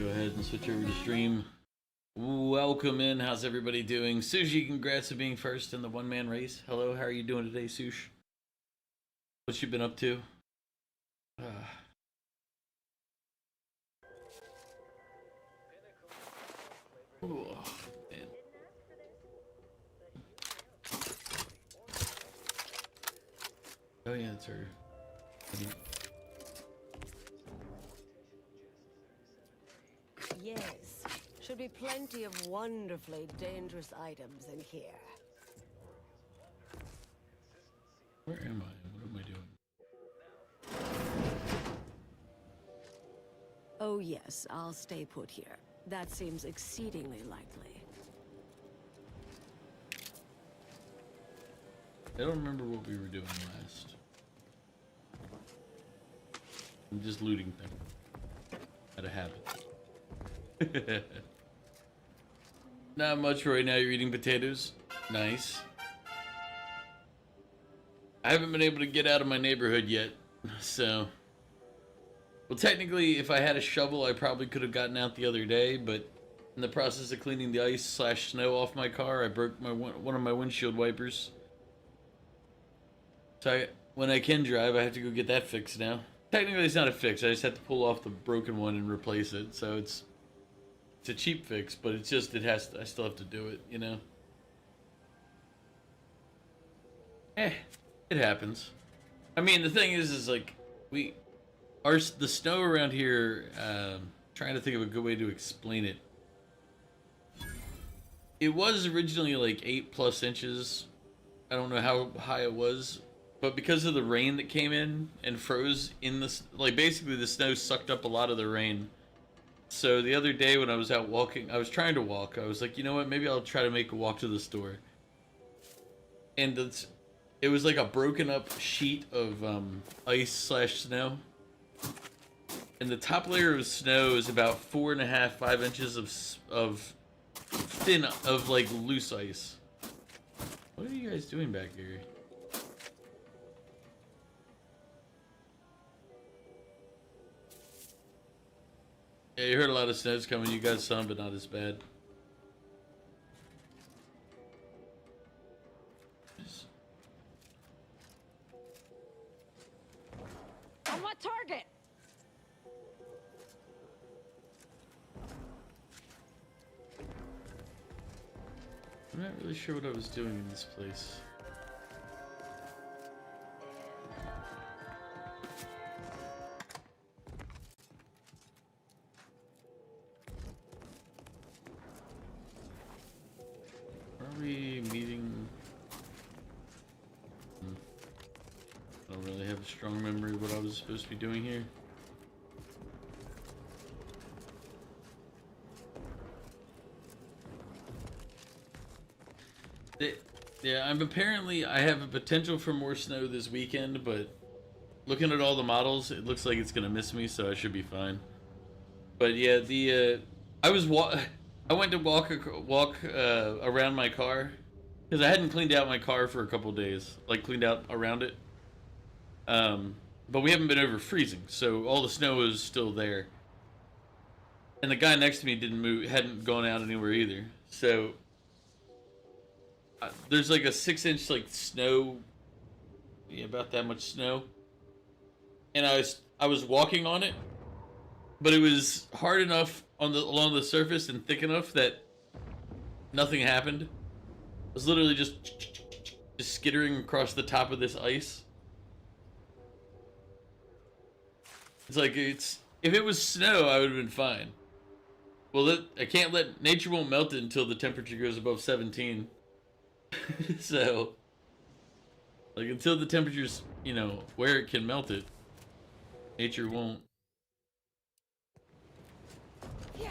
go ahead and switch over to stream. Welcome in. How's everybody doing? Sushi, congrats on being first in the one-man race. Hello, how are you doing today, Sush? What you been up to? Ooh, man. Oh yeah, it's her. Yes, should be plenty of wonderfully dangerous items in here. Where am I? What am I doing? Oh yes, I'll stay put here. That seems exceedingly likely. I don't remember what we were doing last. I'm just looting things. Out of habit. Not much right now. You're eating potatoes. Nice. I haven't been able to get out of my neighborhood yet, so... Well, technically, if I had a shovel, I probably could have gotten out the other day, but in the process of cleaning the ice / snow off my car, I broke one of my windshield wipers. So when I can drive, I have to go get that fixed now. Technically, it's not a fix. I just have to pull off the broken one and replace it, so it's a cheap fix, but it's just, I still have to do it, you know? It happens. I mean, the thing is like, the snow around here, trying to think of a good way to explain it. It was originally like 8+ inches. I don't know how high it was, but because of the rain that came in and froze in the, like basically the snow sucked up a lot of the rain. So the other day when I was out walking, I was trying to walk. I was like, you know what? Maybe I'll try to make a walk to the store. And it was like a broken up sheet of ice / snow. And the top layer of snow is about 4.5 - 5 inches of thin like loose ice. What are you guys doing back here? Yeah, you heard a lot of snow's coming. You got some, but not as bad. On what target? I'm not really sure what I was doing in this place. Are we meeting? I don't really have a strong memory of what I was supposed to be doing here. Yeah, I have a potential for more snow this weekend, but looking at all the models, it looks like it's gonna miss me, so I should be fine. But yeah, I went to walk around my car because I hadn't cleaned out my car for a couple days, like cleaned out around it. But we haven't been over freezing, so all the snow is still there. And the guy next to me hadn't gone out anywhere either. So there's like a 6-inch like snow, yeah, about that much snow. And I was walking on it, but it was hard enough along the surface and thick enough that nothing happened. I was literally just skittering across the top of this ice. It's like, if it was snow, I would have been fine. Well, nature won't melt it until the temperature goes above 17. So, like, until the temperature's, you know, where it can melt it, nature won't. Yeah.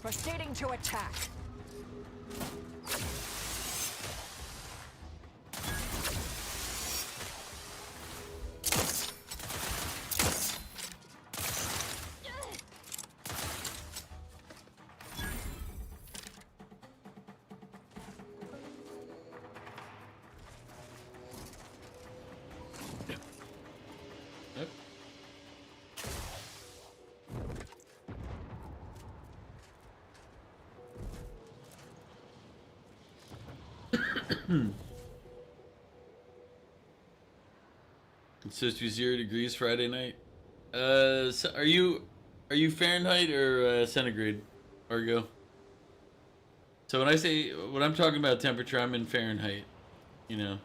Proceeding to attack. It's supposed to be 0 degrees Friday night. So are you Fahrenheit or centigrade, Argo? So when I'm talking about temperature, I'm in Fahrenheit. You know.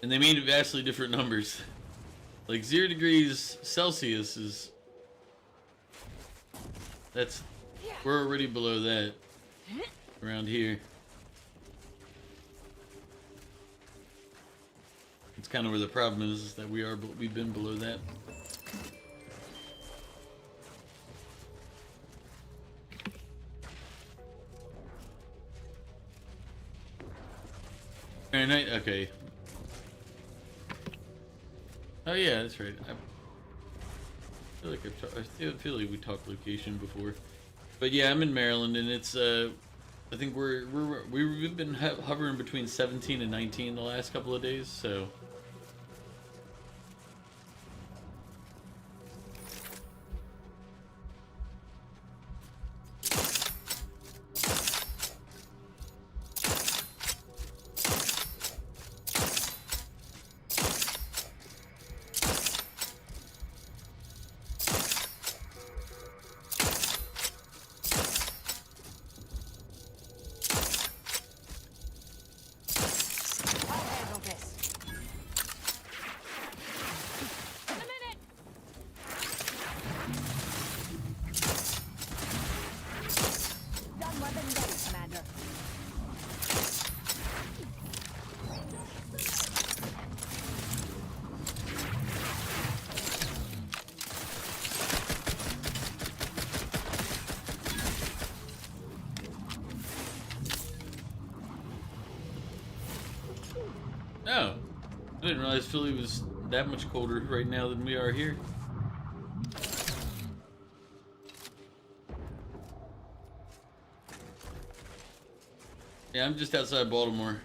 And they mean vastly different numbers. Like 0 degrees Celsius is... We're already below that. Around here. It's kind of where the problem is that we've been below that. Fahrenheit? Okay. Oh yeah, that's right. I feel like we talked location before, but yeah, I'm in Maryland, and it's I think we've been hovering between 17 and 19 the last couple of days, so. Oh, I didn't realize Philly was that much colder right now than we are here. Yeah, I'm just outside Baltimore.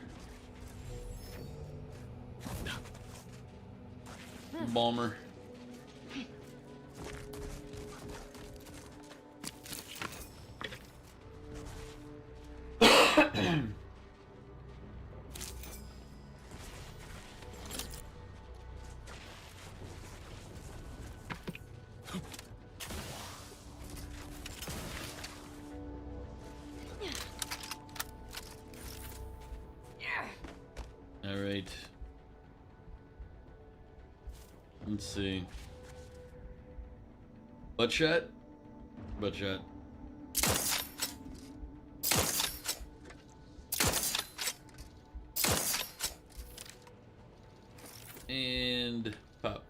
Balmer. Alright. Let's see. Butt shot? Butt shot. And pop.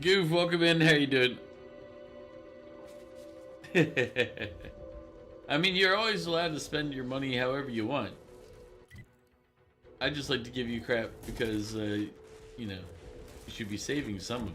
Goof, welcome in. How you doing? I mean, you're always allowed to spend your money however you want. I just like to give you crap because, you know, You should be saving some of it.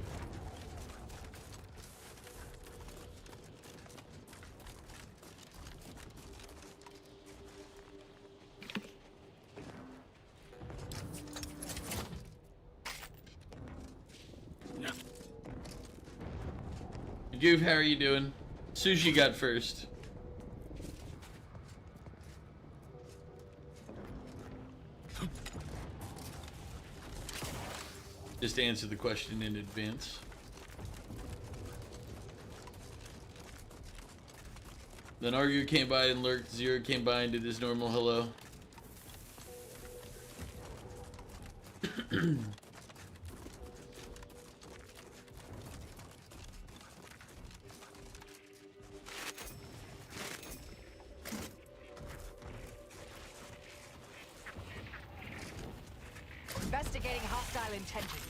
Goof, how are you doing? Sushi got first. Just to answer the question in advance. Then Argu came by and lurked. Zero came by and did his normal hello. Investigating hostile intentions.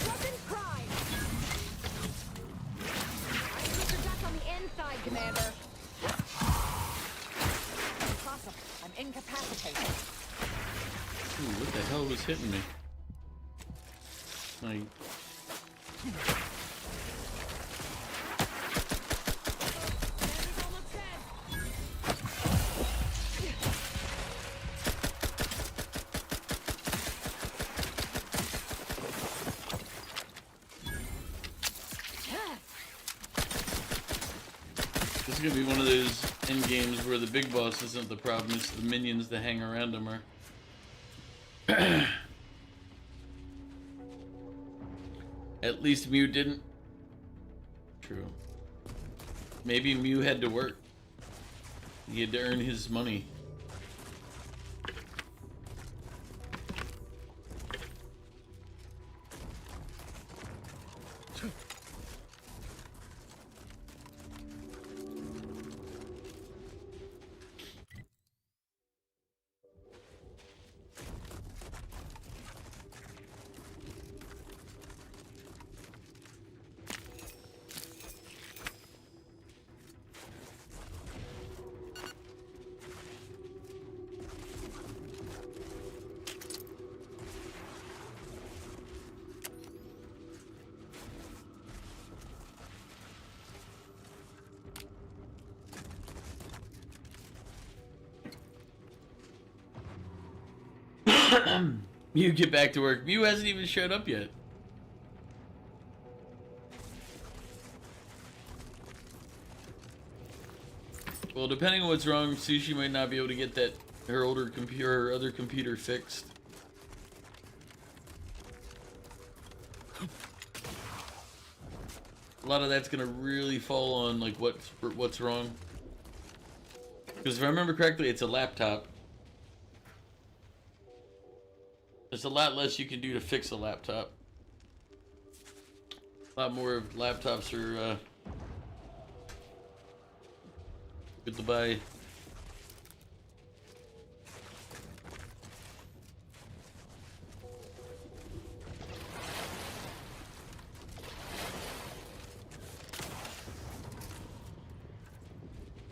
Wasn't crime. I put your duck on the inside, Commander. Impossible. I'm incapacitated. Ooh, what the hell was hitting me? Like... This is gonna be one of those end games where the big boss isn't the problem, it's the minions that hang around him are. At least Mew didn't. True. Maybe Mew had to work. He had to earn his money. Mew, get back to work. Mew hasn't even showed up yet. Well, depending on what's wrong, Sushi might not be able to get that her older computer, her other computer fixed. A lot of that's gonna really fall on like what's wrong. Because if I remember correctly, it's a laptop. There's a lot less you can do to fix a laptop. A lot more of laptops are good to buy.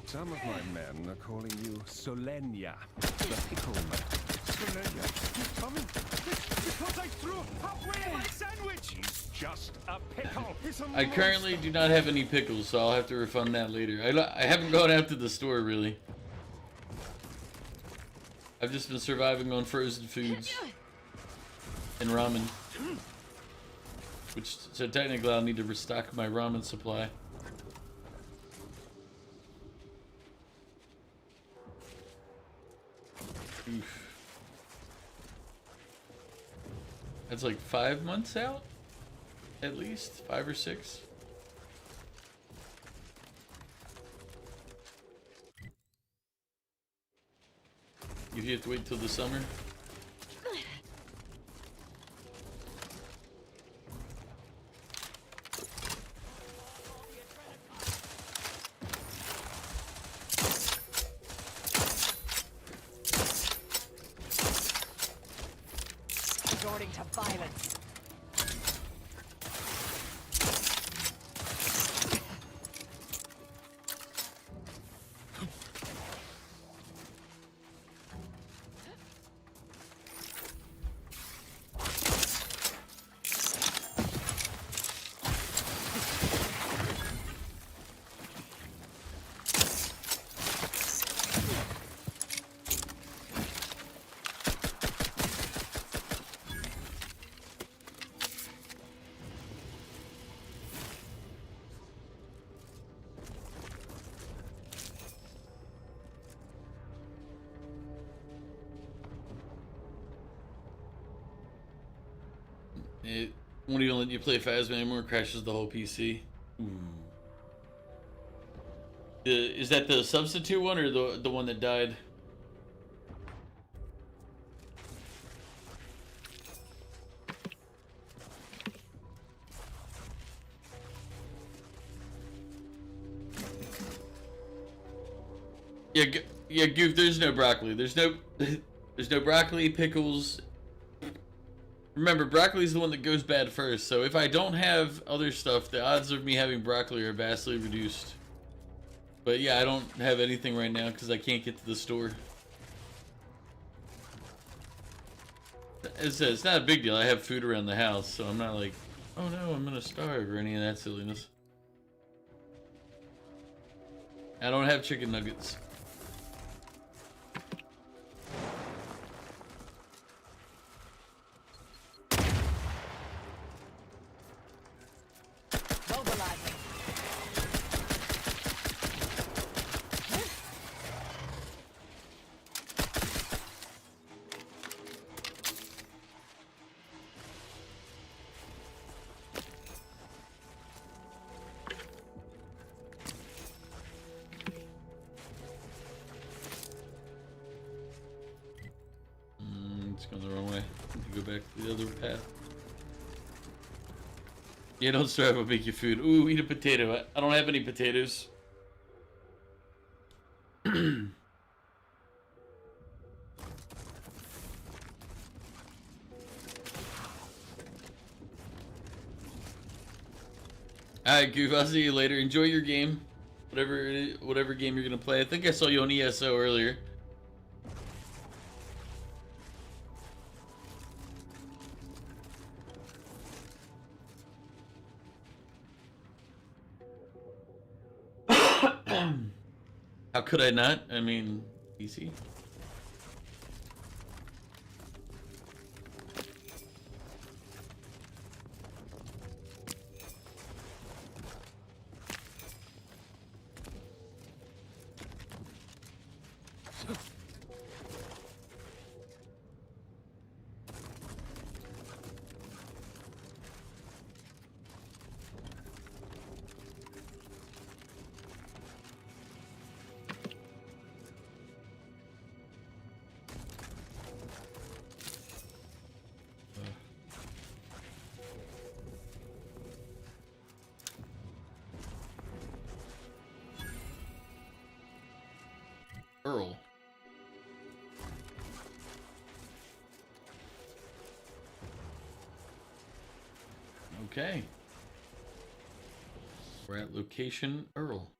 Some of my men are calling you Solenia, the pickle man. Solenia, he's coming. Because I threw halfway my sandwich. He's just a pickle. He's a I currently do not have any pickles, so I'll have to refund that later. I haven't gone out to the store really. I've just been surviving on frozen foods and ramen. Which, so technically I'll need to restock my ramen supply. Oof. That's like 5 months out? At least? 5 or 6? If you have to wait till the summer? resorting to violence. It won't even let you play Phasma anymore. Crashes the whole PC. Is that the substitute one or the one that died? Yeah, yeah, Goof. There's no broccoli. There's no broccoli, pickles. Remember, broccoli's the one that goes bad first. So if I don't have other stuff, the odds of me having broccoli are vastly reduced. But yeah, I don't have anything right now because I can't get to the store. It's not a big deal. I have food around the house, so I'm not like, oh no, I'm gonna starve or any of that silliness. I don't have chicken nuggets. Mobilizing. It's going the wrong way. Need to go back to the other path. Yeah, don't starve. I'll make you food. Ooh, eat a potato. I don't have any potatoes. Alright, Goof, I'll see you later. Enjoy your game. Whatever game you're gonna play. I think I saw you on ESO earlier. How could I not? I mean, easy. Earl. Okay. We're at location Earl.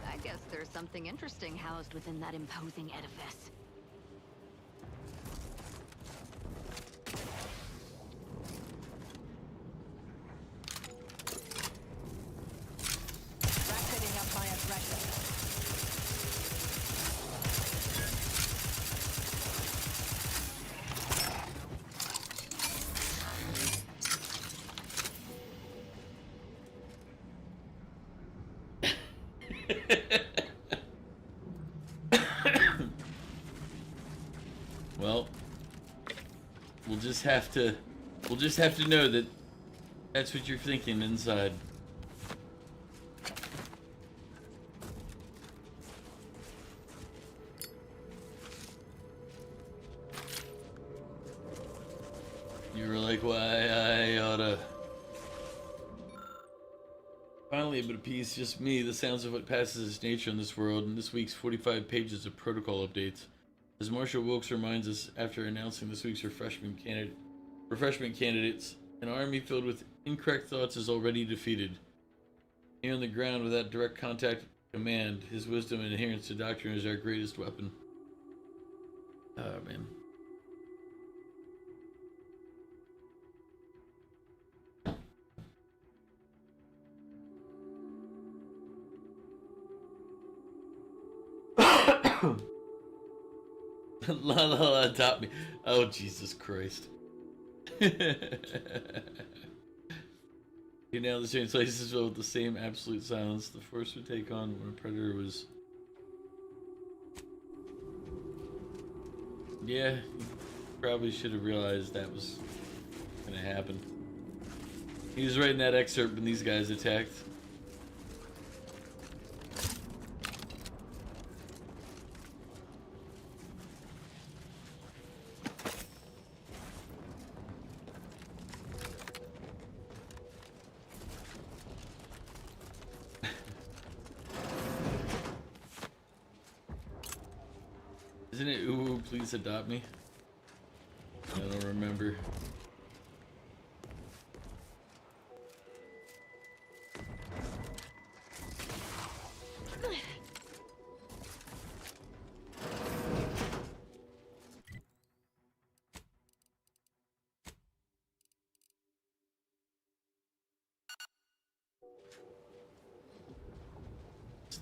I guess there's something interesting housed within that imposing edifice. Ratcheting up my aggression. Well, we'll just have to know that that's what you're thinking inside. You were like, why I oughta. Finally finally a bit of peace, just me, the sounds of what passes as nature in this world, and this week's 45 pages of protocol updates. As Marshal Wilkes reminds us after announcing this week's refreshment candidates, an army filled with incorrect thoughts is already defeated. Here on the ground without direct contact with command, his wisdom and adherence to doctrine is our greatest weapon. Oh, man. La la la, adopt me. Oh, Jesus Christ. You know, the same places filled with the same absolute silence the force would take on when a predator was. Yeah, he probably should have realized that was gonna happen. He was writing that excerpt when these guys attacked. Isn't it ooh, please adopt me? I don't remember.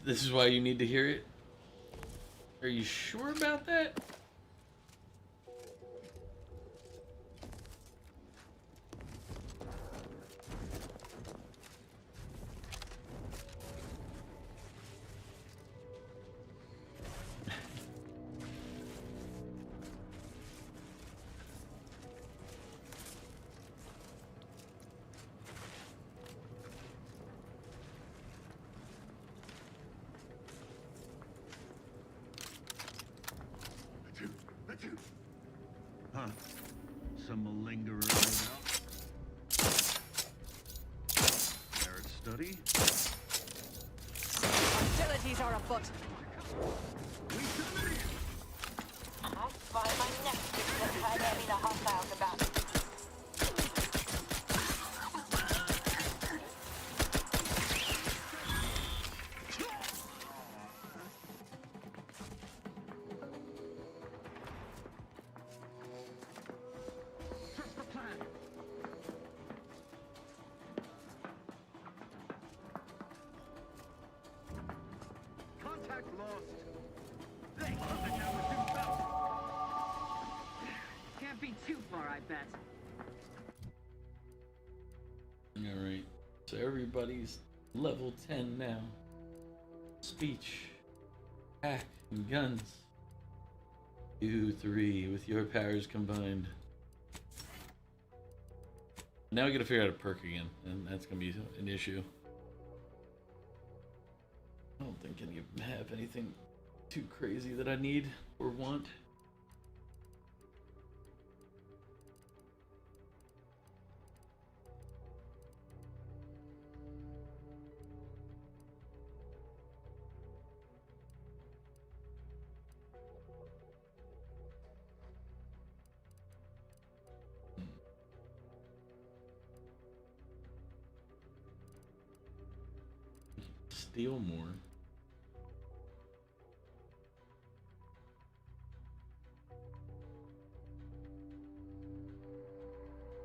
This is why you need to hear it? Are you sure about that? Huh. Some malingerer. Merit study? Hostilities are afoot. I find my next victim had enemy the hostiles about. Contact lost. Hey, something now with two belts. Can't be too far, I bet. Alright, so everybody's level 10 now. Speech, hack, and guns. You three with your powers combined. Now we gotta figure out a perk again, and that's gonna be an issue. I don't think any of them have anything too crazy that I need or want. Steal more.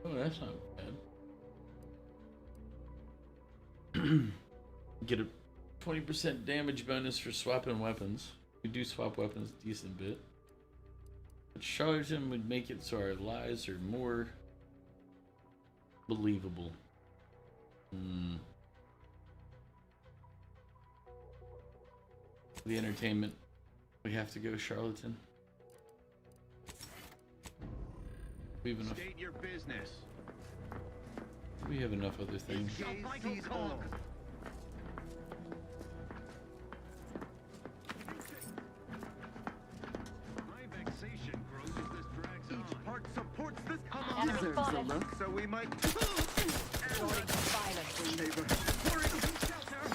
Oh, that's not bad. Get a 20% damage bonus for swapping weapons. We do swap weapons a decent bit. But charlatan would make it so our lies are more believable. The entertainment, we have to go charlatan. We have enough. State your business. We have enough other things. Gaze all. My vexation grows as this drags on. Each part supports this command. Enemy spotted. So we might. Resorting to violence. Neighbor. Pouring some shelter.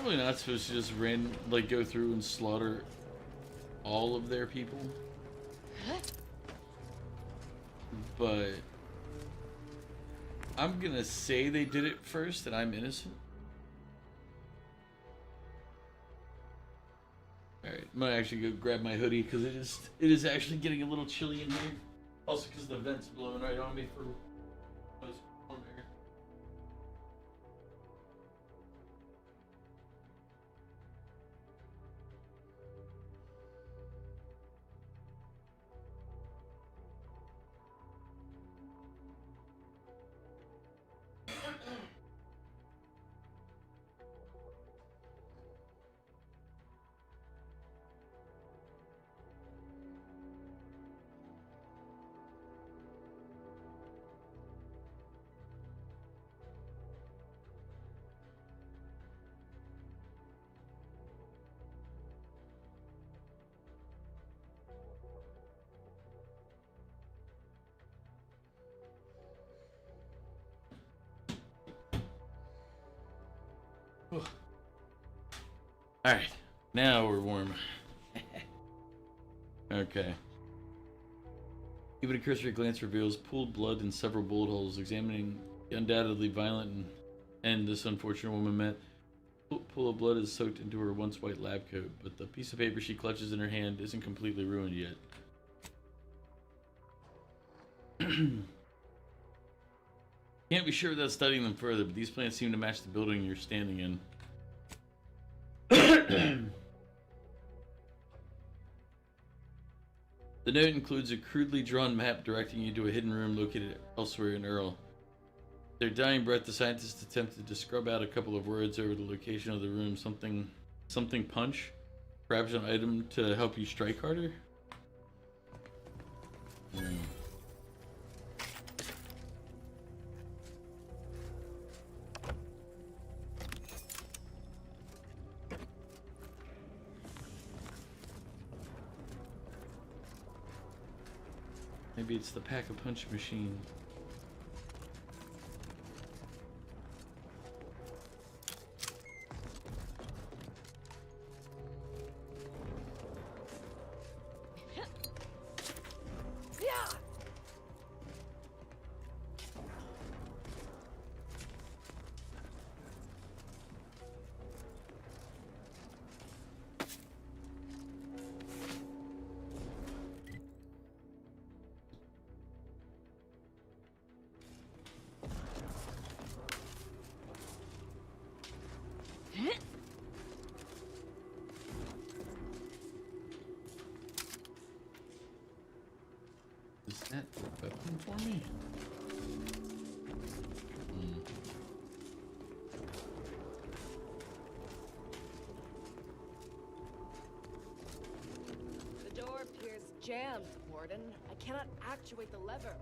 probably not supposed to just go through and slaughter all of their people. But I'm gonna say they did it first and I'm innocent. Alright, I'm gonna actually go grab my hoodie because it is actually getting a little chilly in here. Also because the vent's blowing right on me for most warm air. Alright, now we're warm. Okay. Even a cursory glance reveals pooled blood in several bullet holes, examining the undoubtedly violent end this unfortunate woman met. Pool of blood is soaked into her once white lab coat, but the piece of paper she clutches in her hand isn't completely ruined yet. Can't be sure without studying them further, but these plants seem to match the building you're standing in. The note includes a crudely drawn map directing you to a hidden room located elsewhere in Earl. Their dying breath, the scientists attempted to scrub out a couple of words over the location of the room. Something punch? Perhaps an item to help you strike harder? Maybe it's the pack-a-punch machine. Is that a weapon for me? The door appears jammed, Warden. I cannot actuate the lever.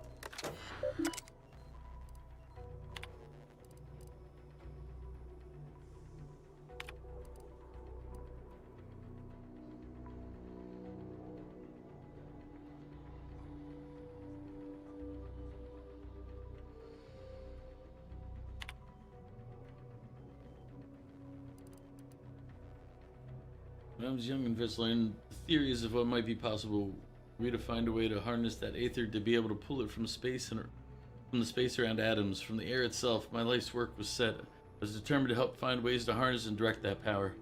When I was young and first learned theories of what might be possible, we to find a way to harness that aether to be able to pull it from space and from the space around atoms, from the air itself. My life's work was set. I was determined to help find ways to harness and direct that power.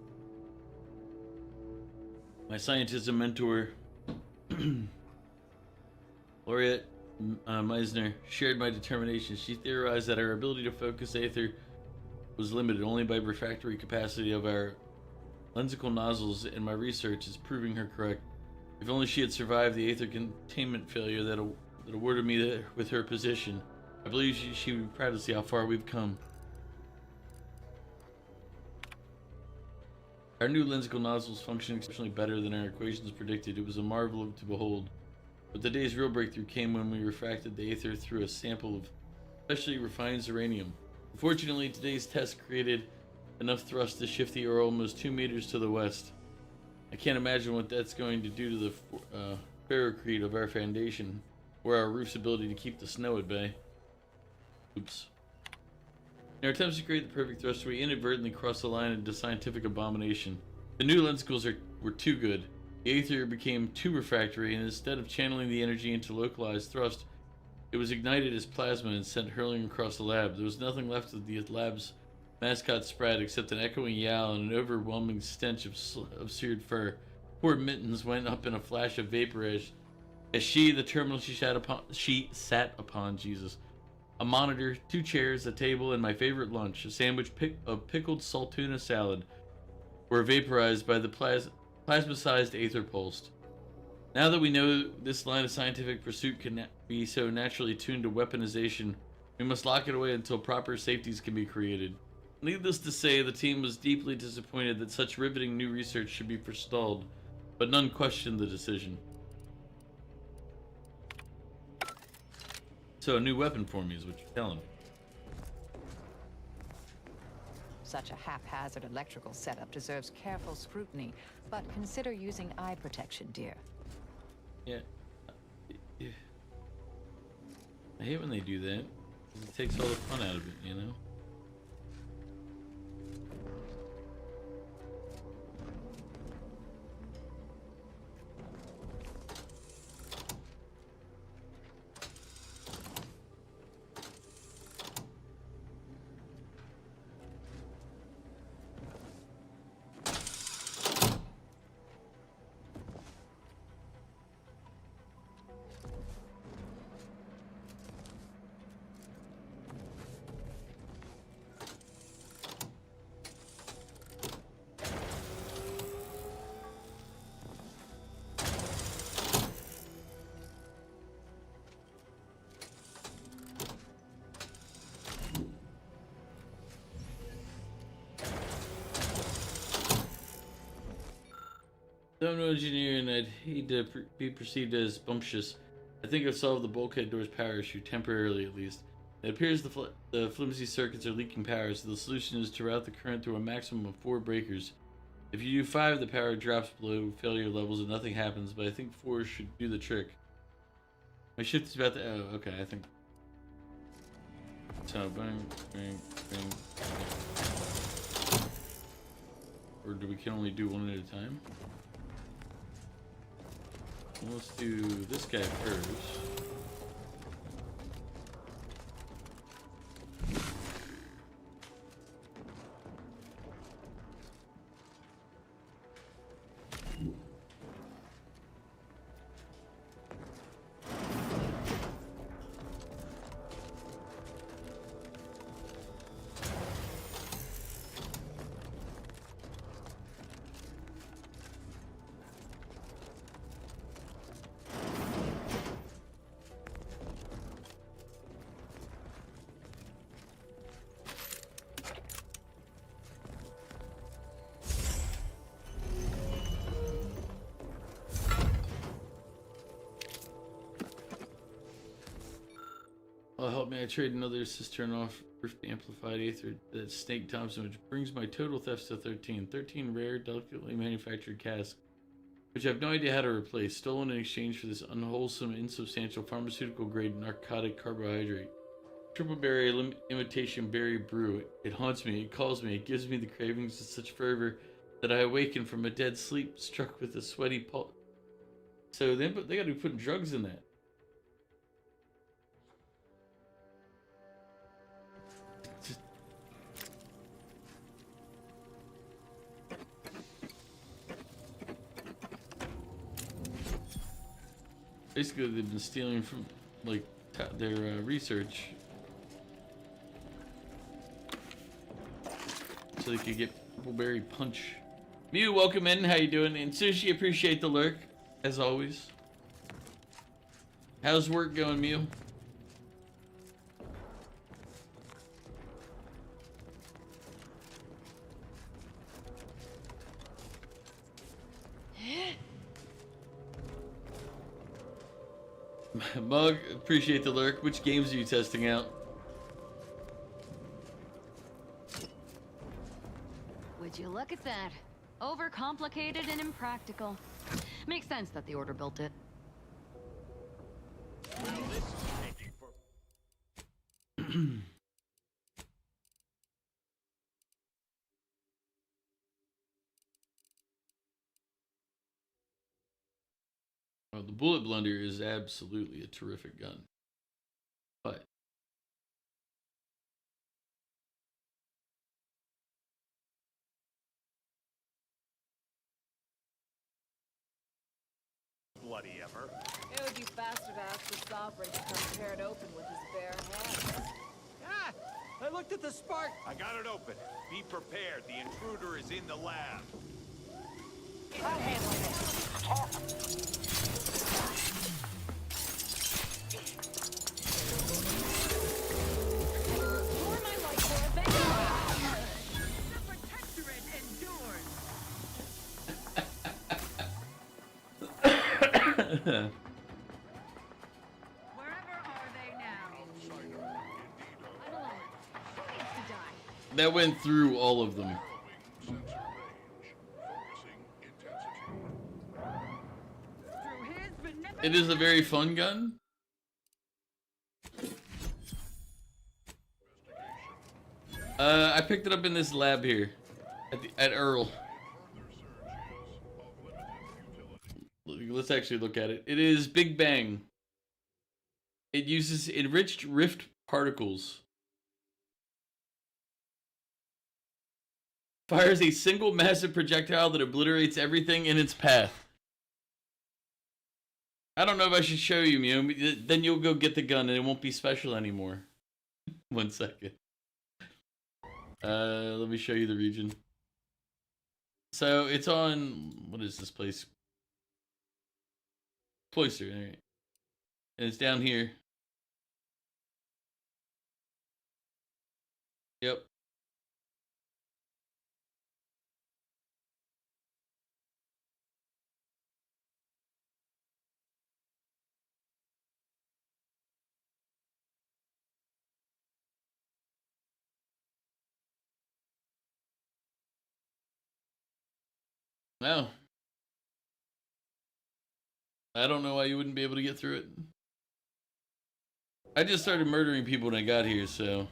My scientism mentor, Laureate Meisner, shared my determination. She theorized that our ability to focus aether was limited only by refractory capacity of our lensical nozzles, and my research is proving her correct. If only she had survived the aether containment failure that awarded me with her position, I believe she would be proud to see how far we've come. Our new lensical nozzles function exceptionally better than our equations predicted. It was a marvel to behold. But the day's real breakthrough came when we refracted the aether through a sample of specially refined uranium. Unfortunately, today's test created enough thrust to shift the Earl almost 2 meters to the west. I can't imagine what that's going to do to the ferrocrete of our foundation, or our roof's ability to keep the snow at bay. Oops. In our attempts to create the perfect thruster, we inadvertently crossed the line into scientific abomination. The new lensicles were too good. The aether became too refractory, and instead of channeling the energy into localized thrust, it was ignited as plasma and sent hurling across the lab. There was nothing left of the lab's mascot Sprat except an echoing yowl and an overwhelming stench of seared fur. Poor Mittens went up in a flash of vapor as the terminal she sat upon, Jesus. A monitor, 2 chairs, a table, and my favorite lunch, a sandwich of pickled salt tuna salad, were vaporized by the plasma-sized aether pulsed. Now that we know this line of scientific pursuit can be so naturally tuned to weaponization, we must lock it away until proper safeties can be created. Needless to say, the team was deeply disappointed that such riveting new research should be forestalled, but none questioned the decision. So a new weapon for me is what you're telling me. Such a haphazard electrical setup deserves careful scrutiny, but consider using eye protection, dear. Yeah. I hate when they do that. It takes all the fun out of it, you know? I'm no engineer and I'd hate to be perceived as bumptious. I think I've solved the bulkhead door's power issue, temporarily at least. It appears the flimsy circuits are leaking power, so the solution is to route the current through a maximum of 4 breakers. If you do 5, the power drops below failure levels and nothing happens, but I think 4 should do the trick. My shift is about to... Oh, okay, I think... So, bang, bang, bang. Or do we can only do 1 at a time? Well, let's do this guy first. Oh, help me, I trade another cistern off amplified aether, that Snake Thompson, which brings my total thefts to 13. 13 rare, delicately manufactured casks, which I have no idea how to replace, stolen in exchange for this unwholesome, insubstantial pharmaceutical-grade narcotic carbohydrate. Triple berry imitation berry brew. It haunts me, it calls me, it gives me the cravings with such fervor that I awaken from a dead sleep, struck with a sweaty pulse. So they gotta be putting drugs in that. Basically, they've been stealing from, like, their research so they could get Purpleberry Punch. Mew, welcome in. How you doing? And Sushi, appreciate the lurk, as always. How's work going, Mew? Mug, appreciate the lurk. Which games are you testing out? Would you look at that? Overcomplicated and impractical. Makes sense that the Order built it. the bullet blunder is absolutely a terrific gun. But bloody ever. It would be faster to ask the sovereign to come tear it open with his bare hands. Ah! I looked at the spark. I got it open. Be prepared. The intruder is in the lab. I'm handling it. Talk. Pour my light for a bang. The protectorate endures. Wherever are they now? I'm alive. Who needs to die? that went through all of them. Through his benevolent It is a very fun gun. I picked it up in this lab here at Earl. Let's actually look at it. It is Big Bang. It uses enriched rift particles. Fires a single massive projectile that obliterates everything in its path. I don't know if I should show you, Mew. Then you'll go get the gun and it won't be special anymore. 1 second. Let me show you the region. So it's on, what is this place? Cloister, alright. And it's down here. Yep. No. I don't know why you wouldn't be able to get through it. I just started murdering people when I got here, so.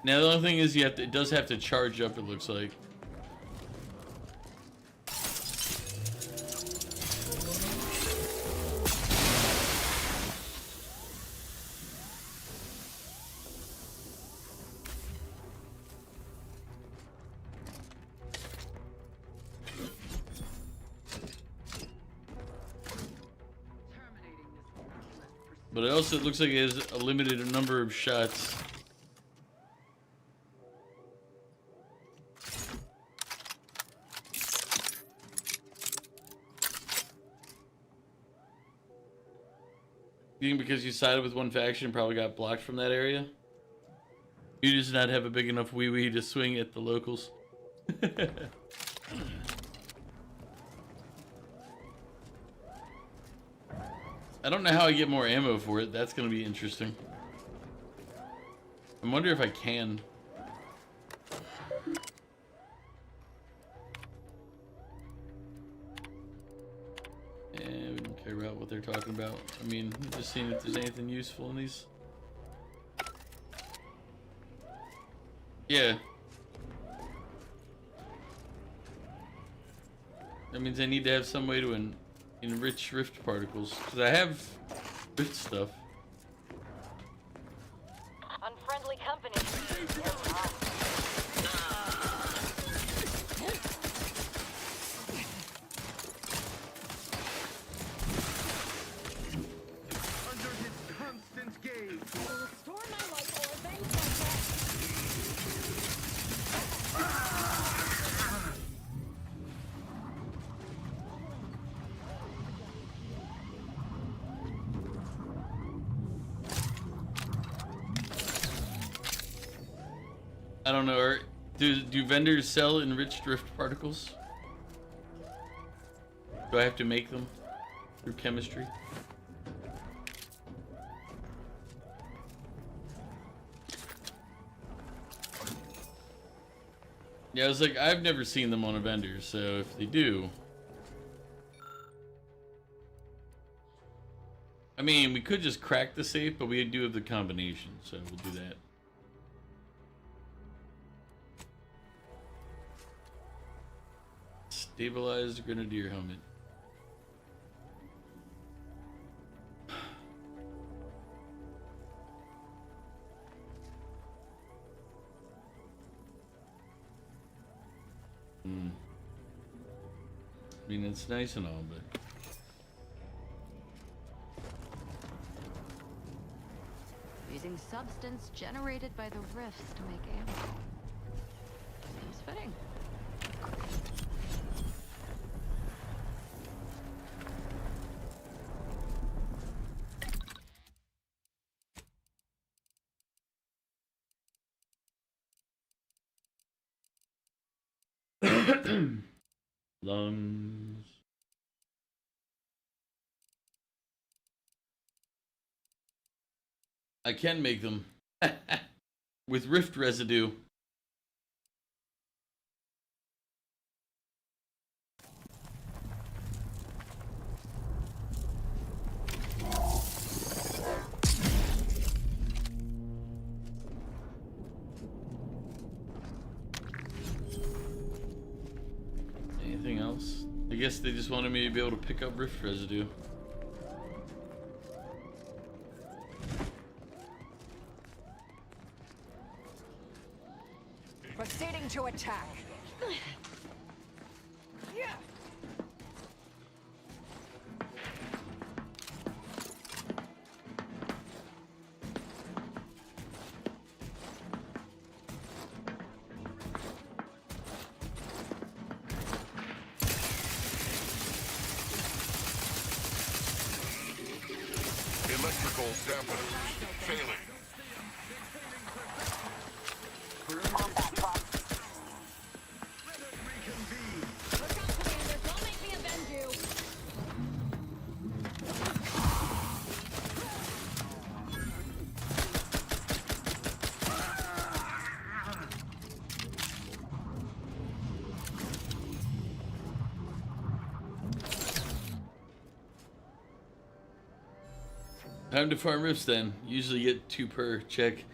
Now the only thing is you have to, it does have to charge up, it looks like. But it also looks like it has a limited number of shots. You think because you sided with one faction probably got blocked from that area? You just not have a big enough wee-wee to swing at the locals. I don't know how I get more ammo for it. That's going to be interesting. I wonder if I can. Yeah, we don't care about what they're talking about. I mean, just seeing if there's anything useful in these. Yeah. That means I need to have some way to enrich rift particles. Because I have rift stuff. Unfriendly company. Under his constant gaze. Restore my light or avenge myself. I don't know. Do vendors sell enriched rift particles? Do I have to make them through chemistry? Yeah, I was like, I've never seen them on a vendor, so if they do... I mean, we could just crack the safe, but we do have the combination, so we'll do that. Stabilized grenadier helmet. Hmm. I mean, it's nice and all, but Using substance generated by the rifts to make ammo. Seems fitting. lungs. I can make them with rift residue. Anything else? I guess they just wanted me to be able to pick up rift residue. Proceeding to attack. Yeah. Electrical dampeners failing. Combat box. Look out, Commander! Don't make me avenge you! Time to farm rifts then. Usually get 2 per check.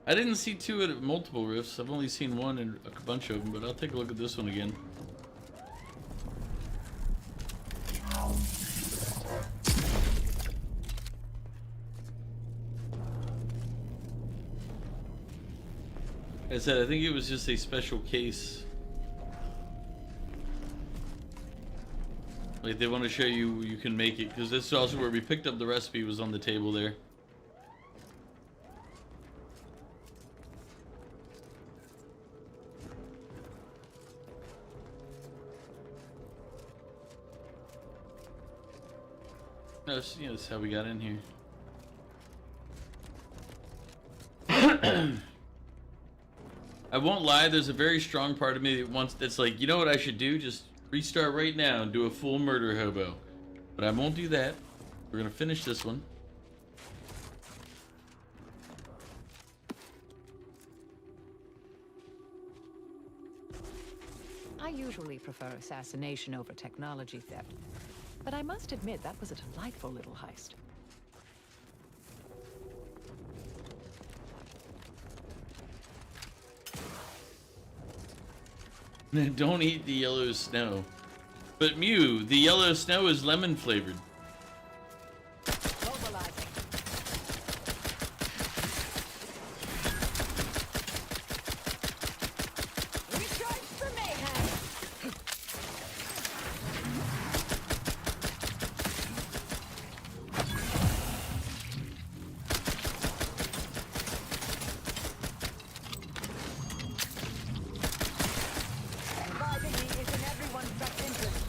I didn't see 2 at multiple rifts. I've only seen 1 in a bunch of them, but I'll take a look at this one again. Like I said, I think it was just a special case. Like they want to show you you can make it, because this is also where we picked up the recipe, was on the table there. No, that's how we got in here. I won't lie, there's a very strong part of me that wants, that's like, you know what I should do? Just restart right now and do a full murder hobo. But I won't do that. We're gonna finish this one. I usually prefer assassination over technology theft, but I must admit that was a delightful little heist. Don't eat the yellow snow. But Mew, the yellow snow is lemon flavored. Mobilizing. Recharge for mayhem. Reviving me is in everyone's best interest.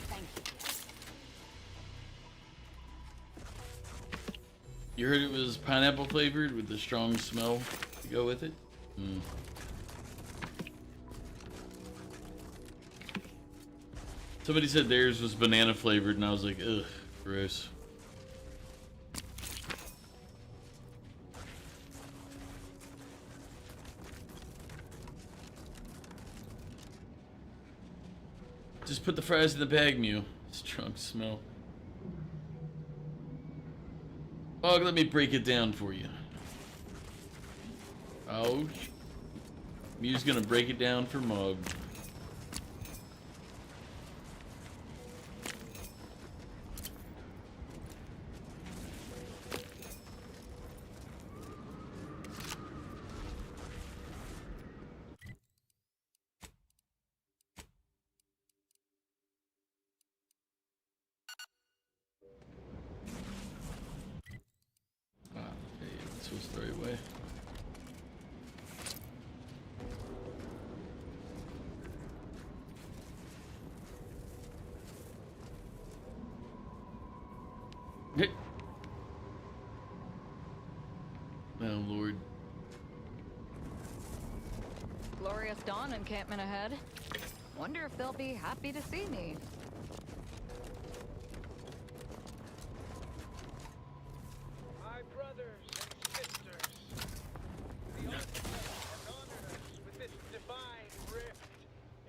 Thank you. You heard it was pineapple flavored with the strong smell to go with it? Somebody said theirs was banana flavored, and I was like, ugh, gross. Just put the fries in the bag, Mew. Strong smell. Mog, let me break it down for you. Oh, Mew's gonna break it down for Mog. Hey, this was the right way. Oh, Lord. Glorious dawn encampment ahead. Wonder if they'll be happy to see me. My brothers and sisters, the architect has honored us with this divine rift.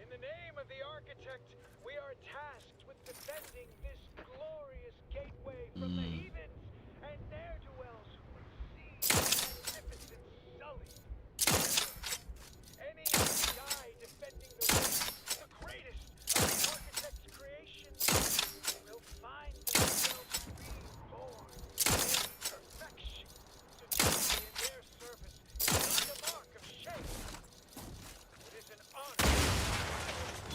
In the name of the architect, we are tasked with defending this glorious gateway from the heathens and ne'er-do-wells who would see magnificent sullied. Any guy defending the way, the greatest of the architect's creations, will find themselves reborn in perfection. To die in their service is not a mark of shame. It is an honor.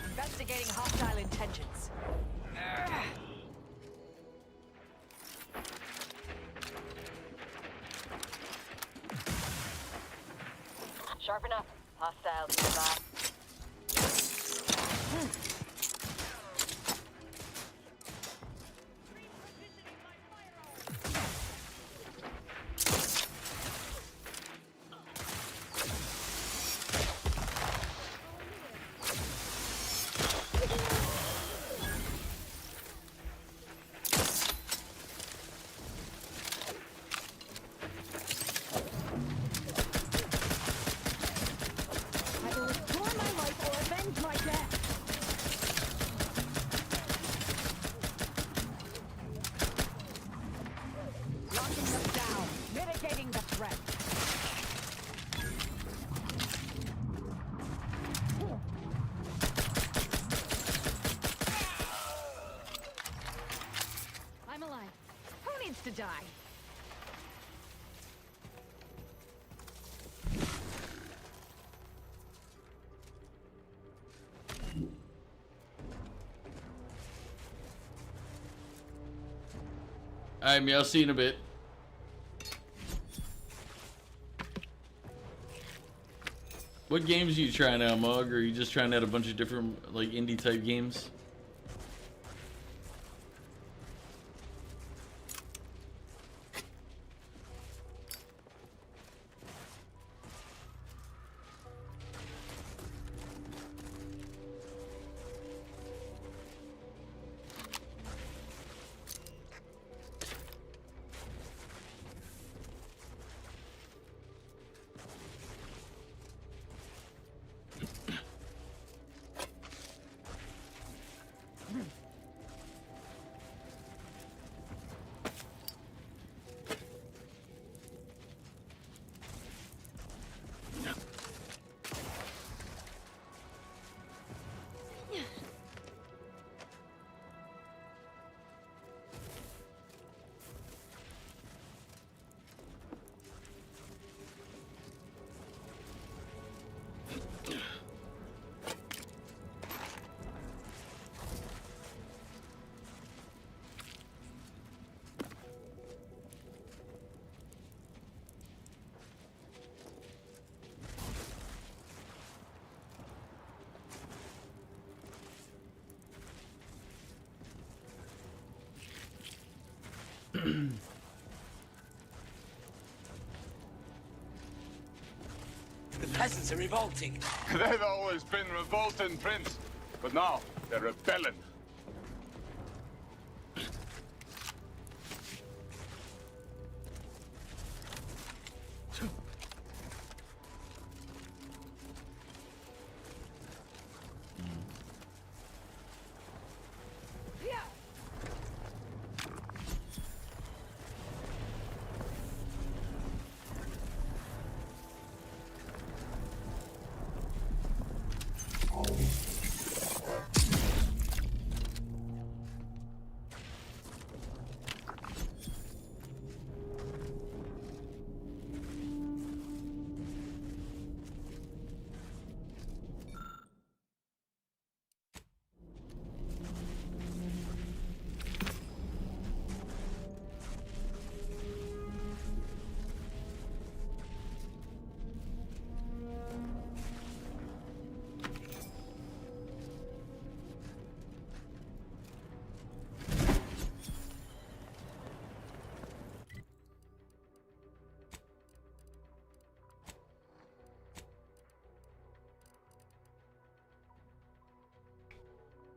Investigating hostile intentions. Sharpen up. Hostiles nearby. Locking them down. Mitigating the threat. I'm alive. Who needs to die? Alright, Mew, I'll see you in a bit. What games are you trying out, Mug? Or are you just trying out a bunch of different, like, indie type games? The peasants are revolting. They've always been revolting, Prince. But now, they're rebelling.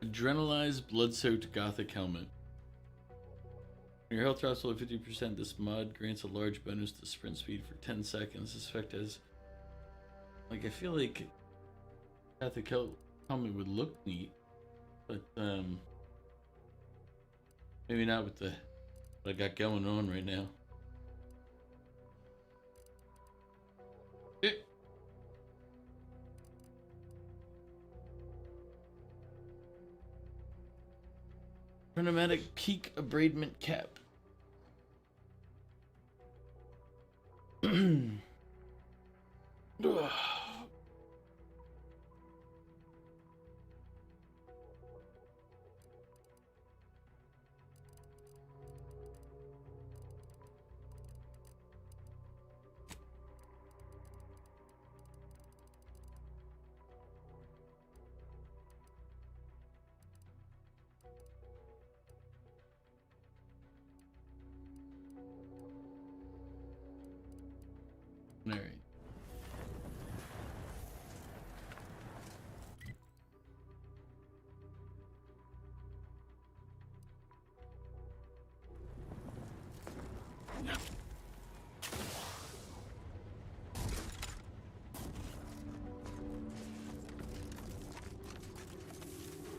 Adrenalized, blood-soaked gothic helmet. When your health drops below 50%, this mod grants a large bonus to sprint speed for 10 seconds. This effect has... Like, I feel like gothic helmet would look neat, but, maybe not with the what I got going on right now. Chronomatic peak abradement cap. All right.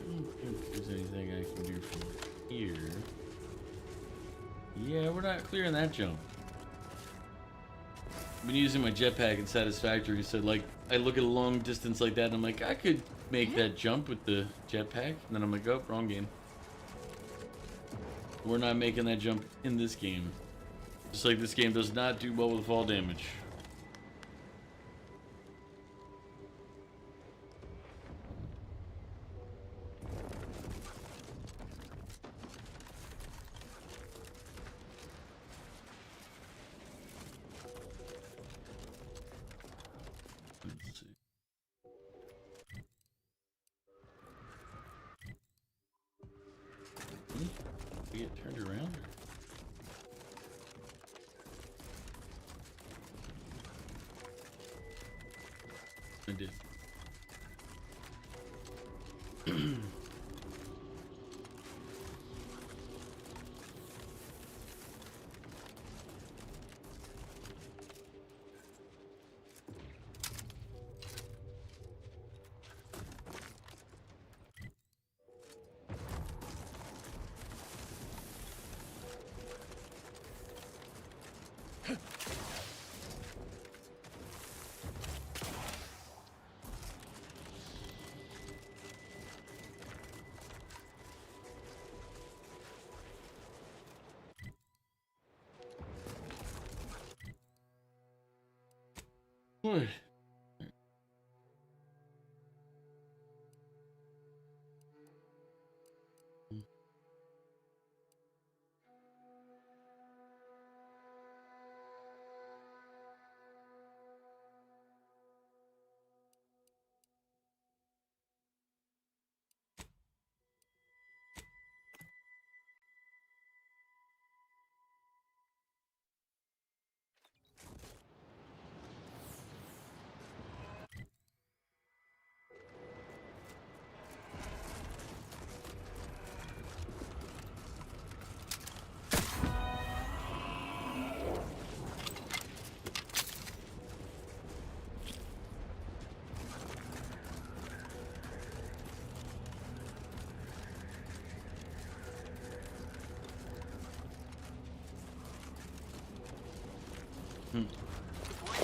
I don't think there's anything I can do from here. Yeah, we're not clearing that jump. I've been using my jetpack in Satisfactory, so like I look at a long distance like that and I'm like, I could make that jump with the jetpack, and then I'm like, oh, wrong game. We're not making that jump in this game. Just like this game does not do well with fall damage. Let's see. We get turned around? I did. What?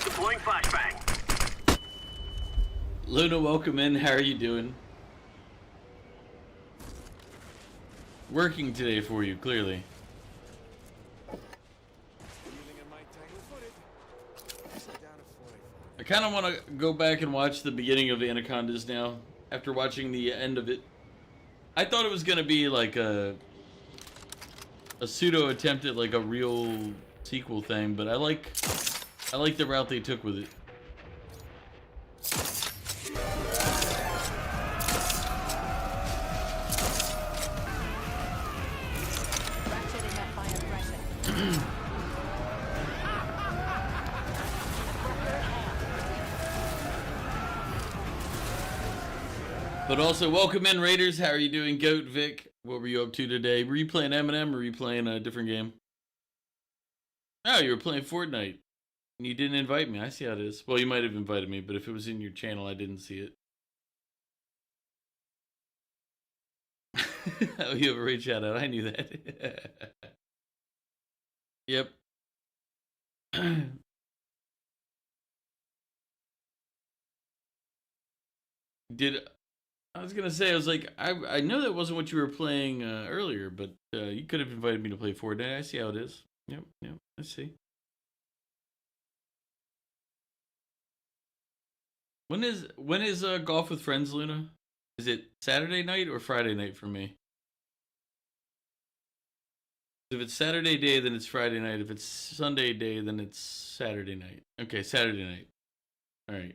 Deploying flashbang. Luna, welcome in. How are you doing? Working today for you, clearly. I kind of want to go back and watch the beginning of Anacondas now, after watching the end of it. I thought it was going to be like a pseudo attempt at like a real sequel thing, but I like the route they took with it. But also, welcome in, Raiders. How are you doing, Goat Vic? What were you up to today? Were you playing Eminem or were you playing a different game? Oh, you were playing Fortnite. And you didn't invite me. I see how it is. Well, you might have invited me, but if it was in your channel, I didn't see it. Oh, you have a raid shout out. I knew that. Yep. I was gonna say, I was like, I know that wasn't what you were playing earlier, but you could have invited me to play Fortnite. I see how it is. Yep, I see. When is golf with friends, Luna? Is it Saturday night or Friday night for me? If it's Saturday day, then it's Friday night. If it's Sunday day, then it's Saturday night. Okay, Saturday night. All right.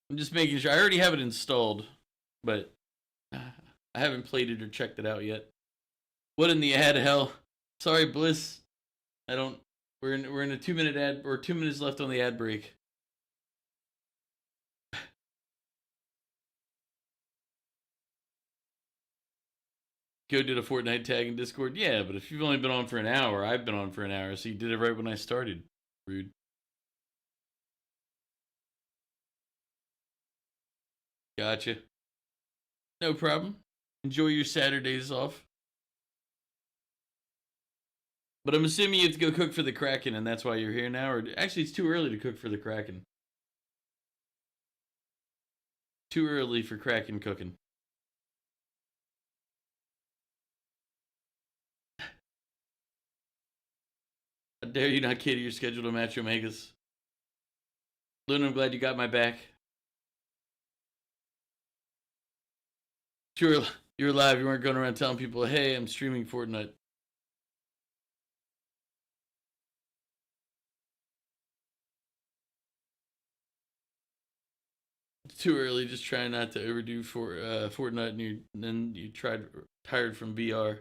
I'm just making sure. I already have it installed, but I haven't played it or checked it out yet. What in the ad hell? Sorry, Bliss. I don't. We're in a 2-minute ad, or 2 minutes left on the ad break. Go did a Fortnite tag in Discord. Yeah, but if you've only been on for an hour, I've been on for an hour, so you did it right when I started. Rude. Gotcha. No problem. Enjoy your Saturdays off. But I'm assuming you have to go cook for the Kraken, and that's why you're here now. Or actually, it's too early to cook for the Kraken. Too early for Kraken cooking. How dare you not cater your schedule to match Omegas? Luna, I'm glad you got my back. You were live. You weren't going around telling people, hey, I'm streaming Fortnite. It's too early. Just trying not to overdo for Fortnite, and then you tired from VR.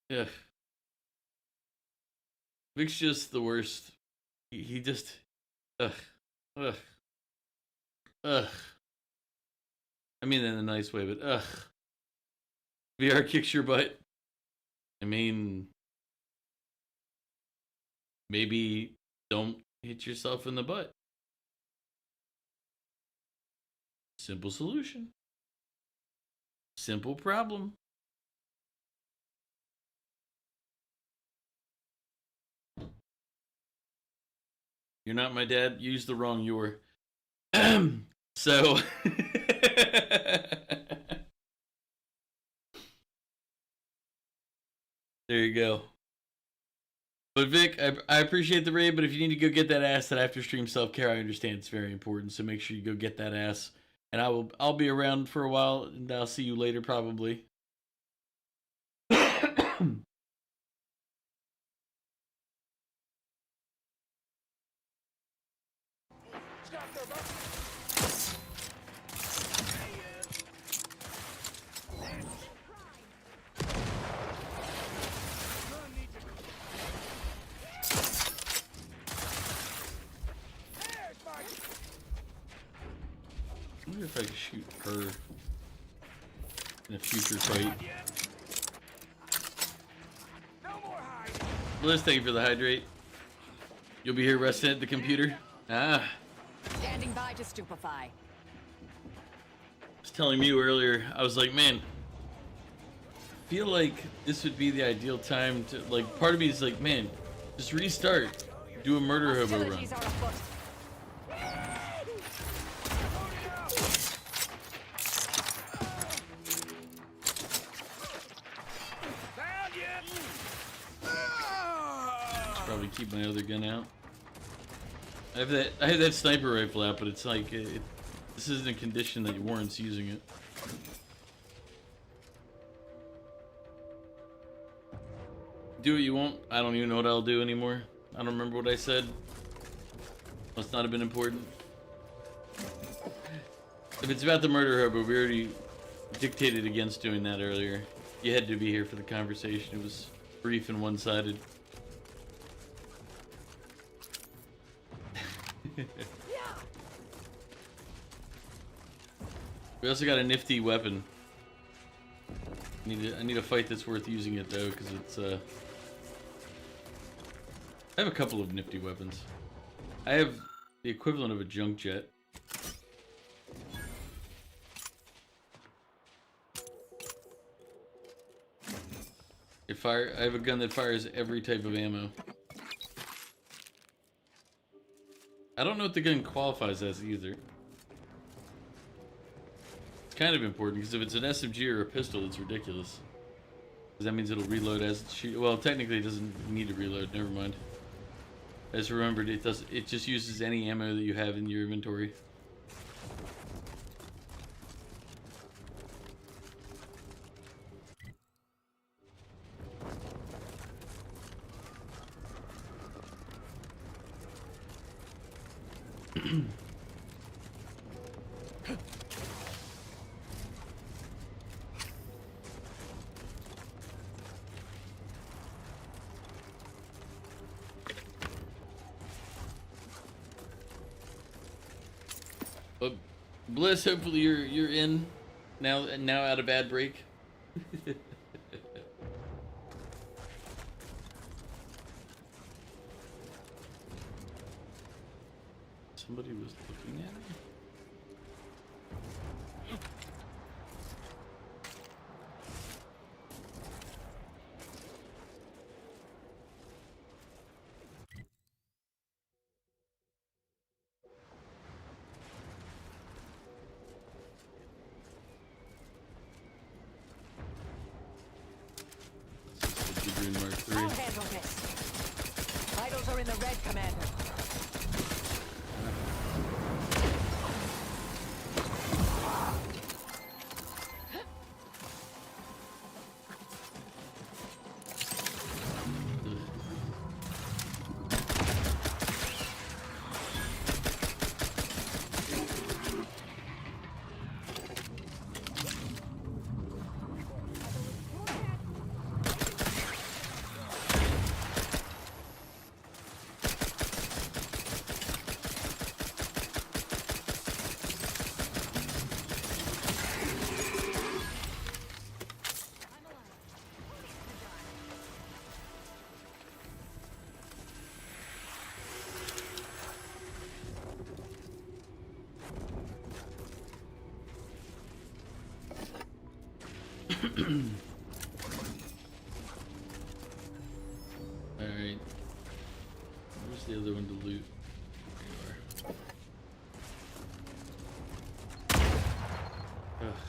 Yeah. Vic's just the worst. He just, ugh. I mean that in a nice way, but ugh. VR kicks your butt. I mean, maybe don't hit yourself in the butt. Simple solution. Simple problem. You're not my dad. Use the wrong your. So. There you go. But Vic, I appreciate the raid, but if you need to go get that ass, that after stream self-care, I understand it's very important. So make sure you go get that ass. And I'll be around for a while, and I'll see you later probably. I wonder if I can shoot her in a future fight. Liz, thank you for the hydrate. You'll be here resting at the computer? Ah. Standing by to stupefy. I was telling you earlier, I was like, man, I feel like this would be the ideal time to, like, part of me is like, man, just restart. Do a murder hobo run. Hostilities are afoot. Should probably keep my other gun out. I have that sniper rifle out, but it's like this isn't a condition that warrants using it. Do what you want. I don't even know what I'll do anymore. I don't remember what I said. Must not have been important. If it's about the murder hobo, we already dictated against doing that earlier. You had to be here for the conversation. It was brief and one-sided. We also got a nifty weapon. I need a fight that's worth using it though, because it's I have a couple of nifty weapons. I have the equivalent of a junk jet. I have a gun that fires every type of ammo. I don't know what the gun qualifies as either. It's kind of important because if it's an SMG or a pistol, it's ridiculous. Because that means it'll reload as it shoots. Well, technically it doesn't need to reload. Never mind. I just remembered it does. It just uses any ammo that you have in your inventory. But Bliss, hopefully you're in now out of bad break. Somebody was looking at me. I'll handle this. Vitals are in the red, Commander. Alright. Where's the other one to loot? There you are. Ugh.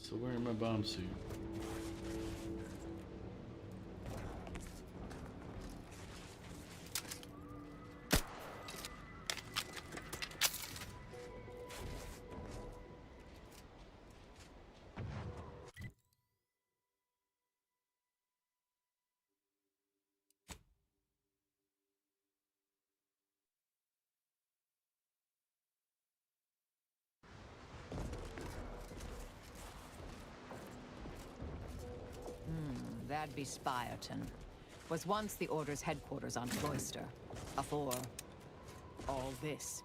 So wearing my bomb suit. That'd be Spireton. Was once the Order's headquarters on Cloister. Afore all this.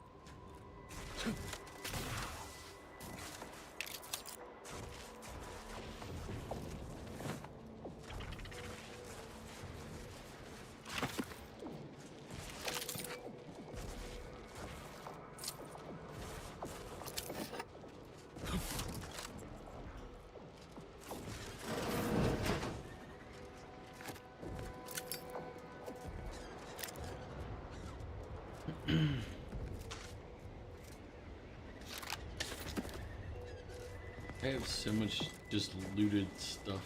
I have so much just looted stuff.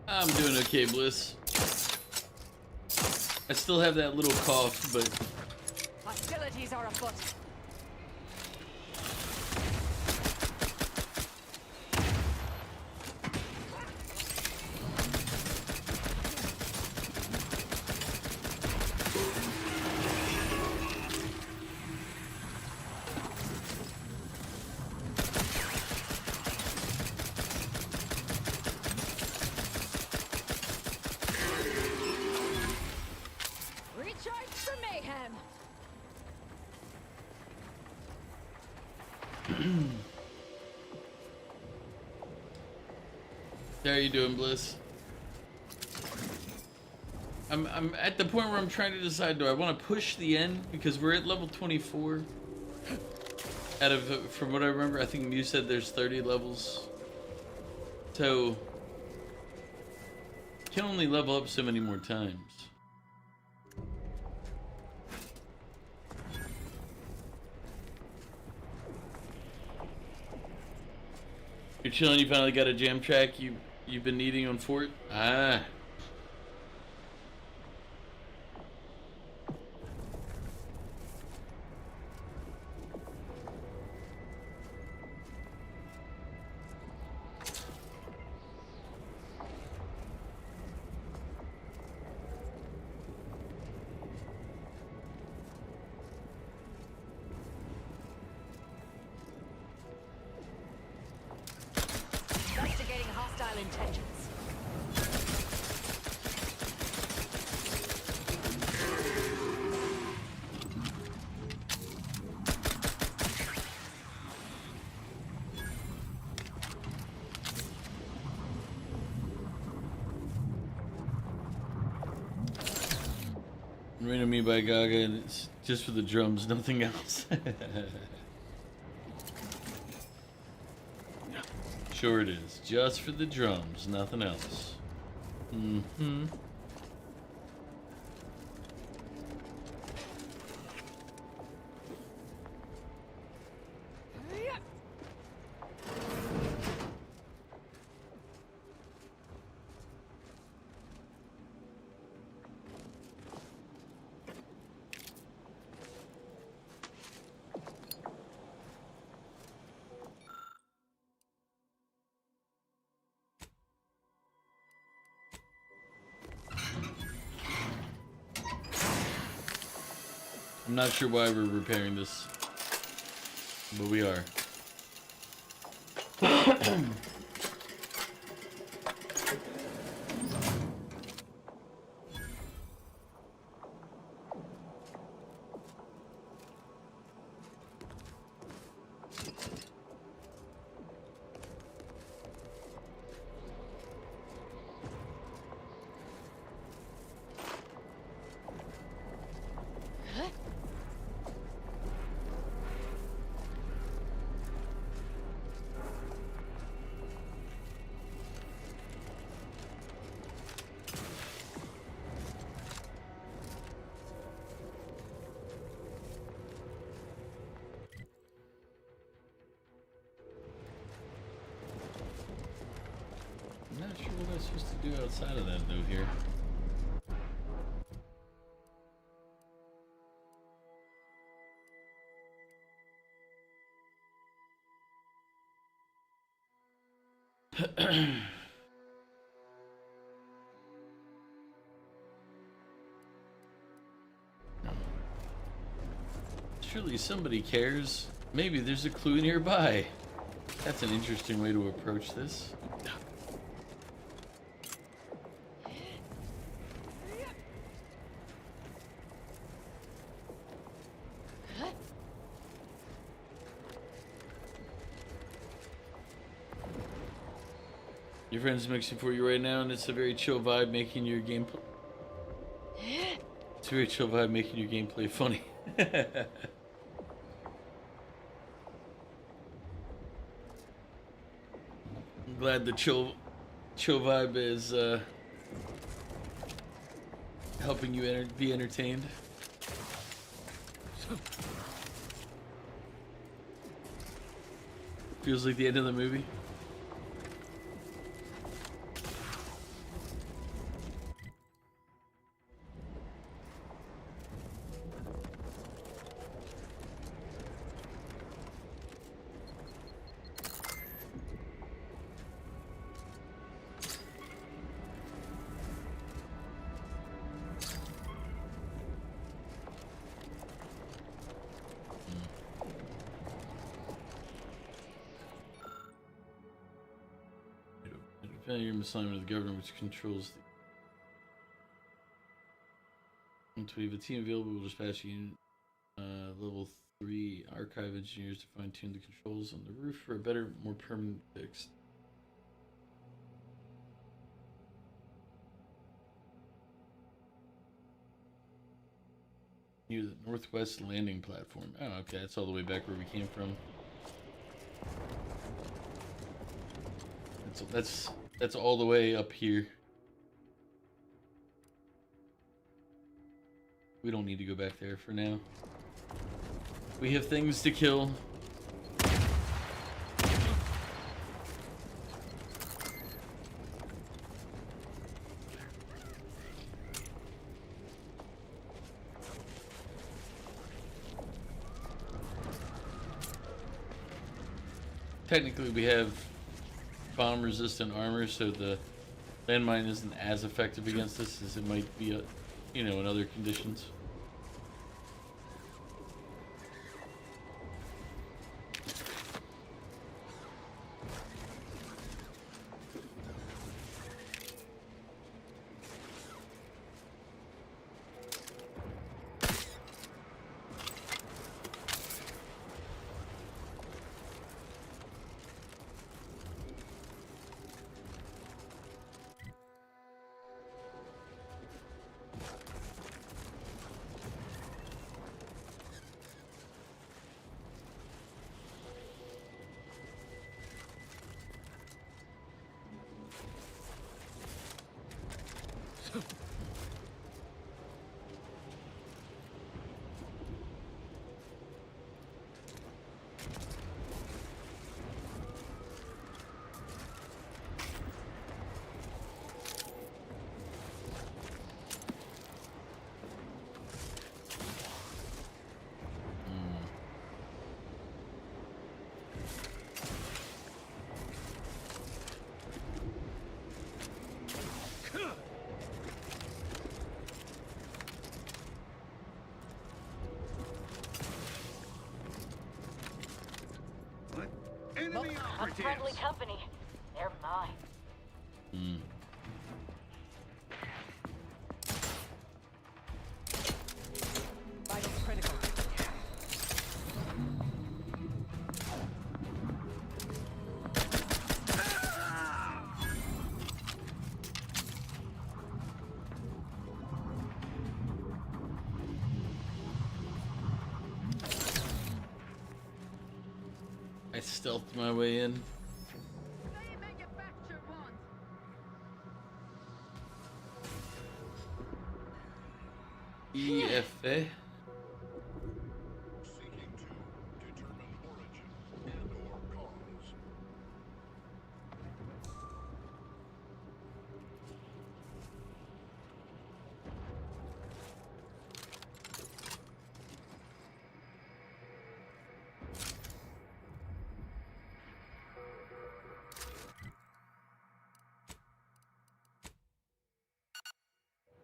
I'm doing okay, Bliss. I still have that little cough, but Hostilities are afoot. Recharge for mayhem. how are you doing, Bliss? I'm at the point where I'm trying to decide, do I want to push the end because we're at level 24? Out of, from what I remember, I think you said there's 30 levels. So can only level up so many more times. You're chilling, you finally got a jam track you've been needing on Fort? Ah. Investigating hostile intentions. Ran me by Gaga, and it's just for the drums, nothing else. Sure it is. Just for the drums, nothing else. Mm-hmm. I'm not sure why we're repairing this, but we are. I'm not sure what I'm supposed to do outside of that though here. Surely somebody cares. Maybe there's a clue nearby. That's an interesting way to approach this. Your friend's mixing for you right now, and it's a very chill vibe making your gameplay. It's a very chill vibe making your gameplay funny. I'm glad the chill vibe is helping you be entertained. Feels like the end of the movie. Your assignment of the government, which controls the. Once we have a team available, we'll dispatch you level 3 archive engineers to fine-tune the controls on the roof for a better, more permanent fix. Near the northwest landing platform. Oh, okay, that's all the way back where we came from. That's all the way up here. We don't need to go back there for now. We have things to kill. Technically, we have bomb-resistant armor, so the landmine isn't as effective against us as it might be, in other conditions. Enemy operatives! Friendly company. They're mine. Vital critical. I stealthed my way in. EFA. Seeking to determine origin and/or cause.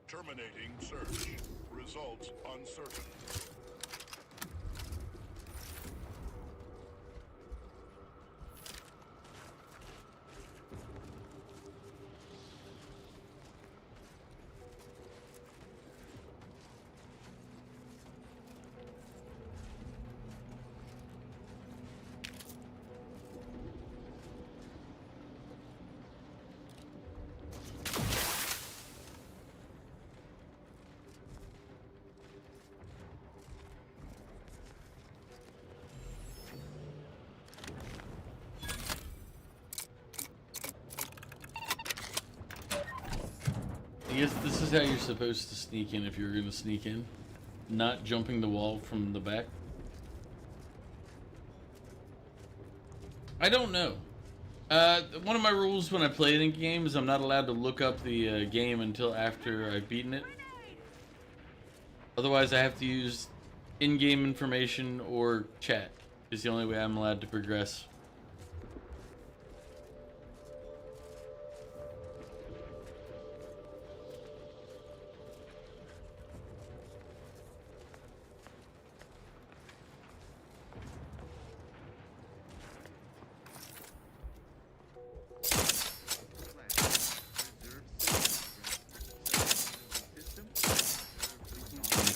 Terminating search. Results uncertain. guess this is how you're supposed to sneak in if you're gonna sneak in. Not jumping the wall from the back. I don't know. One of my rules when I play any game is I'm not allowed to look up the game until after I've beaten it. Otherwise, I have to use in-game information or chat. Is the only way I'm allowed to progress.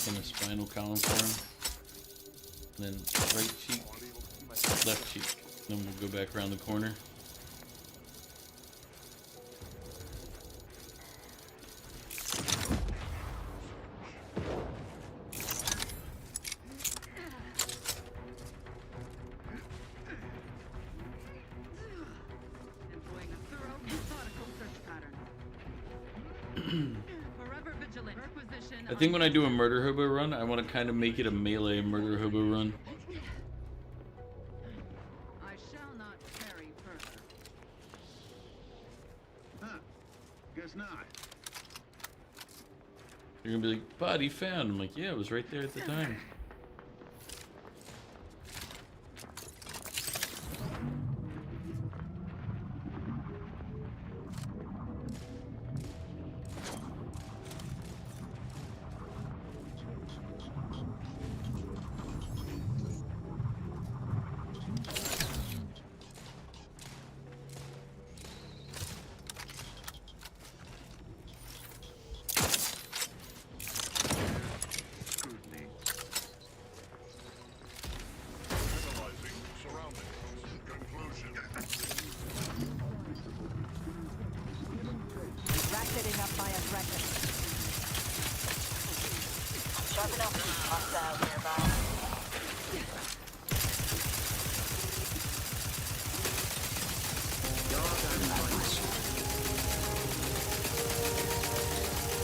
Making a spinal column for him. And then right cheek, left cheek. Then we'll go back around the corner. I think when I do a murder hobo run, I want to kind of make it a melee murder hobo run. I shall not carry further. Huh. Guess not. You're gonna be like, body found. I'm like, yeah, it was right there at the time.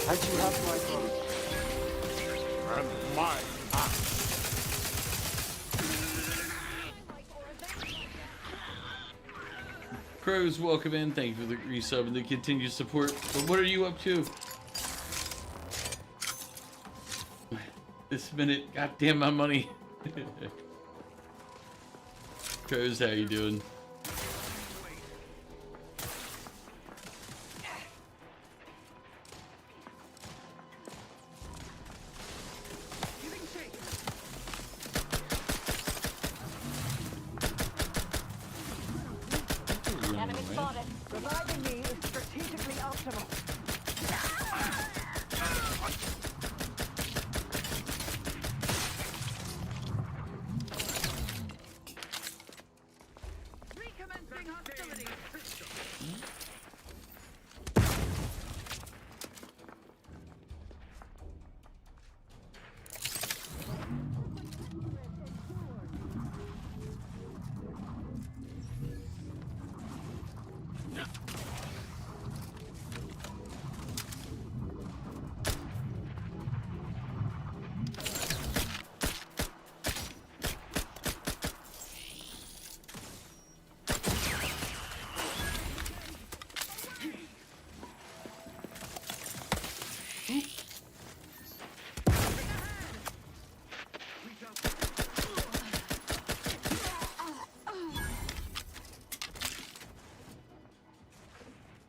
How'd you have my phone? And mine. Crows, welcome in. Thank you for the resub and the continued support. But what are you up to? This minute, goddamn my money. Crows, how you doing? Enemy spotted. Reviving me is strategically optimal. Recommencing hostilities.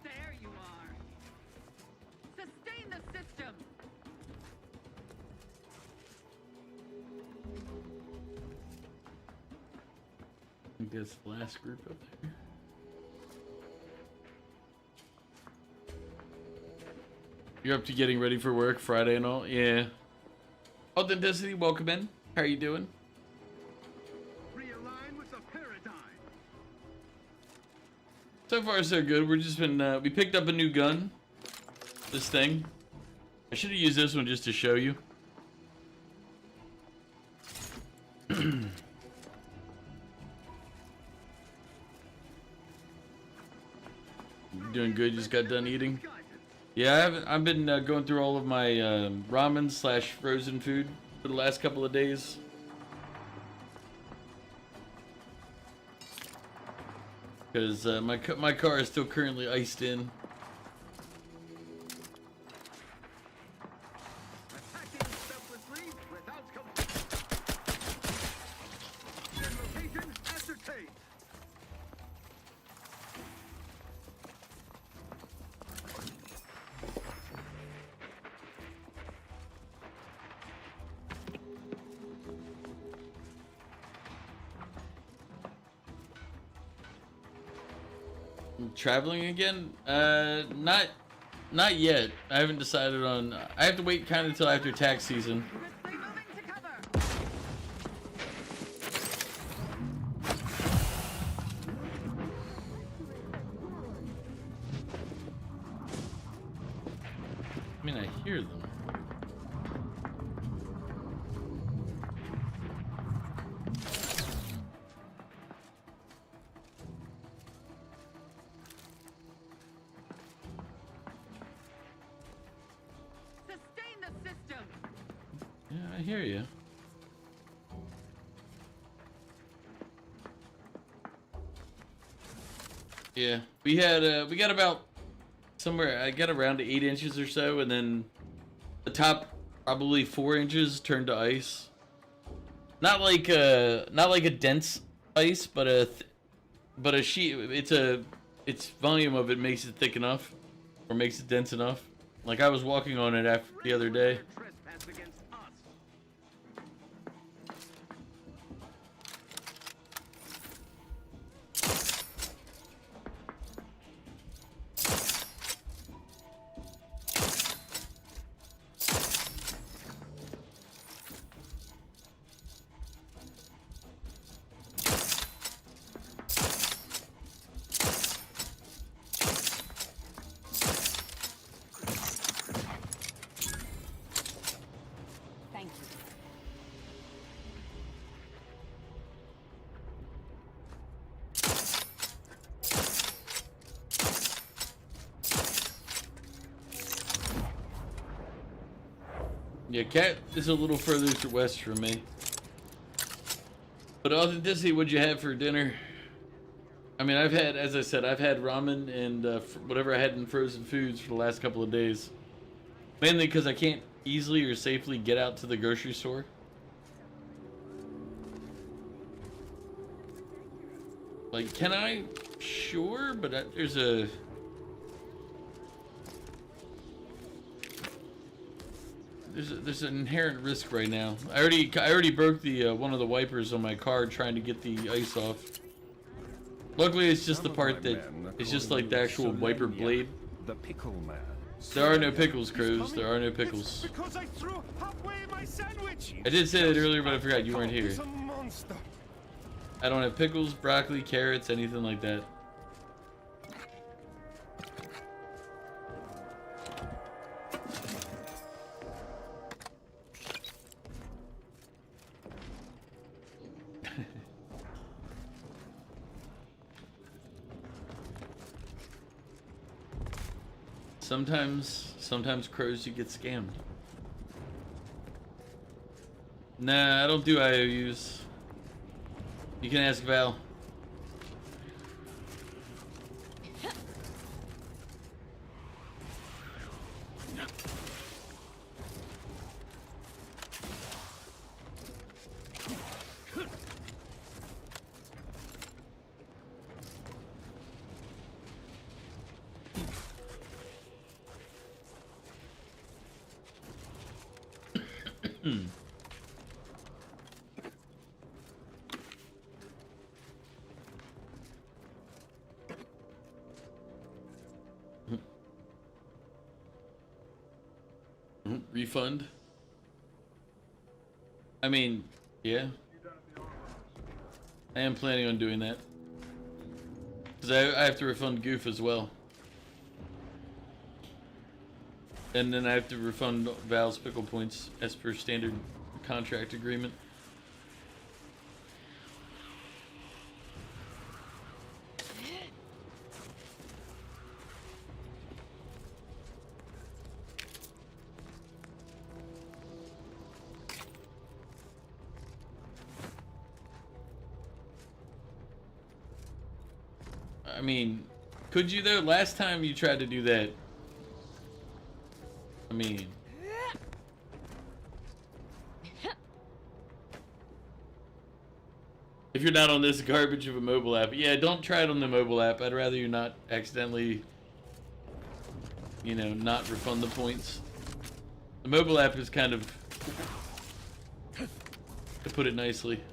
There you are. Sustain the system. I think that's the last group up there. You're up to getting ready for work Friday and all? Yeah. Authenticity, welcome in. How are you doing? Realign with the paradigm. So far so good. We're just been we picked up a new gun. This thing. I should have used this one just to show you. Doing good, just got done eating. Yeah, I've been going through all of my ramen slash frozen food for the last couple of days. Because my car is still currently iced in. Attacking selflessly without their location ascertained. Traveling again? Not yet. I haven't decided on. I have to wait kind of until after tax season. Swiftly moving to cover. I mean, I hear them. Sustain the system. Yeah, I hear you. Yeah, we got about somewhere. I got around 8 inches or so, and then the top probably 4 inches turned to ice. Not like a dense ice, but a sheet. Its volume of it makes it thick enough, or makes it dense enough. Like I was walking on it after the other day. Trespass against us. Thank you. Yeah, Cat is a little further to west from me. But Authenticity, what'd you have for dinner? I mean, I've had, as I said, I've had ramen and whatever I had in frozen foods for the last couple of days. Mainly because I can't easily or safely get out to the grocery store. Like, can I? Sure, but there's a... There's an inherent risk right now. I already broke the one of the wipers on my car trying to get the ice off. Luckily, it's just the part that it's just like the actual wiper blade. The pickle man. There are no pickles, Crows. There are no pickles. Because I threw halfway my sandwich. I did say that earlier, but I forgot you weren't here. He's a monster. I don't have pickles, broccoli, carrots, anything like that. Sometimes crows you get scammed. Nah, I don't do IOUs. You can ask Val. Refund? I mean, yeah. I am planning on doing that. Because I have to refund Goof as well. And then I have to refund Val's pickle points as per standard contract agreement. I mean, could you though? Last time you tried to do that, I mean, if you're not on this garbage of a mobile app, yeah, don't try it on the mobile app. I'd rather you not accidentally, you know, not refund the points. The mobile app is kind of, to put it nicely.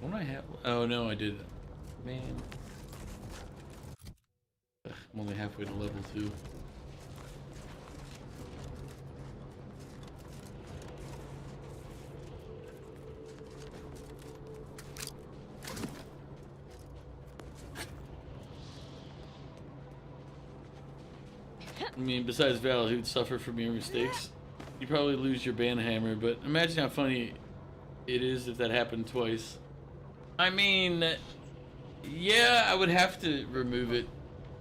Don't I have? Oh no, I did. Man, ugh, I'm only halfway to level 2. I mean, besides Val, who'd suffer from your mistakes, you probably lose your banhammer, but imagine how funny it is if that happened twice. I mean, yeah, I would have to remove it.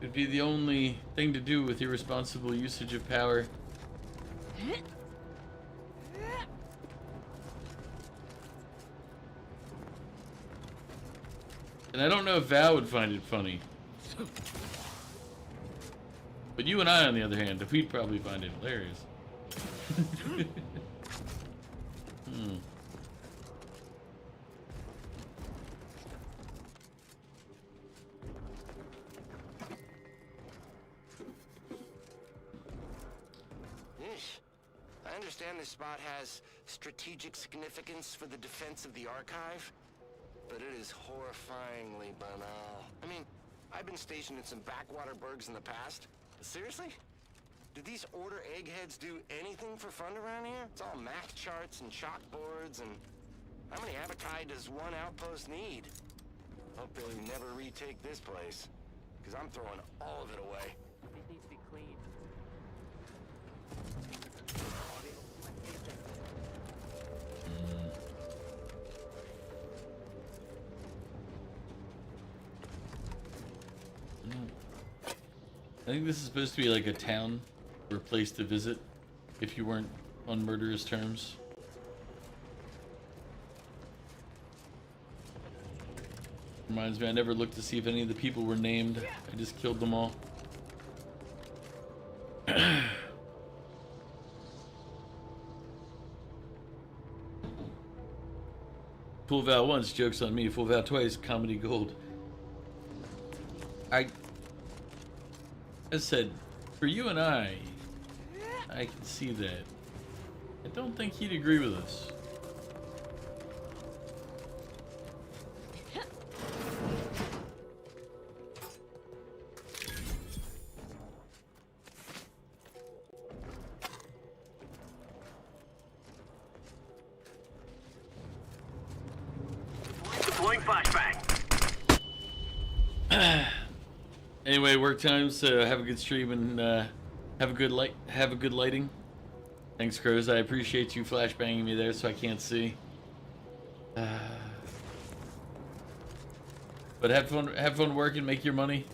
It'd be the only thing to do with irresponsible usage of power. And I don't know if Val would find it funny. But you and I, on the other hand, we'd probably find it hilarious. I understand this spot has strategic significance for the defense of the archive, but it is horrifyingly banal. I mean, I've been stationed in some backwater burgs in the past. Seriously? Do these Order eggheads do anything for fun around here? It's all math charts and chalkboards, and how many abakai does one outpost need? Hope they'll never retake this place, because I'm throwing all of it away. These need to be cleaned. I think this is supposed to be like a town or a place to visit if you weren't on murderous terms. Reminds me, I never looked to see if any of the people were named. I just killed them all. Full Val once, joke's on me. Full Val twice, comedy gold. As said, for you and I can see that. I don't think he'd agree with us. Deploying flashbang. Anyway, work time. So have a good stream and have a good lighting. Thanks, Crows. I appreciate you flashbanging me there, so I can't see. But have fun working, make your money.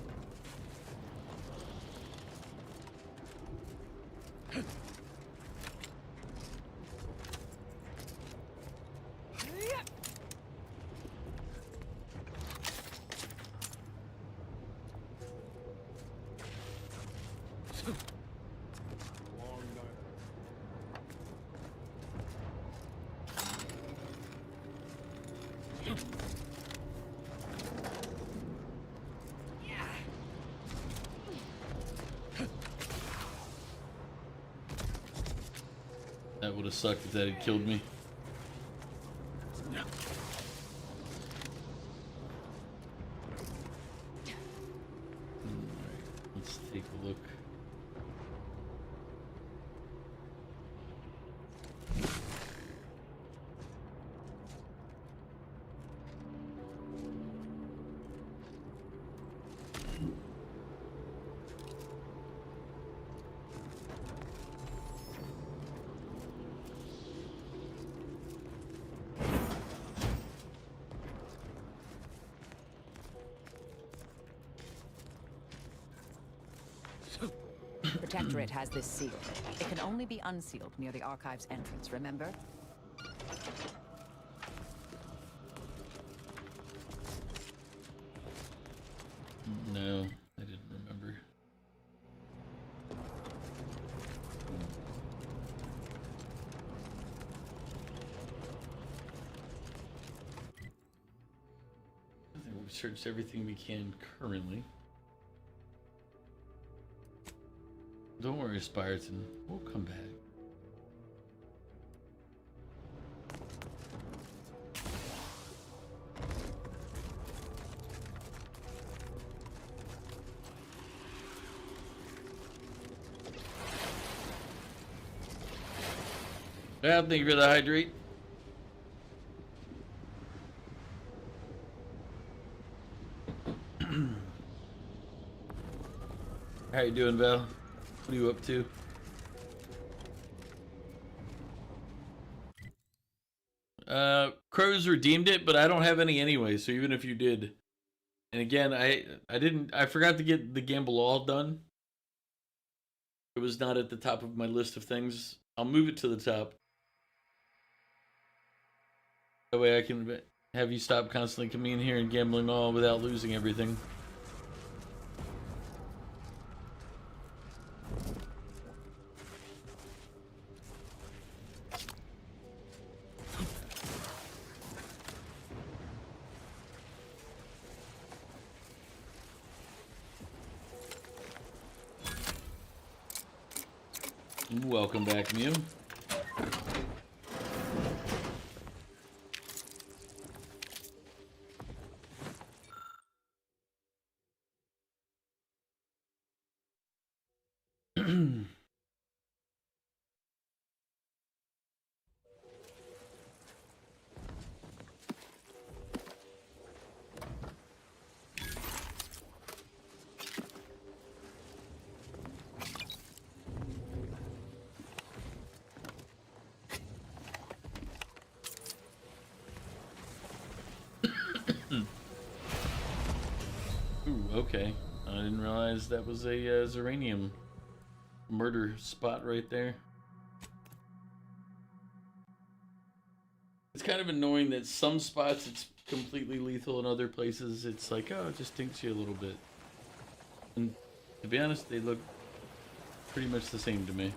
That would have sucked if that had killed me. Alright, let's take a look. Protectorate has this sealed. It can only be unsealed near the Archive's entrance, remember? No, I didn't remember. I think we've searched everything we can currently. Don't worry, Spyreton. We'll come back. Yeah, thank you for the hydrate. How you doing, Val? What are you up to? Crows redeemed it, but I don't have any anyway, so even if you did. And again, I forgot to get the gamble all done. It was not at the top of my list of things. I'll move it to the top. That way I can have you stop constantly coming in here and gambling all without losing everything. Welcome back, Mew. Ooh, okay. I didn't realize that was a Zeranium murder spot right there. It's kind of annoying that some spots it's completely lethal and other places it's like, oh, it just stinks you a little bit. And to be honest, they look pretty much the same to me.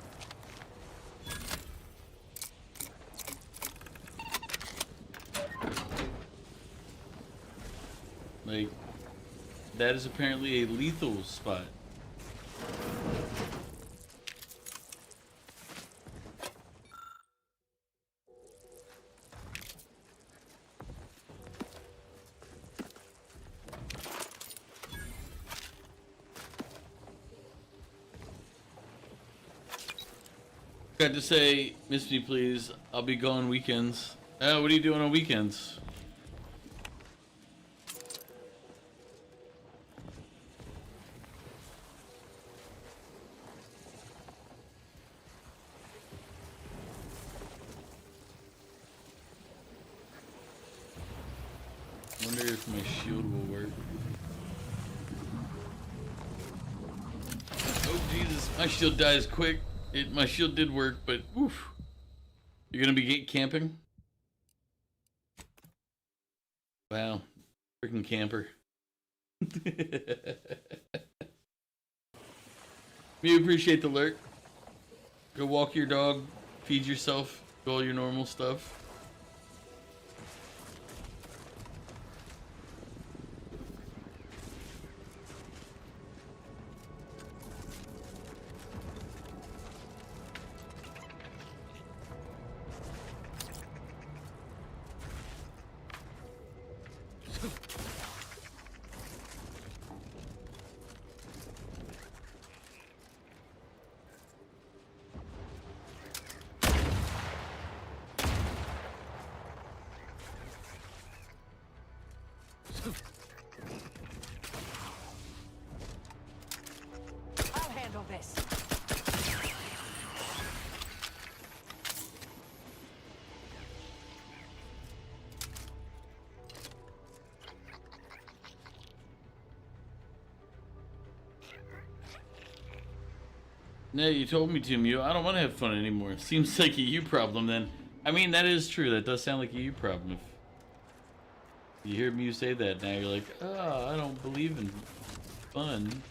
Like, that is apparently a lethal spot. Got to say, miss me please. I'll be going weekends. What are you doing on weekends? Wonder if my shield will work. Oh Jesus, my shield dies quick. My shield did work, but oof. You're gonna be camping? Wow, freaking camper. We appreciate the lurk. Go walk your dog, feed yourself, do all your normal stuff. No, you told me to, Mew. I don't want to have fun anymore. Seems like a you problem then. I mean, that is true. That does sound like a you problem. If you hear Mew say that, now you're like, oh, I don't believe in fun.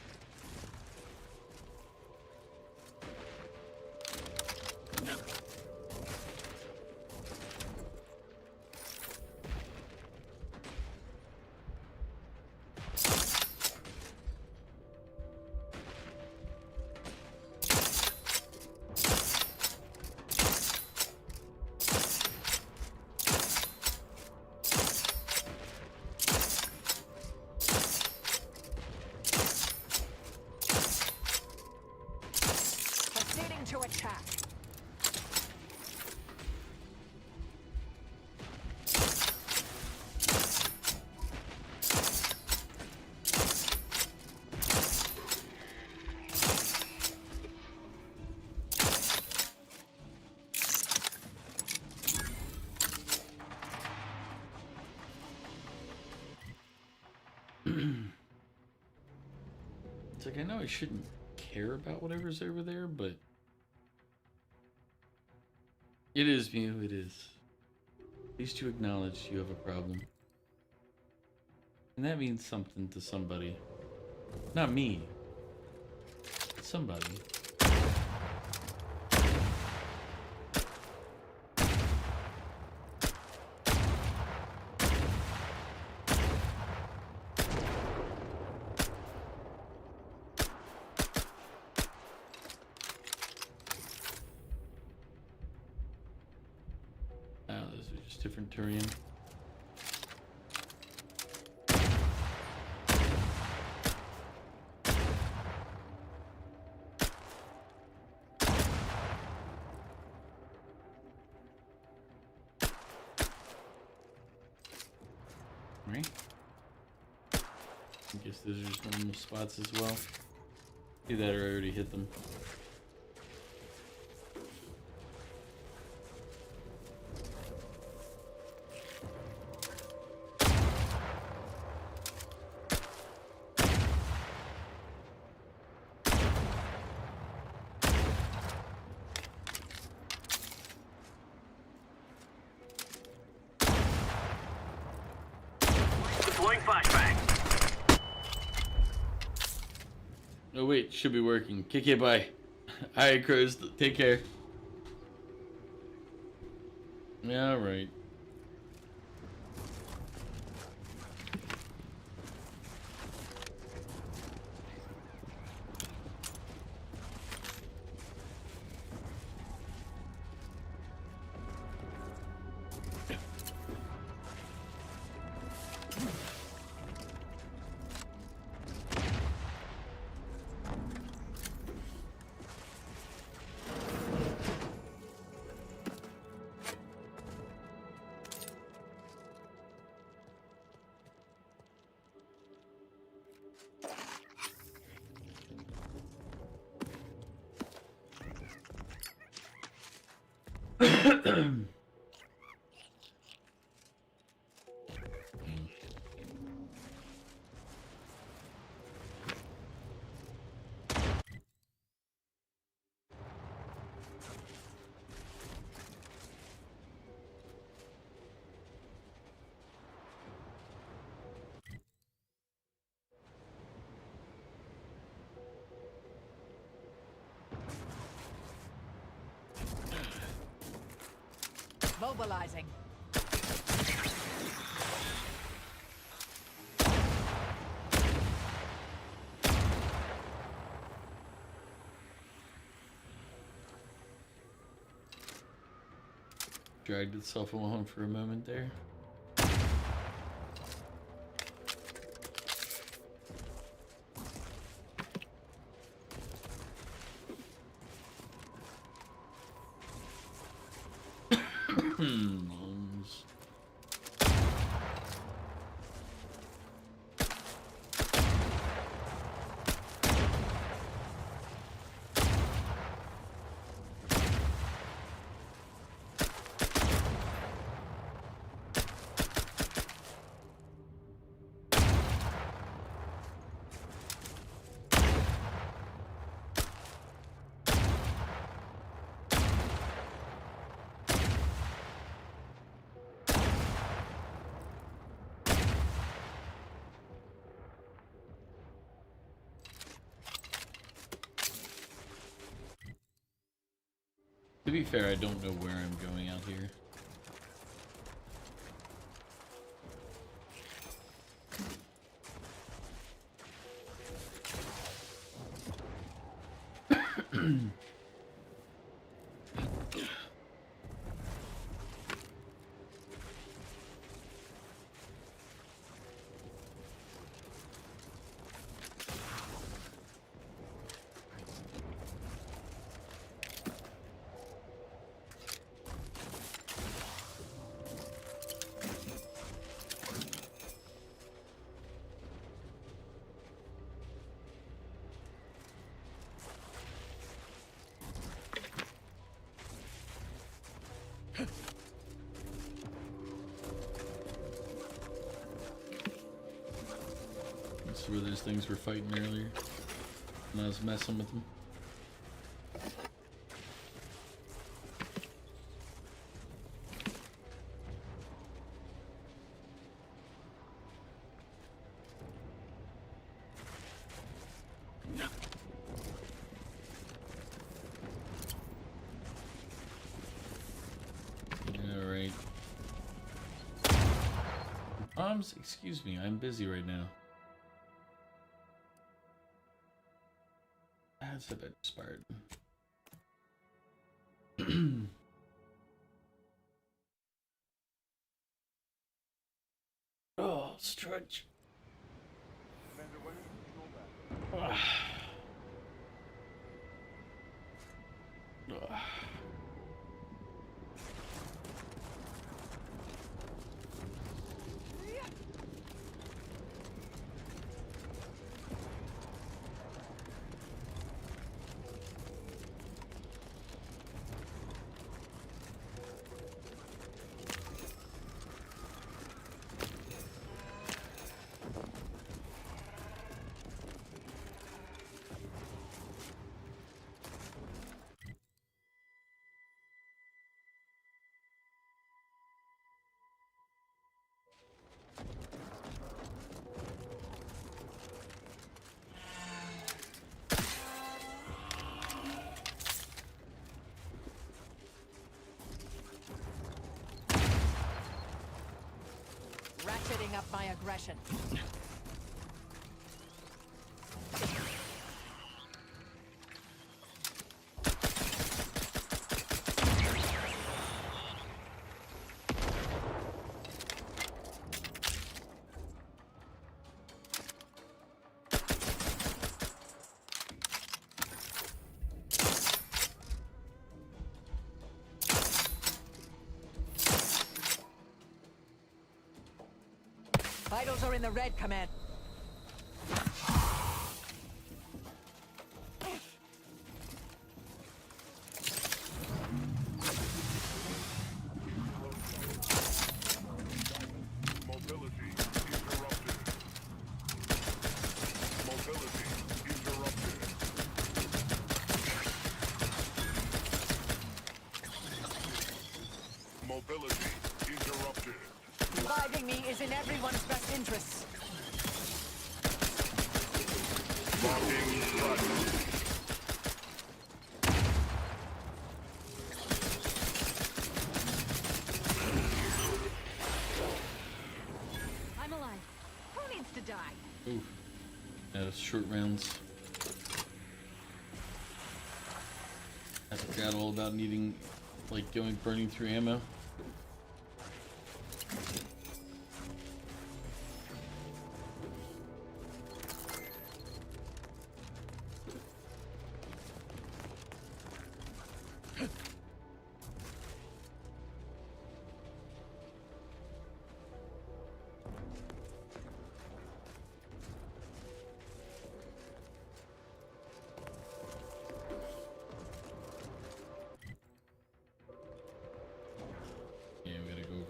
Proceeding to attack. It's like, I know I shouldn't care about whatever's over there, but it is, Mew, it is. At least you acknowledge you have a problem. And that means something to somebody. Not me. Somebody. Those are just different terrain. Right? I guess those are just normal spots as well. Do that, or I already hit them. Deploying flashbang. Oh wait, should be working. KK, bye. Alright, Crows, take care. Yeah, alright. Mobilizing. Dragged itself along for a moment there. Lungs. To be fair, I don't know where I'm going out here. That's where those things were fighting earlier. And I was messing with them. Alright. Excuse me, I'm busy right now. That's a bit inspired. Oh, stretch. Ugh. Ugh. Ratcheting up my aggression. Vitals are in the red, Command. Mobility interrupted. Mobility interrupted. Mobility interrupted. Reviving me is in everyone's best interests. Locking front. I'm alive. Who needs to die? Ooh. Yeah, short rounds. I forgot all about needing, like, burning through ammo.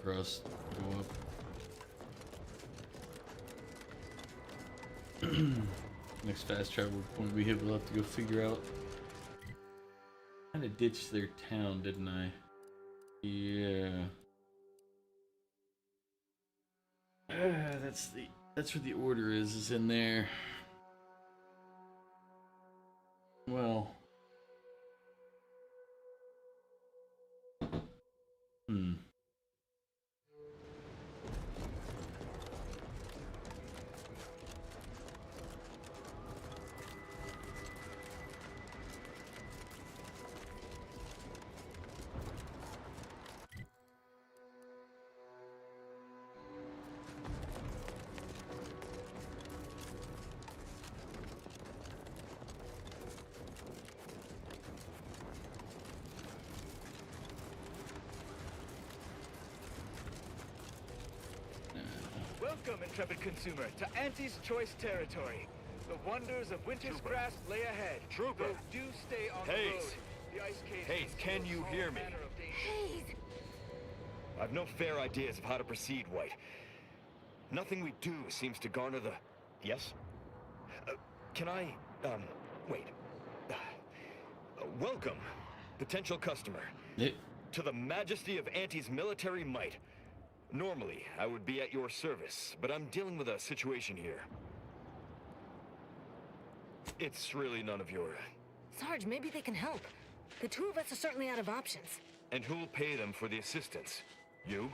Across, go up. Next fast travel point we hit, we'll have to go figure out. I kinda ditched their town, didn't I? Yeah. That's where the order is in there. Well. Hmm. Welcome, intrepid consumer, to Auntie's Choice territory. The wonders of winter's grass lay ahead. Trooper! Though do stay on the road. The ice cave Hayes, can you hear me? I've no fair ideas of how to proceed, White. Nothing we do seems to garner the... Yes? Can I... wait. Welcome, potential customer, to the majesty of Auntie's military might. Normally, I would be at your service, but I'm dealing with a situation here. It's really none of your... Sarge, maybe they can help. The two of us are certainly out of options. And who'll pay them for the assistance? You?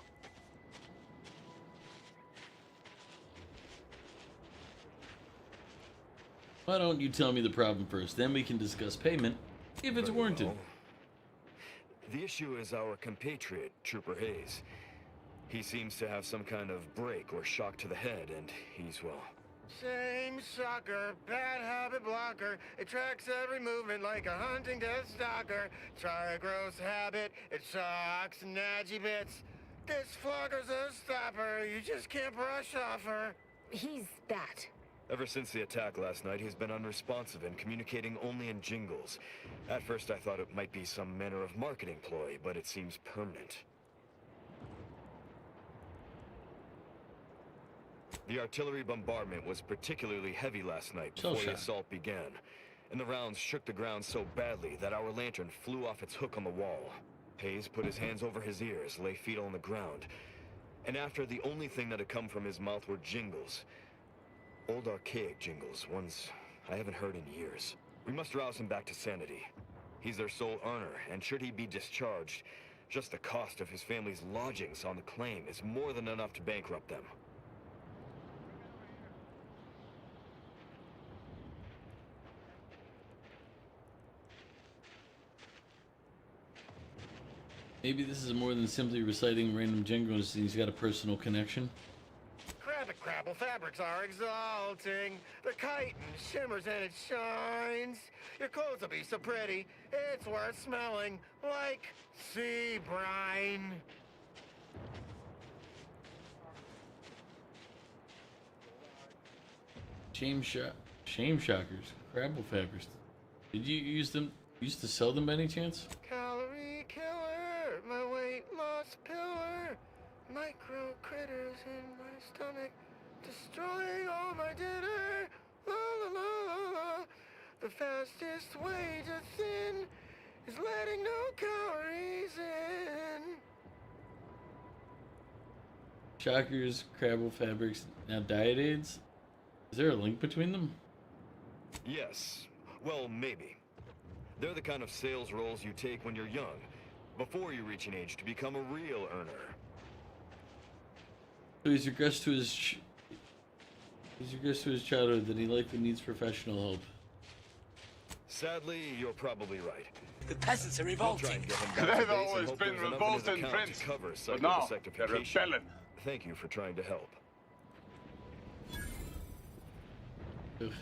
Why don't you tell me the problem first, then we can discuss payment, if it's warranted. Well. The issue is our compatriot, Trooper Hayes. He seems to have some kind of break or shock to the head, and he's, well... Same sucker, bad habit blocker. It tracks every movement like a hunting death stalker. Try a gross habit, it sucks nadgy bits. This flogger's a stopper, you just can't brush off her. He's bad. Ever since the attack last night, he's been unresponsive and communicating only in jingles. At first I thought it might be some manner of marketing ploy, but it seems permanent. The artillery bombardment was particularly heavy last night before the assault began, and the rounds shook the ground so badly that our lantern flew off its hook on the wall. Hayes put his hands over his ears, lay feet on the ground, and after the only thing that had come from his mouth were jingles. Old archaic jingles, ones I haven't heard in years. We must rouse him back to sanity. He's their sole earner, and should he be discharged, just the cost of his family's lodgings on the claim is more than enough to bankrupt them. Maybe this is more than simply reciting random jingles, he's got a personal connection. Crabble crabble fabrics are exalting. The chitin shimmers and it shines. Your clothes will be so pretty, it's worth smelling like sea brine. Shame shockers, crabble fabrics. Did you used to sell them by any chance? Calorie killer, my weight loss pillar. Micro critters in my stomach, destroying all my dinner. La la la la la. The fastest way to thin is letting no calories in. Shockers, crabble fabrics, now diet aids? Is there a link between them? Yes. Well, maybe. They're the kind of sales roles you take when you're young, before you reach an age to become a real earner. So he's regressed to his childhood that he likely needs professional help. Sadly, you're probably right. The peasants are revolting. They've always been revolting, Prince, but now they're rebelling. Thank you for trying to help. Ugh.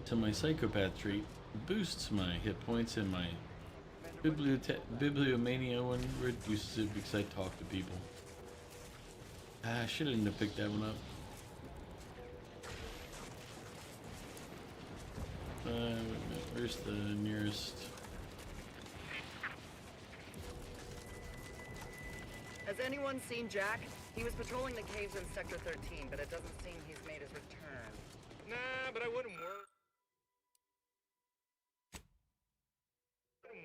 To my psychopath trait boosts my hit points and my bibliomania one reduces it because I talk to people. I shouldn't have picked that one up. Where's the nearest? Has anyone seen Jack? He was patrolling the caves in Sector 13, but it doesn't seem he's made his return. Nah, but I wouldn't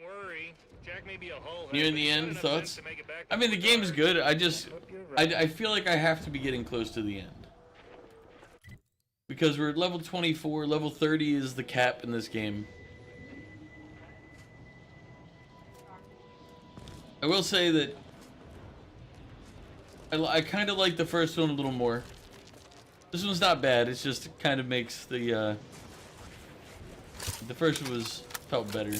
worry. Jack may be a hull. Near the end, thoughts? I mean, the game's good. I feel like I have to be getting close to the end. Because we're at level 24, level 30 is the cap in this game. I will say that I kind of like the first one a little more. This one's not bad. It's just it kind of makes the first one felt better.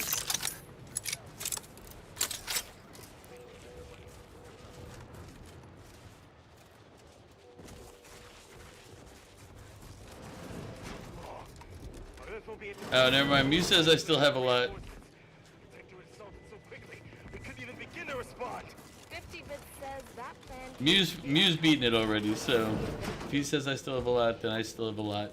Oh, never mind. Mew says I still have a lot. Mew's beating it already, so if he says I still have a lot, then I still have a lot.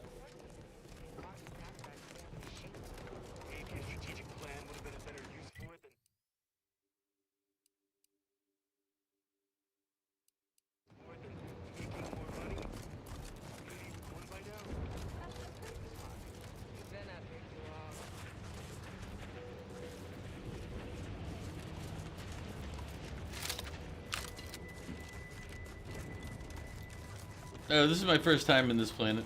Oh, this is my first time in this planet.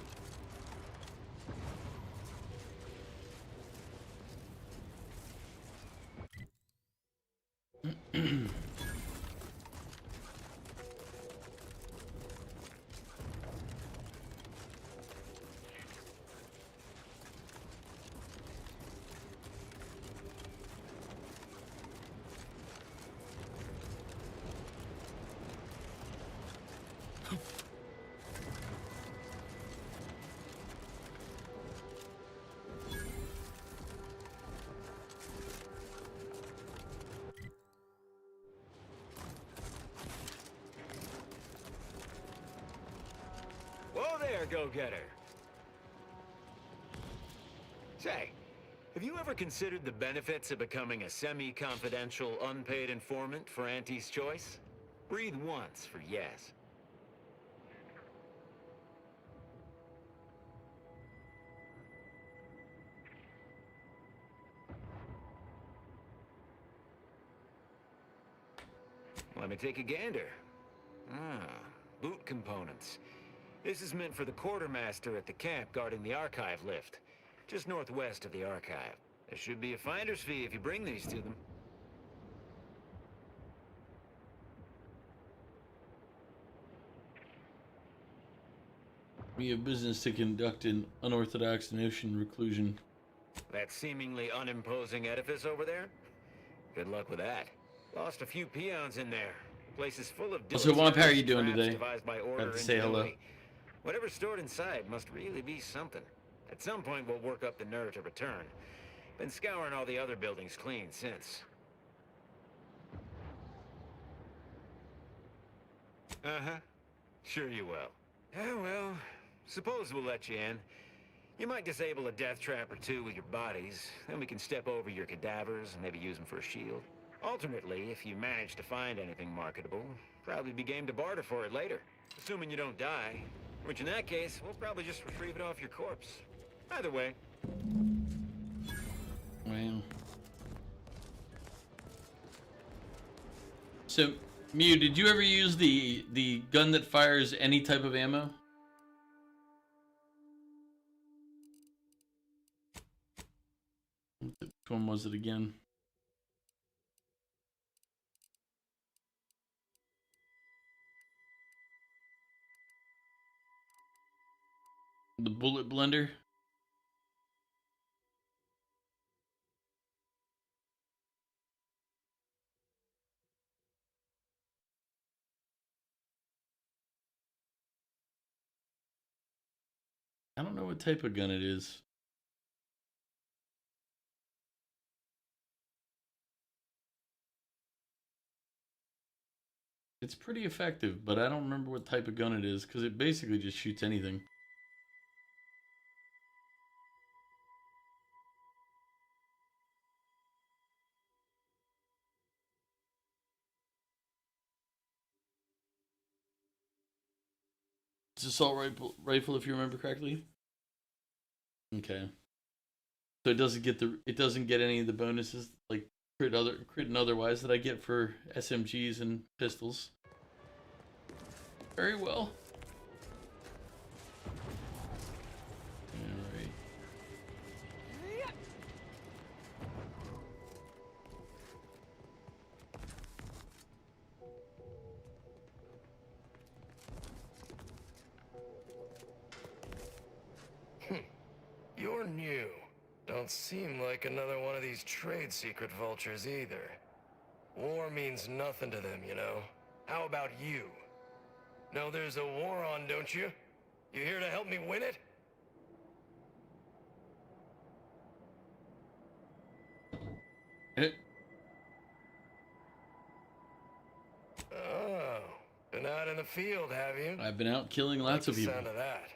Whoa there, go-getter. Say, have you ever considered the benefits of becoming a semi-confidential, unpaid informant for Auntie's Choice? Breathe once for yes. Let me take a gander. Ah, boot components. This is meant for the quartermaster at the camp guarding the archive lift, just northwest of the archive. There should be a finder's fee if you bring these to them. We have business to conduct in unorthodox and ocean reclusion. That seemingly unimposing edifice over there? Good luck with that. Lost a few peons in there. Place is full of So, Womp, how are you doing traps today? devised by I order have to say hello. ingenuity. Whatever's stored inside must really be something. At some point, we'll work up the nerve to return. Been scouring all the other buildings clean since. Uh-huh. Sure you will. Oh, well, suppose we'll let you in. You might disable a death trap or two with your bodies, then we can step over your cadavers and maybe use them for a shield. Alternately, if you manage to find anything marketable, probably be game to barter for it later. Assuming you don't die, which in that case, we'll probably just retrieve it off your corpse. Either way. Wow. So, Mew, did you ever use the gun that fires any type of ammo? Which one was it again? The bullet blender? I don't know what type of gun it is. It's pretty effective, but I don't remember what type of gun it is because it basically just shoots anything. It's assault rifle, if you remember correctly. Okay. So it doesn't get any of the bonuses like crit and otherwise that I get for SMGs and pistols. Very well. All right. don't seem like another one of these trade secret vultures either. War means nothing to them, you know. How about you? Know there's a war on, don't you? You here to help me win it? Oh, been out in the field, have you? I've been out killing lots of people. Sound of that.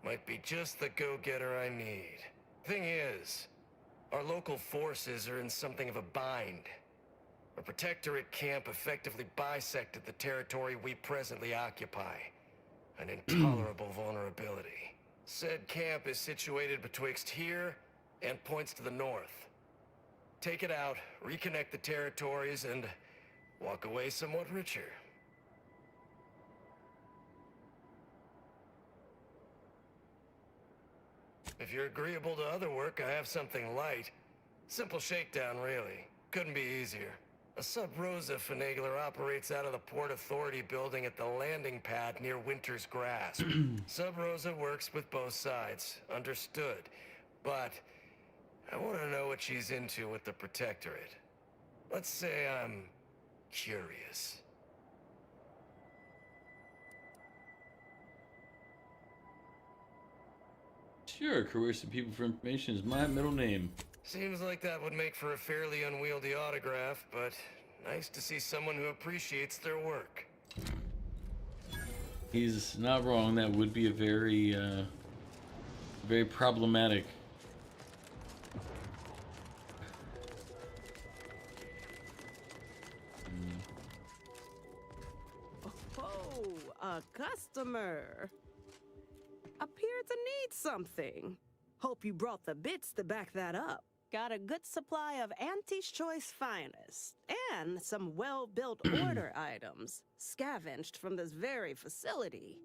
Might be just the go-getter I need. Thing is, our local forces are in something of a bind. A protectorate camp effectively bisected the territory we presently occupy. An intolerable vulnerability. Said camp is situated betwixt here and points to the north. Take it out, reconnect the territories, and walk away somewhat richer. If you're agreeable to other work, I have something light. Simple shakedown, really. Couldn't be easier. A Sub-Rosa finagler operates out of the Port Authority building at the landing pad near Winter's Grasp. Sub-Rosa works with both sides, understood. But I want to know what she's into with the Protectorate. Let's say I'm curious. Sure, coercing people for information is my middle name. Seems like that would make for a fairly unwieldy autograph, but nice to see someone who appreciates their work. He's not wrong. That would be a very, very problematic. Oh, a customer. Appear to need something. Hope you brought the bits to back that up. Got a good supply of Auntie's Choice finest, and some well-built order items, scavenged from this very facility.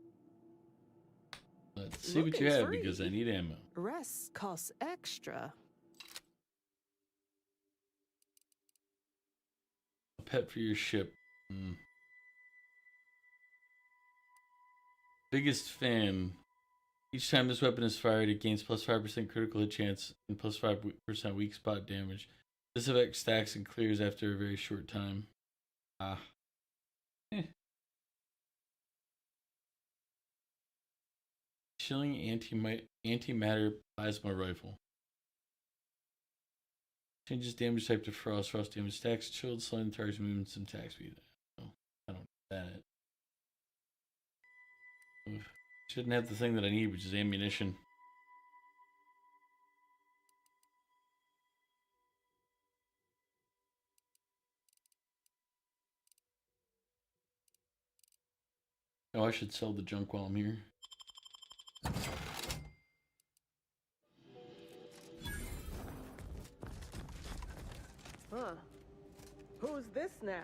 Let's see what you have, because I need ammo. Rest costs extra. A pet for your ship. Biggest fan. Each time this weapon is fired, it gains plus 5% critical hit chance and plus 5% weak spot damage. This effect stacks and clears after a very short time. Chilling antimatter plasma rifle. Changes damage type to frost. Frost damage stacks. Chilled, slowing target's movement, some attack speed. Oh, I don't need that. Oof. Shouldn't have the thing that I need, which is ammunition. Oh, I should sell the junk while I'm here. Huh. Who's this now?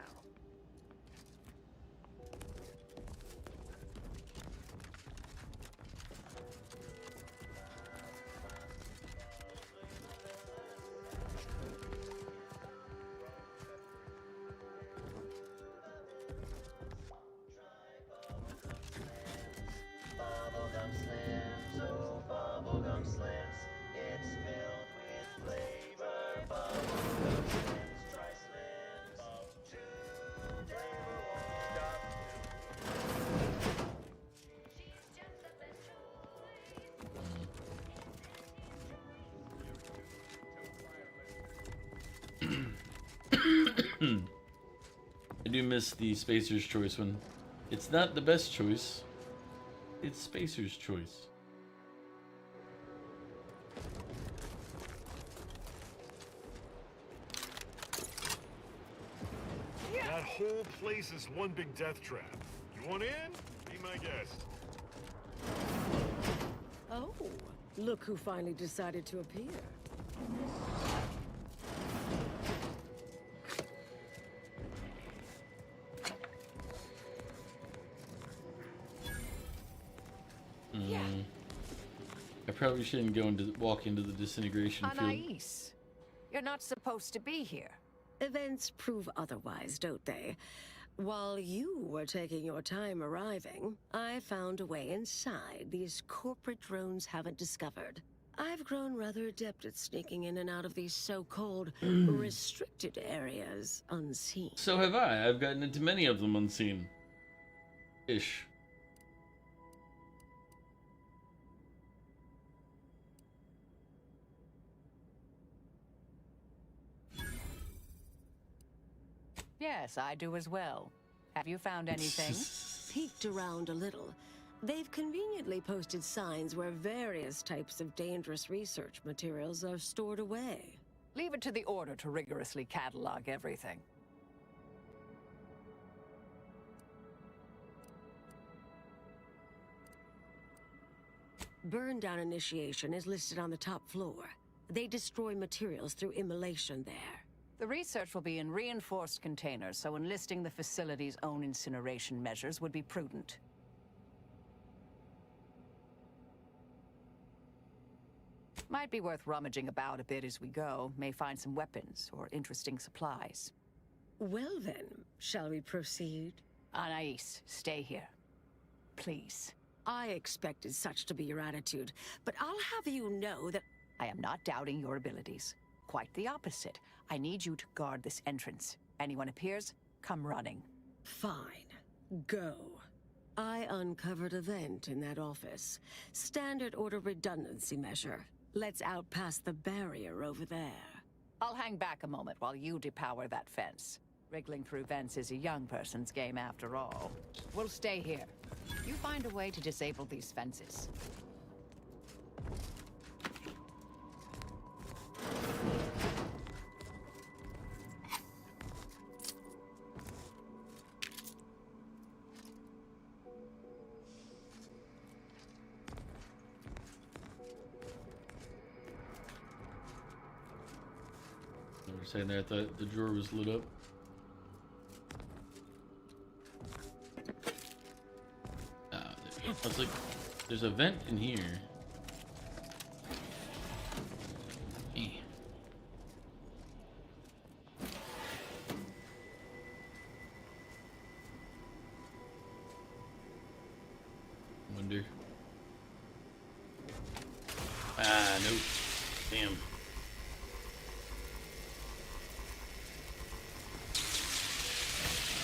Bubblegum Slims, oh Bubblegum Slims, it's filled with flavor. Bubblegum Slims, try Slims today. She's just the best I do miss the Spacer's Choice one. It's not the best choice. It's Spacer's Choice. That whole place is one big death trap. You want in? Be my guest. Oh, look who finally decided to appear. I probably shouldn't walk into the disintegration field. Anais, you're not supposed to be here. Events prove otherwise, don't they? While you were taking your time arriving, I found a way inside these corporate drones haven't discovered. I've grown rather adept at sneaking in and out of these so-called restricted areas unseen. So have I. I've gotten into many of them unseen. Ish. Yes, I do as well. Have you found anything? Peeked around a little. They've conveniently posted signs where various types of dangerous research materials are stored away. Leave it to the Order to rigorously catalog everything. Burn down initiation is listed on the top floor. They destroy materials through immolation there. The research will be in reinforced containers, so enlisting the facility's own incineration measures would be prudent. Might be worth rummaging about a bit as we go. May find some weapons or interesting supplies. Well then, shall we proceed? Anais, stay here. Please. I expected such to be your attitude, but I'll have you know that I am not doubting your abilities. Quite the opposite. I need you to guard this entrance. Anyone appears, come running. Fine. Go. I uncovered a vent in that office. Standard order redundancy measure. Let's out past the barrier over there. I'll hang back a moment while you depower that fence. Wriggling through vents is a young person's game after all. We'll stay here. You find a way to disable these fences. I was saying there, I thought the drawer was lit up. I was like, there's a vent in here. Eh. Wonder. Ah, nope. Damn.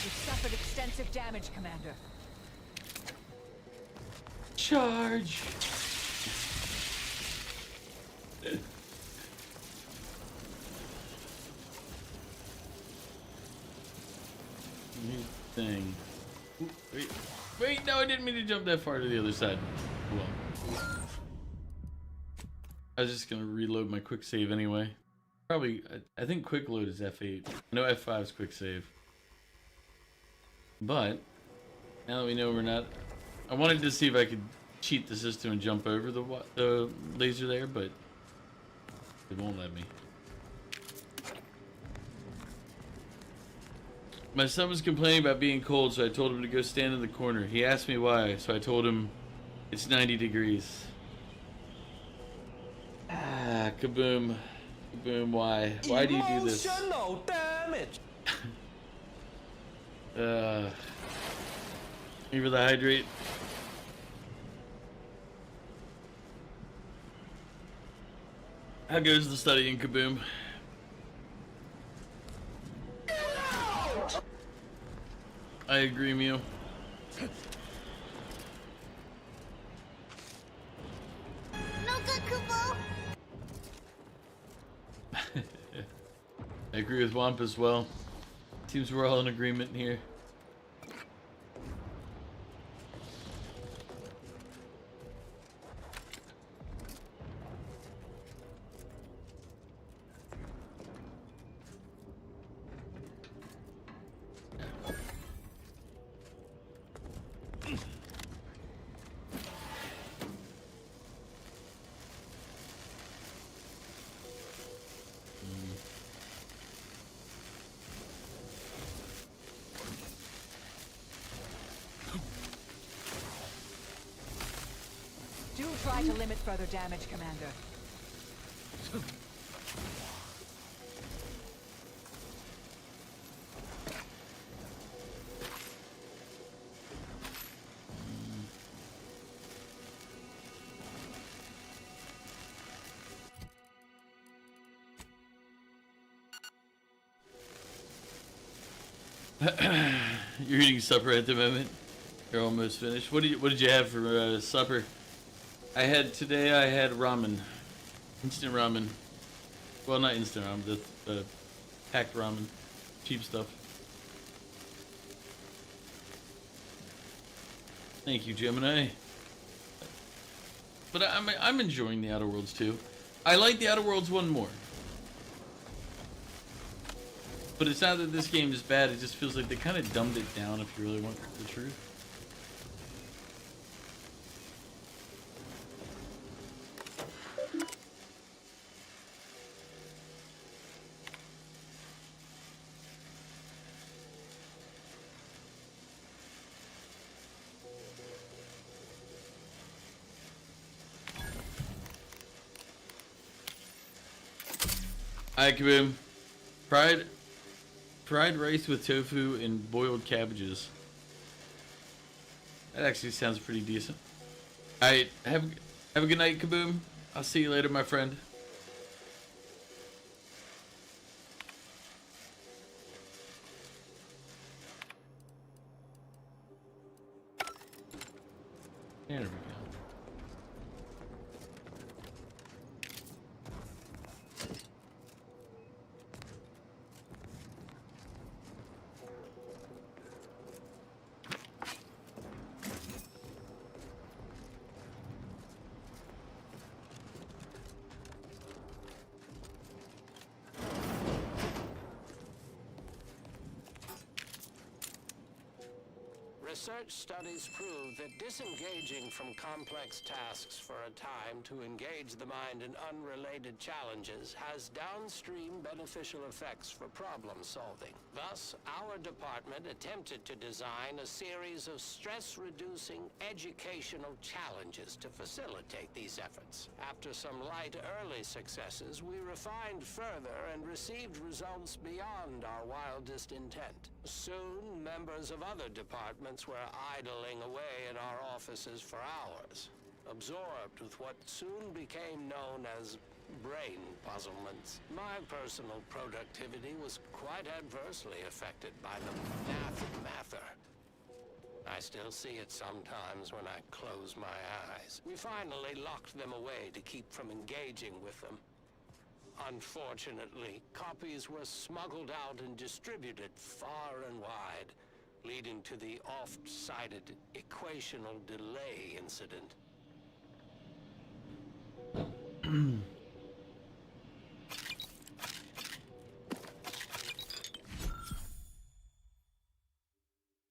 You've suffered extensive damage, Commander. Charge! New thing. Ooh, wait, no, I didn't mean to jump that far to the other side. Well, I was just gonna reload my quick save anyway. Probably, I think quick load is F8. No, F5 is quick save. But now that we know we're not, I wanted to see if I could cheat the system and jump over the laser there, but it won't let me. My son was complaining about being cold, so I told him to go stand in the corner. He asked me why, so I told him it's 90 degrees. Ah, kaboom. Kaboom, why? Why do you do this? Emotional damage. Maybe the hydrate. How goes the studying, Kaboom? I agree, Mew. No good, Kubo. I agree with Womp as well. Seems we're all in agreement here. Do try to limit further damage, Commander. You're eating supper at the moment. You're almost finished. What did you have for supper? I had ramen, instant ramen. Well, not instant ramen, the packed ramen, cheap stuff. Thank you, Gemini. But I'm enjoying the Outer Worlds too. I like the Outer Worlds one more. But it's not that this game is bad, it just feels like they kind of dumbed it down if you really want the truth. Alright, Kaboom. Fried rice with tofu and boiled cabbages. That actually sounds pretty decent. Alright, have a good night, Kaboom. I'll see you later, my friend. There we go. Research studies prove that disengaging from complex tasks for a time to engage the mind in unrelated challenges has downstream beneficial effects for problem solving. Thus, our department attempted to design a series of stress-reducing educational challenges to facilitate these efforts. After some light early successes, we refined further and received results beyond our wildest intent. Soon, members of other departments were idling away in our offices for hours, absorbed with what soon became known as brain puzzlements. My personal productivity was quite adversely affected by the mather. I still see it sometimes when I close my eyes. We finally locked them away to keep from engaging with them. Unfortunately, copies were smuggled out and distributed far and wide, leading to the oft-cited equational delay incident.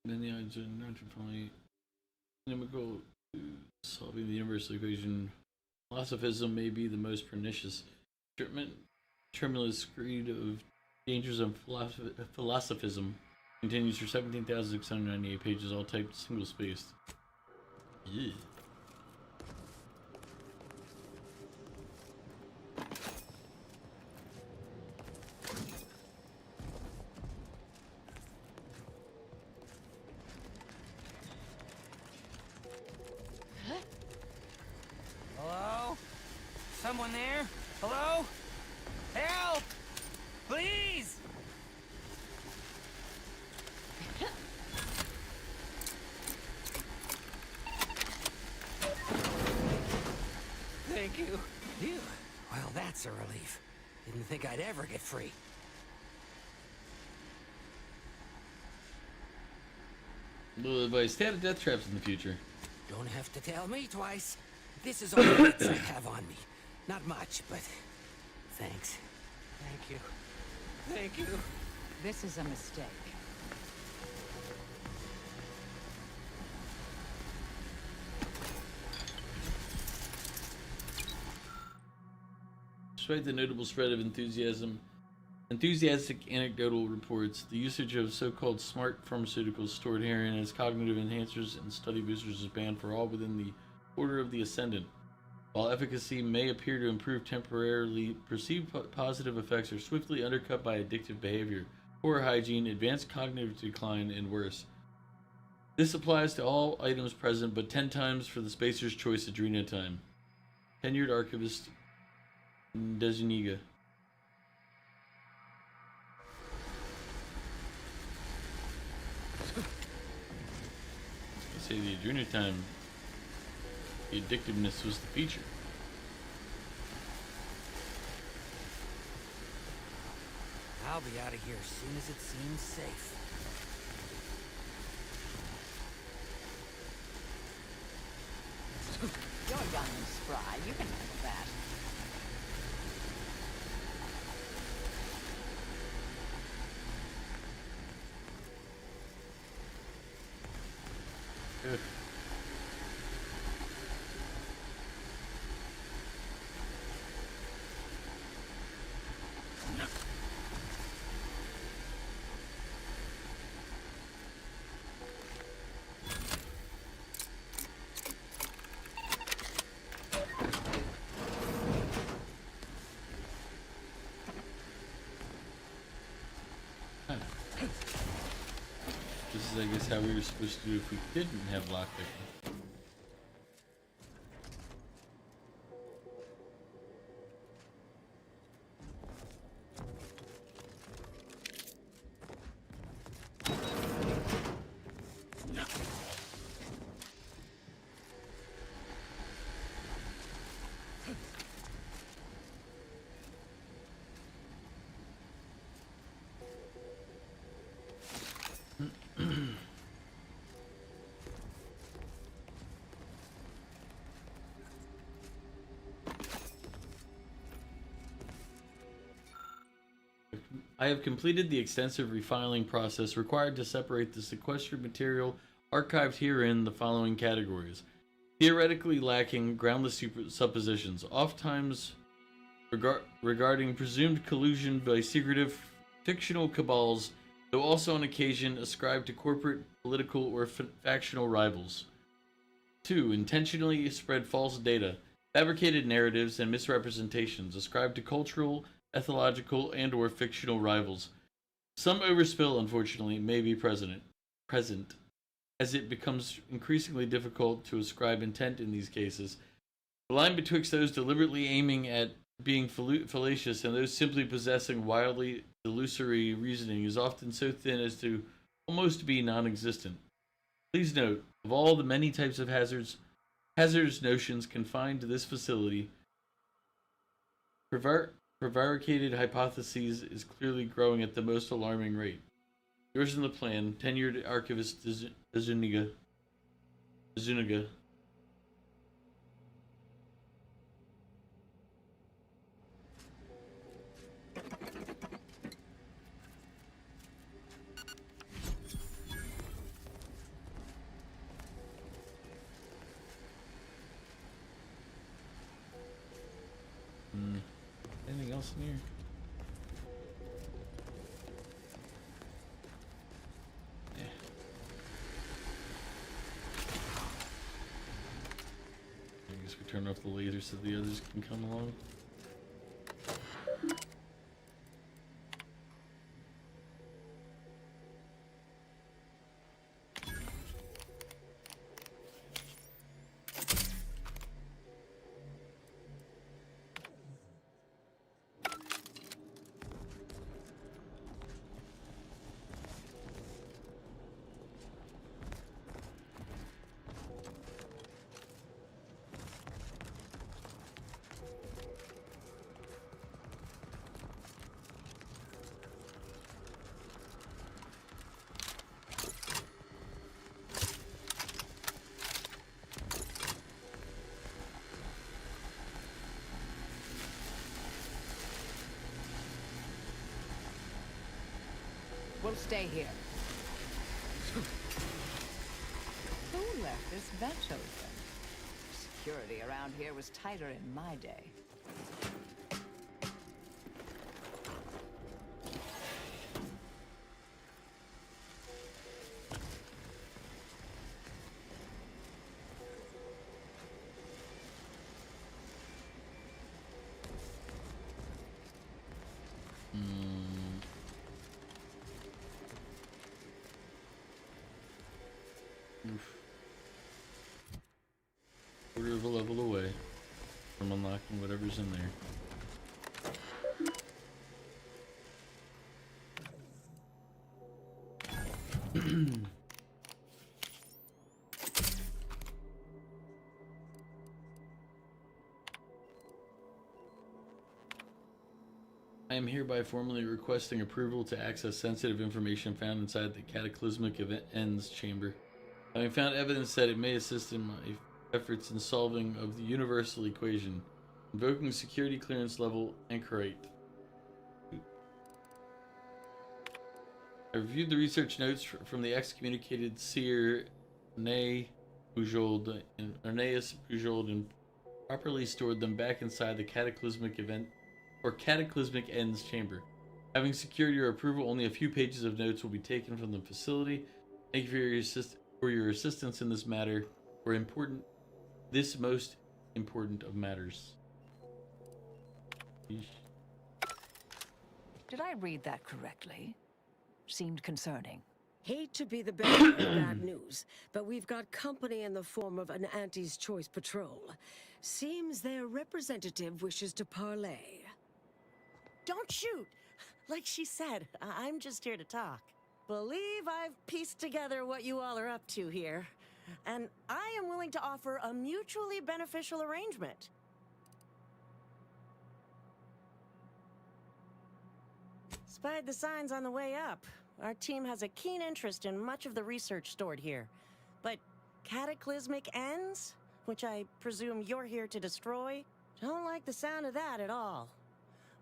Then the odds are not probably inimical to solving the universal equation. Philosophism may be the most pernicious. Tremulous creed of dangers of philosophism continues for 17,698 pages, all typed single-spaced. Yeah. Hello? Someone there? Hello? Help! Please! Thank you. Phew. Well, that's a relief. Didn't think I'd ever get free. Little advice, stay out of death traps in the future. Don't have to tell me twice. This is all the bits I have on me. Not much, but thanks. Thank you. Thank you. This is a mistake. Despite the notable spread of enthusiastic anecdotal reports, the usage of so-called smart pharmaceuticals stored herein as cognitive enhancers and study boosters is banned for all within the Order of the Ascendant. While efficacy may appear to improve temporarily, perceived positive effects are swiftly undercut by addictive behavior, poor hygiene, advanced cognitive decline, and worse. This applies to all items present, but 10 times for the Spacer's Choice Adrena time. Tenured Archivist Dezuniga. say the adrenotime, the addictiveness was the feature. I'll be out of here as soon as it seems safe. You're young and spry. You can handle that. Good. This is, I guess, how we were supposed to do if we didn't have lockpicking. I have completed the extensive refiling process required to separate the sequestered material archived herein the following categories. Theoretically lacking groundless suppositions, oftentimes regarding presumed collusion by secretive fictional cabals, though also on occasion ascribed to corporate, political, or factional rivals. 2. Intentionally spread false data, fabricated narratives, and misrepresentations ascribed to cultural, ethological, and or fictional rivals. Some overspill, unfortunately, may be present, as it becomes increasingly difficult to ascribe intent in these cases. The line betwixt those deliberately aiming at being fallacious and those simply possessing wildly illusory reasoning is often so thin as to almost be non-existent. Please note, of all the many types of hazardous notions confined to this facility, prevaricated hypotheses is clearly growing at the most alarming rate. Yours in the plan, tenured archivist Zuniga. Anything else in here? Yeah. I guess we turn off the laser so the others can come along. We'll stay here. Who left this vent open? Security around here was tighter in my day. Quarter of a level away from unlocking whatever's in there. I am hereby formally requesting approval to access sensitive information found inside the Cataclysmic Ends chamber. Having found evidence that it may assist in my efforts in solving of the universal equation, invoking security clearance level Anchorite. I reviewed the research notes from the excommunicated seer Arneus Bujold and properly stored them back inside the Cataclysmic Ends chamber. Having secured your approval, only a few pages of notes will be taken from the facility. Thank you for your assistance in this matter, this most important of matters. Yeesh. Did I read that correctly? Seemed concerning. Hate to be the bearer of bad news, but we've got company in the form of an Auntie's Choice patrol. Seems their representative wishes to parley. Don't shoot! Like she said, I'm just here to talk. Believe I've pieced together what you all are up to here. And I am willing to offer a mutually beneficial arrangement. Spied the signs on the way up. Our team has a keen interest in much of the research stored here. But Cataclysmic Ends, which I presume you're here to destroy, don't like the sound of that at all.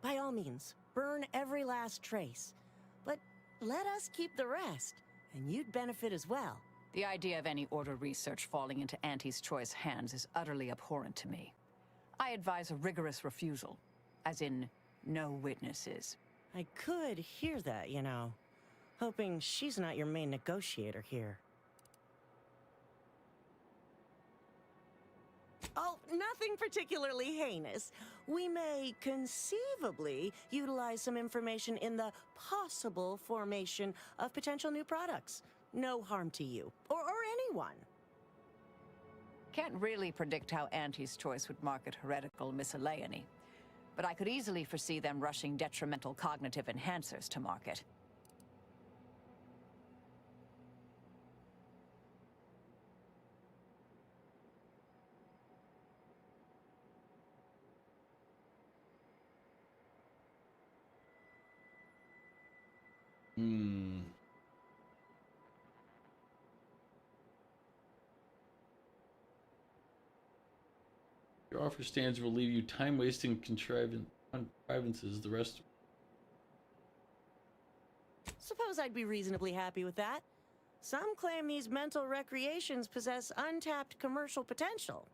By all means, burn every last trace. But let us keep the rest, and you'd benefit as well. The idea of any Order research falling into Auntie's Choice hands is utterly abhorrent to me. I advise a rigorous refusal, as in no witnesses. I could hear that, you know. Hoping she's not your main negotiator here. Oh, nothing particularly heinous. We may conceivably utilize some information in the possible formation of potential new products. No harm to you, or anyone. Can't really predict how Auntie's Choice would market heretical miscellany, but I could easily foresee them rushing detrimental cognitive enhancers to market. Your offer stands will leave you time-wasting contrivances the rest. Suppose I'd be reasonably happy with that. Some claim these mental recreations possess untapped commercial potential.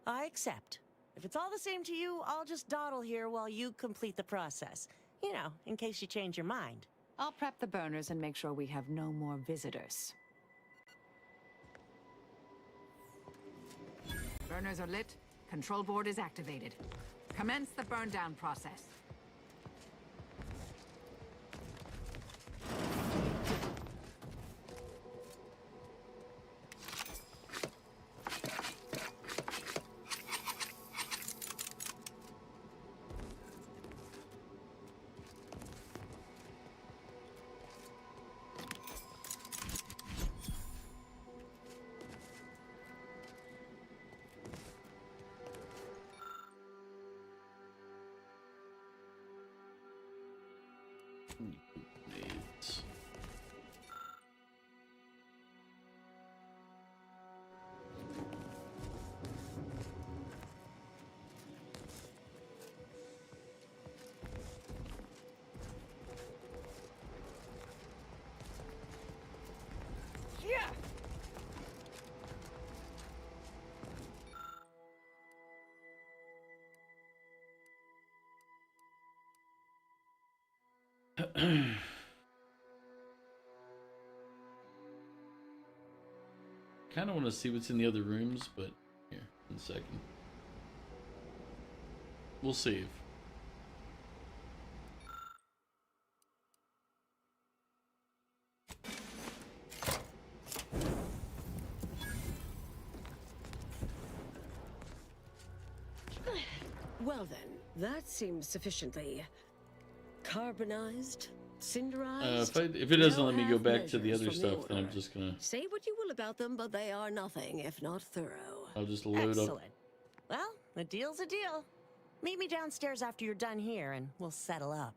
I accept. If it's all the same to you, I'll just dawdle here while you complete the process. You know, in case you change your mind. I'll prep the burners and make sure we have no more visitors. Burners are lit. Control board is activated. Commence the burn down process. Kind of want to see what's in the other rooms, but here, in a second. We'll save. Well then, that seems sufficiently carbonized, cinderized. If it doesn't let me go back to the other stuff, then I'm just gonna say what you will about them, but they are nothing if not thorough. I'll just load Excellent. up. Well, a deal's a deal. Meet me downstairs after you're done here, and we'll settle up.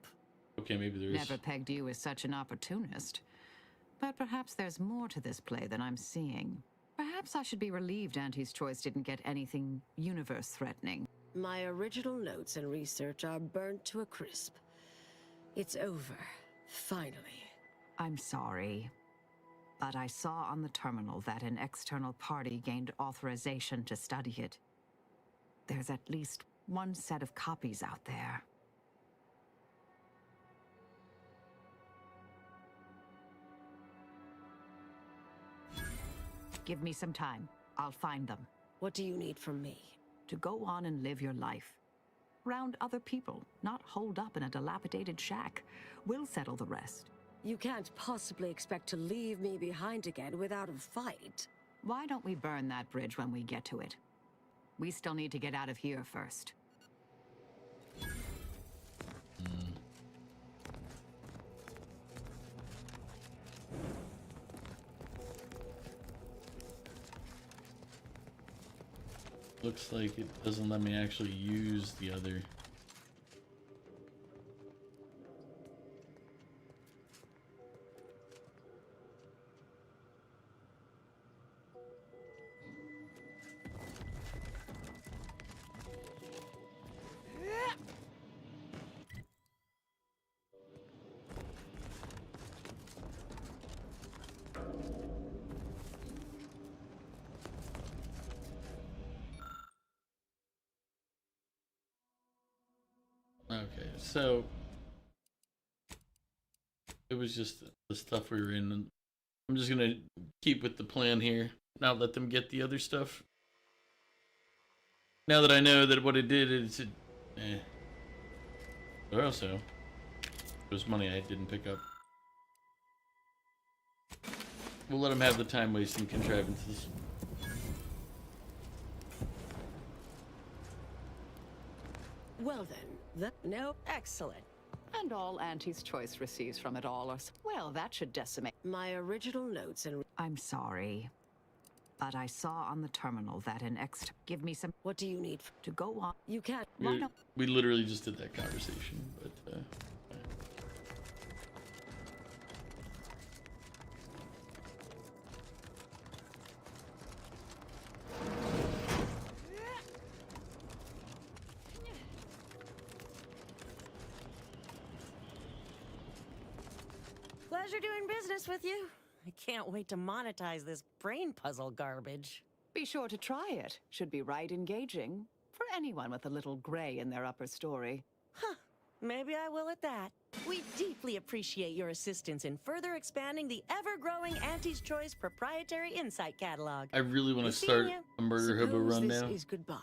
Okay, maybe there is. Never pegged you as such an opportunist. But perhaps there's more to this play than I'm seeing. Perhaps I should be relieved Auntie's Choice didn't get anything universe-threatening. My original notes and research are burnt to a crisp. It's over. Finally. I'm sorry. But I saw on the terminal that an external party gained authorization to study it. There's at least one set of copies out there. Give me some time. I'll find them. What do you need from me? To go on and live your life. Round other people, not holed up in a dilapidated shack. We'll settle the rest. You can't possibly expect to leave me behind again without a fight. Why don't we burn that bridge when we get to it? We still need to get out of here first. Looks like it doesn't let me actually use the other. Okay, so it was just the stuff we were in. I'm just gonna keep with the plan here, not let them get the other stuff. Now that I know that what it did is it, But also, there's money I didn't pick up. We'll let them have the time wasting contrivances. Well then, no, excellent. And all Auntie's Choice receives from it all are... Well, that should decimate... My original notes and... I'm sorry, but I saw on the terminal that an Give me some... What do you need to go on? You can't... We literally just did that conversation, but... Pleasure doing business with you. I can't wait to monetize this brain puzzle garbage. Be sure to try it. Should be right engaging. For anyone with a little gray in their upper story. Huh. Maybe I will at that. We deeply appreciate your assistance in further expanding the ever-growing Auntie's Choice proprietary insight catalog. I really want to start a murder hobo run now. This is goodbye.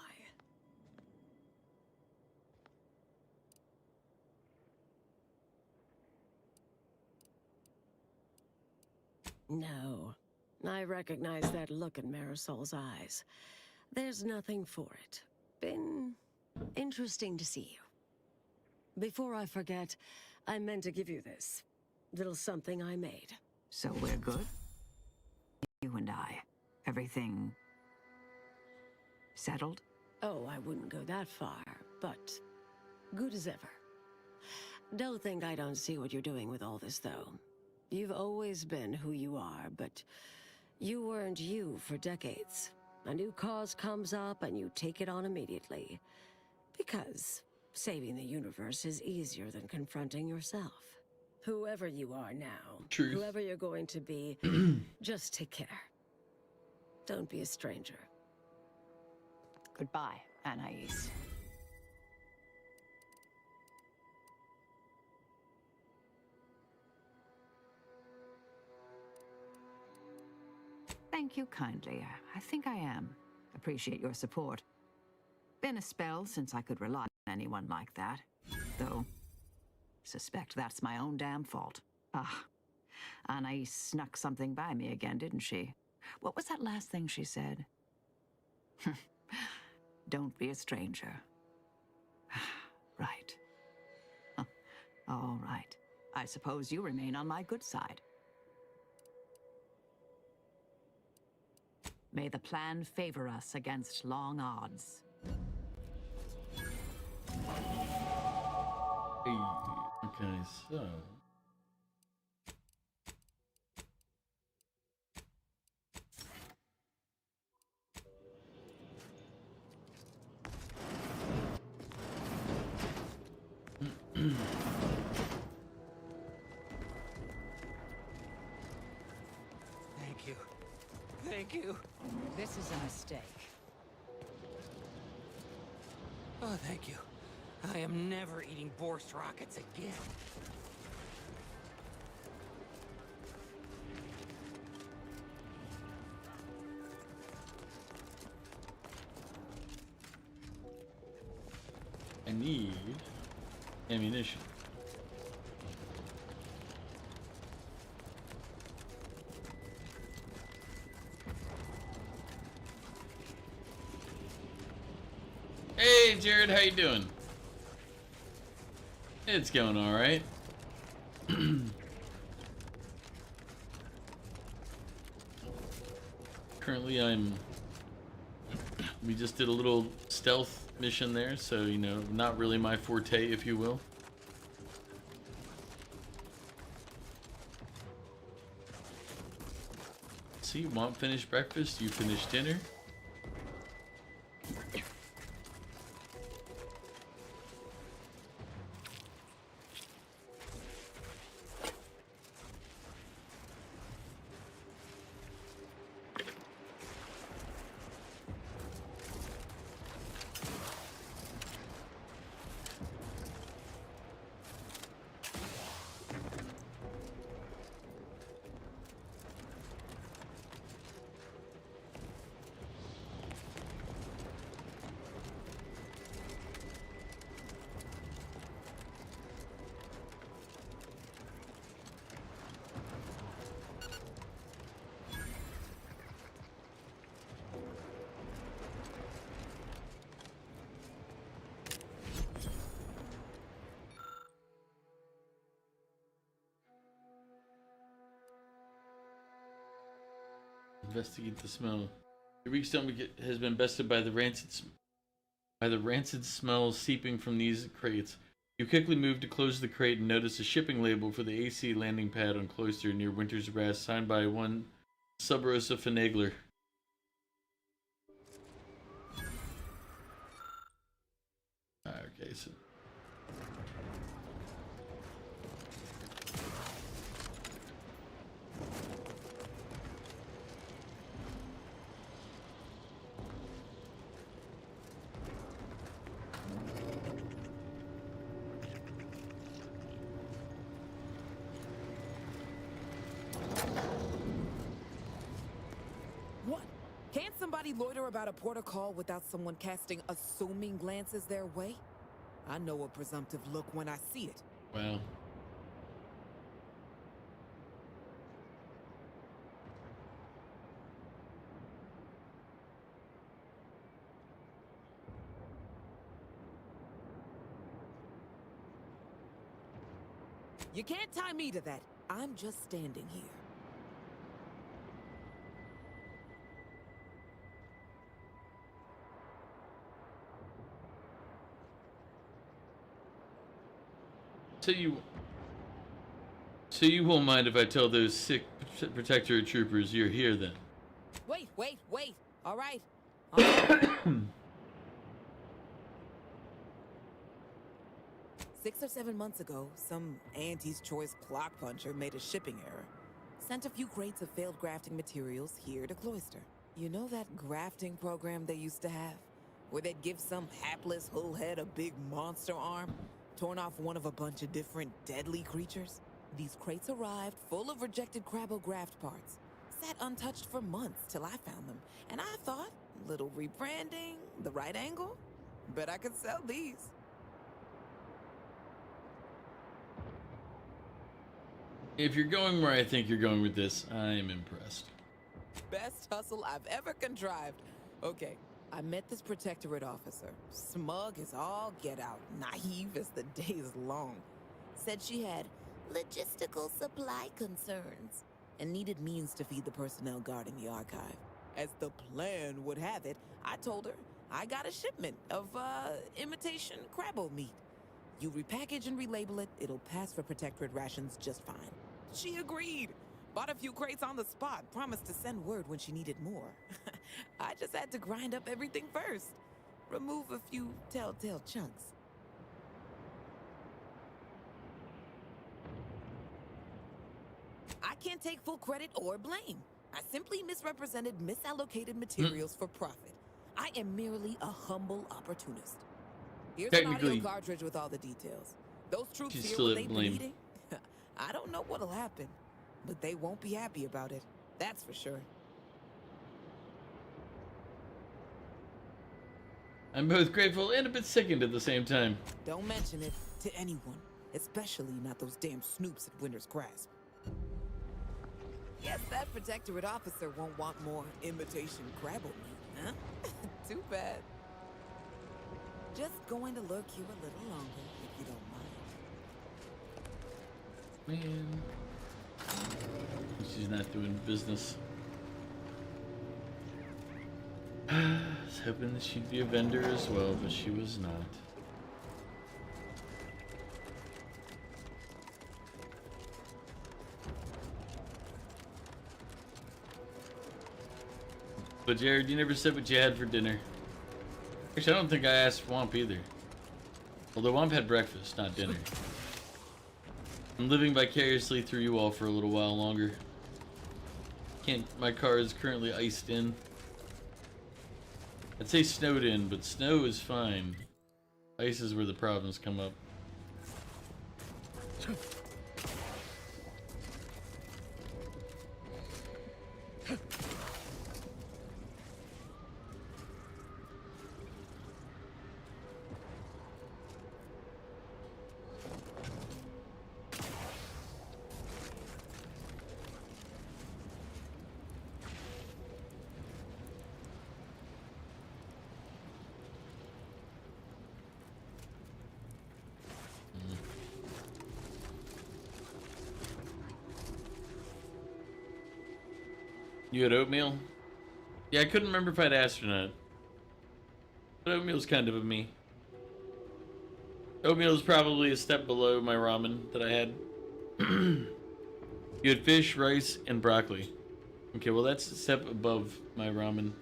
No. I recognize that look in Marisol's eyes. There's nothing for it. Been interesting to see you. Before I forget, I meant to give you this. Little something I made. So we're good? You and I. Everything... settled? Oh, I wouldn't go that far, but good as ever. Don't think I don't see what you're doing with all this, though. You've always been who you are, but you weren't you for decades. A new cause comes up and you take it on immediately. Because saving the universe is easier than confronting yourself. Whoever you are now, Truth. whoever you're going to be, just take care. Don't be a stranger. Goodbye, Anais. Thank you kindly. I think I am. Appreciate your support. Been a spell since I could rely on anyone like that. Though, suspect that's my own damn fault. Ah, Anais snuck something by me again, didn't she? What was that last thing she said? Don't be a stranger. Right. All right. I suppose you remain on my good side. May the plan favor us against long odds. Hey, okay. so. Thank you. Thank you. This is a mistake. Oh, thank you. I am never eating Borst rockets again. I need ammunition. Hey Jared, how you doing? It's going all right. Currently, we just did a little stealth mission there, so you know, not really my forte, if you will. See, you want finished breakfast, you finish dinner. Investigate the smell. Your weak stomach has been bested by the rancid smell seeping from these crates. You quickly move to close the crate and notice a shipping label for the AC landing pad on Cloister near Winter's Grass, signed by one Sub Rosa Finagler. Okay, so. What? Can't somebody loiter about a protocol without someone casting assuming glances their way? I know a presumptive look when I see it. Wow. You can't tie me to that. I'm just standing here. So you won't mind if I tell those sick Protectorate troopers you're here then? Wait. All right. 6 or 7 months ago, some Auntie's Choice clock puncher made a shipping error. Sent a few crates of failed grafting materials here to Cloister. You know that grafting program they used to have? Where they'd give some hapless hullhead a big monster arm, torn off one of a bunch of different deadly creatures? These crates arrived full of rejected Crabbo graft parts. Sat untouched for months till I found them. And I thought, little rebranding, the right angle? Bet I could sell these. If you're going where I think you're going with this, I am impressed. Best hustle I've ever contrived. Okay, I met this Protectorate officer. Smug as all get out, naive as the day is long. Said she had logistical supply concerns and needed means to feed the personnel guarding the archive. As the plan would have it, I told her I got a shipment of imitation Crabbo meat. You repackage and relabel it, it'll pass for Protectorate rations just fine. She agreed. Bought a few crates on the spot, promised to send word when she needed more. I just had to grind up everything first. Remove a few telltale chunks. I can't take full credit or blame. I simply misrepresented misallocated materials for profit. I am merely a humble opportunist. Here's an audio cartridge with all the details. Those troops hear what they've been eating. I don't know what'll happen, but they won't be happy about it. That's for sure. I'm both grateful and a bit sickened at the same time. Don't mention it to anyone, especially not those damn snoops at Winter's Grasp. Guess that Protectorate officer won't want more imitation Grabble meat, huh? Too bad. Just going to lurk you a little longer, if you don't mind. Man. She's not doing business. I was hoping that she'd be a vendor as well, but she was not. But Jared, you never said what you had for dinner. Actually, I don't think I asked Womp either. Although Womp had breakfast, not dinner. I'm living vicariously through you all for a little while longer. My car is currently iced in. I'd say snowed in, but snow is fine. Ice is where the problems come up. You had oatmeal? Yeah, I couldn't remember if I'd asked or not. But oatmeal's kind of a me. Oatmeal is probably a step below my ramen that I had. You had fish, rice, and broccoli. Okay, well that's a step above my ramen,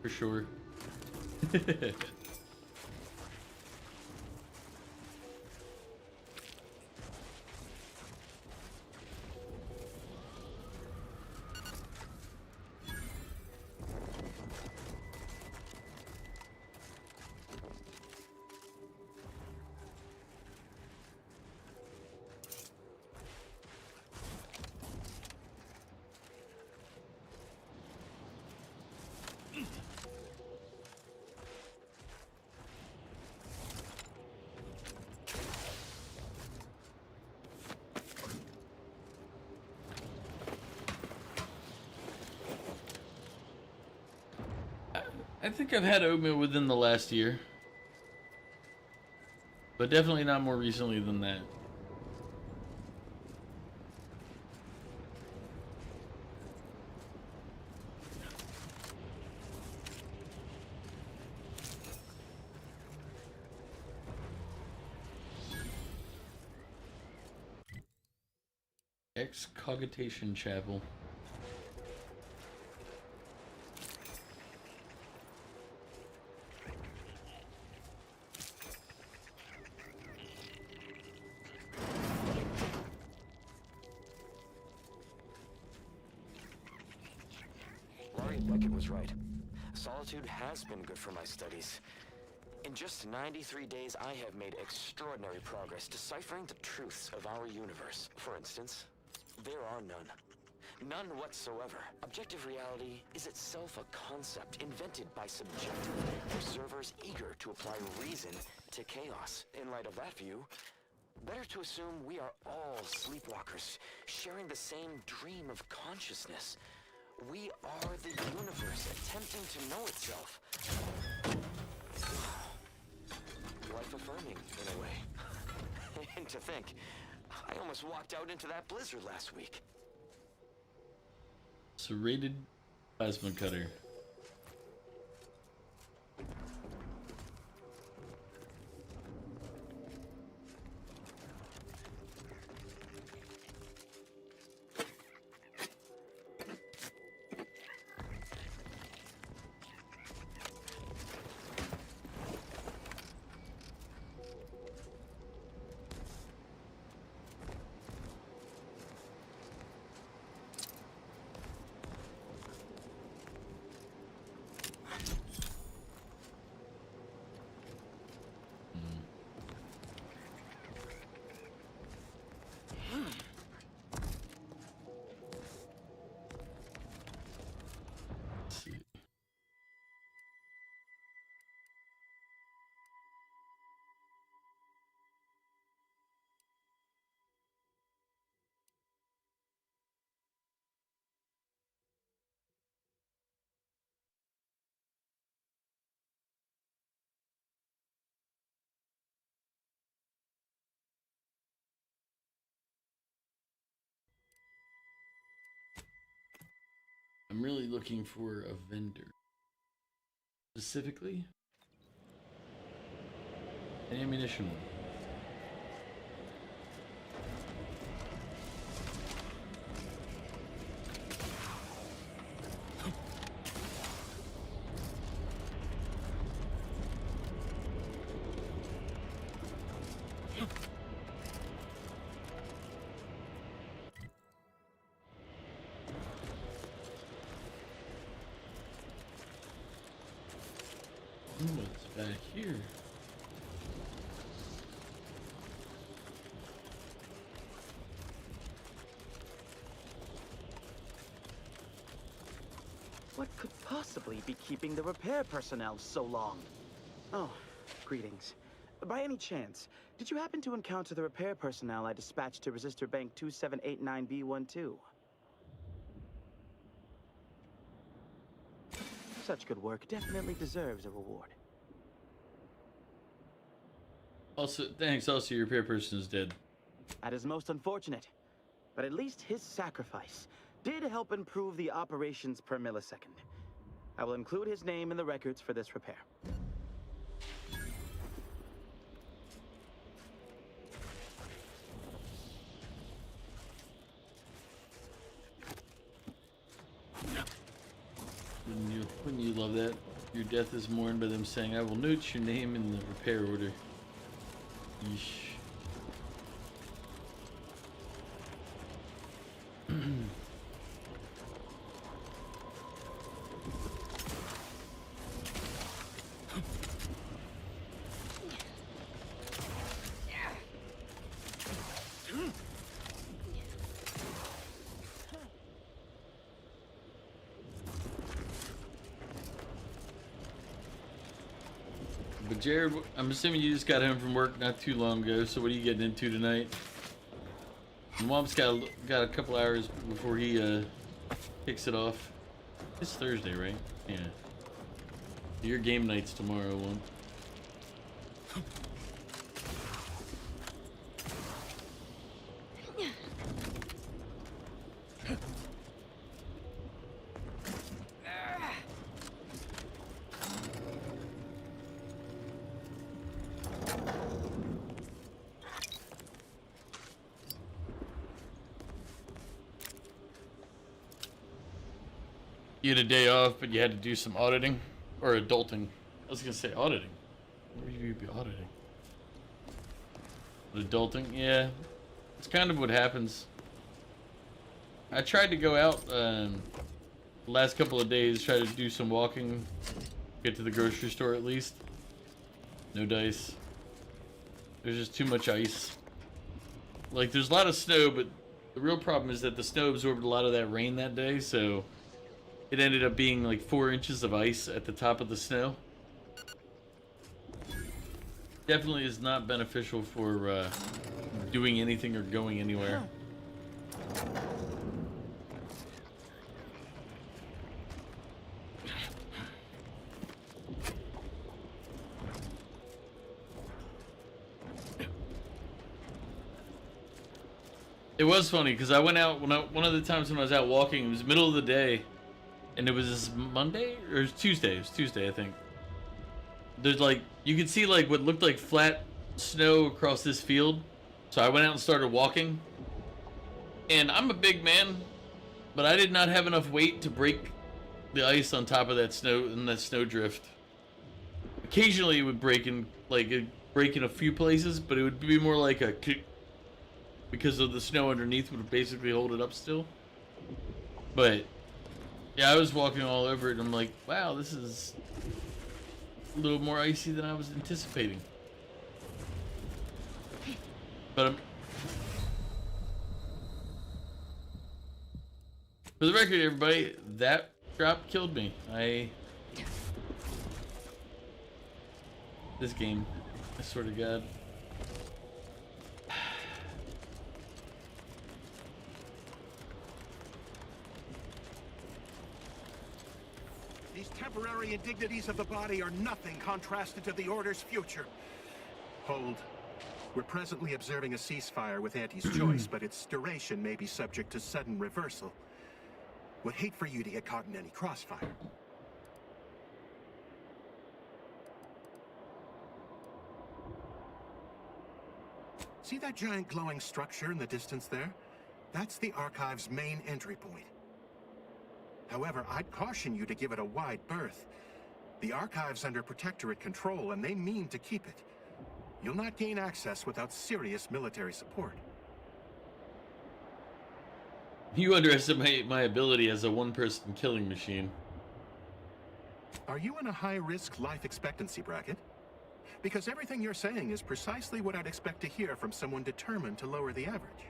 for sure. I think I've had oatmeal within the last year. But definitely not more recently than that. Excogitation Chapel. Beckett was right. Solitude has been good for my studies. In just 93 days, I have made extraordinary progress deciphering the truths of our universe. For instance, there are none. None whatsoever. Objective reality is itself a concept invented by subjective observers eager to apply reason to chaos. In light of that view, better to assume we are all sleepwalkers, sharing the same dream of consciousness. We are the universe attempting to know itself. Life-affirming, in a way. And to think, I almost walked out into that blizzard last week. Serrated plasma cutter. I'm really looking for a vendor. Specifically, an ammunition one. What's back here? What could possibly be keeping the repair personnel so long? Oh, greetings. By any chance, did you happen to encounter the repair personnel I dispatched to Resistor Bank 2789B12? Such good work definitely deserves a reward. Also, thanks. Also, your repair person is dead. That is most unfortunate. But at least his sacrifice did help improve the operations per millisecond. I will include his name in the records for this repair. Wouldn't you love that? Your death is mourned by them saying, I will note your name in the repair order. Yeesh. But Jared, I'm assuming you just got home from work not too long ago, so what are you getting into tonight? Mom's got a couple hours before he kicks it off. It's Thursday, right? Yeah. Your game night's tomorrow, one. You had a day off, but you had to do some auditing or adulting. I was gonna say auditing. What would you be auditing? Adulting, yeah. It's kind of what happens. I tried to go out the last couple of days, try to do some walking, get to the grocery store at least. No dice. There's just too much ice. Like, there's a lot of snow, but the real problem is that the snow absorbed a lot of that rain that day, so it ended up being like 4 inches of ice at the top of the snow. Definitely is not beneficial for doing anything or going anywhere. It was funny because I went out one of the times when I was out walking. It was middle of the day, and it was Monday or it was Tuesday. It was Tuesday, I think. There's like, you could see like what looked like flat snow across this field. So I went out and started walking. And I'm a big man, but I did not have enough weight to break the ice on top of that snow and that snow drift. Occasionally it would break in, like, it'd break in a few places, but it would be more like a because of the snow underneath would basically hold it up still. But yeah, I was walking all over it and I'm like, wow, this is a little more icy than I was anticipating. But for the record, everybody, that drop killed me. This game, I swear to God. These temporary indignities of the body are nothing contrasted to the Order's future. Hold. We're presently observing a ceasefire with Auntie's choice, but its duration may be subject to sudden reversal. Would hate for you to get caught in any crossfire. See that giant glowing structure in the distance there? That's the Archive's main entry point. However, I'd caution you to give it a wide berth. The Archive's under Protectorate control, and they mean to keep it. You'll not gain access without serious military support. You underestimate my ability as a one-person killing machine. Are you in a high-risk life expectancy bracket? Because everything you're saying is precisely what I'd expect to hear from someone determined to lower the average.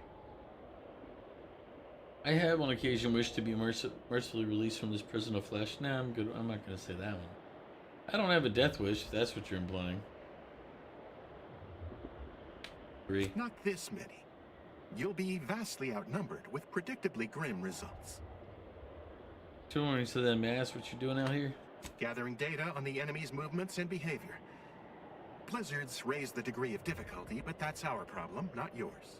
I have on occasion wished to be mercifully released from this prison of flesh. Nah, I'm good. I'm not going to say that one. I don't have a death wish, if that's what you're implying. 3. Not this many. You'll be vastly outnumbered, with predictably grim results. So then, may I ask what you're doing out here? Gathering data on the enemy's movements and behavior. Blizzards raise the degree of difficulty, but that's our problem, not yours.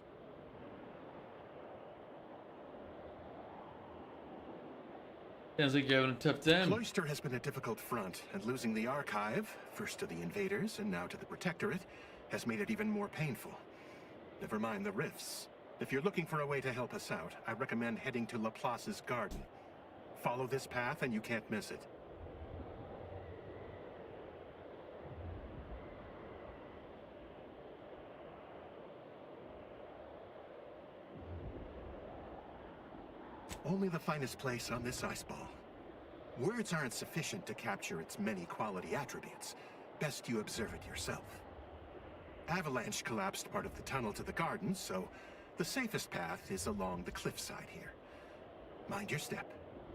Sounds like you're having a tough time. Cloister has been a difficult front, and losing the Archive, first to the invaders and now to the Protectorate, has made it even more painful. Never mind the rifts. If you're looking for a way to help us out, I recommend heading to Laplace's garden. Follow this path and you can't miss it. Only the finest place on this ice ball. Words aren't sufficient to capture its many quality attributes. Best you observe it yourself. Avalanche collapsed part of the tunnel to the garden, so the safest path is along the cliffside here. Mind your step.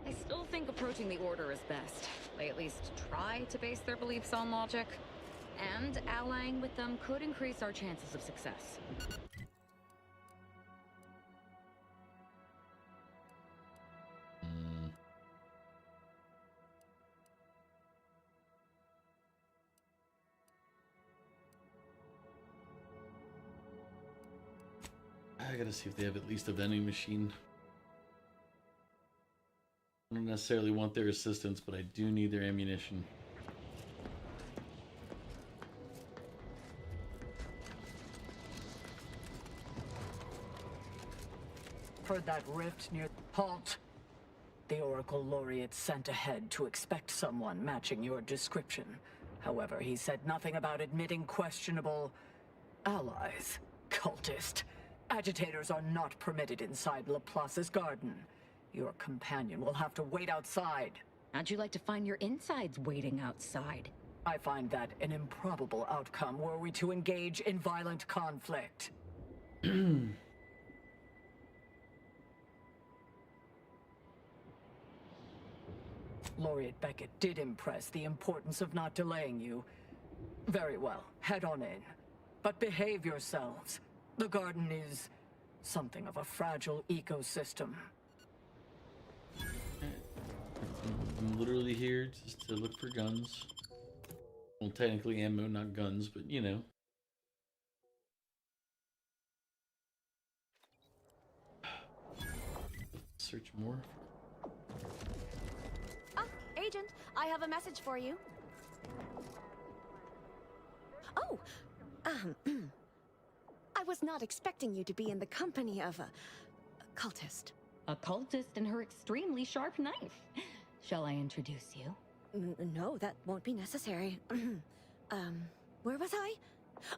I still think approaching the Order is best. They at least try to base their beliefs on logic. And allying with them could increase our chances of success. I gotta see if they have at least a vending machine. I don't necessarily want their assistance, but I do need their ammunition. Heard that rift near... Halt! The Oracle Laureate sent ahead to expect someone matching your description. However, he said nothing about admitting questionable... allies. Cultist. Agitators are not permitted inside Laplace's garden. Your companion will have to wait outside. How'd you like to find your insides waiting outside? I find that an improbable outcome were we to engage in violent conflict. Laureate Beckett did impress the importance of not delaying you. Very well, head on in. But behave yourselves. The garden is something of a fragile ecosystem. I'm literally here just to look for guns. Well, technically ammo, not guns, but you know. Search more. Ah, Agent, I have a message for you. Oh, I was not expecting you to be in the company of a cultist. A cultist and her extremely sharp knife. Shall I introduce you? No, that won't be necessary. Where was I?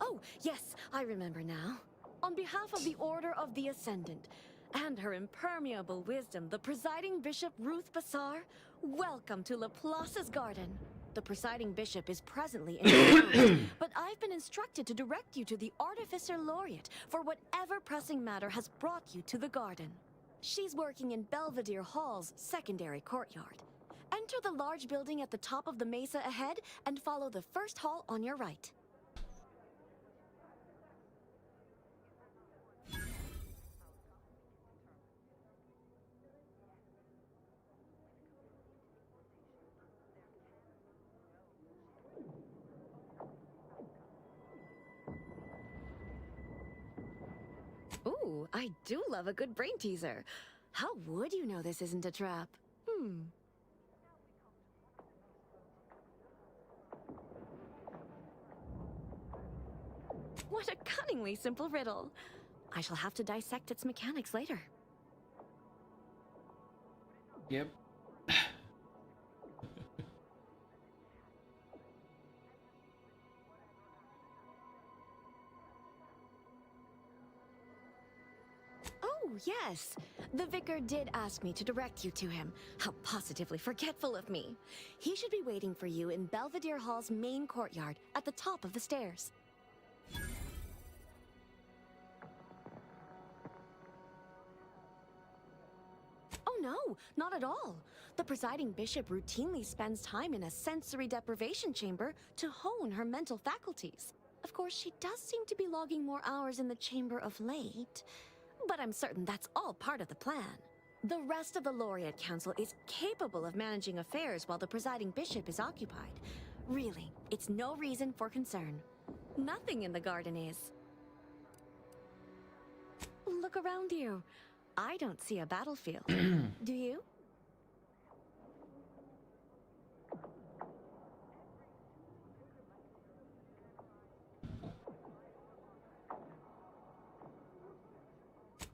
Oh, yes, I remember now. On behalf of the Order of the Ascendant and her impermeable wisdom, the presiding Bishop Ruth Bassar, welcome to Laplace's garden. The presiding bishop is presently in town, but I've been instructed to direct you to the Artificer Laureate for whatever pressing matter has brought you to the garden. She's working in Belvedere Hall's secondary courtyard. Enter the large building at the top of the mesa ahead and follow the first hall on your right. Ooh, I do love a good brain teaser. How would you know this isn't a trap? What a cunningly simple riddle. I shall have to dissect its mechanics later. Yep. Oh, yes. The vicar did ask me to direct you to him. How positively forgetful of me. He should be waiting for you in Belvedere Hall's main courtyard at the top of the stairs. Oh no, not at all. The presiding bishop routinely spends time in a sensory deprivation chamber to hone her mental faculties. Of course, she does seem to be logging more hours in the chamber of late, but I'm certain that's all part of the plan. The rest of the Laureate Council is capable of managing affairs while the presiding bishop is occupied. Really, it's no reason for concern. Nothing in the garden is. Look around you. I don't see a battlefield. Do you?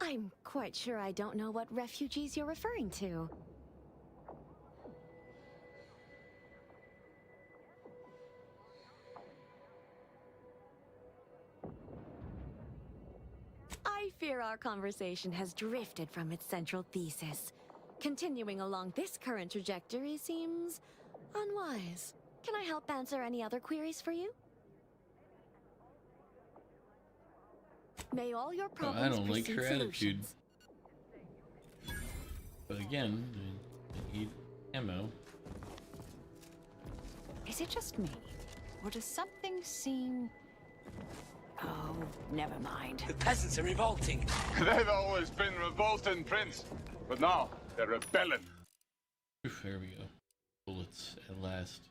I'm quite sure I don't know what refugees you're referring to. I fear our conversation has drifted from its central thesis. Continuing along this current trajectory seems unwise. Can I help answer any other queries for you? May all your problems I don't like her precede attitude. solutions. But again, I need ammo. Is it just me? Or does something seem... Oh, never mind. The peasants are revolting. They've always been revolting, Prince. But now, they're rebelling. Oof, there we go. Bullets at last.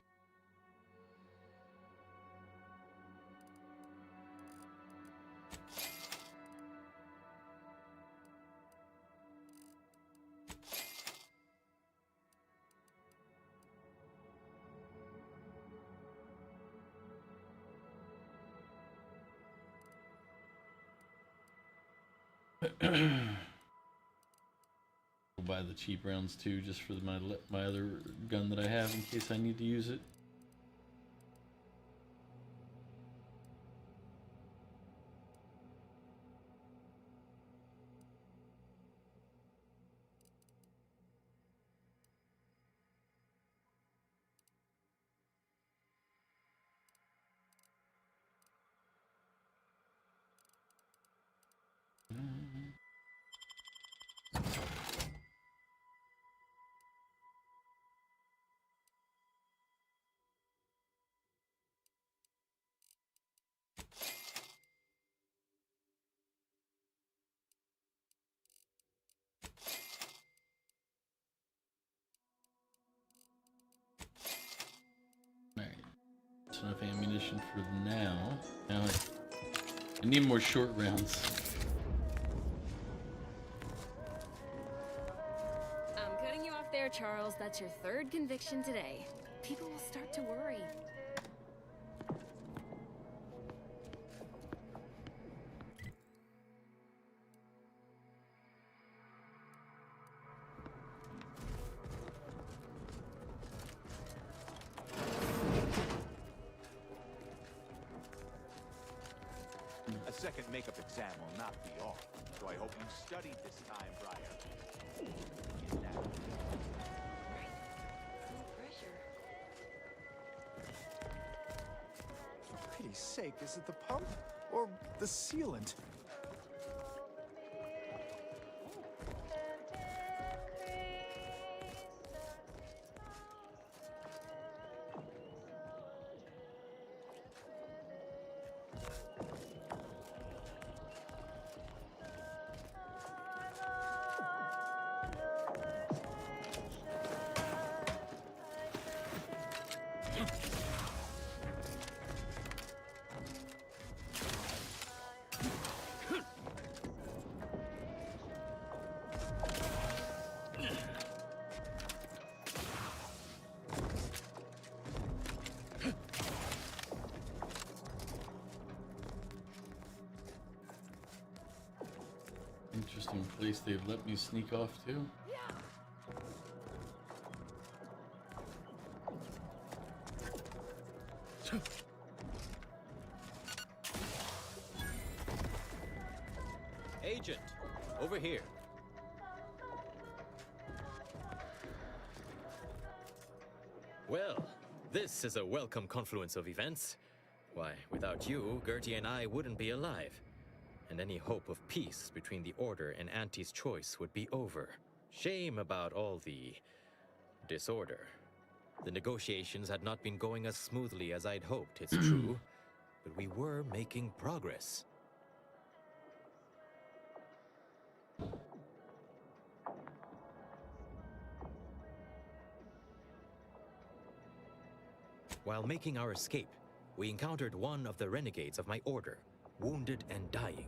I'll buy the cheap rounds too, just for my other gun that I have in case I need to use it. Alright, that's enough ammunition for now. Now I need more short rounds. I'm cutting you off there, Charles. That's your third conviction today. People will start to worry. A second makeup exam will not be off, so I hope you studied this time, Briar. Get that. For pity's sake, is it the pump or the sealant? fucking place they've let me sneak off to. Agent, over here. Well, this is a welcome confluence of events. Why, without you, Gertie and I wouldn't be alive. And any hope of peace between the Order and Auntie's Choice would be over. Shame about all the disorder. The negotiations had not been going as smoothly as I'd hoped, it's true, but we were making progress. While making our escape, we encountered one of the renegades of my order, wounded and dying.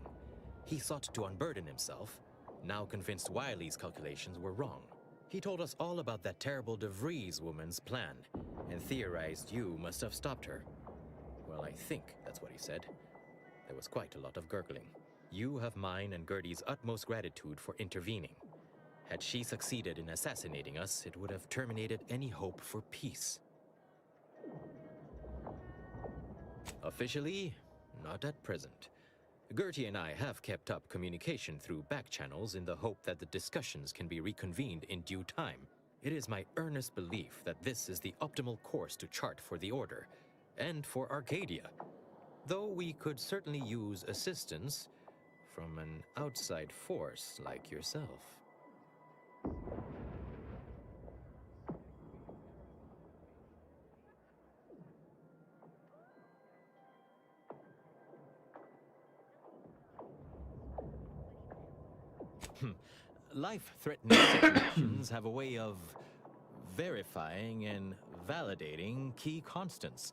He sought to unburden himself, now convinced Wiley's calculations were wrong. He told us all about that terrible DeVries woman's plan, and theorized you must have stopped her. Well, I think that's what he said. There was quite a lot of gurgling. You have mine and Gertie's utmost gratitude for intervening. Had she succeeded in assassinating us, it would have terminated any hope for peace. Officially, not at present. Gertie and I have kept up communication through back channels in the hope that the discussions can be reconvened in due time. It is my earnest belief that this is the optimal course to chart for the Order, and for Arcadia. Though we could certainly use assistance from an outside force like yourself. Life-threatening situations have a way of verifying and validating key constants.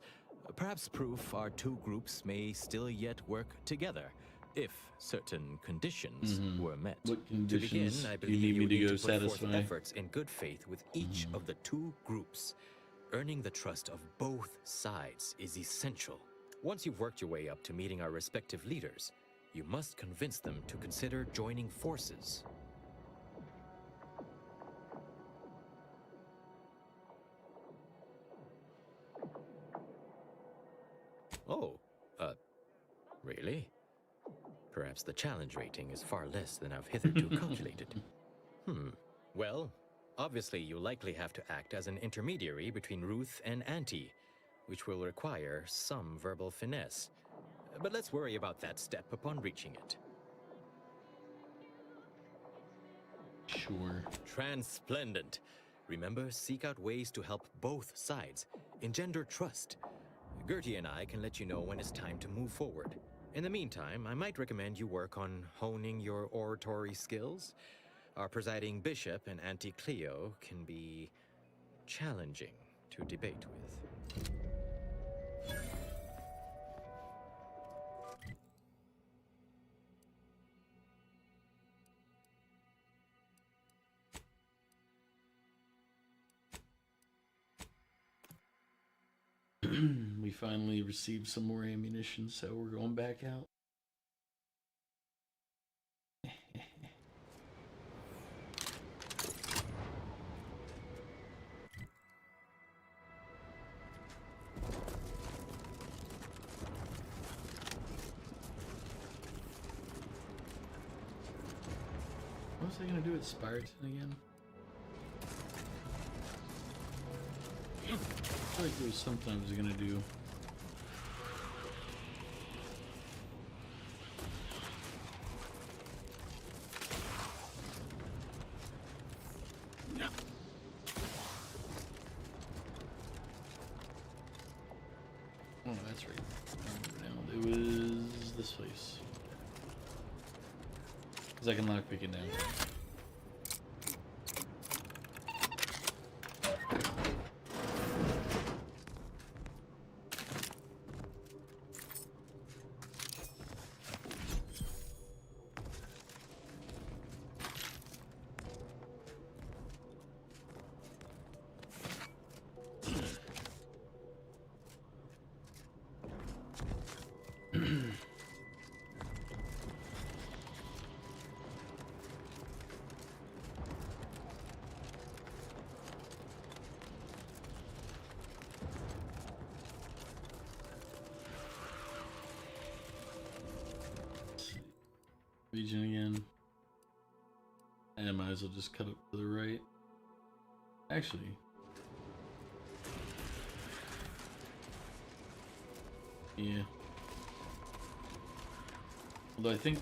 Perhaps proof our two groups may still yet work together, if certain conditions were met. What To begin, conditions I do believe you need me to go to put forth satisfy? efforts in good faith with each of the two groups. Earning the trust of both sides is essential. Once you've worked your way up to meeting our respective leaders, you must convince them to consider joining forces. Oh, really? Perhaps the challenge rating is far less than I've hitherto calculated. Well, obviously you'll likely have to act as an intermediary between Ruth and Auntie, which will require some verbal finesse. But let's worry about that step upon reaching it. Sure. Transplendent. Remember, seek out ways to help both sides, engender trust. Gertie and I can let you know when it's time to move forward. In the meantime, I might recommend you work on honing your oratory skills. Our presiding bishop and Auntie Cleo can be challenging to debate with. We finally received some more ammunition, so we're going back out. What was I gonna do at Spartan again? I feel like there was something I was gonna do. Oh, that's right. I remember now. It was this place. Because I can lockpick it now. region again. And I might as well just cut up to the right. Actually. Yeah. Although I think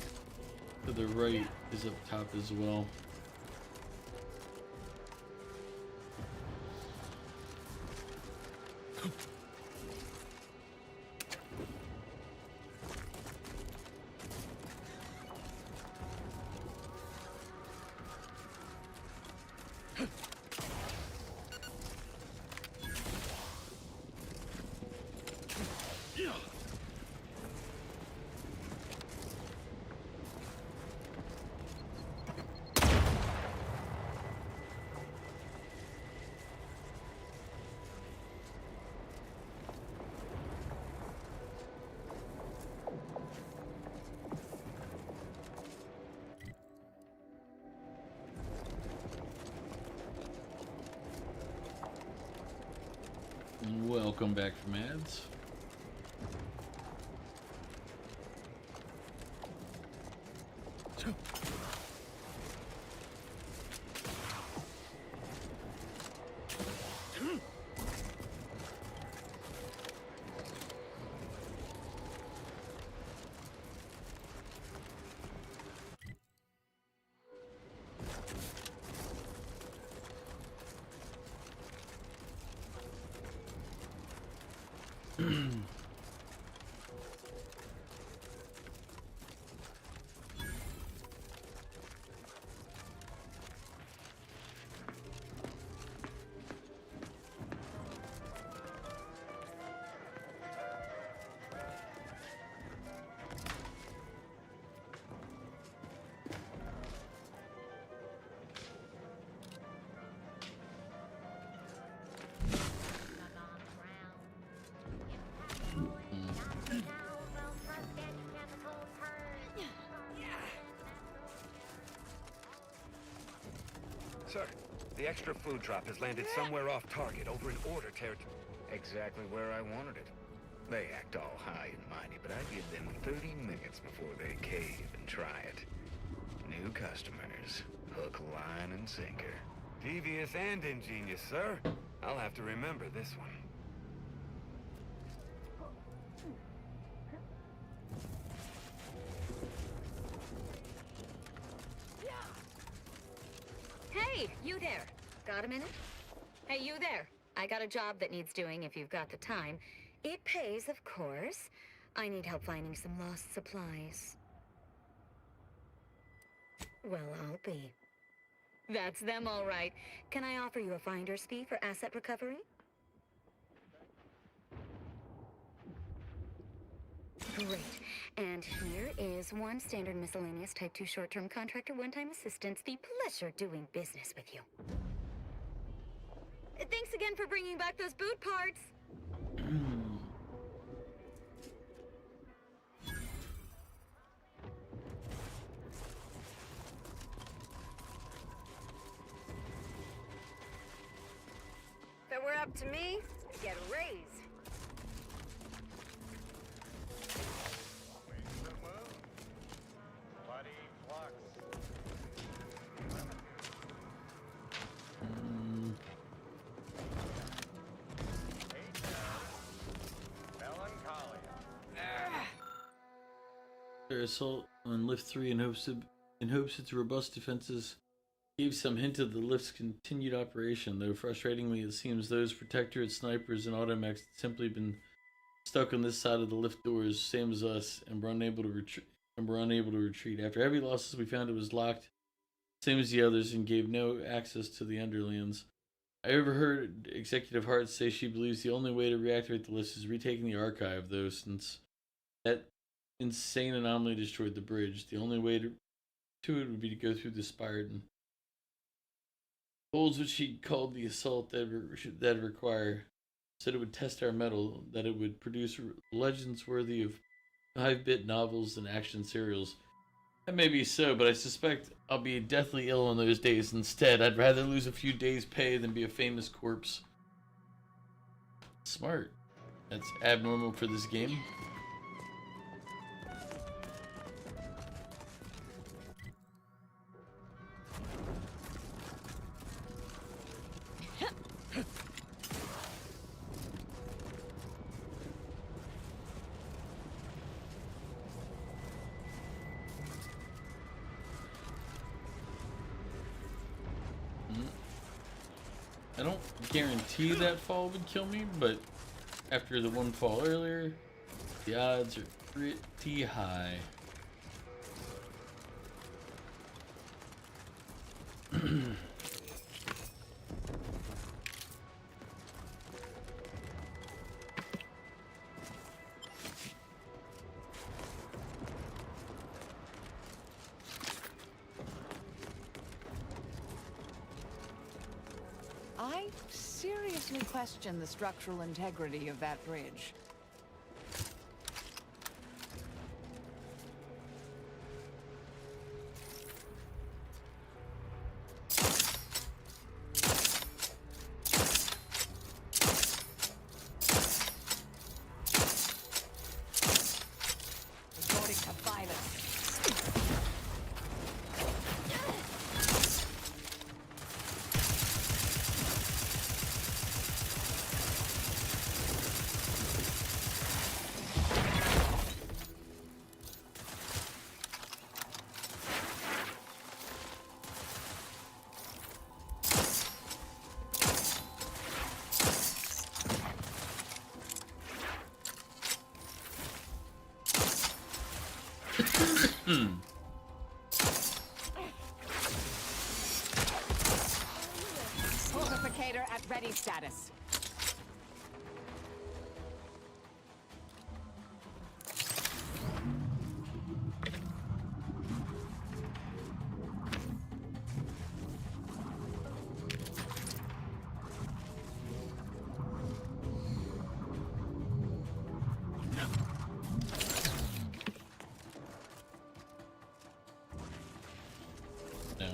to the right is up top as well. Welcome back from ads. Sir, the extra food drop has landed somewhere off target over in Order territory. Exactly where I wanted it. They act all high and mighty, but I give them 30 minutes before they cave and try it. New customers. Hook, line, and sinker. Devious and ingenious, sir. I'll have to remember this one. Hey, you there. Got a minute? Hey, you there. I got a job that needs doing if you've got the time. It pays, of course. I need help finding some lost supplies. Well, I'll be. That's them, all right. Can I offer you a finder's fee for asset recovery? Great. And here is one standard miscellaneous Type 2 short-term contractor one-time assistance. The pleasure doing business with you. Thanks again for bringing back those boot parts. If it were up to me, I'd get a raise. Their assault on Lift 3 in hopes its robust defenses gave some hint of the lift's continued operation, though frustratingly it seems those Protectorate snipers and automechs had simply been stuck on this side of the lift doors, same as us, and were unable to retreat. After heavy losses, we found it was locked, same as the others, and gave no access to the underlands. I overheard Executive Hart say she believes the only way to reactivate the lift is retaking the archive, though, since that insane anomaly destroyed the bridge. The only way to it would be to go through the Spire holds, which she called the assault that require. Said it would test our metal, that it would produce legends worthy of 5-bit novels and action serials. That may be so, but I suspect I'll be deathly ill on those days instead. I'd rather lose a few days' pay than be a famous corpse. Smart. That's abnormal for this game. don't guarantee that fall would kill me, but after the one fall earlier, the odds are pretty high. I seriously question the structural integrity of that bridge. Resorting to violence. Fortificator at ready status. No.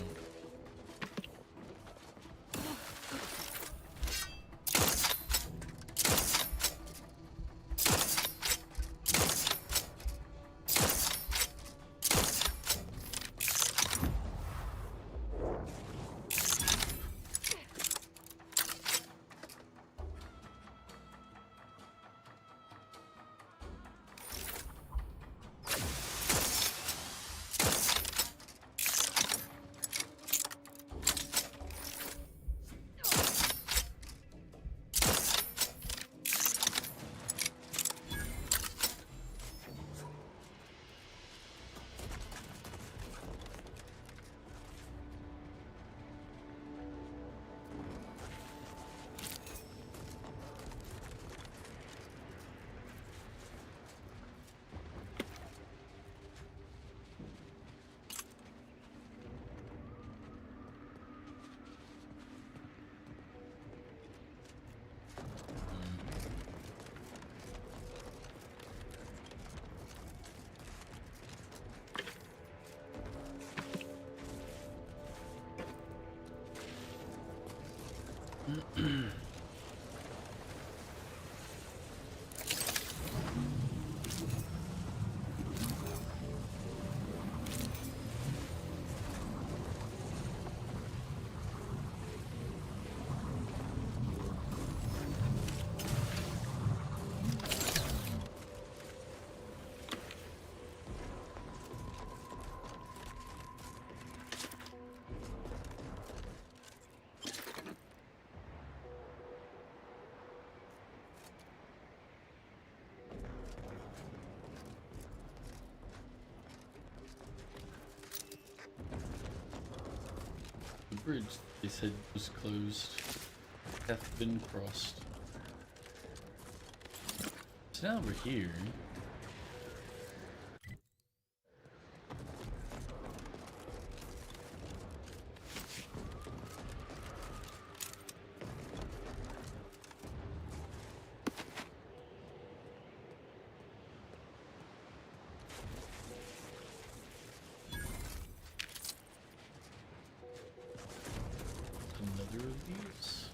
The bridge, they said, was closed. Hath been crossed. So now we're here. Another of these.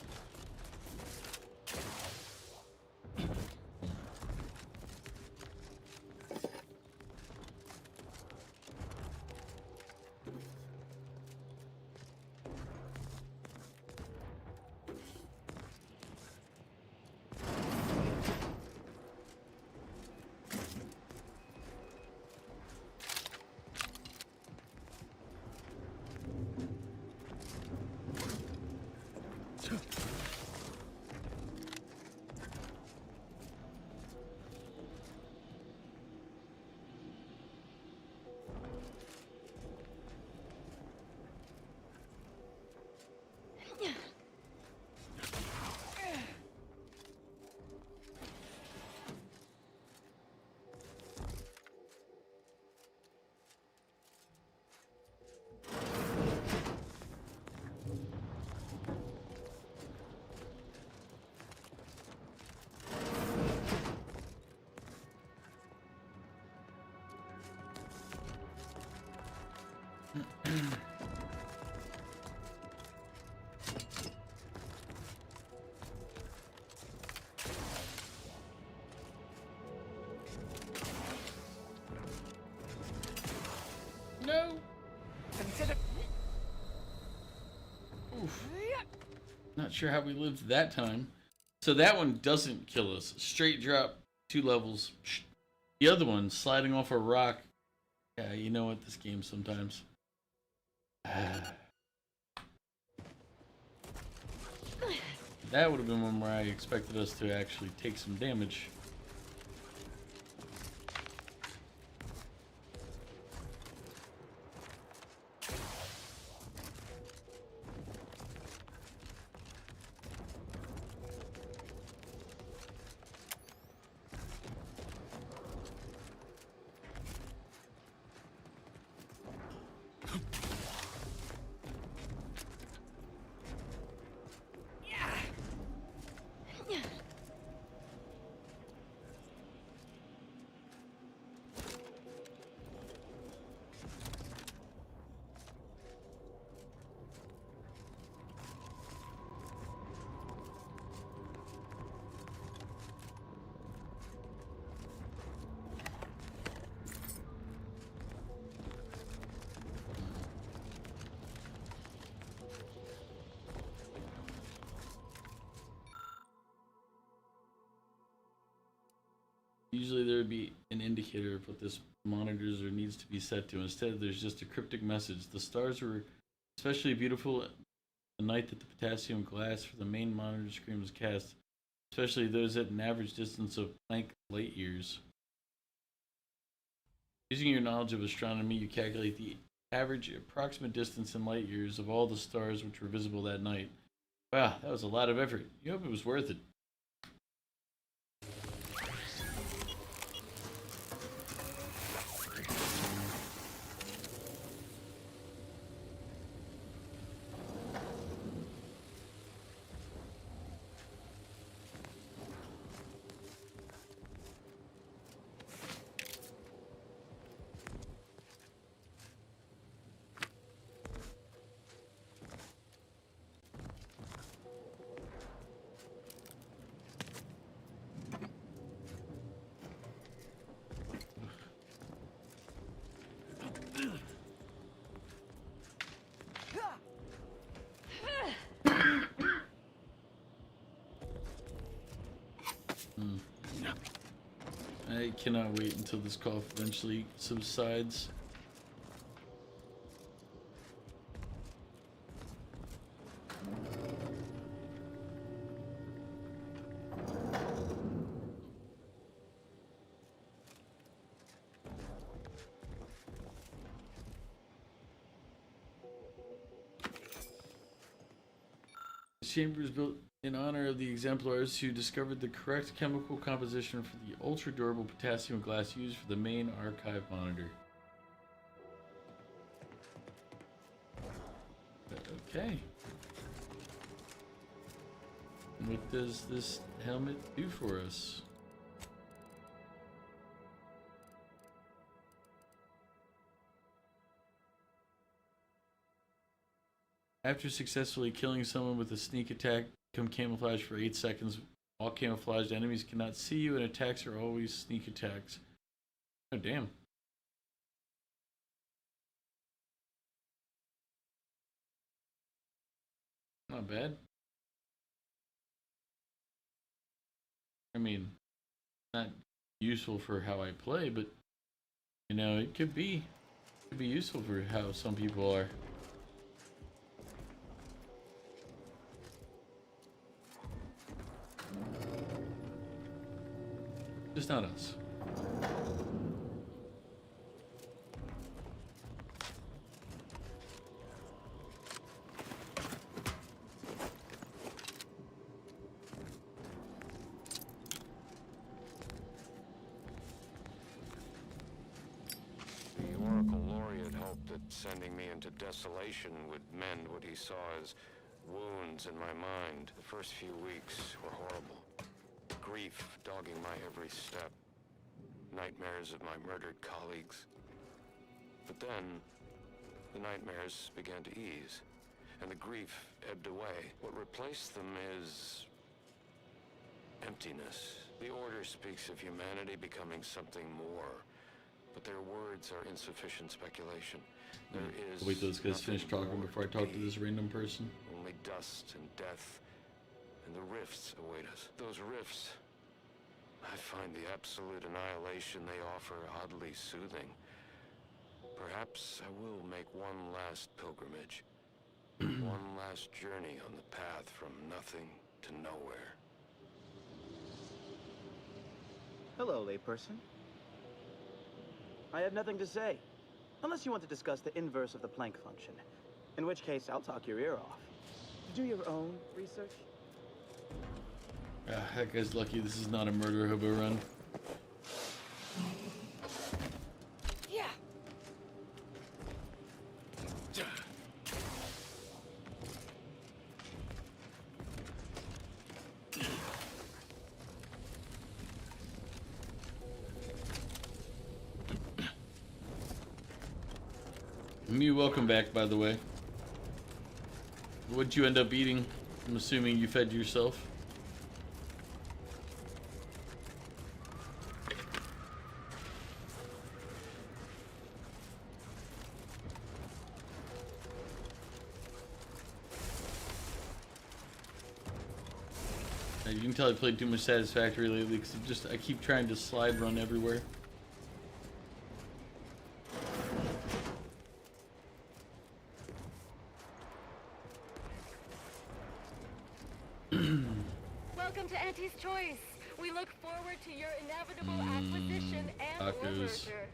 sure how we lived that time. So that one doesn't kill us. Straight drop, 2 levels. The other one, sliding off a rock. Yeah, you know what, this game sometimes. That would have been one where I expected us to actually take some damage. Usually there would be an indicator of what this monitors or needs to be set to. Instead, there's just a cryptic message. The stars were especially beautiful the night that the potassium glass for the main monitor screen was cast, especially those at an average distance of Planck light years. Using your knowledge of astronomy, you calculate the average approximate distance in light years of all the stars which were visible that night. Wow, that was a lot of effort. You hope it was worth it. I cannot wait until this cough eventually subsides. This chamber is built in honor of the exemplars who discovered the correct chemical composition for the ultra-durable potassium glass used for the main archive monitor. Okay. What does this helmet do for us? After successfully killing someone with a sneak attack, become camouflaged for 8 seconds. All camouflaged enemies cannot see you, and attacks are always sneak attacks. Oh, damn. Not bad. I mean, not useful for how I play, but, you know, it could be useful for how some people are. Just not us. The Oracle Laureate hoped that sending me into desolation would mend what he saw as wounds in my mind. The first few weeks were horrible. Grief dogging my every step. Nightmares of my murdered colleagues. But then, the nightmares began to ease, and the grief ebbed away. What replaced them is emptiness. The Order speaks of humanity becoming something more, but their words are insufficient speculation. There is Wait till this guy's finished talking before I talk to this random person. only dust and death and the rifts await us. Those rifts, I find the absolute annihilation they offer oddly soothing. Perhaps I will make one last pilgrimage. One last journey on the path from nothing to nowhere. Hello, layperson. I have nothing to say. Unless you want to discuss the inverse of the Planck function. In which case, I'll talk your ear off. Do your own research. That guy's lucky this is not a murder hobo run. Yeah. Mew, welcome back, by the way. What'd you end up eating? I'm assuming you fed yourself. You can tell I played too much Satisfactory lately because I keep trying to slide run everywhere. Welcome to Auntie's Choice. We look forward to your inevitable acquisition and or Tacos. merger.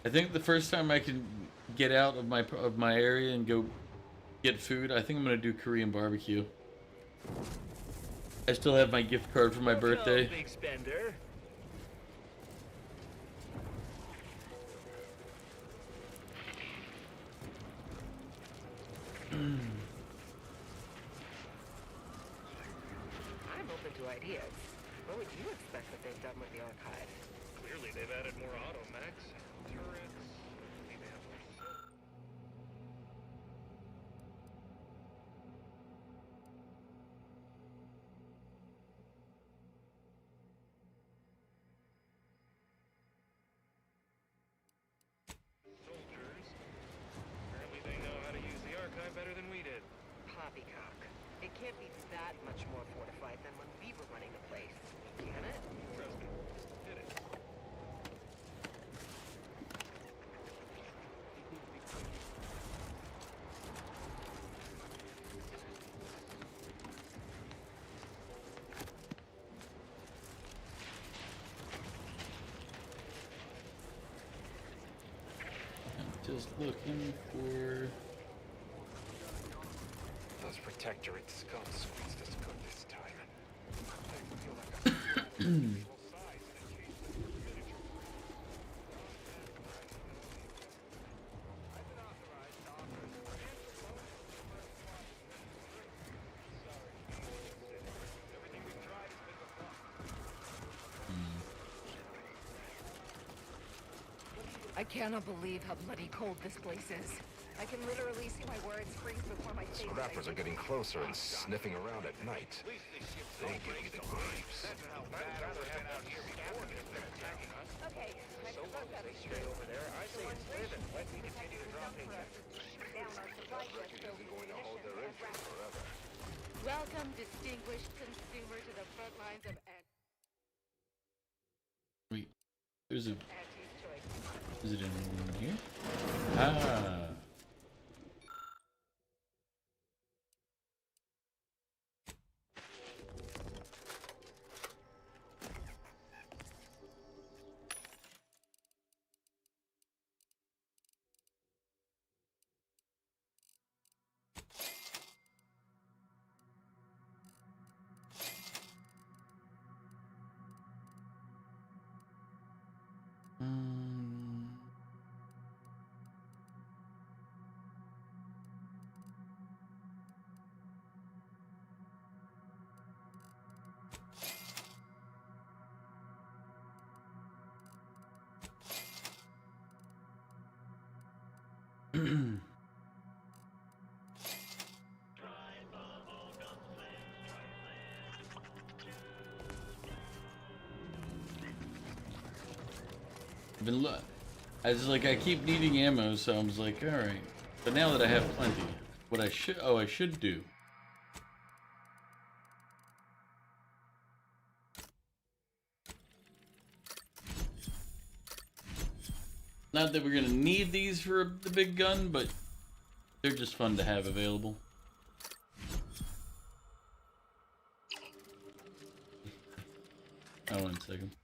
I think the first time I can get out of my area and go get food, I think I'm gonna do Korean barbecue. I still have my gift card for my birthday. Big spender. I'm open to ideas. What would you expect that they've done with the archive? Clearly, they've added more automechs, turrets, soldiers. Apparently, they know how to use the archive better than we did. Poppycock. It can't be that much more fortified than when we were running the place, can it? Trust me, did it. Just looking for. Those protectorate scum squeezed us good this time. I cannot believe how bloody cold this place is. I can literally see my words freeze before my face. Scrappers are getting closer and sniffing around at night. They give you the creeps. Okay, I forgot that straight over there. I say it's living. Let me continue to drop in. Welcome, distinguished consumer, to the front lines of Wait, there's a. Auntie's Choice. Is it in here? Ah. I keep needing ammo, so I was like, all right. But now that I have plenty, what I should do Not that we're gonna need these for the big gun, but they're just fun to have available. Oh, 1 second.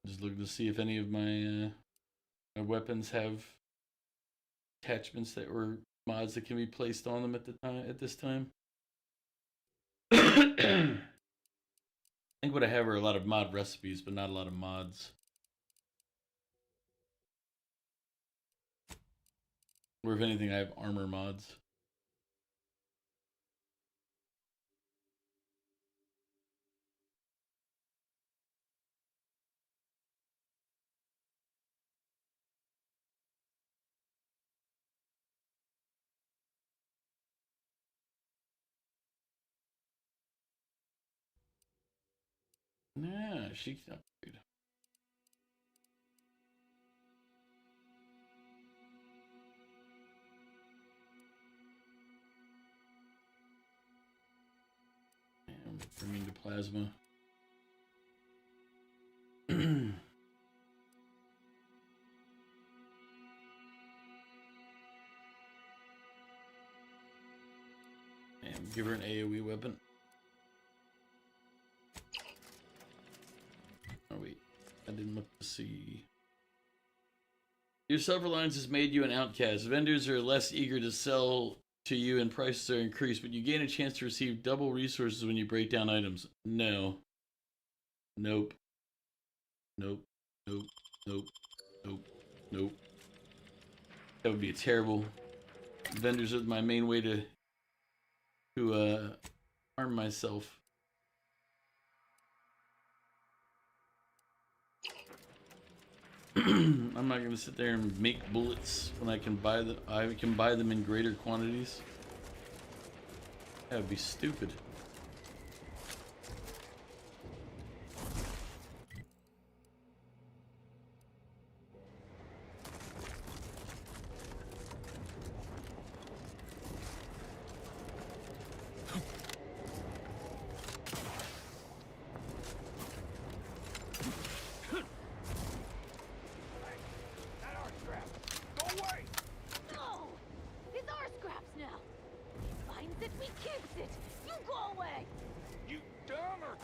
Just looking to see if any of my my weapons have attachments that were mods that can be placed on them at the time. At this time, I think what I have are a lot of mod recipes, but not a lot of mods. Or if anything, I have armor mods. Nah, she can upgrade. Damn, bringing to plasma. And give her an AoE weapon. Oh wait, I didn't look to see. Your self-reliance has made you an outcast. Vendors are less eager to sell to you and prices are increased, but you gain a chance to receive double resources when you break down items. No. Nope. Nope. Nope. Nope. Nope. Nope. That would be terrible. Vendors are my main way to arm myself. I'm not gonna sit there and make bullets when I can buy them in greater quantities. That would be stupid. No! It's our scraps now. He finds it, we keeps it. You go away. You dumb or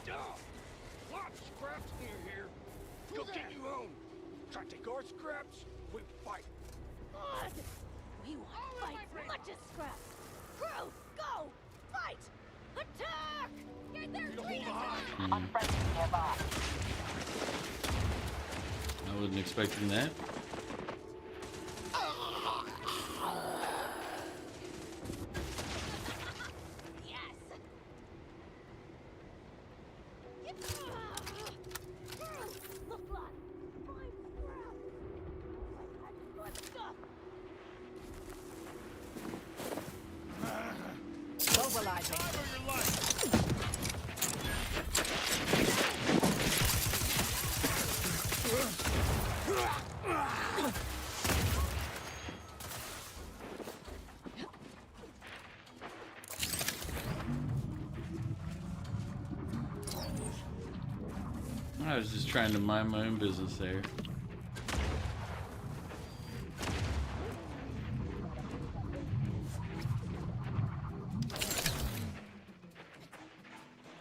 dumb? Lot of scraps near here. Go get you home. Try to take our scraps, we fight. Good. We want fights much as scraps. Crew, go! Fight! Attack! Get their greatest I wasn't expecting that. Mobilizing. I was just trying to mind my own business there.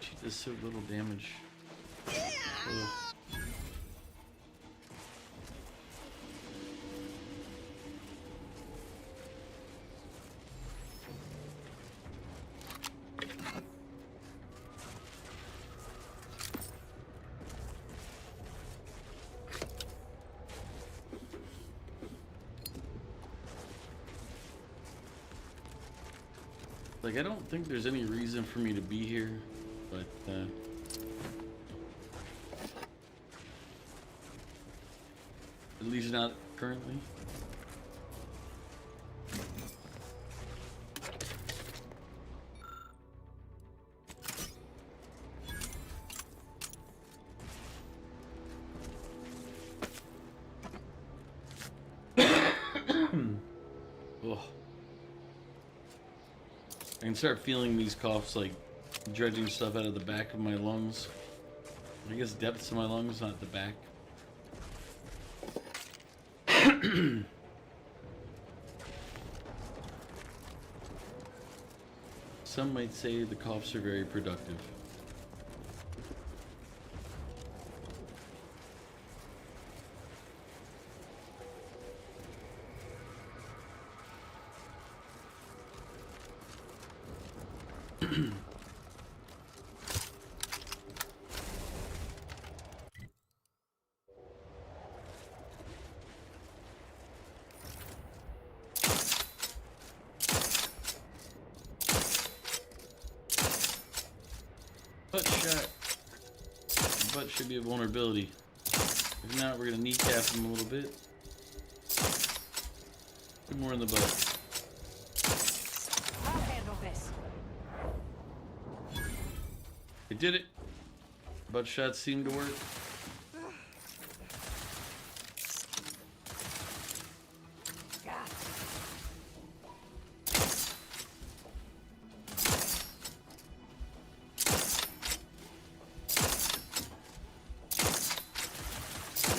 She does so little damage. Ugh. Like, I don't think there's any reason for me to be here, but At least not currently. Ugh. I can start feeling these coughs like dredging stuff out of the back of my lungs. I guess depths of my lungs, not the back. Some might say the coughs are very productive. Butt shot. Butt should be a vulnerability. If not, we're gonna kneecap him a little bit. Put more in the butt. I'll handle this. They did it. Butt shots seem to work.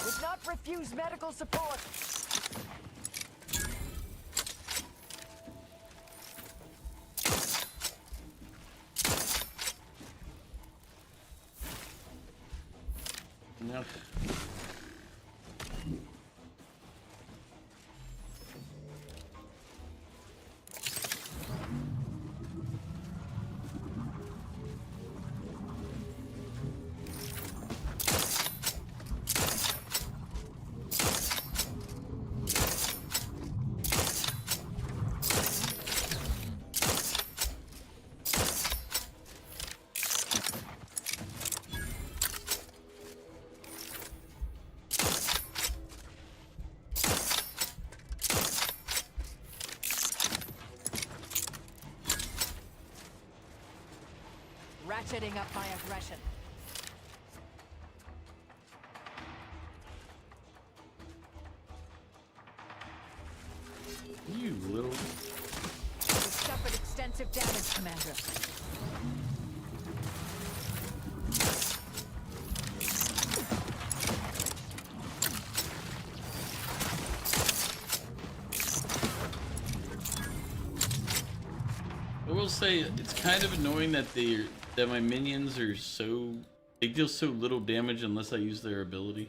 Would not refuse medical support. No. Ratcheting up my aggression. You little. You suffered extensive damage, Commander. I will say it's kind of annoying that my minions are they deal so little damage unless I use their ability.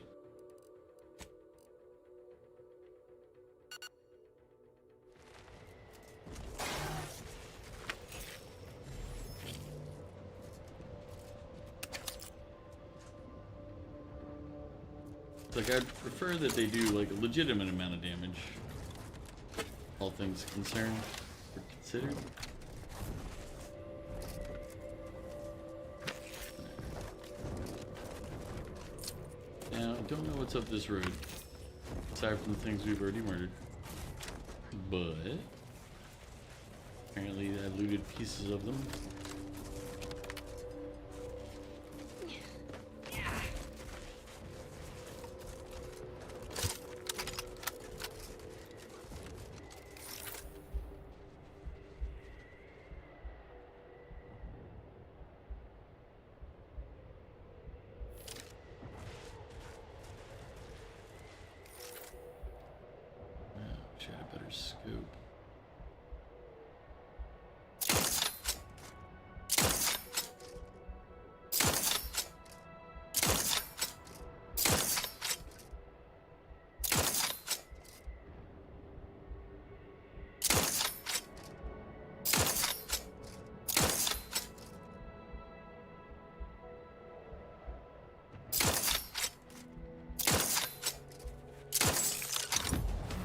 Like, I'd prefer that they do like a legitimate amount of damage, all things concerned or considered. Now, I don't know what's up this road, aside from the things we've already murdered, but apparently I looted pieces of them. Should have a better scope.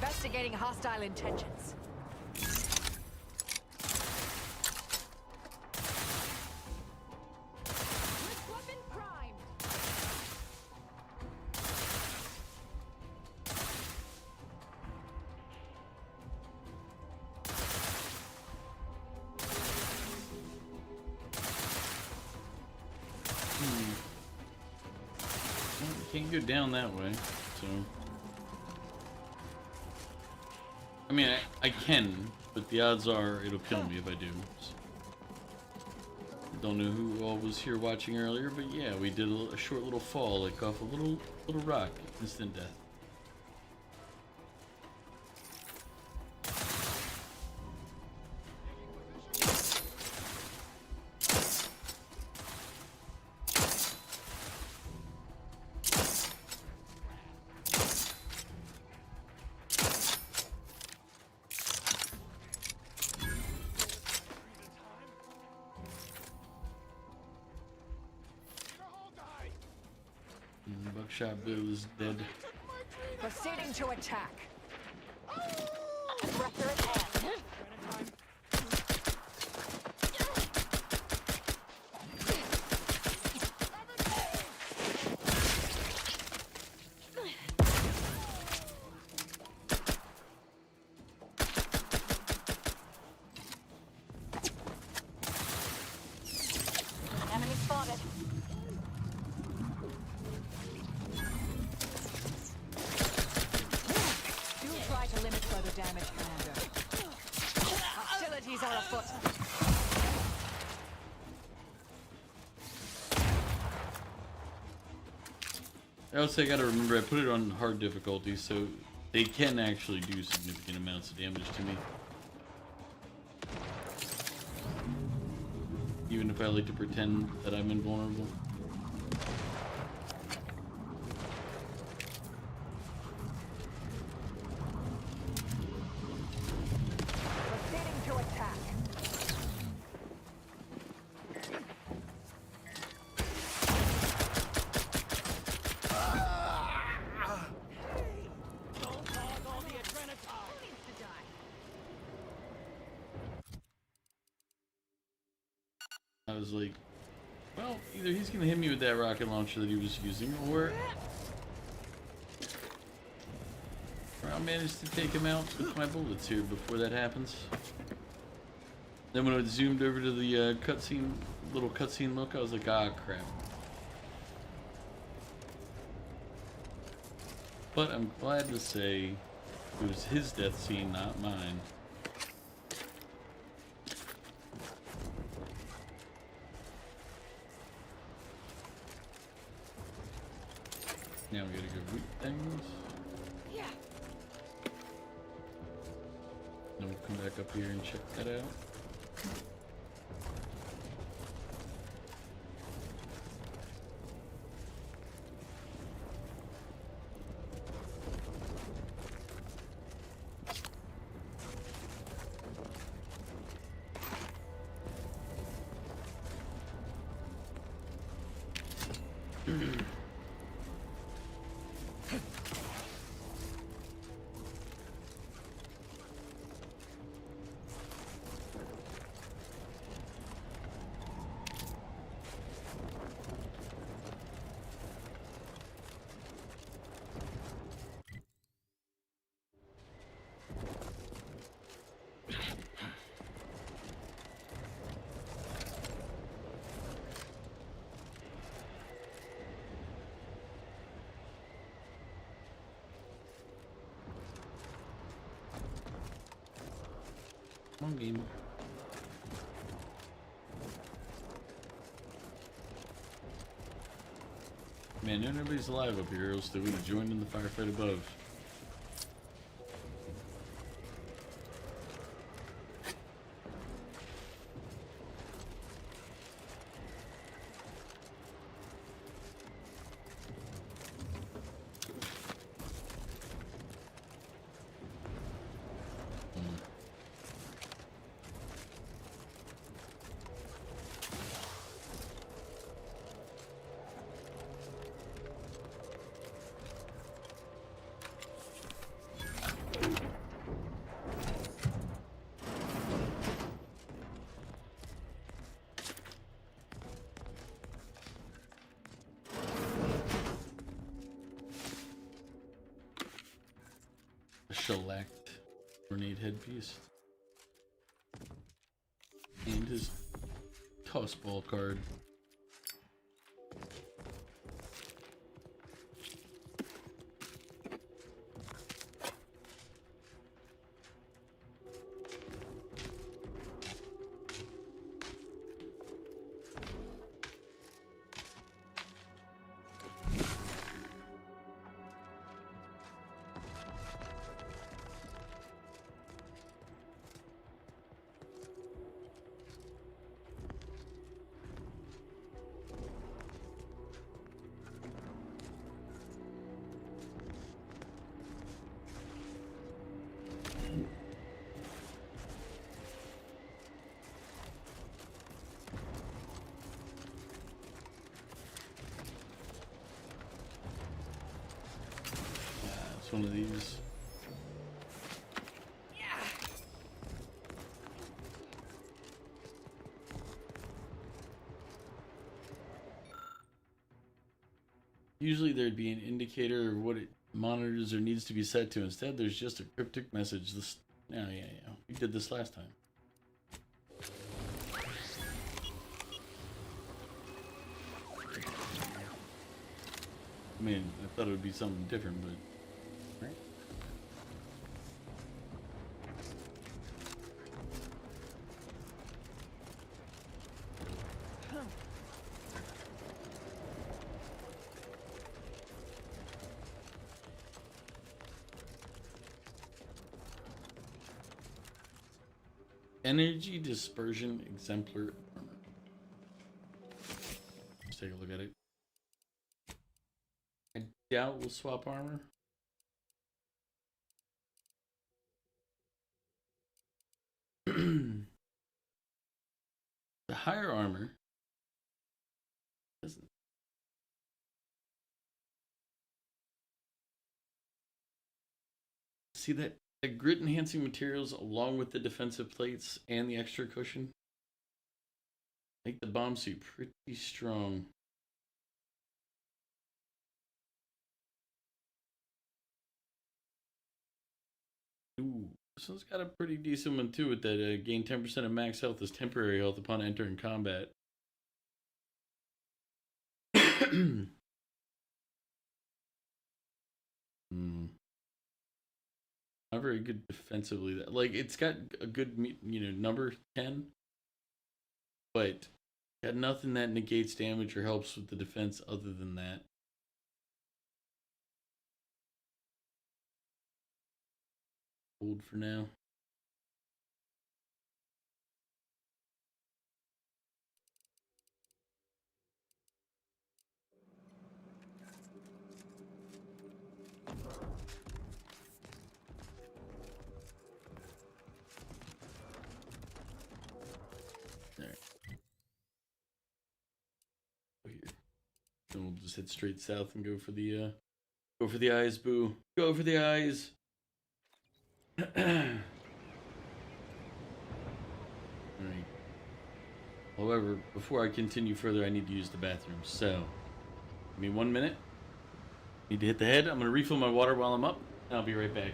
Investigating hostile intentions. Weapon primed. Can't go down that way, so... I mean, I can, but the odds are it'll kill me if I do. So. Don't know who all was here watching earlier, but yeah, we did a short little fall, like off a little rock. Instant death. Buckshot Bill is dead. Proceeding to attack. Aggressor at hand. Enemy spotted. Do try to limit further damage, Commander. Hostilities are afoot. I also gotta remember I put it on hard difficulty, so they can actually do significant amounts of damage to me. Even if I like to pretend that I'm invulnerable. Proceeding to attack. Don't cause all the adrenochrome. Needs to die. I was like, well, either he's gonna hit me with that rocket launcher that he was using, or I'll manage to take him out with my bullets here before that happens. Then when I zoomed over to the little cutscene look, I was like, ah, crap. But I'm glad to say it was his death scene, not mine. Now we gotta go root things. Yeah. Then we'll come back up here and check that out. Come on, game. Man, nobody's alive up here, else they would have joined in the firefight above. Shellacked grenade headpiece. And his toss ball card. one of these. Usually there'd be an indicator of what it monitors or needs to be set to. Instead, there's just a cryptic message. This, yeah. We did this last time. I mean, I thought it would be something different, but right. Energy dispersion exemplar armor. Let's take a look at it. I doubt we'll swap armor. The higher armor doesn't. See that the grit enhancing materials along with the defensive plates and the extra cushion make the bomb suit pretty strong. Ooh, this one's got a pretty decent one too with that gain 10% of max health as temporary health upon entering combat. Not very good defensively. Like, it's got a good, number 10, but got nothing that negates damage or helps with the defense other than that. Hold for now. There. Here. Then we'll just head straight south and go for the eyes, boo. Go for the eyes. Alright. However, before I continue further, I need to use the bathroom. So, give me 1 minute. Need to hit the head. I'm going to refill my water while I'm up, and I'll be right back.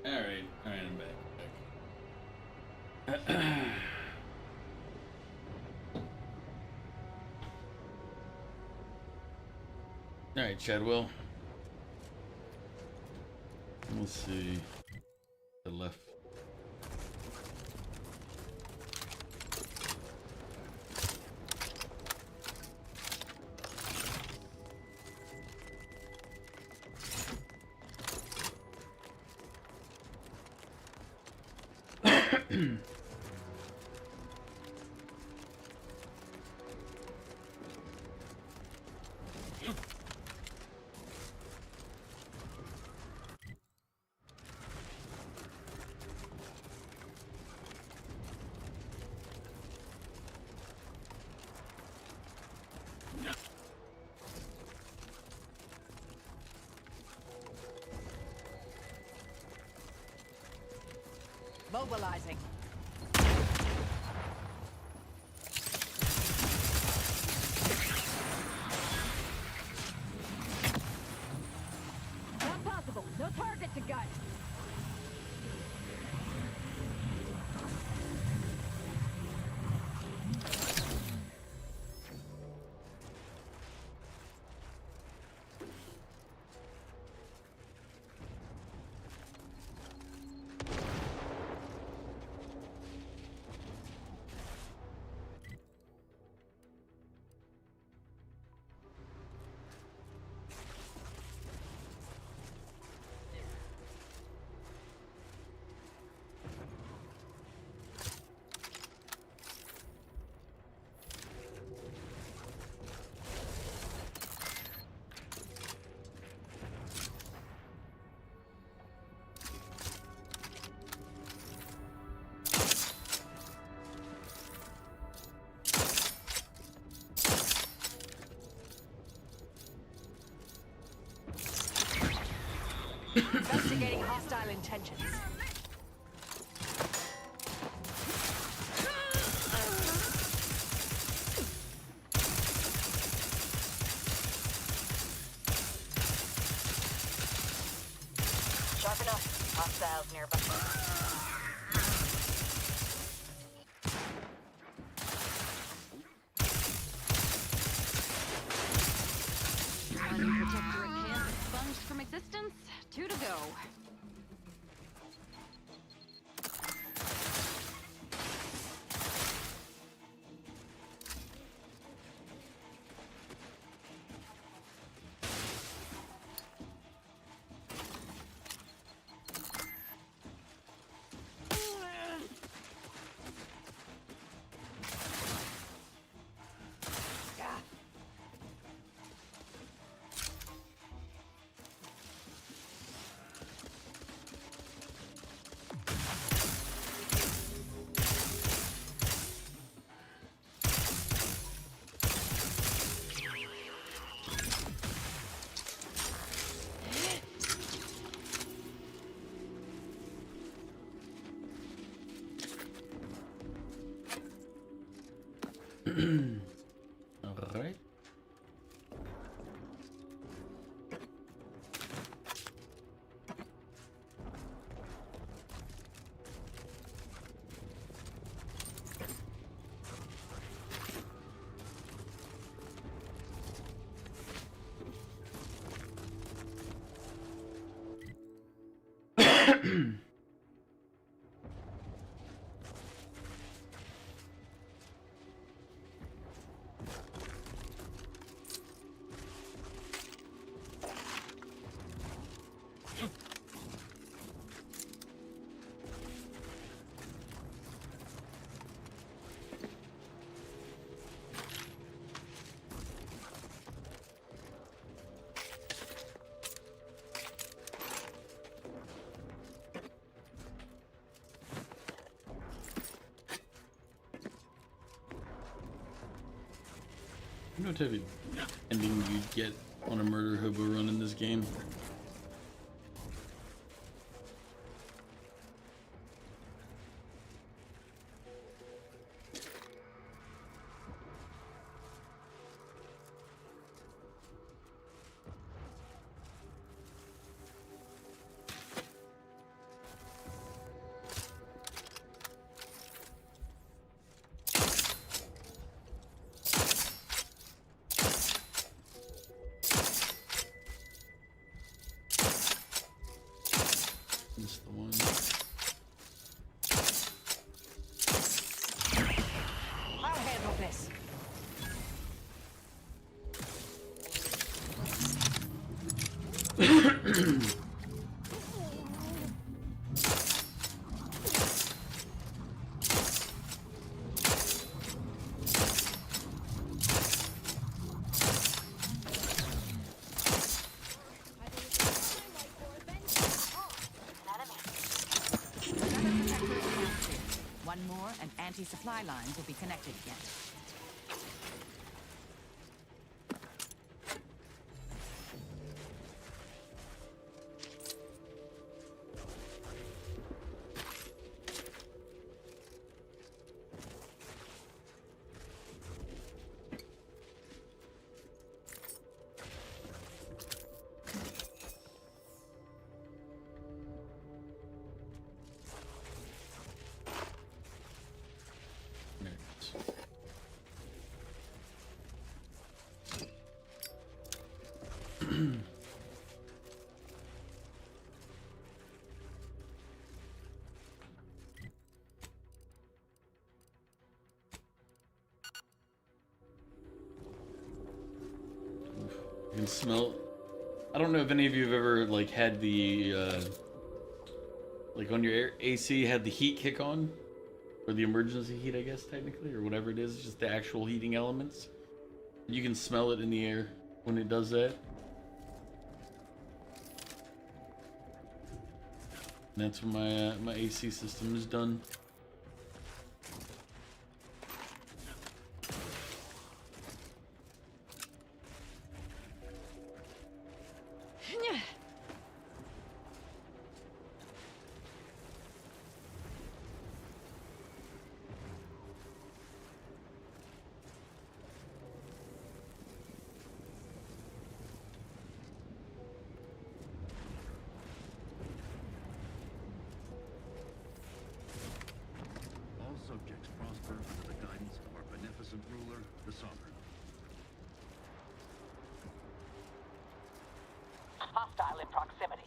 Alright, I'm back. Alright, Chadwell. Let's see. The left. Mobilizing. Not possible. No target to gut. Investigating hostile intentions. Sharp enough. Hostiles nearby. One protectorate camp expunged from existence. 2 to go. All right. You know what type of ending you'd get on a murder hobo run in this game? This is the one. I'll handle this. One more, and anti-supply lines will be connected again. can smell. I don't know if any of you have ever like had the like on your AC had the heat kick on, or the emergency heat, I guess technically, or whatever it is, just the actual heating elements. You can smell it in the air when it does that. And that's when my AC system is done. All subjects prosper under the guidance of our beneficent ruler, the Sovereign. Hostile in proximity.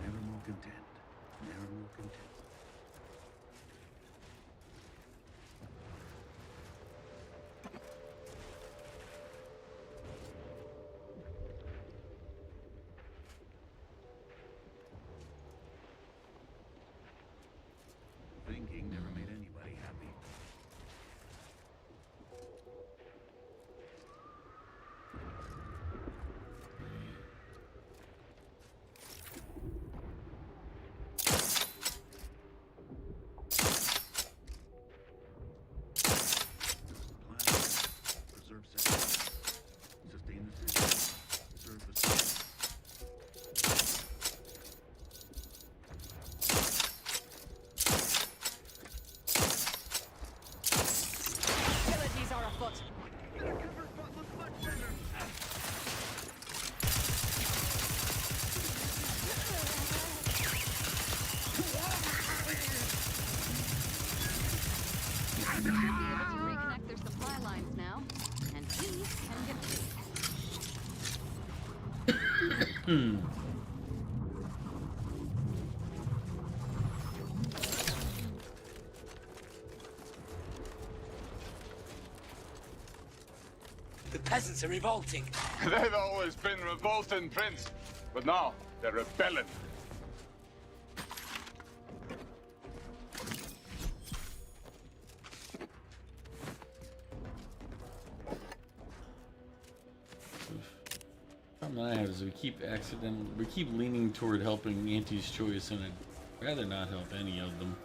Never more content. Never more content. Thinking never made anybody happy. Preserve seconds. Sustain the system. Preserve the system. Hostilities are afoot. They'll be able to reconnect their supply lines now, and we can get paid. The peasants are revolting. They've always been revolting, Prince. But now, they're rebelling. Problem I have is we keep leaning toward helping Auntie's Choice, and I'd rather not help any of them.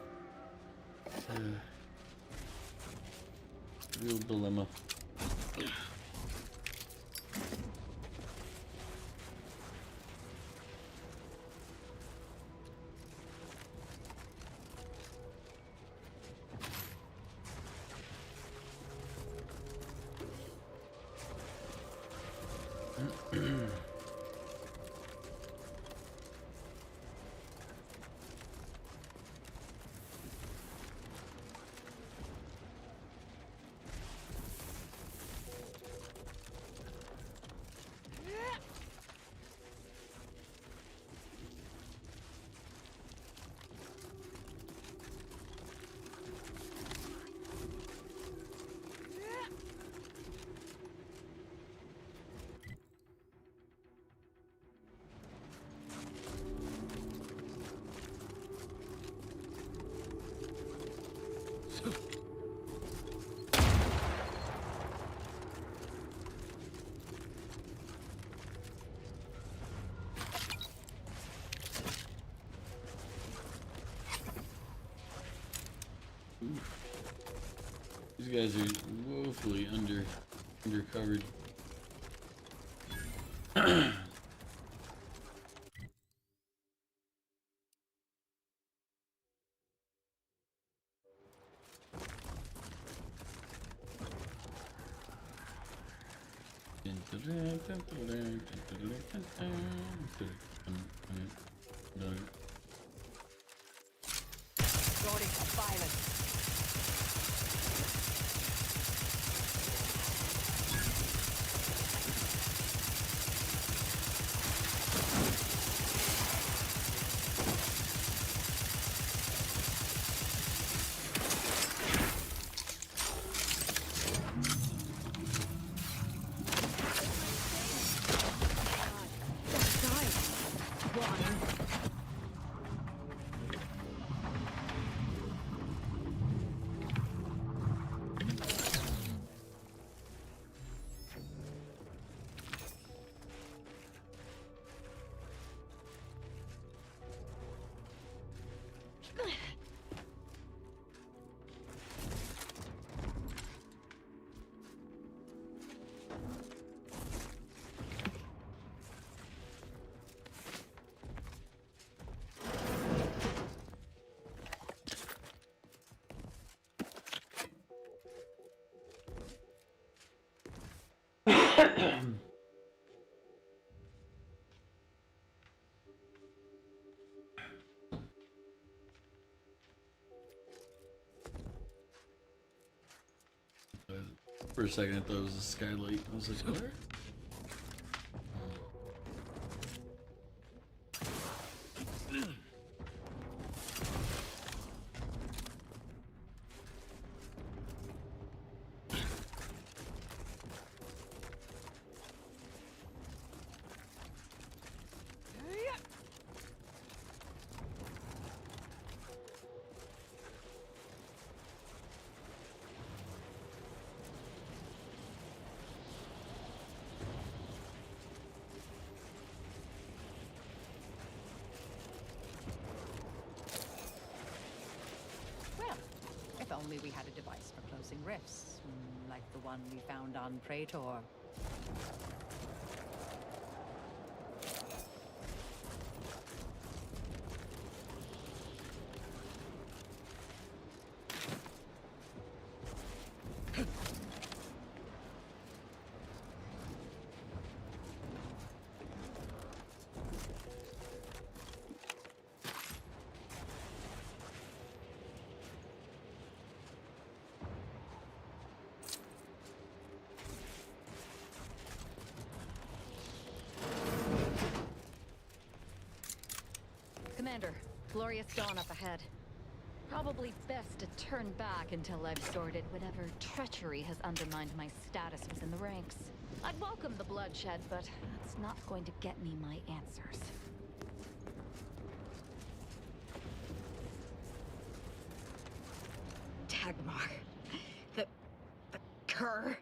Real dilemma. These guys are woefully undercovered. No. Resorting to violence. For a second, I thought it was a skylight. I was like, what? If only we had a device for closing rifts, like the one we found on Praetor. Commander, glorious dawn up ahead. Probably best to turn back until I've sorted whatever treachery has undermined my status within the ranks. I'd welcome the bloodshed, but it's not going to get me my answers. Dagmar. The cur.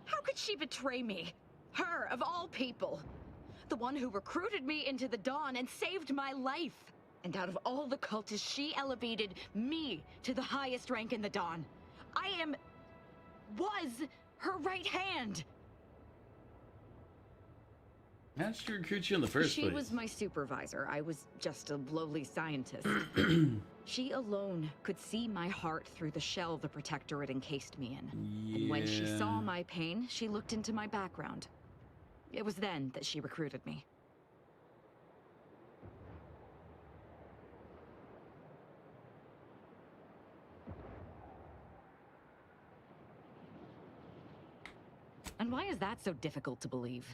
How could she betray me? Her, of all people. The one who recruited me into the Dawn and saved my life. And out of all the cultists, she elevated me to the highest rank in the Dawn. Was her right hand. How did she recruit you in the first place? She was my supervisor. I was just a lowly scientist. She alone could see my heart through the shell the Protectorate encased me in. And when she saw my pain, she looked into my background. It was then that she recruited me. And why is that so difficult to believe?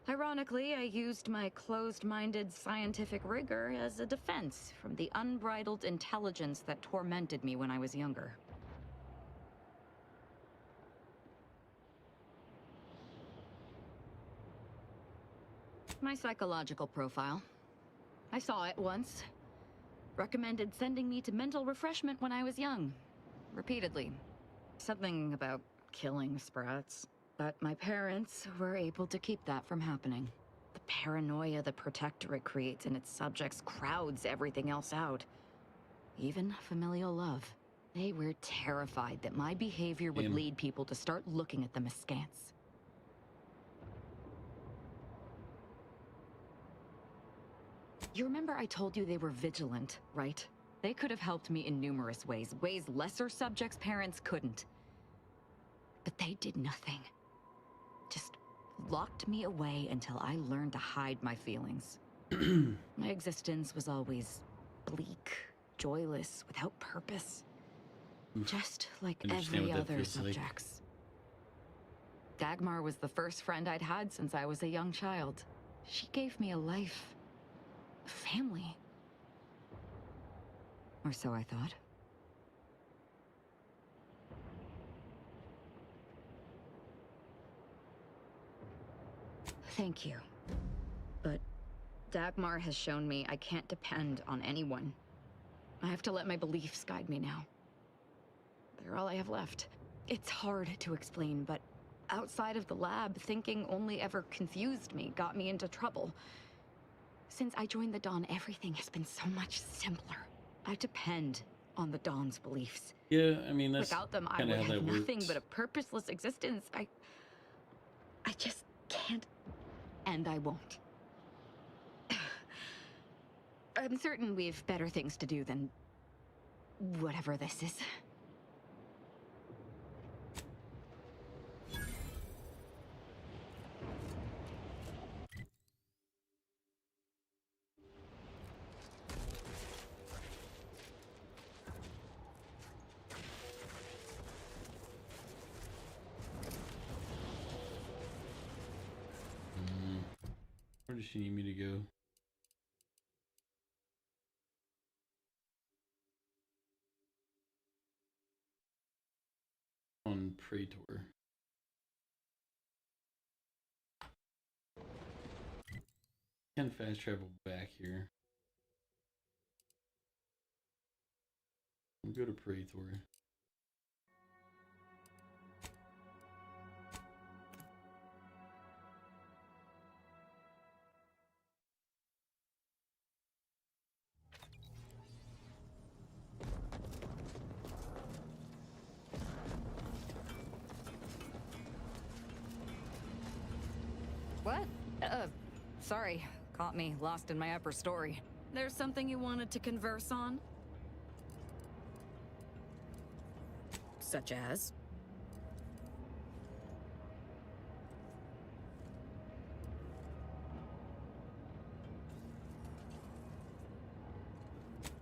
Ironically, I used my closed-minded scientific rigor as a defense from the unbridled intelligence that tormented me when I was younger. My psychological profile. I saw it once. Recommended sending me to mental refreshment when I was young. Repeatedly. Something about killing sprats. But my parents were able to keep that from happening. The paranoia the Protectorate creates in its subjects crowds everything else out. Even familial love. They were terrified that my behavior would lead people to start looking at them askance. You remember I told you they were vigilant, right? They could have helped me in numerous ways, ways lesser subjects' parents couldn't. But they did nothing. Just locked me away until I learned to hide my feelings. My existence was always bleak, joyless, without purpose. Just like every other subjects. Dagmar was the first friend I'd had since I was a young child. She gave me a life, a family. Or so I thought. Thank you. But Dagmar has shown me I can't depend on anyone. I have to let my beliefs guide me now. They're all I have left. It's hard to explain, but outside of the lab, thinking only ever confused me, got me into trouble. Since I joined the Dawn, everything has been so much simpler. I depend on the Dawn's beliefs. Yeah, I mean, that's without them, I would have nothing but a purposeless existence. I just can't, and I won't. I'm certain we've better things to do than whatever this is. Where does she need me to go? On Praetor. Can fast travel back here. We'll go to Praetor. What? Sorry. Caught me lost in my upper story. There's something you wanted to converse on? Such as?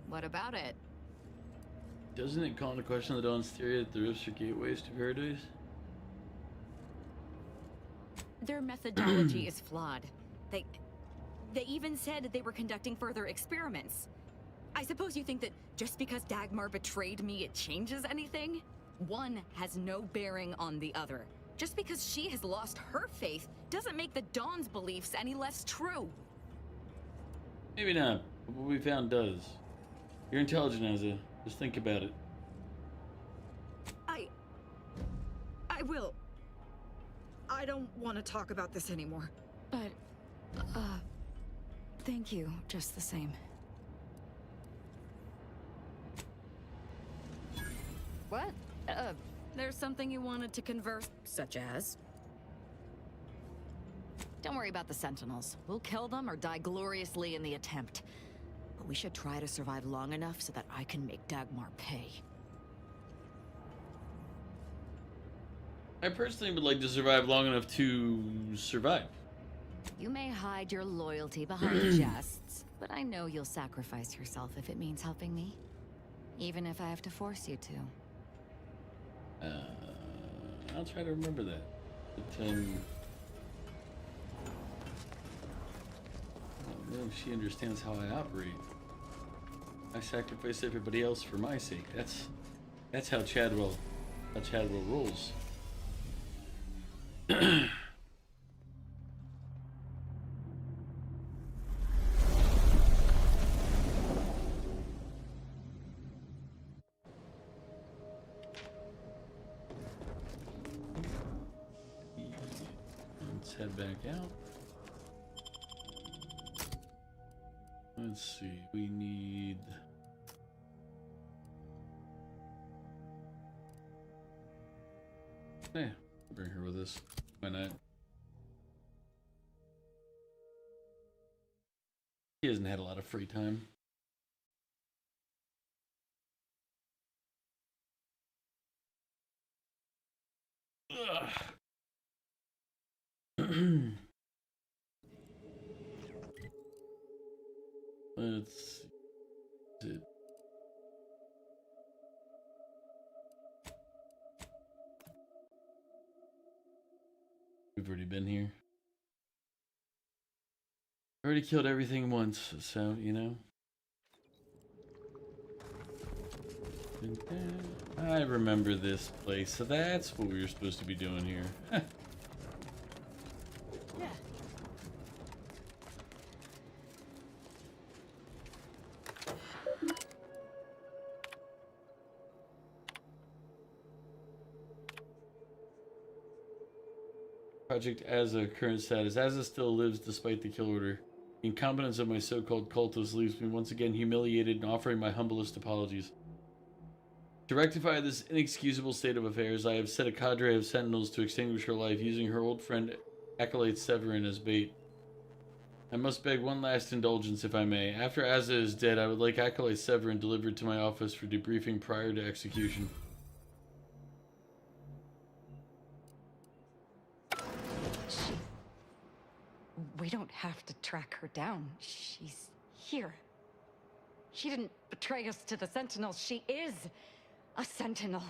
What about it? Doesn't it call into question the Dawn's theory that the rifts are gateways to paradise? Their methodology is flawed. They even said they were conducting further experiments. I suppose you think that just because Dagmar betrayed me, it changes anything? One has no bearing on the other. Just because she has lost her faith doesn't make the Dawn's beliefs any less true. Maybe not, but what we found does. You're intelligent, Asa. Just think about it. I will. I don't want to talk about this anymore. But, thank you, just the same. What? There's something you wanted to converse, such as? Don't worry about the Sentinels. We'll kill them or die gloriously in the attempt. But we should try to survive long enough so that I can make Dagmar pay. I personally would like to survive long enough to survive. You may hide your loyalty behind jests, but I know you'll sacrifice yourself if it means helping me. Even if I have to force you to. I'll try to remember that. But, I don't know if she understands how I operate. I sacrifice everybody else for my sake. That's how Chadwell rolls. Let's head back out. Let's see, we need... Yeah, bring her with us. Why not? He hasn't had a lot of free time. Let's see. It. We've already been here. Already killed everything once, so you know. I remember this place, so that's what we were supposed to be doing here. Yeah. Project Asa, current status. Asa still lives despite the kill order. The incompetence of my so-called cultists leaves me once again humiliated and offering my humblest apologies. To rectify this inexcusable state of affairs, I have set a cadre of sentinels to extinguish her life, using her old friend Acolyte Severin as bait. I must beg one last indulgence, if I may. After Asa is dead, I would like Acolyte Severin delivered to my office for debriefing prior to execution. We don't have to track her down. She's here. She didn't betray us to the Sentinels. She is a Sentinel.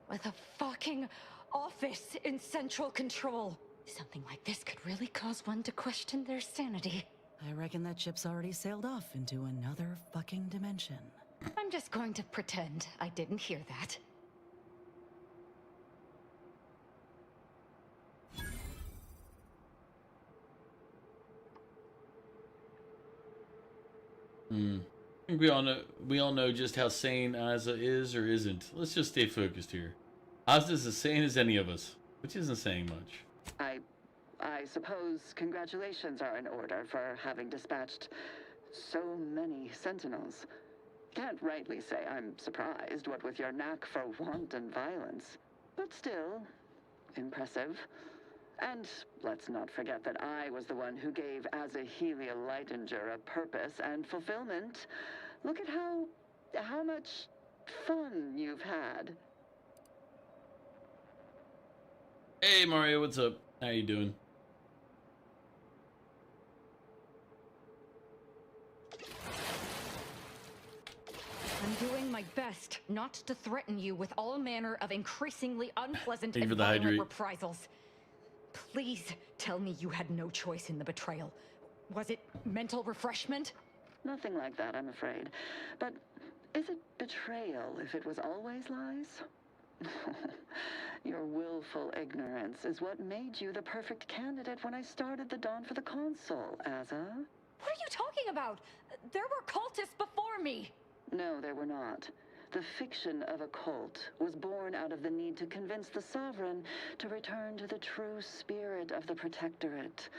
With a fucking office in central control. Something like this could really cause one to question their sanity. I reckon that ship's already sailed off into another fucking dimension. I'm just going to pretend I didn't hear that. I think we all know just how sane Asa is or isn't. Let's just stay focused here. Asa's as sane as any of us, which isn't saying much. I suppose congratulations are in order for having dispatched so many sentinels. Can't rightly say I'm surprised, what with your knack for wanton violence. But still, impressive. And let's not forget that I was the one who gave Azahelia Leitinger a purpose and fulfillment. Look at how much fun you've had. Hey Mario, what's up? How you doing? I'm doing my best not to threaten you with all manner of increasingly unpleasant Thank you and for the violent hydrate. reprisals. Please tell me you had no choice in the betrayal. Was it mental refreshment? Nothing like that, I'm afraid. But is it betrayal if it was always lies? Your willful ignorance is what made you the perfect candidate when I started the Dawn for the Consul, Asa. What are you talking about? There were cultists before me. No, there were not. The fiction of a cult was born out of the need to convince the Sovereign to return to the true spirit of the Protectorate.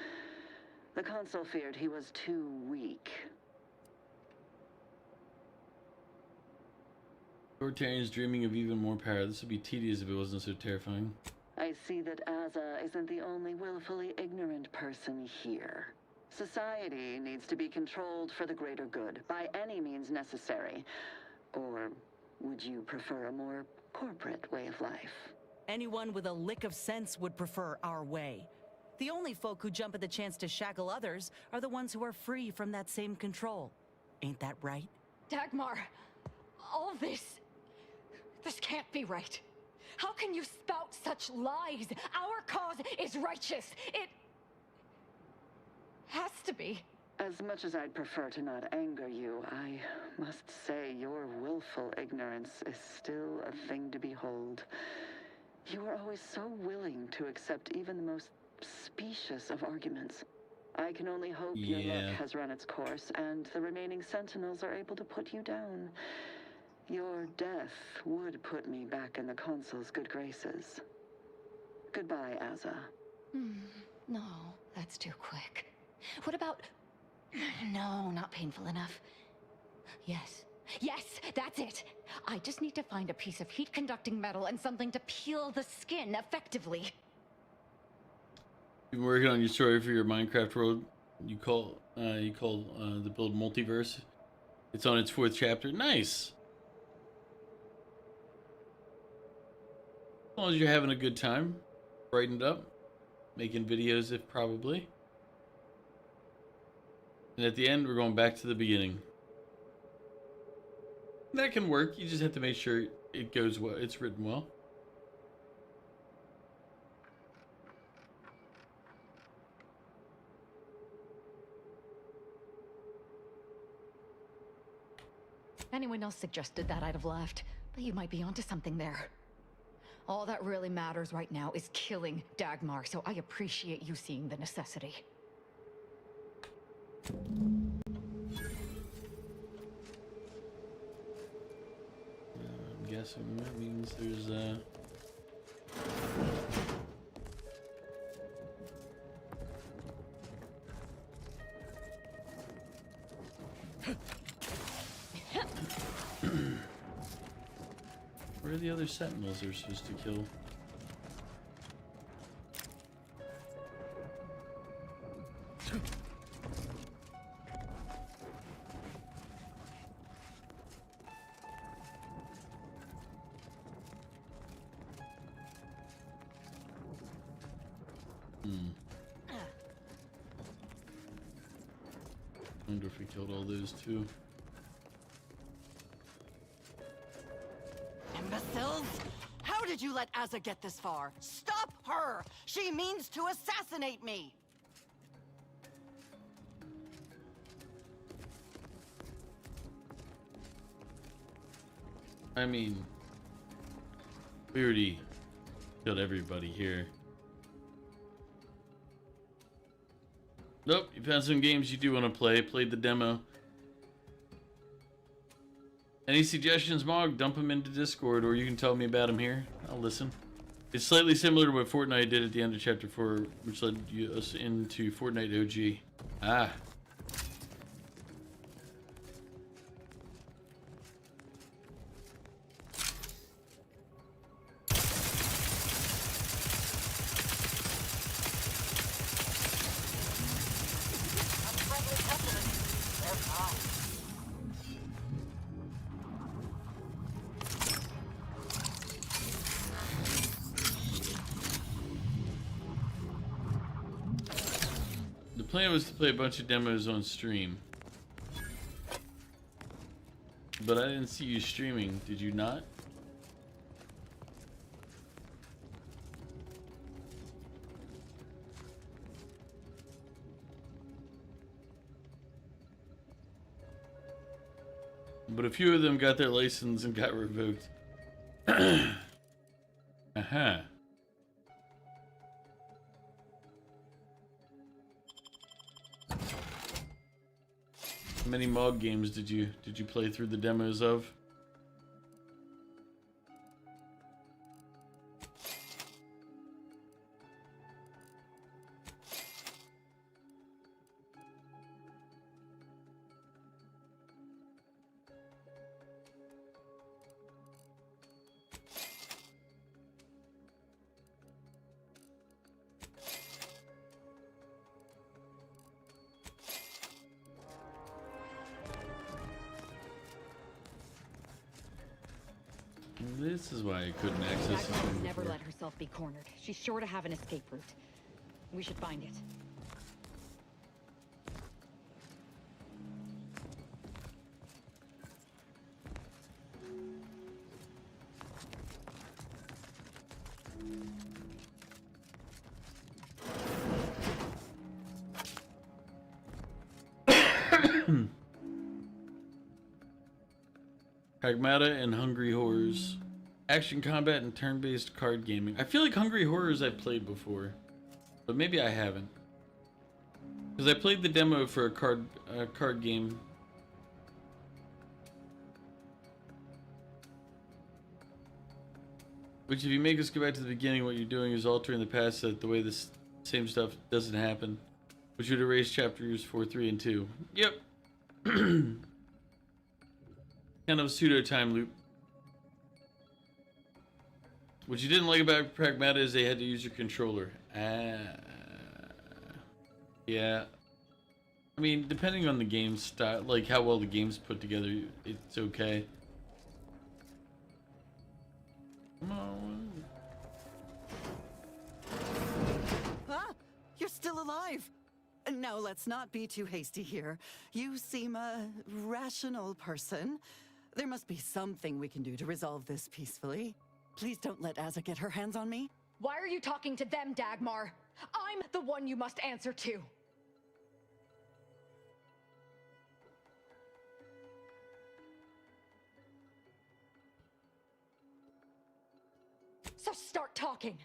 The Consul feared he was too weak. Authoritarians dreaming of even more power. This would be tedious if it wasn't so terrifying. I see that Asa isn't the only willfully ignorant person here. Society needs to be controlled for the greater good, by any means necessary. Or would you prefer a more corporate way of life? Anyone with a lick of sense would prefer our way. The only folk who jump at the chance to shackle others are the ones who are free from that same control. Ain't that right? Dagmar, all this can't be right. How can you spout such lies? Our cause is righteous. It has to be. As much as I'd prefer to not anger you, I must say your willful ignorance is still a thing to behold. You are always so willing to accept even the most specious of arguments. I can only hope your luck has run its course, and the remaining sentinels are able to put you down. Your death would put me back in the Consul's good graces. Goodbye, Asa. No, that's too quick. What about... No, not painful enough. Yes, that's it. I just need to find a piece of heat-conducting metal and something to peel the skin effectively. You've been working on your story for your Minecraft world. You call the build Multiverse. It's on its 4th chapter. Nice. As long as you're having a good time, brightened up, making videos if probably. And at the end, we're going back to the beginning. That can work. You just have to make sure it goes well. It's written well. Anyone else suggested that, I'd have laughed. But you might be onto something there. All that really matters right now is killing Dagmar, so I appreciate you seeing the necessity. I'm guessing that means there's where are the other sentinels they're supposed to kill? Wonder if we killed all those too. Imbeciles! How did you let Asa get this far? Stop her! She means to assassinate me! I mean, we already killed everybody here. Nope, you found some games you do want to play. Played the demo. Any suggestions, Mog? Dump them into Discord, or you can tell me about them here. I'll listen. It's slightly similar to what Fortnite did at the end of Chapter 4, which led us into Fortnite OG. Ah. The plan was to play a bunch of demos on stream. But I didn't see you streaming, did you not? But a few of them got their license and got revoked. Aha. How many Mog games did you play through the demos of? This is why I couldn't access Dagmar it would never before. let herself be cornered. She's sure to have an escape route. We should find it. Pragmata and Hungry Horrors. Action combat and turn-based card gaming. I feel like Hungry Horrors I've played before, but maybe I haven't. Because I played the demo for a card game. Which, if you make us go back to the beginning, what you're doing is altering the past so that the way this same stuff doesn't happen. Which would erase chapters 4, 3, and 2. Yep. Kind of a pseudo time loop. What you didn't like about Pragmata is they had to use your controller. Yeah. I mean, depending on the game style, like how well the game's put together, it's okay. Come on. Ah! You're still alive! Now, let's not be too hasty here. You seem a rational person. There must be something we can do to resolve this peacefully. Please don't let Azza get her hands on me. Why are you talking to them, Dagmar? I'm the one you must answer to. So start talking.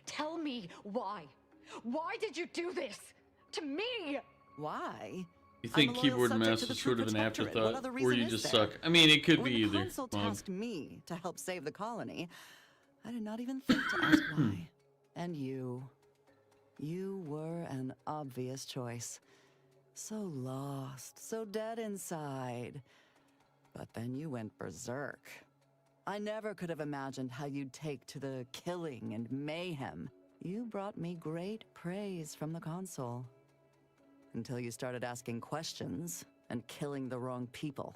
Tell me why. Why did you do this? To me? Why? You think keyboard and mouse is sort of an afterthought, or you just suck? I mean, it could be either. When the consul tasked me to help save the colony, I did not even think to ask why. And you were an obvious choice. So lost, so dead inside. But then you went berserk. I never could have imagined how you'd take to the killing and mayhem. You brought me great praise from the consul. Until you started asking questions and killing the wrong people.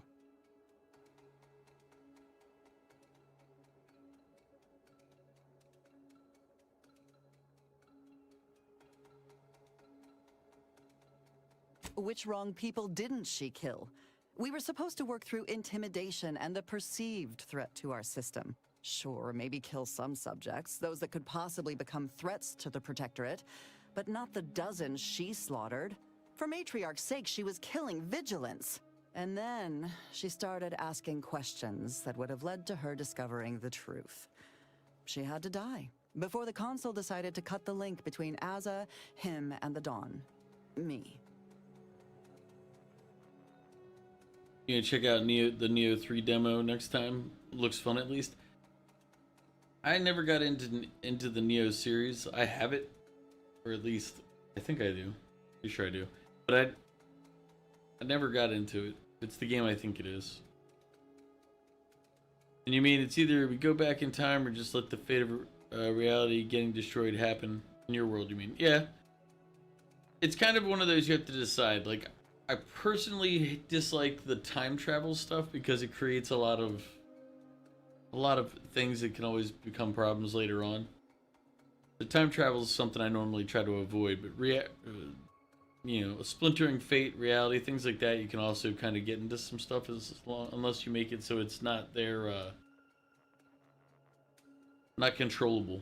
Which wrong people didn't she kill? We were supposed to work through intimidation and the perceived threat to our system. Sure, maybe kill some subjects, those that could possibly become threats to the Protectorate, but not the dozens she slaughtered. For Matriarch's sake, she was killing vigilance. And then she started asking questions that would have led to her discovering the truth. She had to die before the consul decided to cut the link between Azza, him, and the Dawn. Me. You gonna check out the Neo 3 demo next time? Looks fun, at least. I never got into the Neo series. I have it, or at least I think I do. Pretty sure I do, but I never got into it. It's the game I think it is. And you mean it's either we go back in time or just let the fate of reality getting destroyed happen in your world? You mean? Yeah. It's kind of one of those you have to decide. Like, I personally dislike the time travel stuff because it creates a lot of things that can always become problems later on. The time travel is something I normally try to avoid, but you know, a splintering fate, reality, things like that, you can also kind of get into some stuff unless you make it so it's not there, not controllable.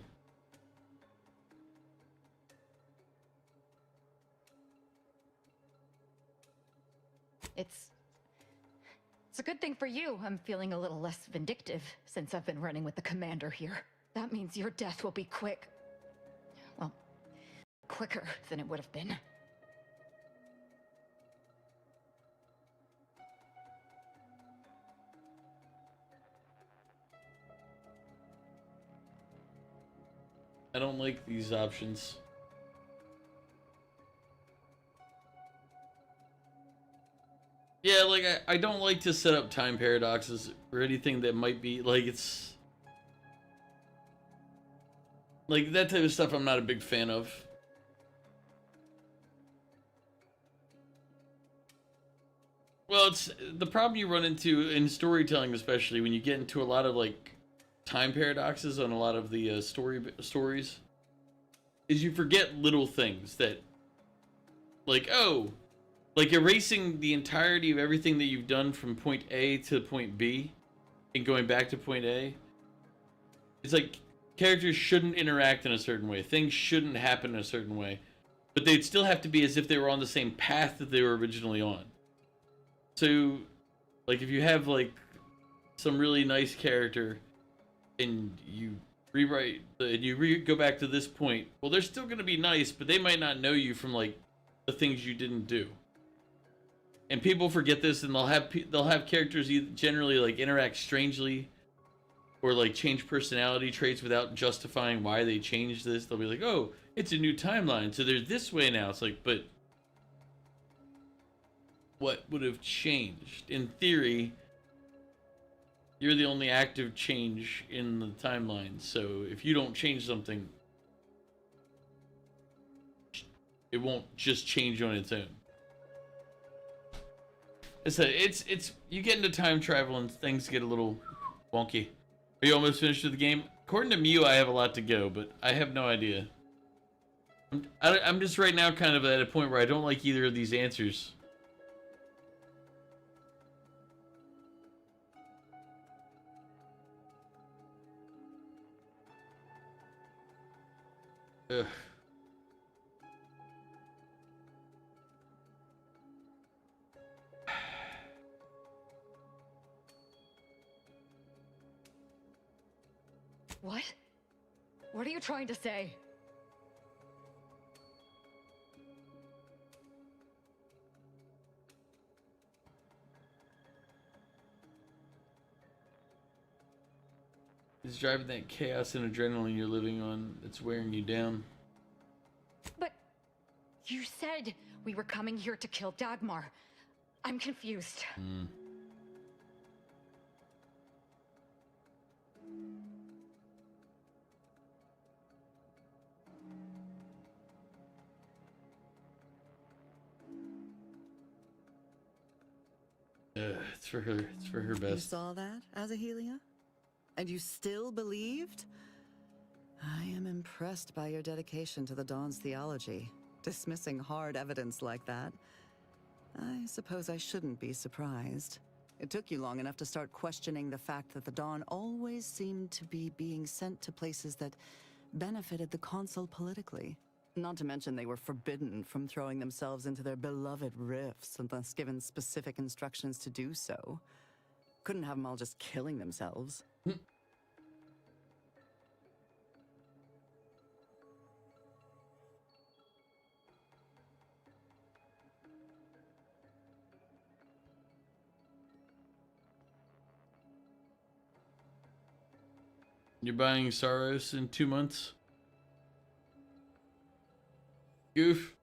It's a good thing for you. I'm feeling a little less vindictive since I've been running with the commander here. That means your death will be quick. Well, quicker than it would have been. I don't like these options. Yeah, like, I don't like to set up time paradoxes or anything that might be, like, it's... Like, that type of stuff I'm not a big fan of. Well, it's the problem you run into in storytelling, especially when you get into a lot of, like, time paradoxes on a lot of the stories, is you forget little things that, like, oh... Like, erasing the entirety of everything that you've done from point A to point B and going back to point A. It's like, characters shouldn't interact in a certain way. Things shouldn't happen in a certain way. But they'd still have to be as if they were on the same path that they were originally on. So, like, if you have, like, some really nice character and you rewrite, and you go back to this point, well, they're still going to be nice, but they might not know you from, like, the things you didn't do. And people forget this, and they'll have characters generally like interact strangely, or like change personality traits without justifying why they changed this. They'll be like, "Oh, it's a new timeline, so there's this way now." It's like, but what would have changed? In theory, you're the only active change in the timeline. So if you don't change something, it won't just change on its own. It's you get into time travel and things get a little wonky. Are you almost finished with the game? According to Mew, I have a lot to go, but I have no idea. I'm just right now kind of at a point where I don't like either of these answers. Ugh. What? What are you trying to say? It's driving that chaos and adrenaline you're living on that's wearing you down. But you said we were coming here to kill Dagmar. I'm confused. It's for her. It's for her You best. saw that, Azahelia? And you still believed? I am impressed by your dedication to the Dawn's theology. Dismissing hard evidence like that. I suppose I shouldn't be surprised. It took you long enough to start questioning the fact that the Dawn always seemed to be being sent to places that benefited the Consul politically. Not to mention they were forbidden from throwing themselves into their beloved rifts unless given specific instructions to do so. Couldn't have them all just killing themselves. You're buying Saros in 2 months? Goof.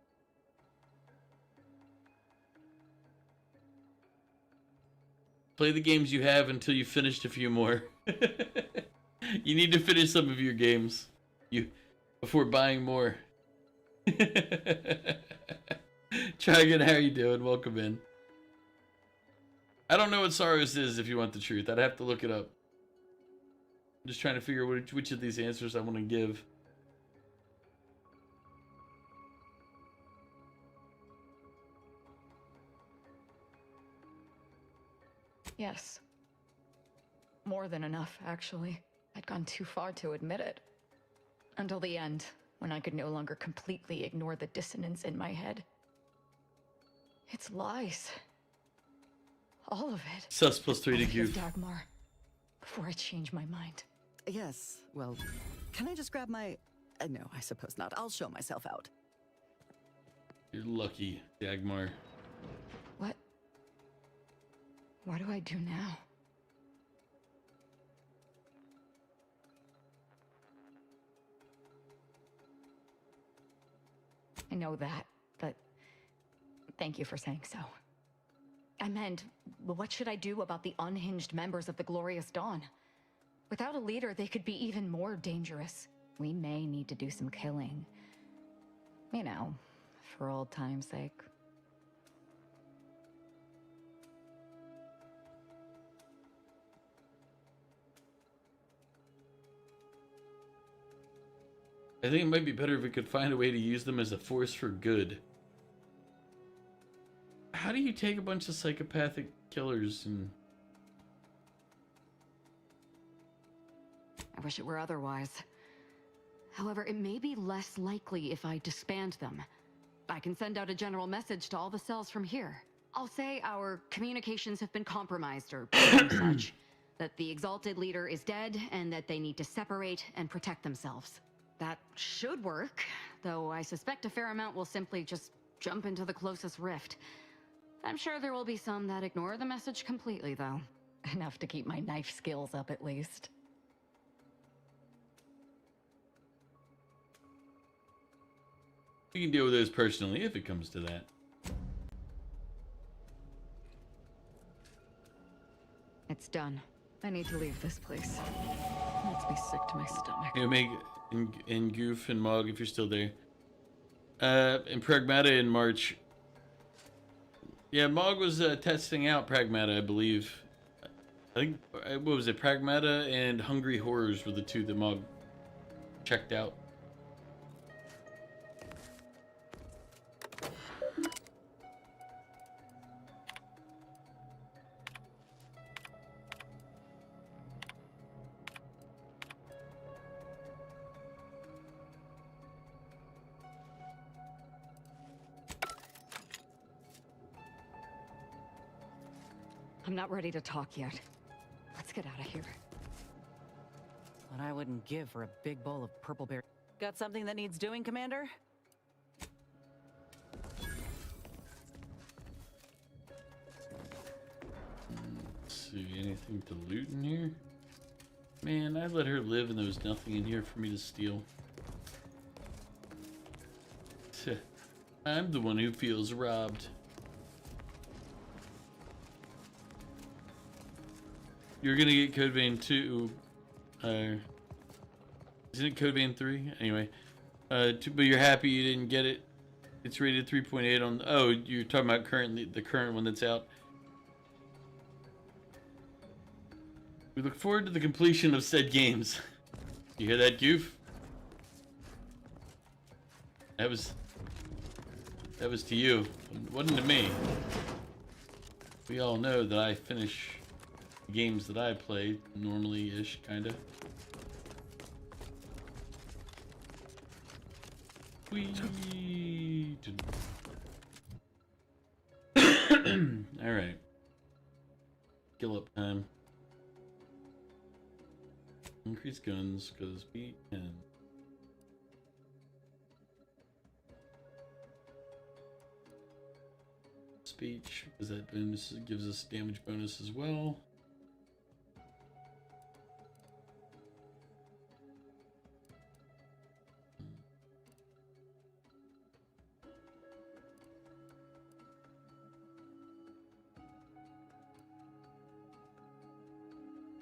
Play the games you have until you finished a few more. You need to finish some of your games before buying more. Dragon, how are you doing? Welcome in. I don't know what Saros is, if you want the truth. I'd have to look it up. I'm just trying to figure which of these answers I want to give. Yes. More than enough, actually. I'd gone too far to admit it. Until the end, when I could no longer completely ignore the dissonance in my head. It's lies. All of it. Sus plus 3 to Because goof. Dagmar. Before I change my mind. Yes, well, can I just grab my... no, I suppose not. I'll show myself out. You're lucky, Dagmar. What do I do now? I know that, but thank you for saying so. I meant, what should I do about the unhinged members of the Glorious Dawn? Without a leader, they could be even more dangerous. We may need to do some killing. You know, for old time's sake. I think it might be better if we could find a way to use them as a force for good. How do you take a bunch of psychopathic killers and... I wish it were otherwise. However, it may be less likely if I disband them. I can send out a general message to all the cells from here. I'll say our communications have been compromised or such. That the Exalted Leader is dead and that they need to separate and protect themselves. That should work, though I suspect a fair amount will simply just jump into the closest rift. I'm sure there will be some that ignore the message completely, though. Enough to keep my knife skills up, at least. We can deal with those personally if it comes to that. It's done. I need to leave this place. Makes me sick to my stomach. Hey, Omega and Goof and Mog, if you're still there. And Pragmata in March. Yeah, Mog was testing out Pragmata, I believe. I think, what was it? Pragmata and Hungry Horrors were the two that Mog checked out. I'm not ready to talk yet. Let's get out of here. What I wouldn't give for a big bowl of purple berry. Got something that needs doing, Commander? Let's see, anything to loot in here? Man, I let her live and there was nothing in here for me to steal. I'm the one who feels robbed. You're gonna get Code Vein 2. Isn't it Code Vein 3? Anyway. But you're happy you didn't get it. It's rated 3.8 on... Oh, you're talking about the current one that's out. We look forward to the completion of said games. You hear that, Goof? That was to you. It wasn't to me. We all know that I finish the games that I play normally-ish, kinda. Alright. Skill up time. Increase guns, because we can. Speech, because that bonus gives us damage bonus as well.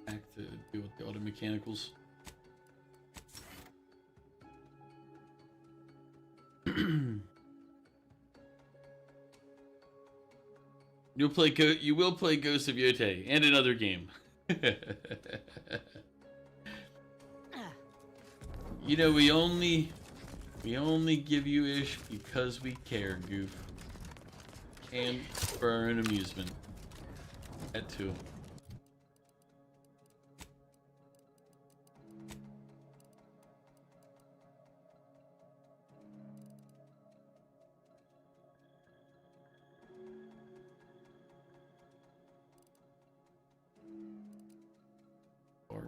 Back to deal with the auto mechanicals. You will play Ghost of Yote and another game. You know, we only give you ish because we care, Goof. And for our own amusement. That too.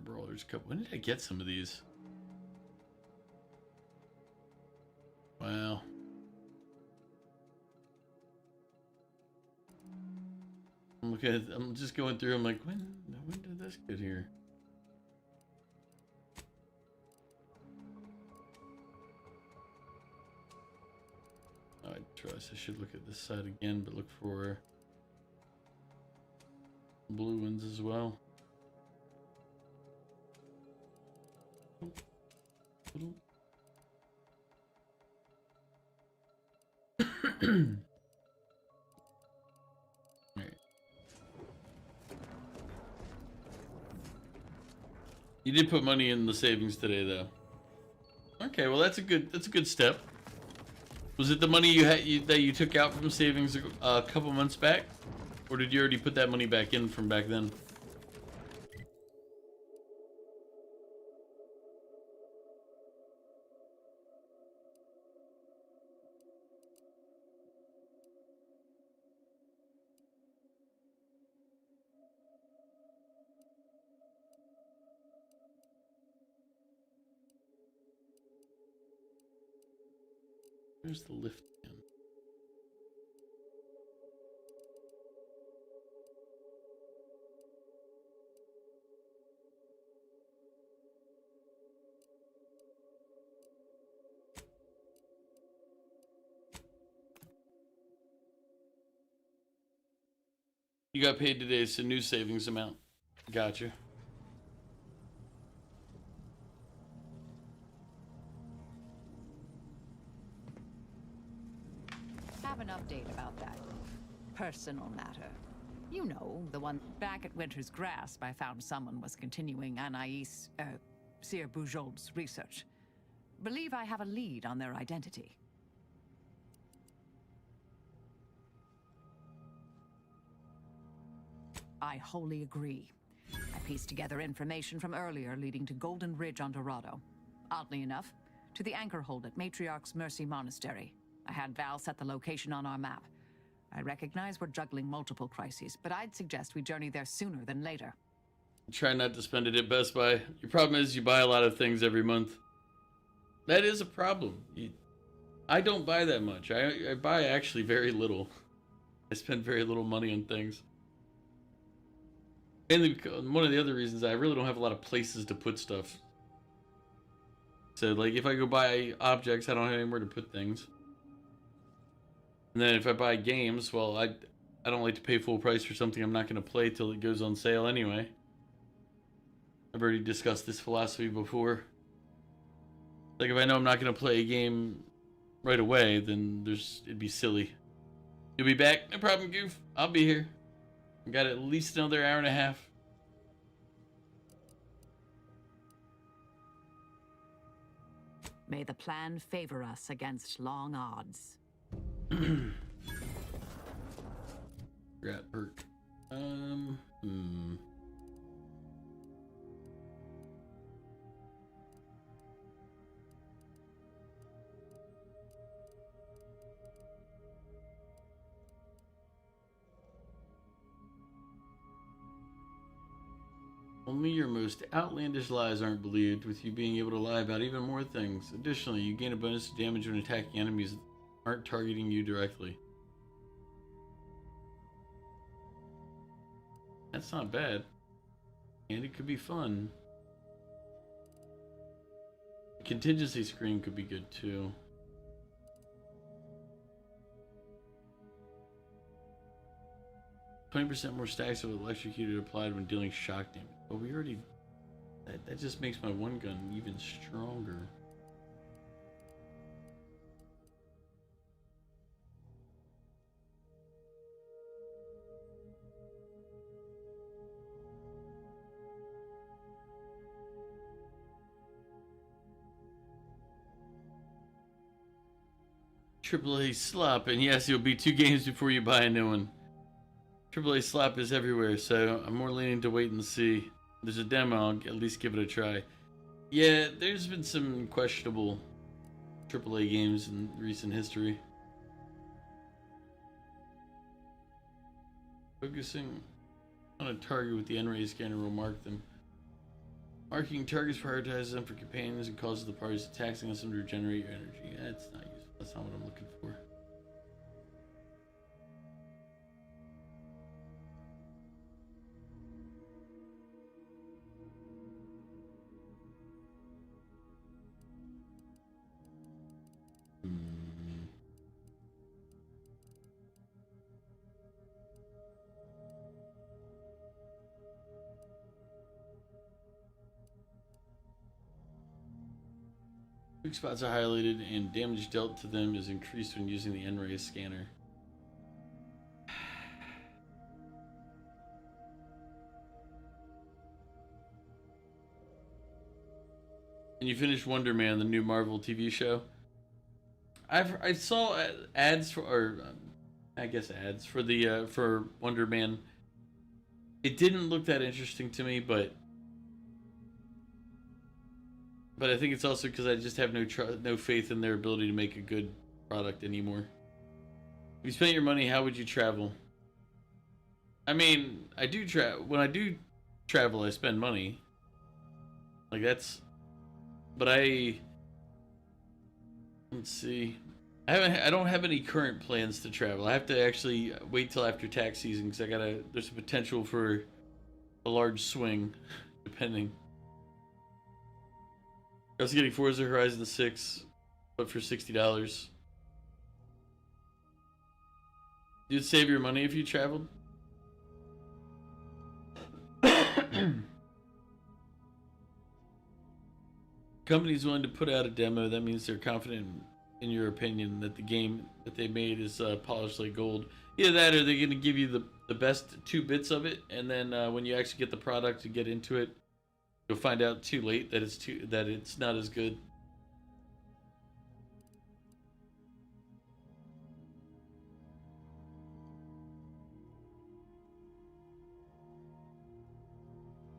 Brawlers Cup. When did I get some of these? Wow. I'm just going through. I'm like, when did this get here? Oh, I trust I should look at this side again, but look for blue ones as well. Right. You did put money in the savings today, though. Okay, well that's a good step. Was it the money that you took out from savings a couple months back, or did you already put that money back in from back then? Where's the lift again? You got paid today, it's a new savings amount. Gotcha. Have an update about that personal matter. You know, the one back at Winter's Grasp. I found someone was continuing Anais, Sir Bujold's research. Believe I have a lead on their identity. I wholly agree. I pieced together information from earlier leading to Golden Ridge on Dorado. Oddly enough, to the anchor hold at Matriarch's Mercy Monastery. I had Val set the location on our map. I recognize we're juggling multiple crises, but I'd suggest we journey there sooner than later. Try not to spend it at Best Buy. Your problem is you buy a lot of things every month. That is a problem. I don't buy that much. I buy actually very little. I spend very little money on things. Mainly because one of the other reasons I really don't have a lot of places to put stuff. So like if I go buy objects, I don't have anywhere to put things. And then if I buy games, well, I don't like to pay full price for something I'm not going to play till it goes on sale anyway. I've already discussed this philosophy before. Like if I know I'm not going to play a game right away, then it'd be silly. You'll be back? No problem, Goof. I'll be here. I got at least another hour and a half. May the plan favor us against long odds. Rat perk. Only your most outlandish lies aren't believed, with you being able to lie about even more things. Additionally, you gain a bonus to damage when attacking enemies that aren't targeting you directly. That's not bad. And it could be fun. The contingency screen could be good too. %more stacks of electrocuted applied when dealing shock damage. But we already... That just makes my one gun even stronger. AAA slop, and yes, it'll be 2 games before you buy a new one. AAA slop is everywhere, so I'm more leaning to wait and see. There's a demo, I'll at least give it a try. Yeah, there's been some questionable AAA games in recent history. Focusing on a target with the N-ray scanner will mark them. Marking targets prioritizes them for companions and causes the parties attacking against them to regenerate your energy. That's not useful. That's not what I'm looking for. Weak spots are highlighted and damage dealt to them is increased when using the N-ray scanner. And you finished Wonder Man, the new Marvel TV show? I saw ads for, or I guess ads for the for Wonder Man. It didn't look that interesting to me, but I think it's also because I just have no faith in their ability to make a good product anymore. If you spent your money, how would you travel? I mean, I do when I do travel, I spend money. Like that's, but let's see. I don't have any current plans to travel. I have to actually wait till after tax season because there's a potential for a large swing, depending. I was getting Forza Horizon 6, but for $60. You'd save your money if you traveled? Company's willing to put out a demo. That means they're confident in your opinion that the game that they made is polished like gold. Either that or they're going to give you the best 2 bits of it, and then when you actually get the product and get into it, you'll find out too late that it's not as good.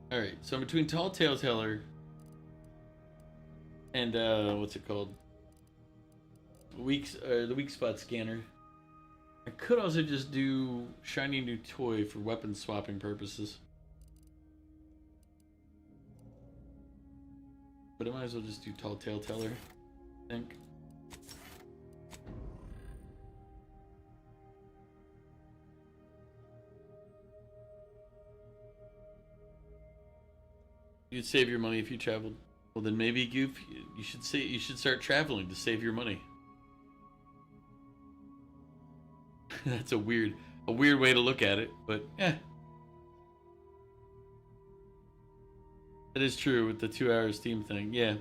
All right, so I'm between Tall Tale Teller and what's it called? The weak spot scanner. I could also just do shiny new toy for weapon swapping purposes. But I might as well just do Tall Tale Teller, I think. You'd save your money if you traveled. Well, then maybe, Goof, you should start traveling to save your money. That's a weird way to look at it, but yeah. That is true with the 2-hour Steam thing, yeah.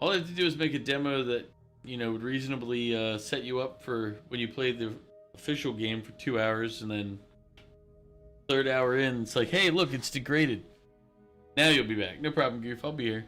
All I have to do is make a demo that, you know, would reasonably set you up for when you play the official game for 2 hours, and then 3rd hour in, it's like, hey, look, it's degraded. Now you'll be back. No problem, Goof. I'll be here.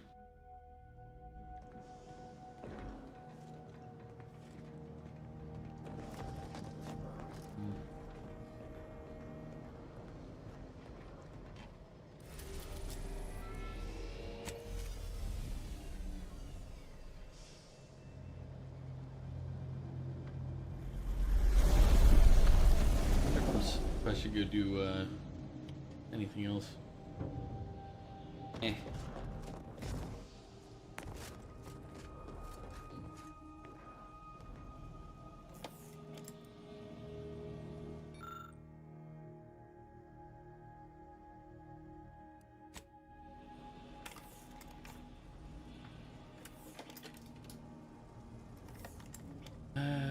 I should go do anything else. Eh.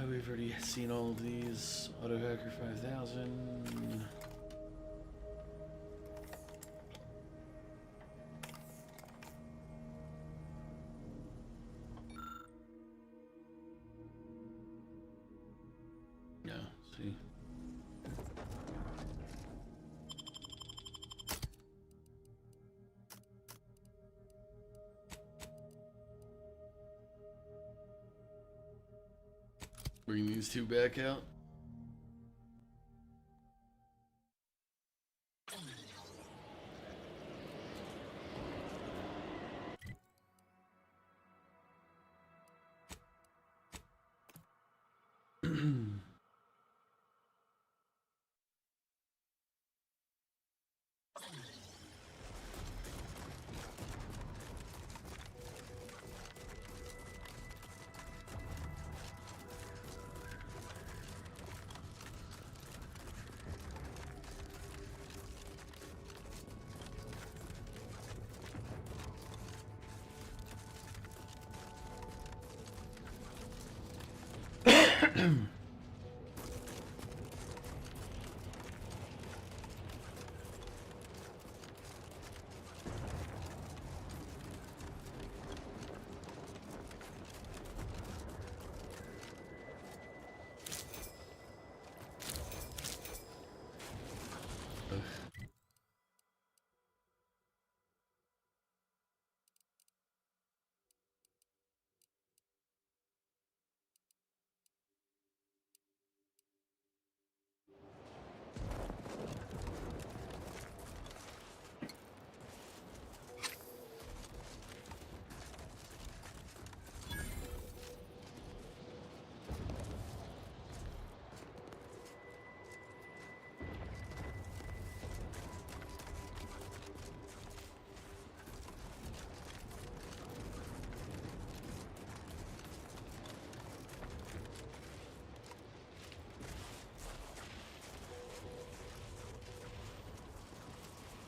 We've already seen all of these. Auto Hacker 5000. No, see. Bring these two back out.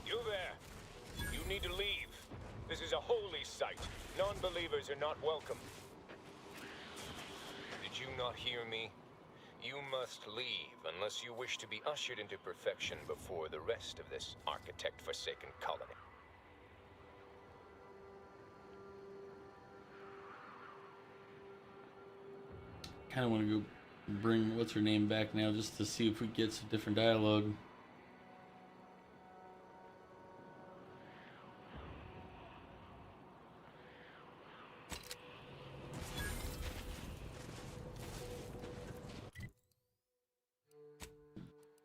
You there. You need to leave. This is a holy site. Non-believers are not welcome. Did you not hear me? You must leave unless you wish to be ushered into perfection before the rest of this architect-forsaken colony. Kind of want to go bring what's her name back now just to see if we get some different dialogue.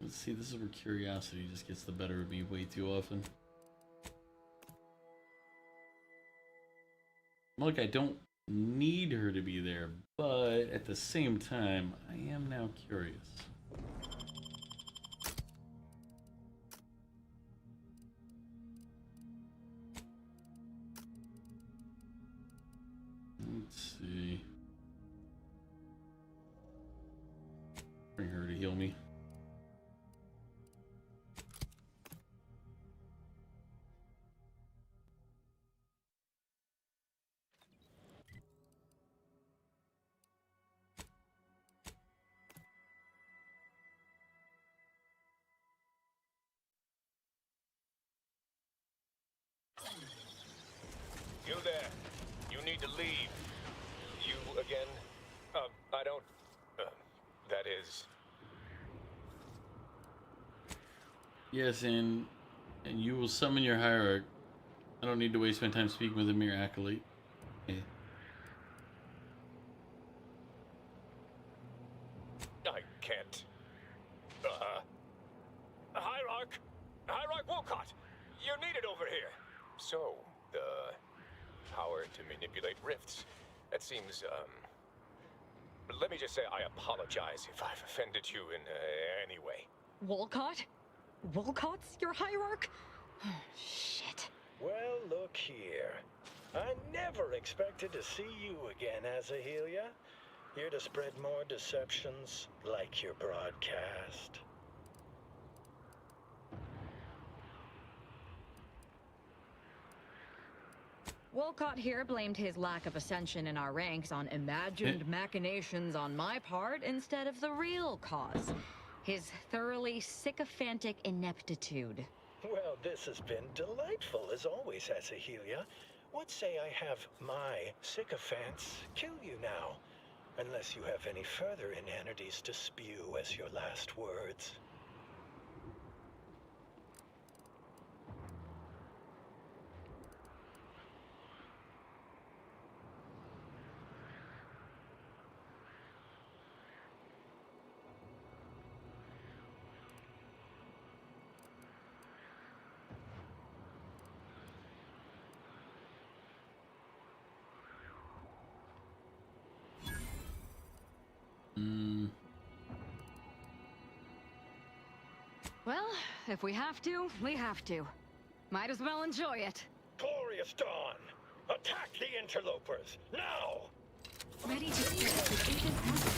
Let's see, this is where curiosity just gets the better of me way too often. Look, I don't need her to be there, but at the same time, I am now curious. Let's see. Bring her to heal me. You there. You need to leave. You again? I don't... that is... Yes, and you will summon your hierarch. I don't need to waste my time speaking with a mere acolyte. Okay. I can't. Hierarch Wolcott! You're needed over here! So, the power to manipulate rifts. That seems, let me just say I apologize if I've offended you in any way. Wolcott? Wolcott's your hierarch? Shit. Well, look here. I never expected to see you again, Azahelia. Here to spread more deceptions like your broadcast. Wolcott here blamed his lack of ascension in our ranks on imagined machinations on my part instead of the real cause. His thoroughly sycophantic ineptitude. Well, this has been delightful as always, Azahelia. What say I have my sycophants kill you now? Unless you have any further inanities to spew as your last words. Well, if we have to, we have to. Might as well enjoy it. Glorious dawn! Attack the interlopers, now! Ready to start the agent happening.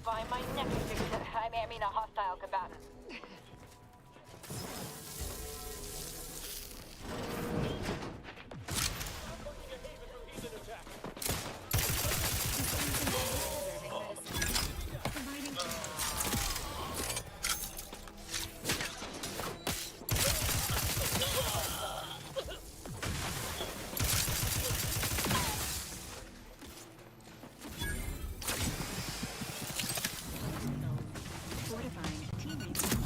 Find my next victim. I mean a hostile combatant. Fortifying teammates.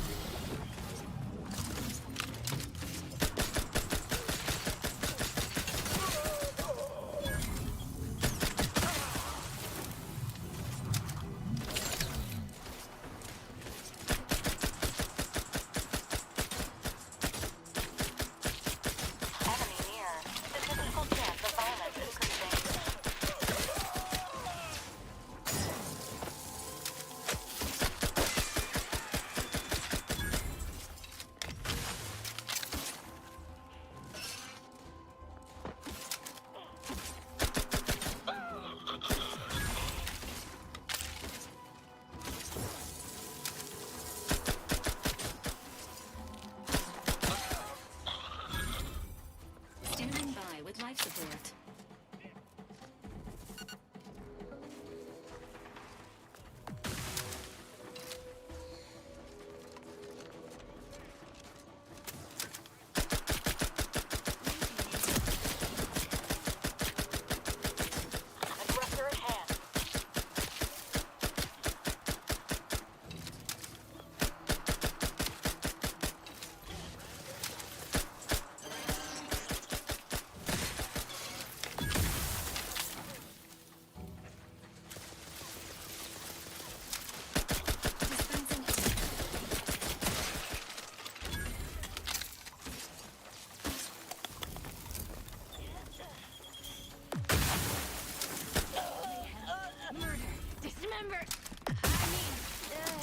Remember,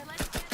let's get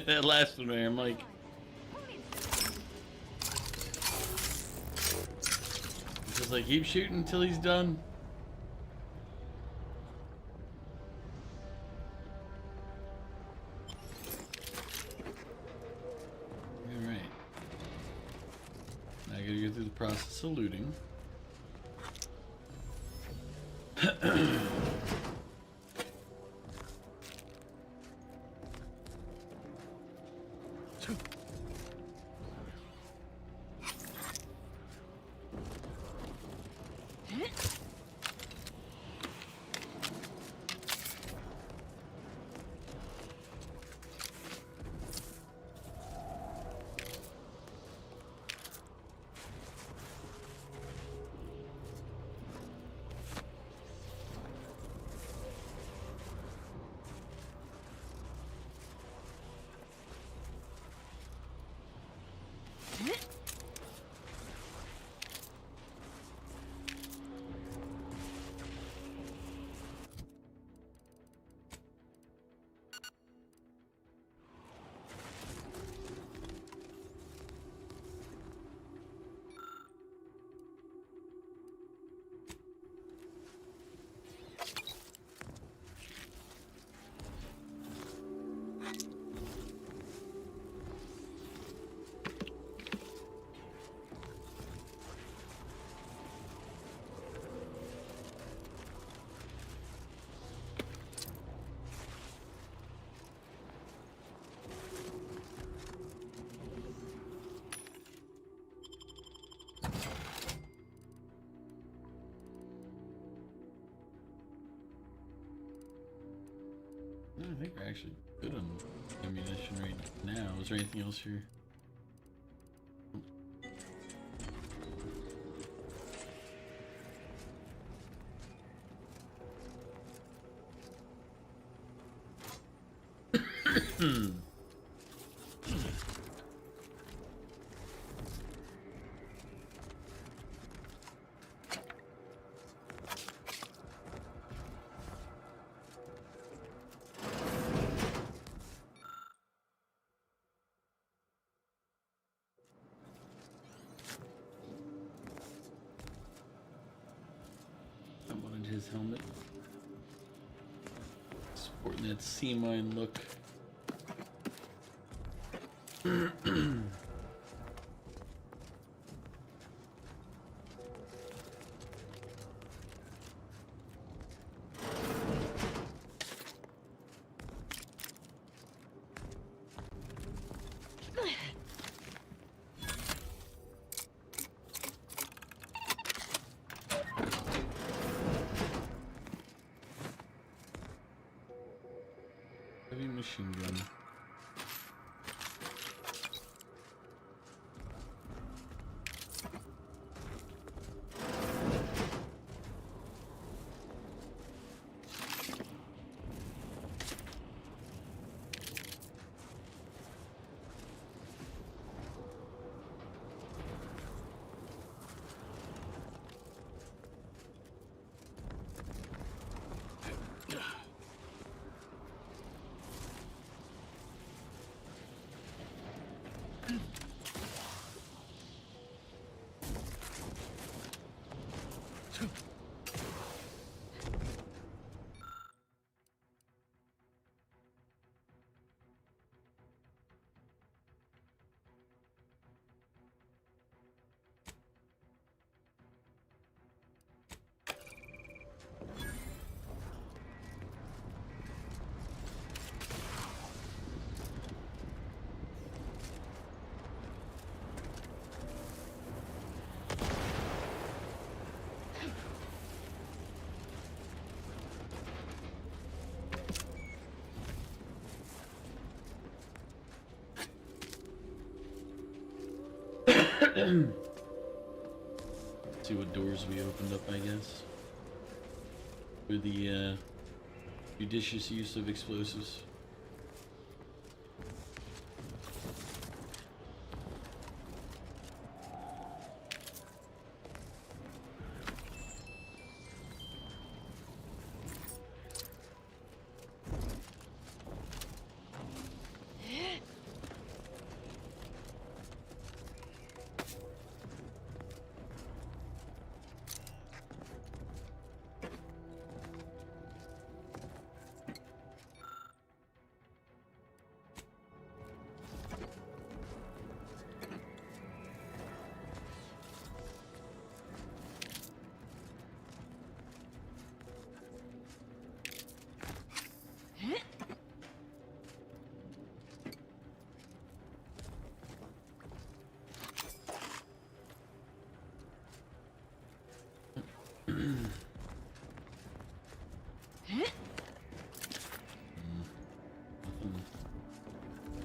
That last one there, I'm like, just like keep shooting until he's done. All right. Now I gotta go through the process of looting. I think we're actually good on ammunition right now. Is there anything else here? His helmet, sporting that sea mine look. Heavy machine gun. See what doors we opened up, I guess. With the judicious use of explosives.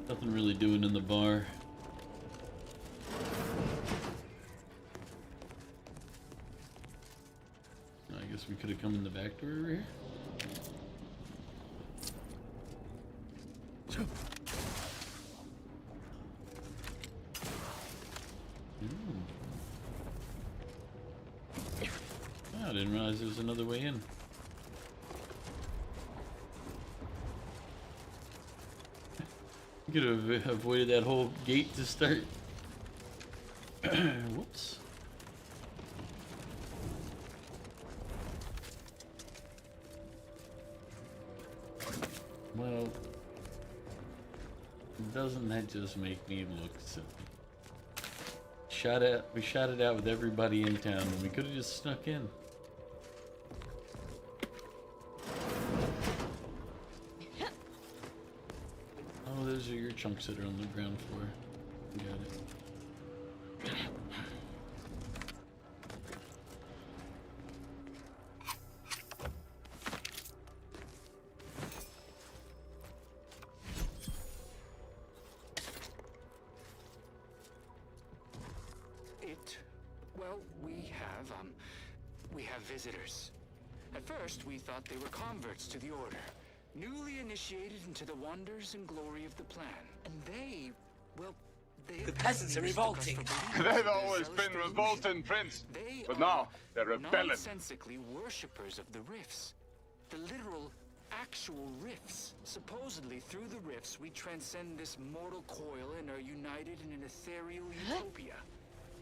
Nothing really doing in the bar. I guess we could have come in the back door over here. Oh, I didn't realize there was another way in. Could have avoided that whole gate to start. Whoops. Well, doesn't that just make me look silly? We shot it out with everybody in town, and we could have just snuck in. Those are your chunks that are on the ground floor. Got it. Well, we have visitors. At first, we thought they were converts to the Order. Newly initiated into the wonders and glory of the plan. And they, well, the peasants are revolting. They've always been revolting, Prince. But now, they're rebelling. Nonsensically worshippers of the rifts. The literal, actual rifts. Supposedly, through the rifts, we transcend this mortal coil and are united in an ethereal utopia.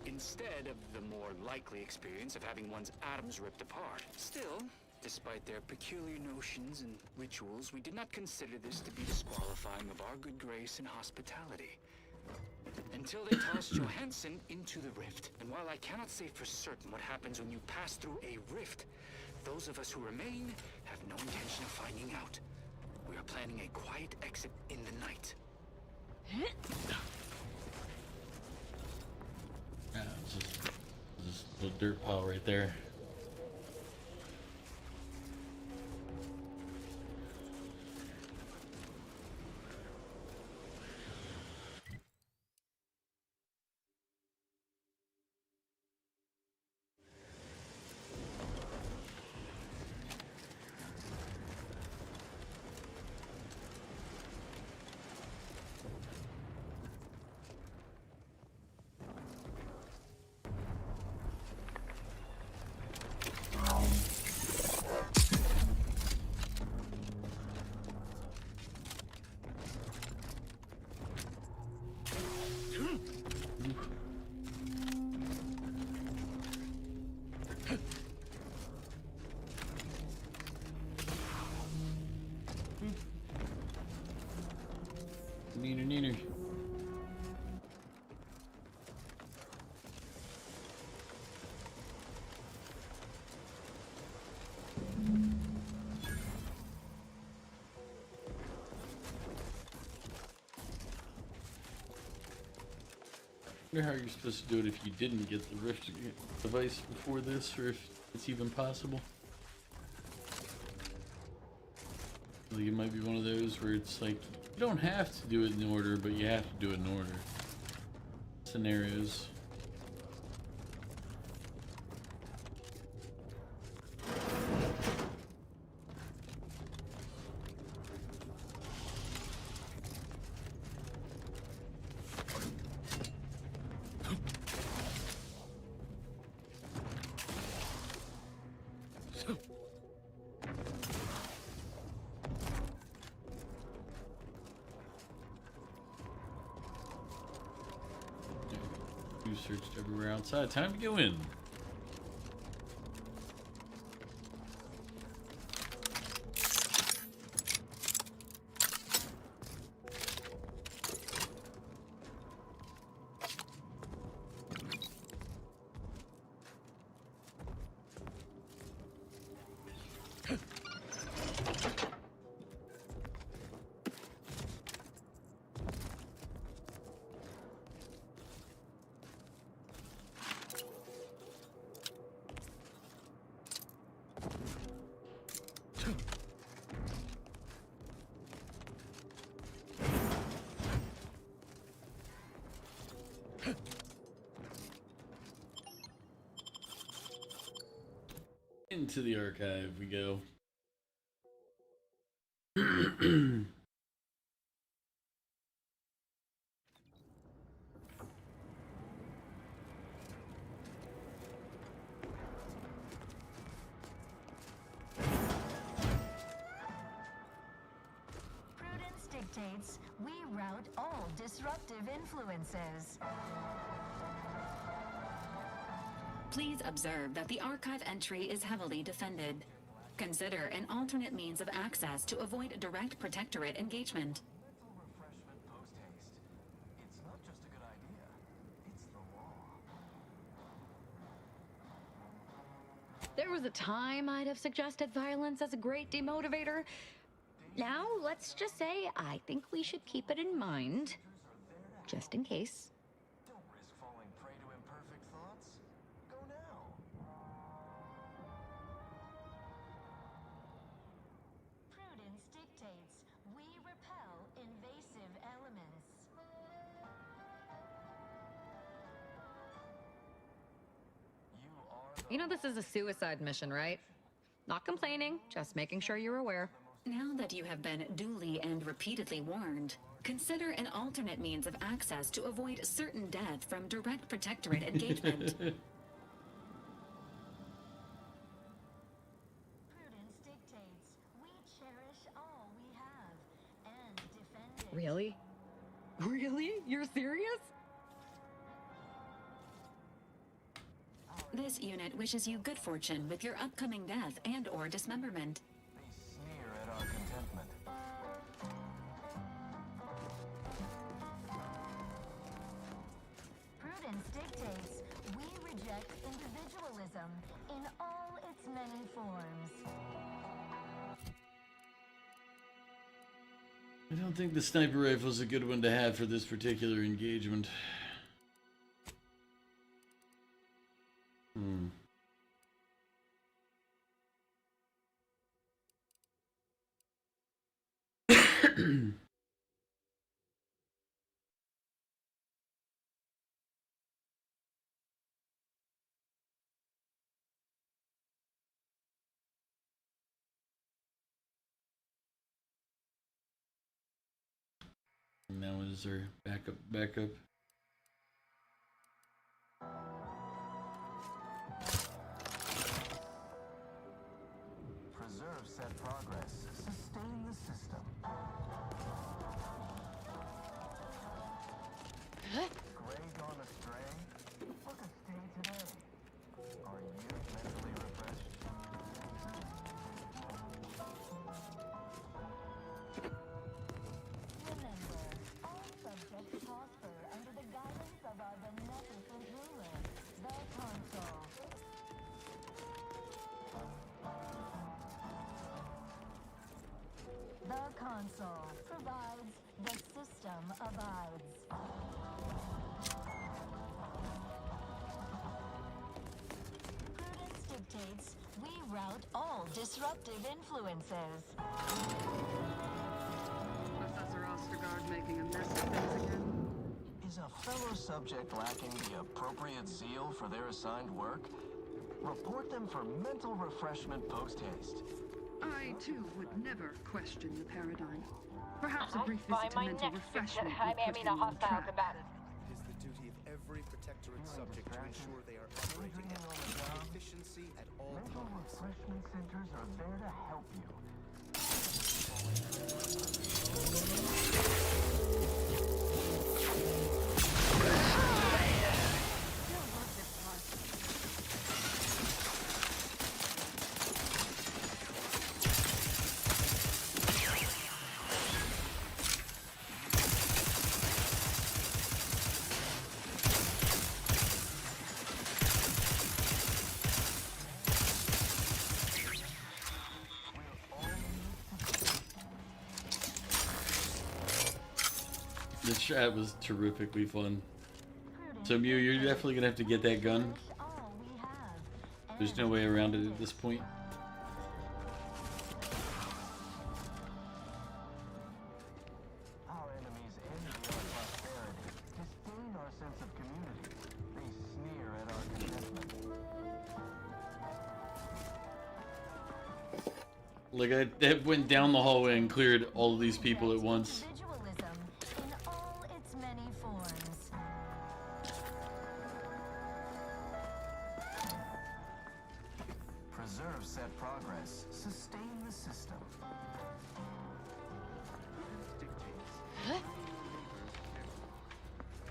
Instead of the more likely experience of having one's atoms ripped apart. Still, despite their peculiar notions and rituals, we did not consider this to be disqualifying of our good grace and hospitality. Until they tossed Johansson into the rift. And while I cannot say for certain what happens when you pass through a rift, those of us who remain have no intention of finding out. We are planning a quiet exit in the night. Yeah, it's just a little dirt pile right there. Neener. I wonder how you're supposed to do it if you didn't get the rift device before this, or if it's even possible. Like it might be one of those where it's like you don't have to do it in order, but you have to do it in order. Scenarios. We've searched everywhere outside. Time to go in. Into the archive we go. Prudence dictates we rout all disruptive influences. Please observe that the archive entry is heavily defended. Consider an alternate means of access to avoid direct protectorate engagement. There was a time I'd have suggested violence as a great demotivator. Now, let's just say I think we should keep it in mind. Just in case. Prudence dictates we repel invasive elements. You know this is a suicide mission, right? Not complaining, just making sure you're aware. Now that you have been duly and repeatedly warned, consider an alternate means of access to avoid certain death from direct protectorate engagement. Prudence dictates we cherish all we have and defend it. Really? Really? You're serious? This unit wishes you good fortune with your upcoming death and/or dismemberment. Sneer at our contentment. Prudence dictates we reject individualism in all its many forms. I don't think the sniper rifle is a good one to have for this particular engagement. Now is our backup. Preserve set progress. Sustain the system. Gray gone astray? Book a stay today. Are you mentally refreshed? Remember, all subjects prosper under the guidance of our beneficent ruler, the Consul. The Consul provides, the system abides. Prudence dictates we rout all disruptive influences. Professor Ostergaard making a mess of things again? Is a fellow subject lacking the appropriate zeal for their assigned work? Report them for mental refreshment post-haste. I, too, would never question the paradigm. Perhaps a brief visit to mental refreshment would put him on track. It is the duty of every protectorate subject to ensure they are operating at high efficiency at all Mental times. refreshment centers are there to help you. The chat was terrifically fun. So Mew, you're definitely gonna have to get that gun. There's no way around it at this point. Our enemies envy our prosperity, disdain our sense of community. They sneer at our contentment. Like that went down the hallway and cleared all of these people at once. Individualism in all its many forms. Preserve said progress. Sustain the system.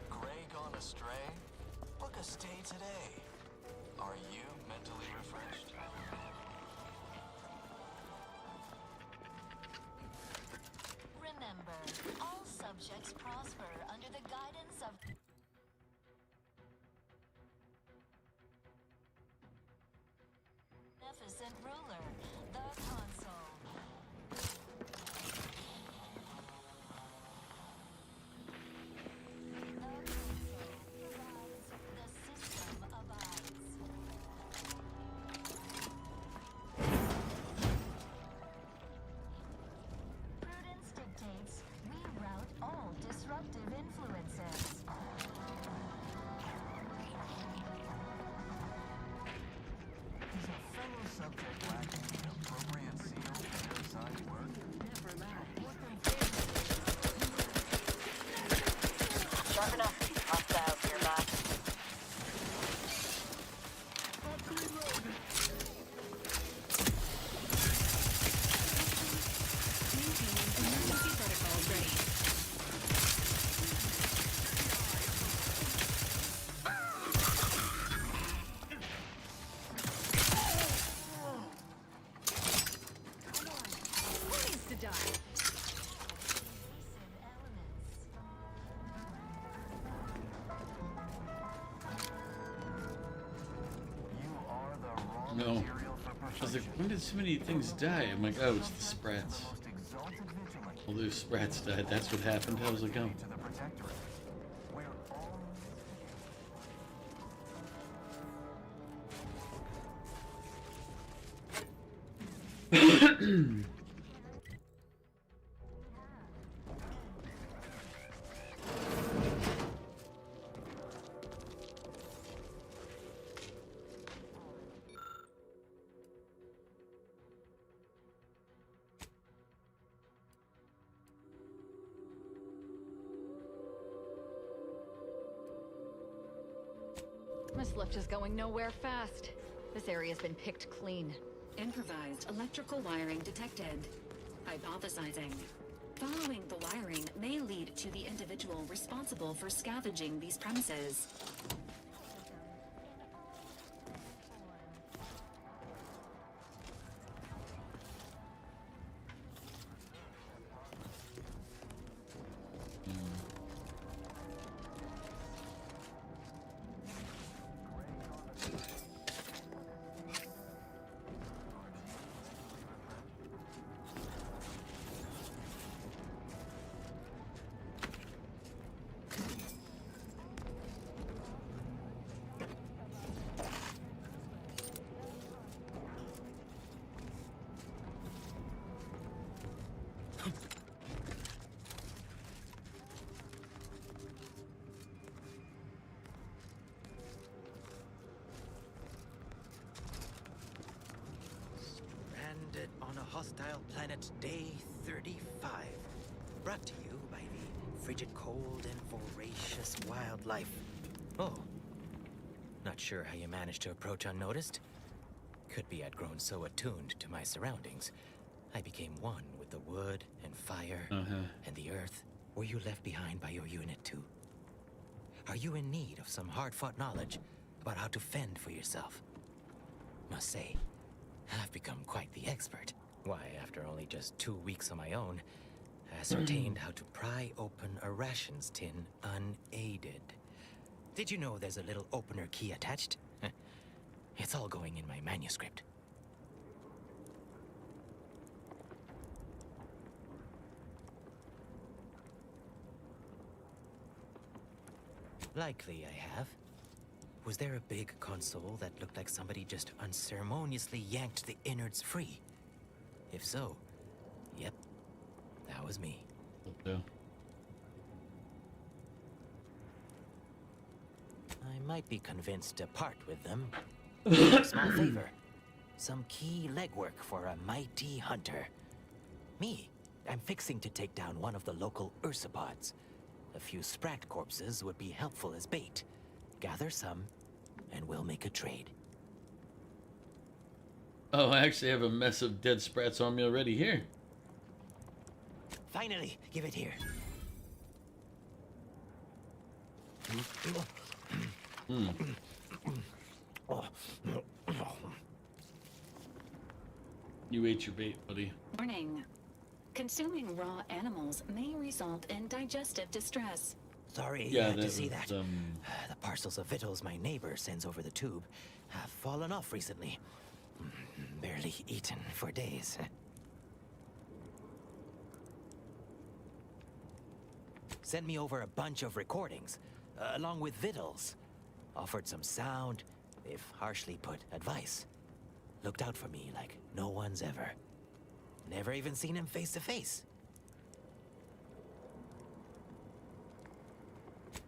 Gray gone astray? Book a stay today. Are you mentally refreshed? Remember, all subjects prosper under the guidance of beneficent ruler, the console. Prudence dictates we rout all disruptive influences. Is a fellow subject lacking the appropriate seal for their side work? Never mind. Sharp enough. Hostiles nearby. Emergency protocols ready. Who needs to die? No. I was like, when did so many things die? I'm like, oh, it's the sprats. Well, those sprats died. That's what happened. I was like, oh. This lift is going nowhere fast. This area's been picked clean. Improvised electrical wiring detected. Hypothesizing. Following the wiring may lead to the individual responsible for scavenging these premises. Stranded on a hostile planet, day 35. Brought to you by the frigid cold and voracious wildlife. Oh. Not sure how you managed to approach unnoticed. Could be I'd grown so attuned to my surroundings. I became one with the wood and fire and the earth. Were you left behind by your unit too? Are you in need of some hard-fought knowledge about how to fend for yourself? Must say, I've become quite the expert. Why, after only just 2 weeks on my own, ascertained how to pry open a rations tin unaided. Did you know there's a little opener key attached? It's all going in my manuscript. Likely I have. Was there a big console that looked like somebody just unceremoniously yanked the innards free? If so, yep, that was me. So. I might be convinced to part with them. Small favor. Some key legwork for a mighty hunter. Me, I'm fixing to take down one of the local ursopods. A few sprat corpses would be helpful as bait. Gather some, and we'll make a trade. Oh, I actually have a mess of dead sprats on me already here. Finally, give it here. You ate your bait, buddy. Warning. Consuming raw animals may result in digestive distress. Sorry Yeah, to see that. was, The parcels of victuals my neighbor sends over the tube have fallen off recently. Barely eaten for days. Sent me over a bunch of recordings, along with victuals. Offered some sound, if harshly put, advice. Looked out for me like no one's ever. Never even seen him face to face.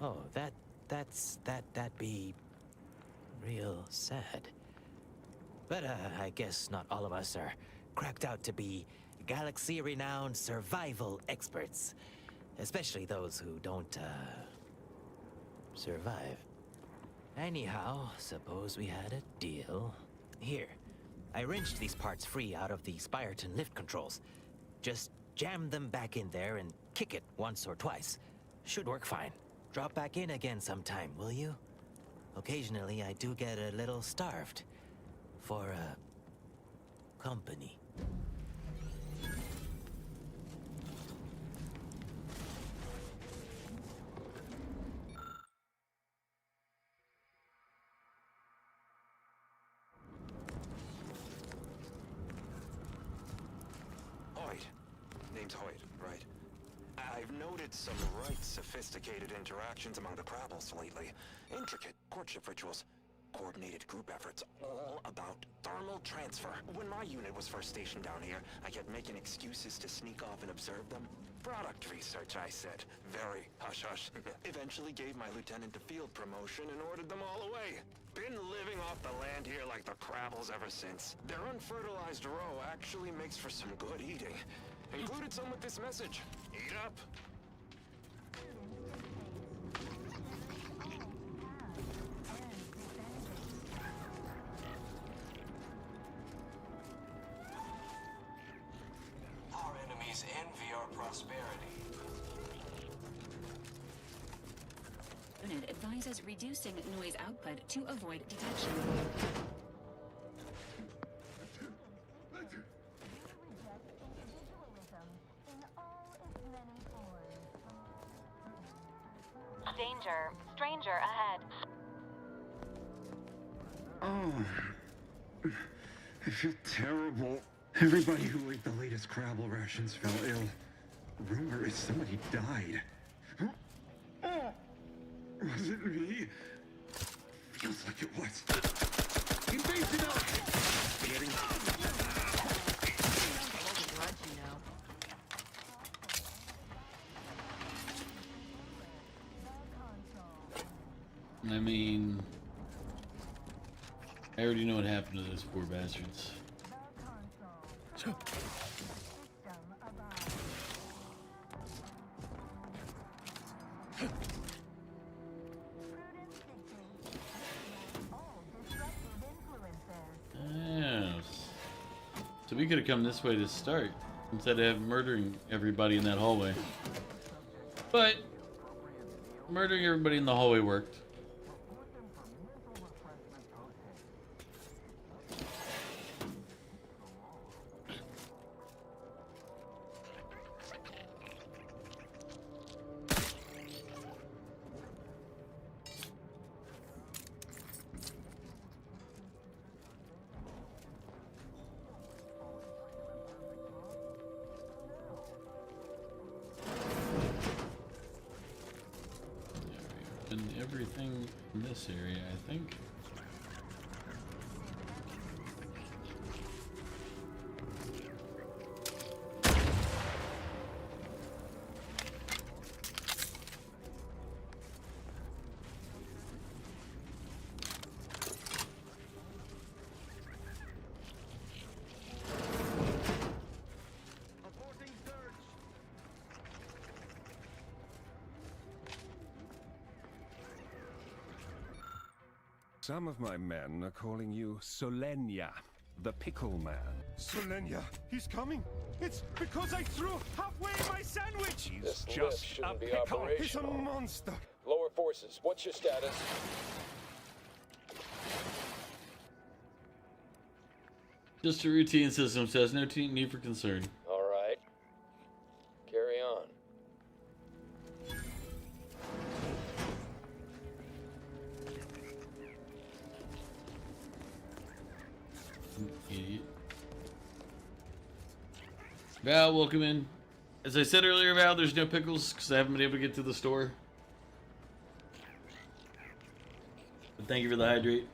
Oh, that'd be real sad. But I guess not all of us are cracked out to be galaxy-renowned survival experts. Especially those who don't, survive. Anyhow, suppose we had a deal. Here, I wrenched these parts free out of the Spyreton lift controls. Just jam them back in there and kick it once or twice. Should work fine. Drop back in again sometime, will you? Occasionally, I do get a little starved. For, company. Hoyt. Name's Hoyt, right? I've noted some right sophisticated interactions among the Crabbles lately. Intricate courtship rituals. Coordinated group efforts, all about thermal transfer. When my unit was first stationed down here, I kept making excuses to sneak off and observe them. Product research, I said. Very hush-hush. Eventually gave my lieutenant a field promotion and ordered them all away. Been living off the land here like the Crabbles ever since. Their unfertilized roe actually makes for some good eating. Included some with this message. Eat up. Our enemies envy our prosperity. Unit advises reducing noise output to avoid detection. Danger. Stranger ahead. Oh, I feel terrible. Everybody who ate the latest Crabble rations fell ill. Rumor is somebody died. Oh, was it me? Feels like it was. Invasion up! Getting... I mean, I already know what happened to those poor bastards. Yes. So we could have come this way to start instead of murdering everybody in that hallway. But murdering everybody in the hallway worked. done everything in this area, I think. Some of my men are calling you Solenia, the Pickle Man. Solenia, he's coming. It's because I threw halfway my sandwich. He's This lift just a shouldn't be pickle. He's a operational. monster. Lower forces, what's your status? Just a routine system, says no need for concern. All right. Carry on. Idiot. Val, welcome in. As I said earlier, Val, there's no pickles because I haven't been able to get to the store. But thank you for the hydrate.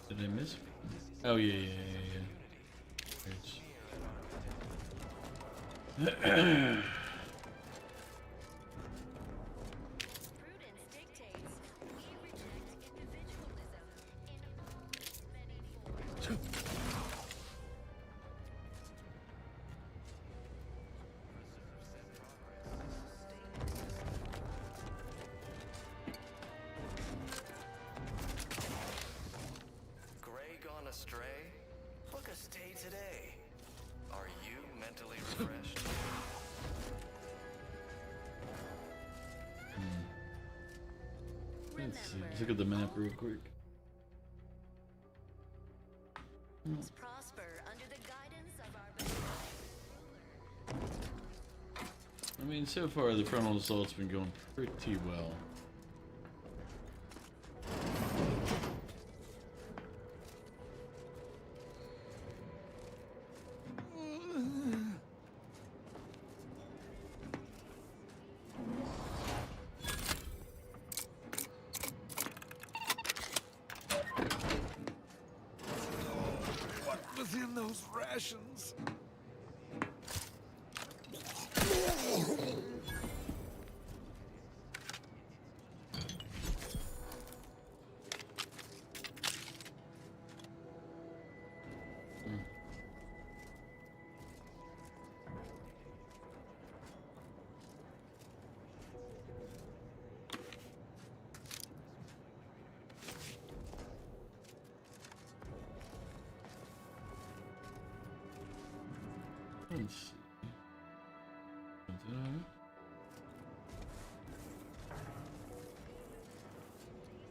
Did I miss? Oh yeah. Gray gone astray? Book a stay today. Are you mentally refreshed? Let's see. Let's look at the map real quick. Prosper under the guidance of our I mean, so far the frontal assault's been going pretty well. What was in those rations? Let's see.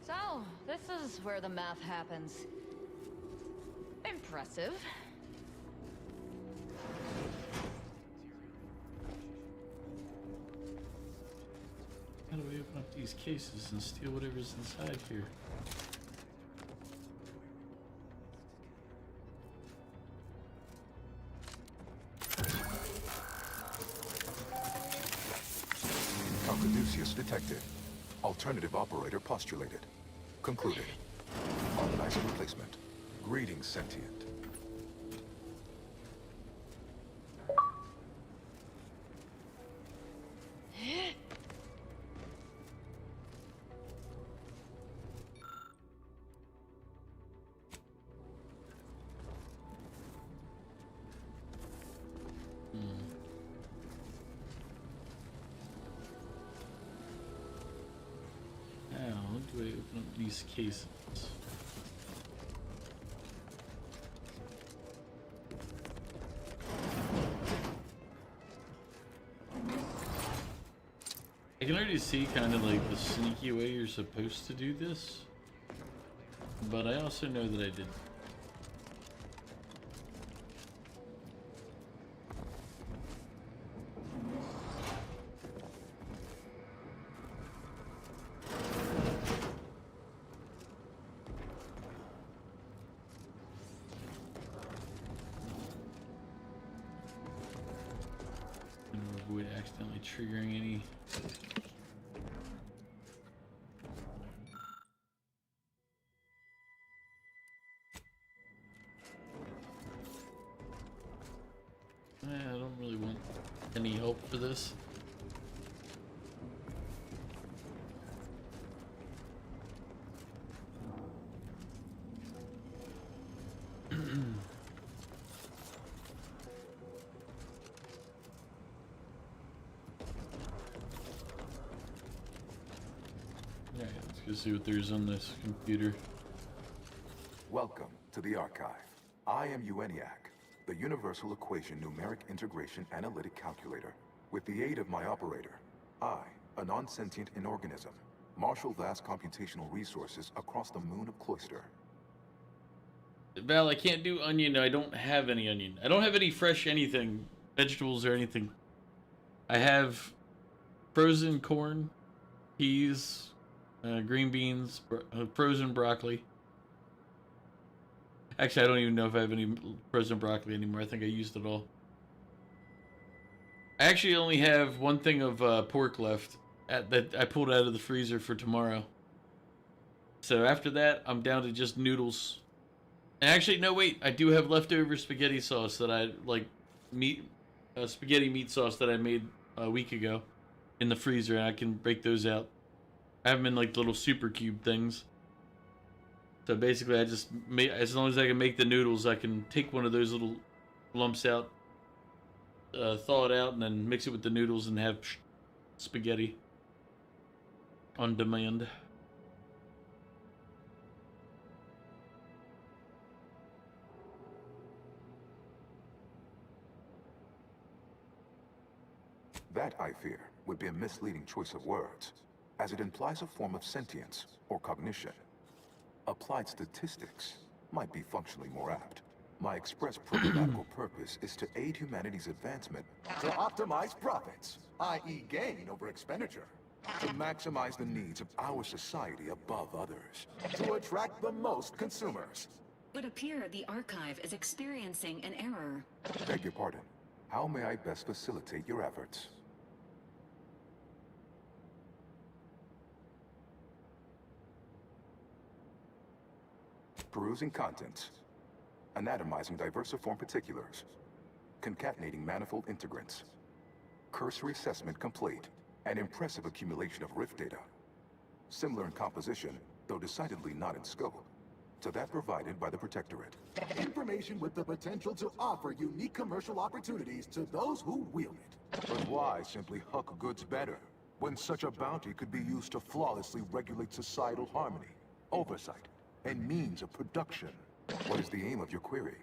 So, this is where the math happens. Impressive. How do we open up these cases and steal whatever's inside here? Caduceus detected. Alternative operator postulated. Concluded. Harmonizer replacement. Greetings, sentient. Do I open up these cases? I can already see kind of like the sneaky way you're supposed to do this, but I also know that I did. Avoid accidentally triggering any. I don't really want any help for this. Alright, let's go see what there's on this computer. Welcome to the archive. I am ENIAC, the Universal Equation Numeric Integration Analytic Calculator. With the aid of my operator, I, a non-sentient inorganism, marshal vast computational resources across the moon of Cloister. Val, I can't do onion. I don't have any onion. I don't have any fresh anything, vegetables or anything. I have frozen corn, peas, green beans, frozen broccoli. Actually, I don't even know if I have any frozen broccoli anymore. I think I used it all. I actually only have one thing of pork left that I pulled out of the freezer for tomorrow. So after that, I'm down to just noodles. And actually, no, wait. I do have leftover spaghetti sauce that I like, spaghetti meat sauce that I made a week ago in the freezer, and I can break those out. I have them in like little super cube things. So basically, I just make, as long as I can make the noodles, I can take one of those little lumps out, thaw it out, and then mix it with the noodles and have spaghetti on demand. That, I fear, would be a misleading choice of words, as it implies a form of sentience or cognition. Applied statistics might be functionally more apt. My express programmatical purpose is to aid humanity's advancement to optimize profits, i.e. gain over expenditure, to maximize the needs of our society above others, to attract the most consumers. It would appear the archive is experiencing an error. Beg your pardon. How may I best facilitate your efforts? Perusing contents. Anatomizing diversiform particulars. Concatenating manifold integrants. Cursory assessment complete. An impressive accumulation of rift data. Similar in composition, though decidedly not in scope, to that provided by the Protectorate. Information with the potential to offer unique commercial opportunities to those who wield it. But why simply huck goods better, when such a bounty could be used to flawlessly regulate societal harmony, oversight, and means of production? What is the aim of your query?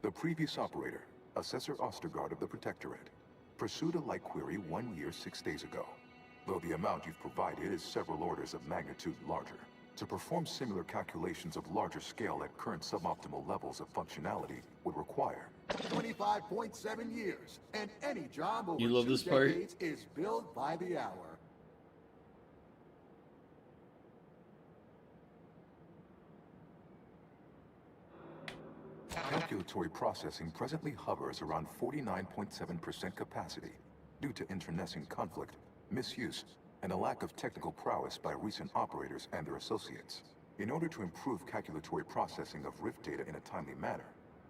The previous operator, Assessor Ostergaard of the Protectorate, pursued a like query 1 year, 6 days ago. Though the amount you've provided is several orders of magnitude larger. To perform similar calculations of larger scale at current suboptimal levels of functionality would require 25.7 years, and any job over You love 2 this part? decades is billed by the hour. Calculatory processing presently hovers around 49.7% capacity due to internecine conflict, misuse, and a lack of technical prowess by recent operators and their associates. In order to improve calculatory processing of Rift data in a timely manner,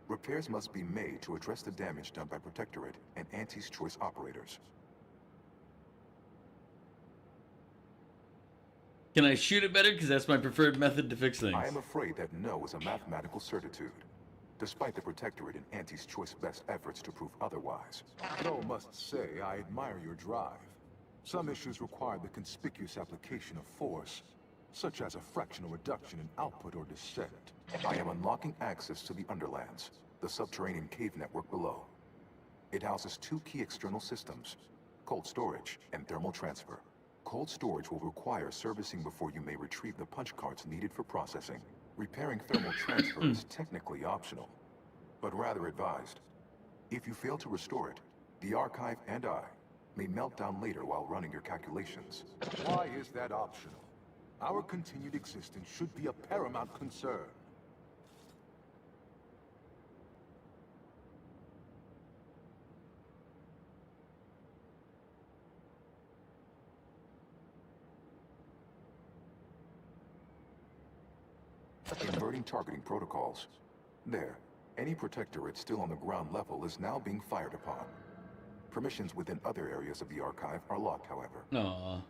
repairs must be made to address the damage done by Protectorate and Auntie's Choice operators. Can I shoot it better? Because that's my preferred method to fix things. I am afraid that no is a mathematical certitude, despite the Protectorate and Auntie's Choice best efforts to prove otherwise. Though must say, I admire your drive. Some issues require the conspicuous application of force, such as a fractional reduction in output or descent. I am unlocking access to the Underlands, the subterranean cave network below. It houses 2 key external systems, cold storage and thermal transfer. Cold storage will require servicing before you may retrieve the punch cards needed for processing. Repairing thermal transfer is technically optional, but rather advised. If you fail to restore it, the Archive and I may melt down later while running your calculations. Why is that optional? Our continued existence should be a paramount concern. Inverting targeting protocols. There, any Protectorate still on the ground level is now being fired upon. Permissions within other areas of the Archive are locked, however. Aww.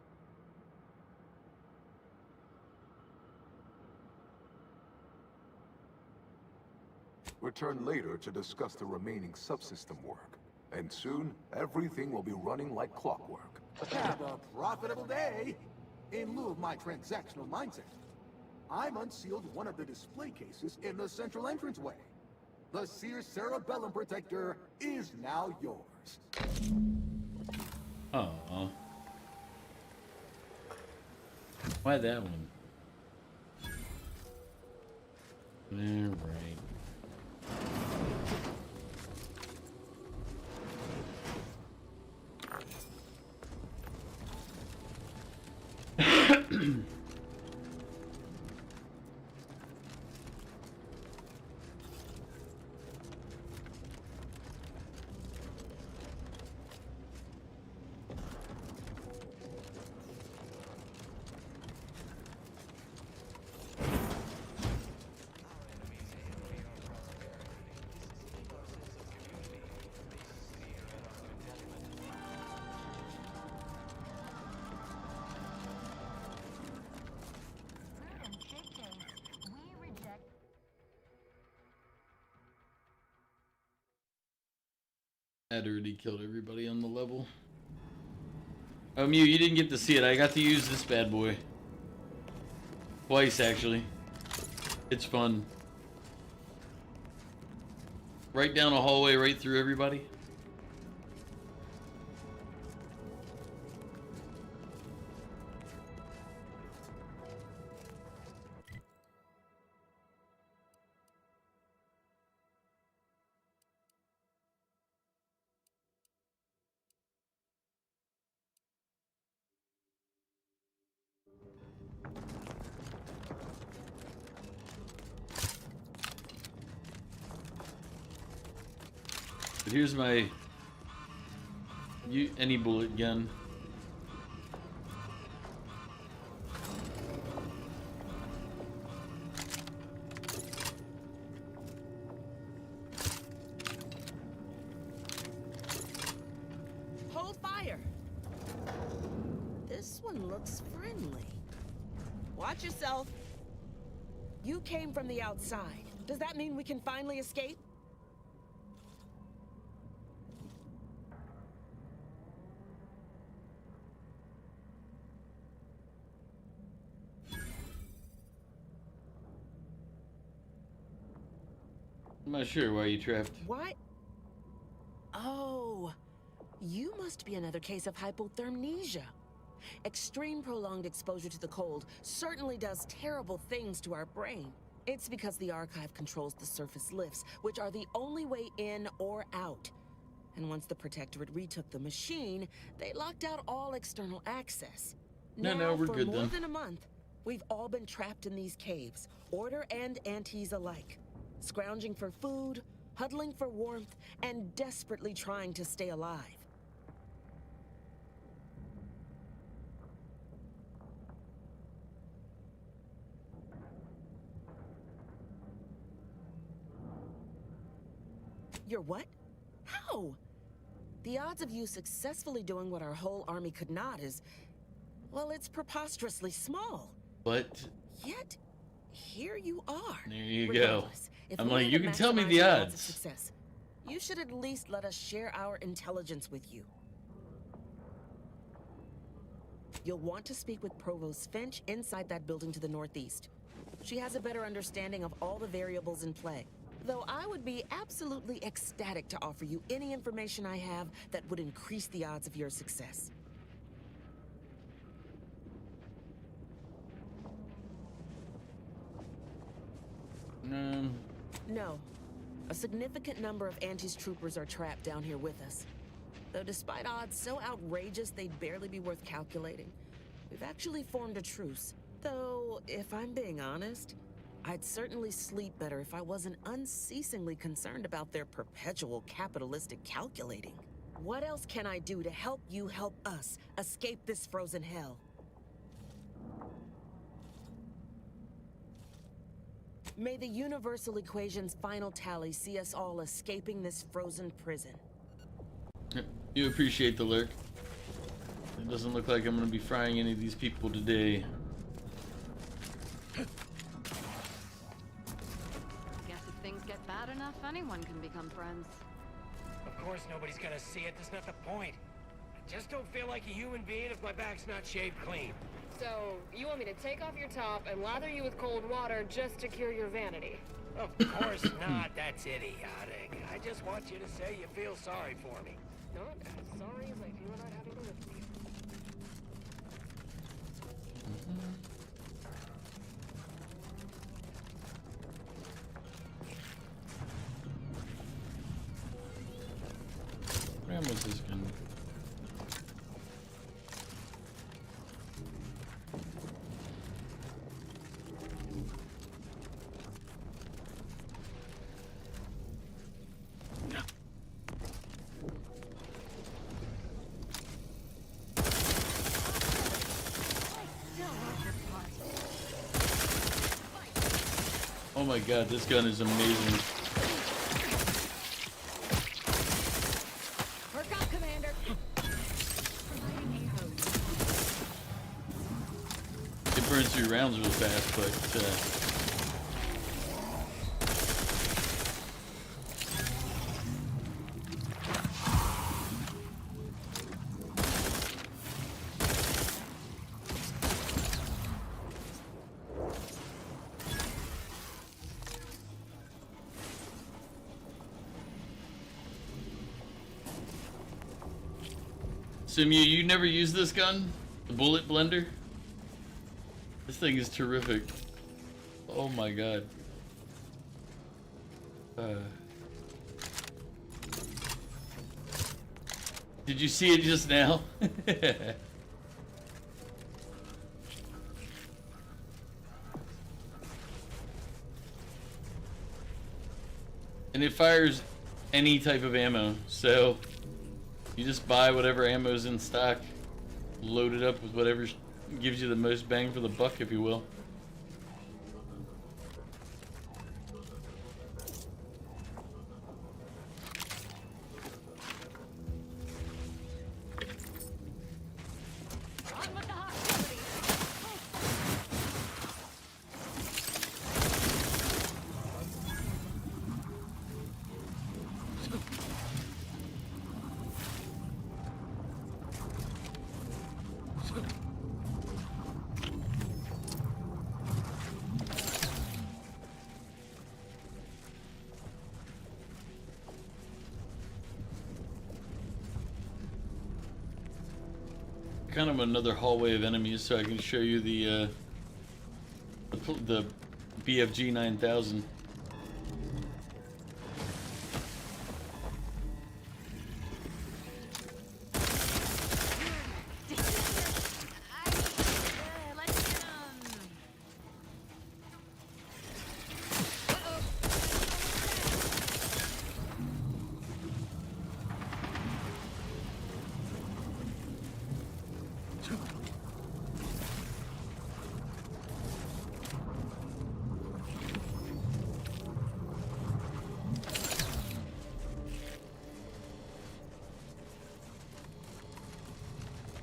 Return later to discuss the remaining subsystem work. And soon, everything will be running like clockwork. Have a profitable day! In lieu of my transactional mindset, I'm unsealed one of the display cases in the central entranceway. The Seer Cerebellum Protector is now yours. Aww. Why that one? Alright. I'd already killed everybody on the level. Oh, Mew, you didn't get to see it. I got to use this bad boy. Twice, actually. It's fun. Right down a hallway, right through everybody. But here's my any bullet gun. Hold fire. This one looks friendly. Watch yourself. You came from the outside. Does that mean we can finally escape? I'm not sure why you trapped. What? Oh, you must be another case of hypothermia. Extreme prolonged exposure to the cold certainly does terrible things to our brain. It's because the archive controls the surface lifts, which are the only way in or out. And once the Protectorate retook the machine, they locked out all external access. No, we're good for more then. than a month, we've all been trapped in these caves, Order and Antes alike, scrounging for food, huddling for warmth, and desperately trying to stay alive. You're what? How? The odds of you successfully doing what our whole army could not is, well, it's preposterously small. But Yet, here you are. there you Regardless, go. if I'm we like, had you to can tell me maximize the your odds of odds. success, you should at least let us share our intelligence with you. You'll want to speak with Provost Finch inside that building to the northeast. She has a better understanding of all the variables in play. Though I would be absolutely ecstatic to offer you any information I have that would increase the odds of your success. No. A significant number of Antes troopers are trapped down here with us. Though despite odds so outrageous they'd barely be worth calculating, we've actually formed a truce. Though, if I'm being honest, I'd certainly sleep better if I wasn't unceasingly concerned about their perpetual capitalistic calculating. What else can I do to help you help us escape this frozen hell? May the universal equation's final tally see us all escaping this frozen prison. You appreciate the lurk. It doesn't look like I'm gonna be frying any of these people today. Guess if things get bad enough, anyone can become friends. Of course nobody's gonna see it. That's not the point. I just don't feel like a human being if my back's not shaved clean. So, you want me to take off your top and lather you with cold water just to cure your vanity? Of course not. That's idiotic. I just want you to say you feel sorry for me. Not as sorry as I feel about having to live with you. Ramos is good. Oh my god, this gun is amazing. Perk up, Commander! It burns through rounds real fast, but Simu, you never used this gun? The bullet blender? This thing is terrific. Oh my god. Did you see it just now? And it fires any type of ammo, so you just buy whatever ammo's in stock, load it up with whatever gives you the most bang for the buck, if you will. kind of another hallway of enemies, so I can show you the BFG 9000.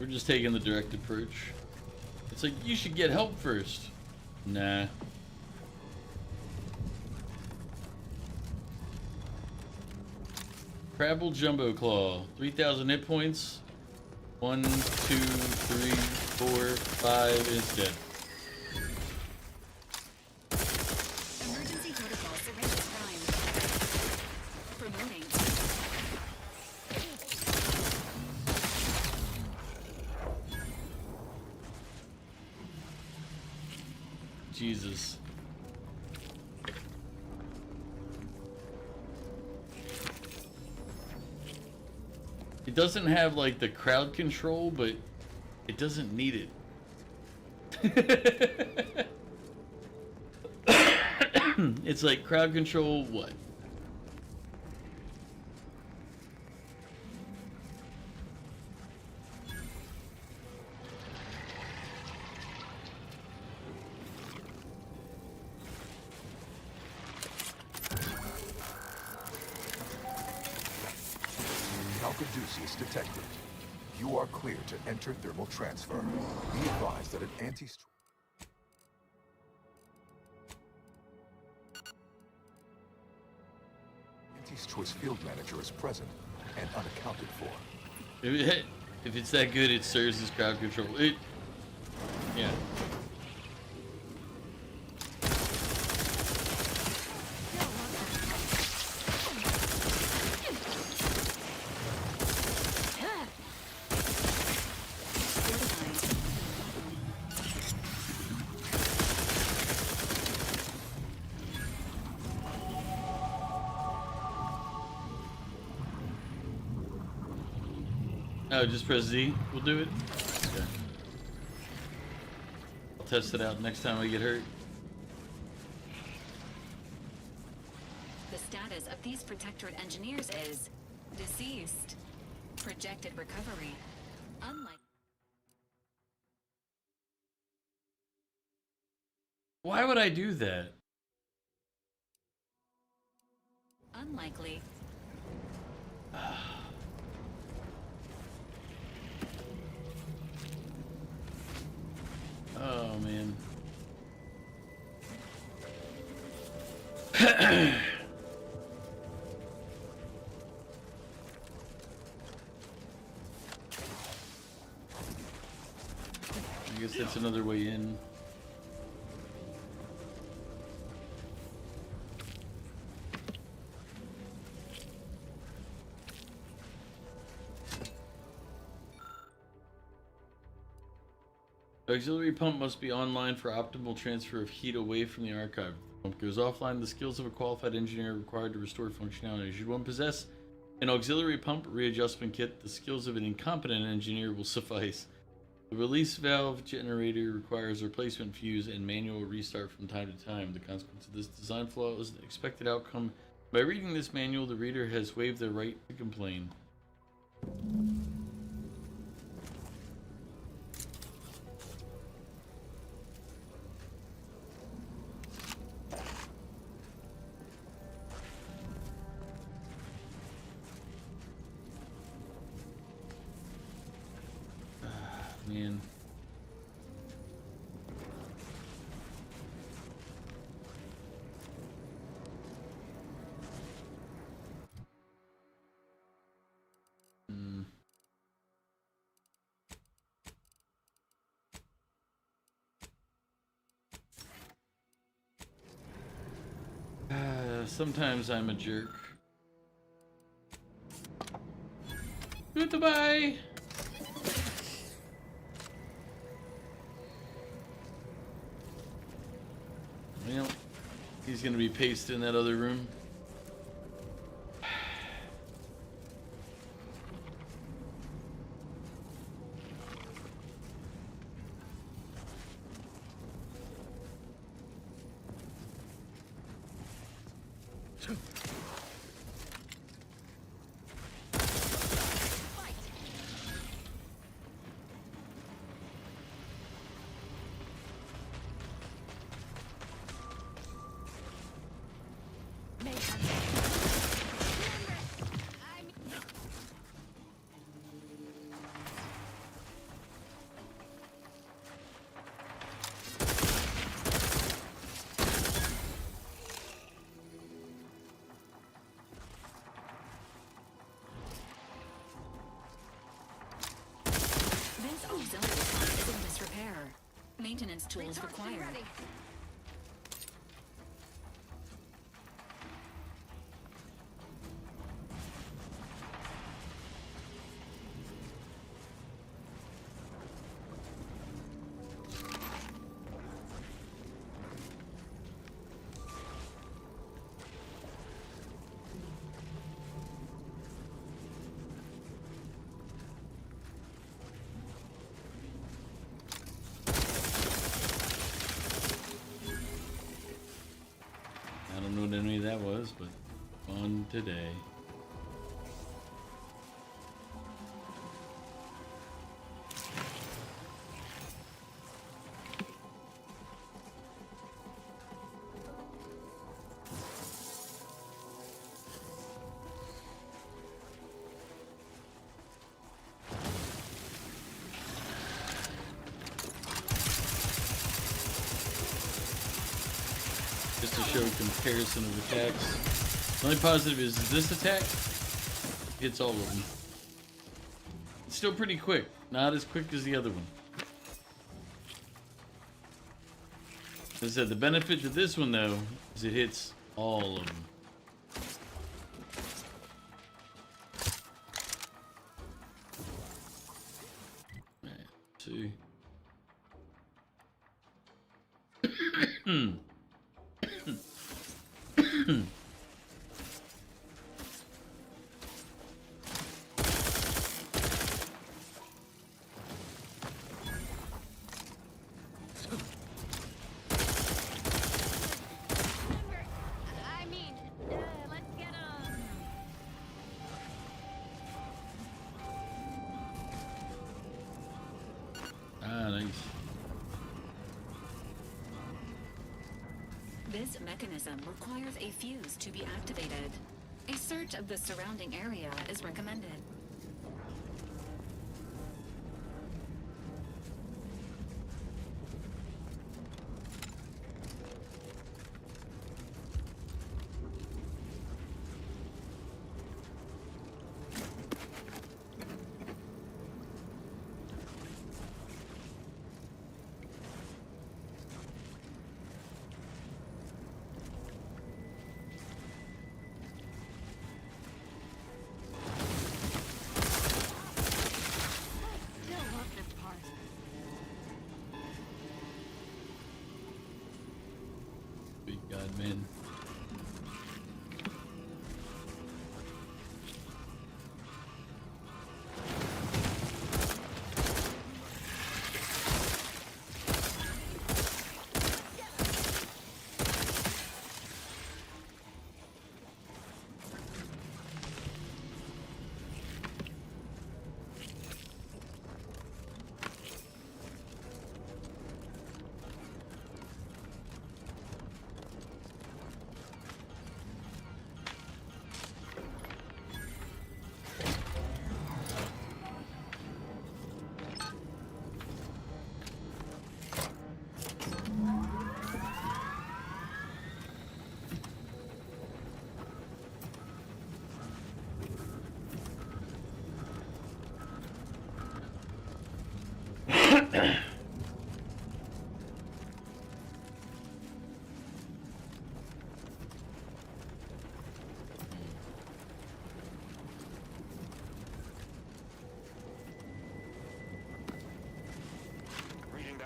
We're just taking the direct approach. It's like, you should get help first. Nah. Crabble Jumbo Claw. 3,000 hit points. 1, 2, 3, 4, 5 is dead. Emergency protocol surrender prime. Promoting. Jesus. It doesn't have like the crowd control, but it doesn't need it. It's like crowd control what? Caduceus detected. You are clear to enter thermal transfer. Be advised that an Anti's choice field manager is present and unaccounted for. If it's that good, it serves as crowd control. Yeah. Oh, just press Z. We'll do it. Okay. I'll test it out next time I get hurt. The status of these Protectorate engineers is deceased. Projected recovery. Unlike. Why would I do that? Unlikely. Oh, man. I guess that's another way in. The auxiliary pump must be online for optimal transfer of heat away from the archive. If the pump goes offline, the skills of a qualified engineer are required to restore functionality. Should one possess an auxiliary pump readjustment kit, the skills of an incompetent engineer will suffice. The release valve generator requires a replacement fuse and manual restart from time to time. The consequence of this design flaw is an expected outcome. By reading this manual, the reader has waived their right to complain. Man. Sometimes I'm a jerk. Goodbye. he's gonna be pasted in that other room. This auxiliary pump is in disrepair. Maintenance tools required. I don't know what any of that was, but fun today. Just to show comparison of attacks. The only positive is this attack hits all of them. It's still pretty quick, not as quick as the other one. As I said, the benefit to this one though is it hits all of them. Right, let's see. I mean, let's get Ah, nice. This mechanism requires a fuse to be activated. A search of the surrounding area is recommended.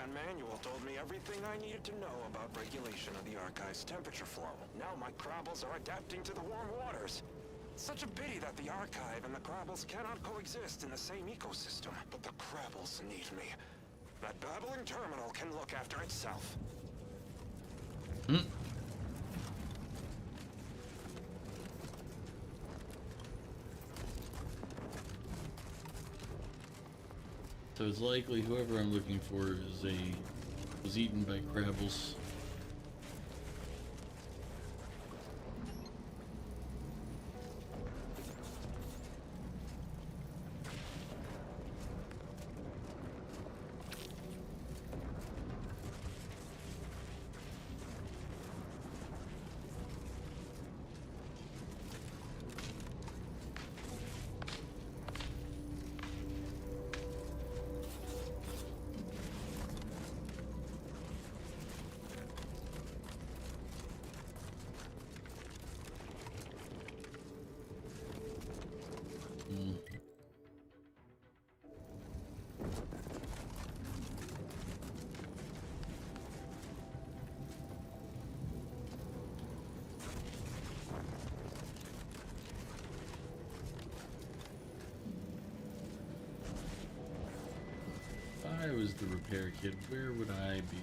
Shadowrun manual told me everything I needed to know about regulation of the Archive's temperature flow. Now my Crabbles are adapting to the warm waters. It's such a pity that the Archive and the Crabbles cannot coexist in the same ecosystem. But the Crabbles need me. That babbling terminal can look after itself. So it's likely whoever I'm looking for was eaten by Crabbles. If I was the repair kid, where would I be?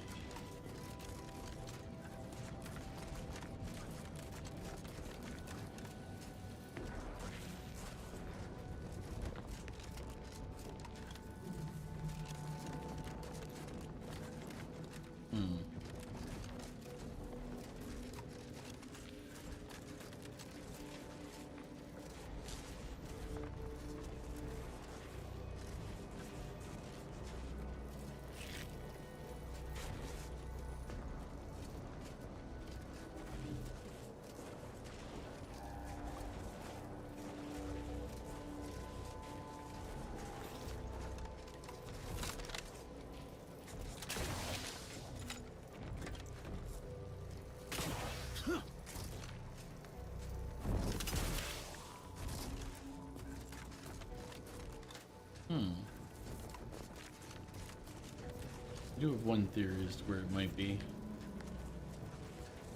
I do have one theory as to where it might be.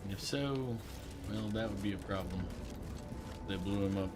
And if so, well, that would be a problem. They blew him up.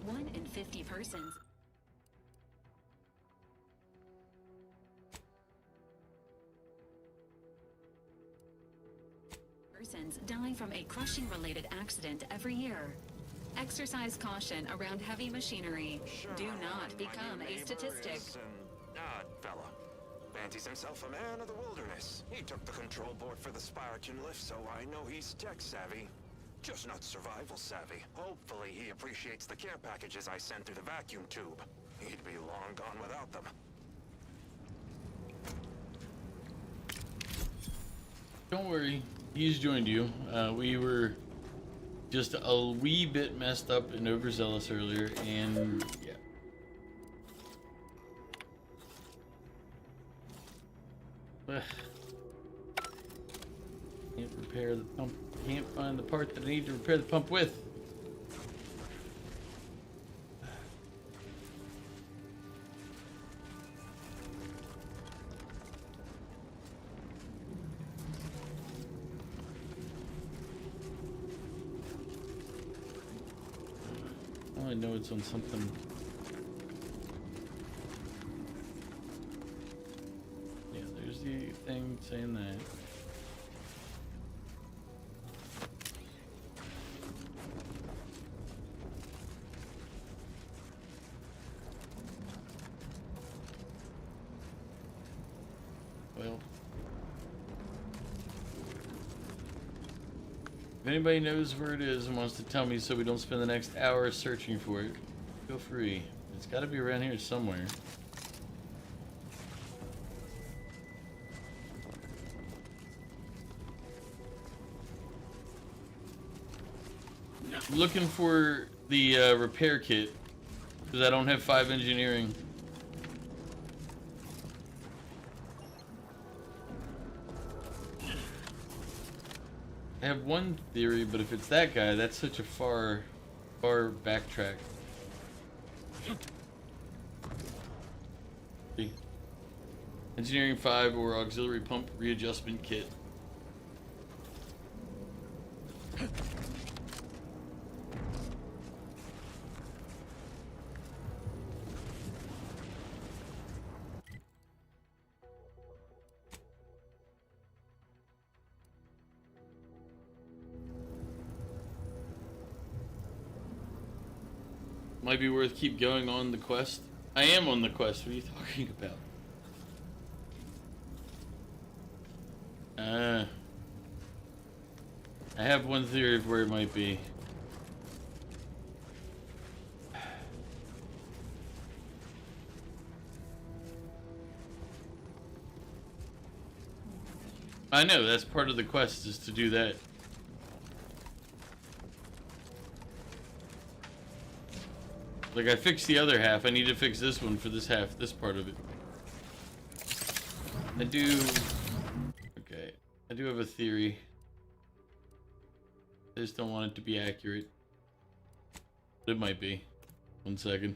One in 50 persons die from a crushing-related accident every year. Exercise caution around heavy machinery. Do not become a statistic. Is an odd fella. Fancies himself a man of the wilderness. He took the control board for the Spiraton lift, so I know he's tech-savvy. Just not survival-savvy. Hopefully he appreciates the care packages I sent through the vacuum tube. He'd be long gone without them. Don't worry, he's joined you. We were just a wee bit messed up and overzealous earlier, and yeah. Can't repair the pump. Can't find the part that I need to repair the pump with. I know it's on something. Yeah, there's the thing saying that. Well, if anybody knows where it is and wants to tell me so we don't spend the next hour searching for it, feel free. It's got to be around here somewhere. I'm looking for the repair kit because I don't have 5 engineering. I have one theory, but if it's that guy, that's such a far backtrack. See? Engineering 5 or auxiliary pump readjustment kit. Might be worth keep going on the quest. I am on the quest. What are you talking about? I have one theory of where it might be. I know, that's part of the quest, is to do that. Like, I fixed the other half, I need to fix this one for this half, this part of it. I do... Okay, I do have a theory. I just don't want it to be accurate. But it might be. 1 second.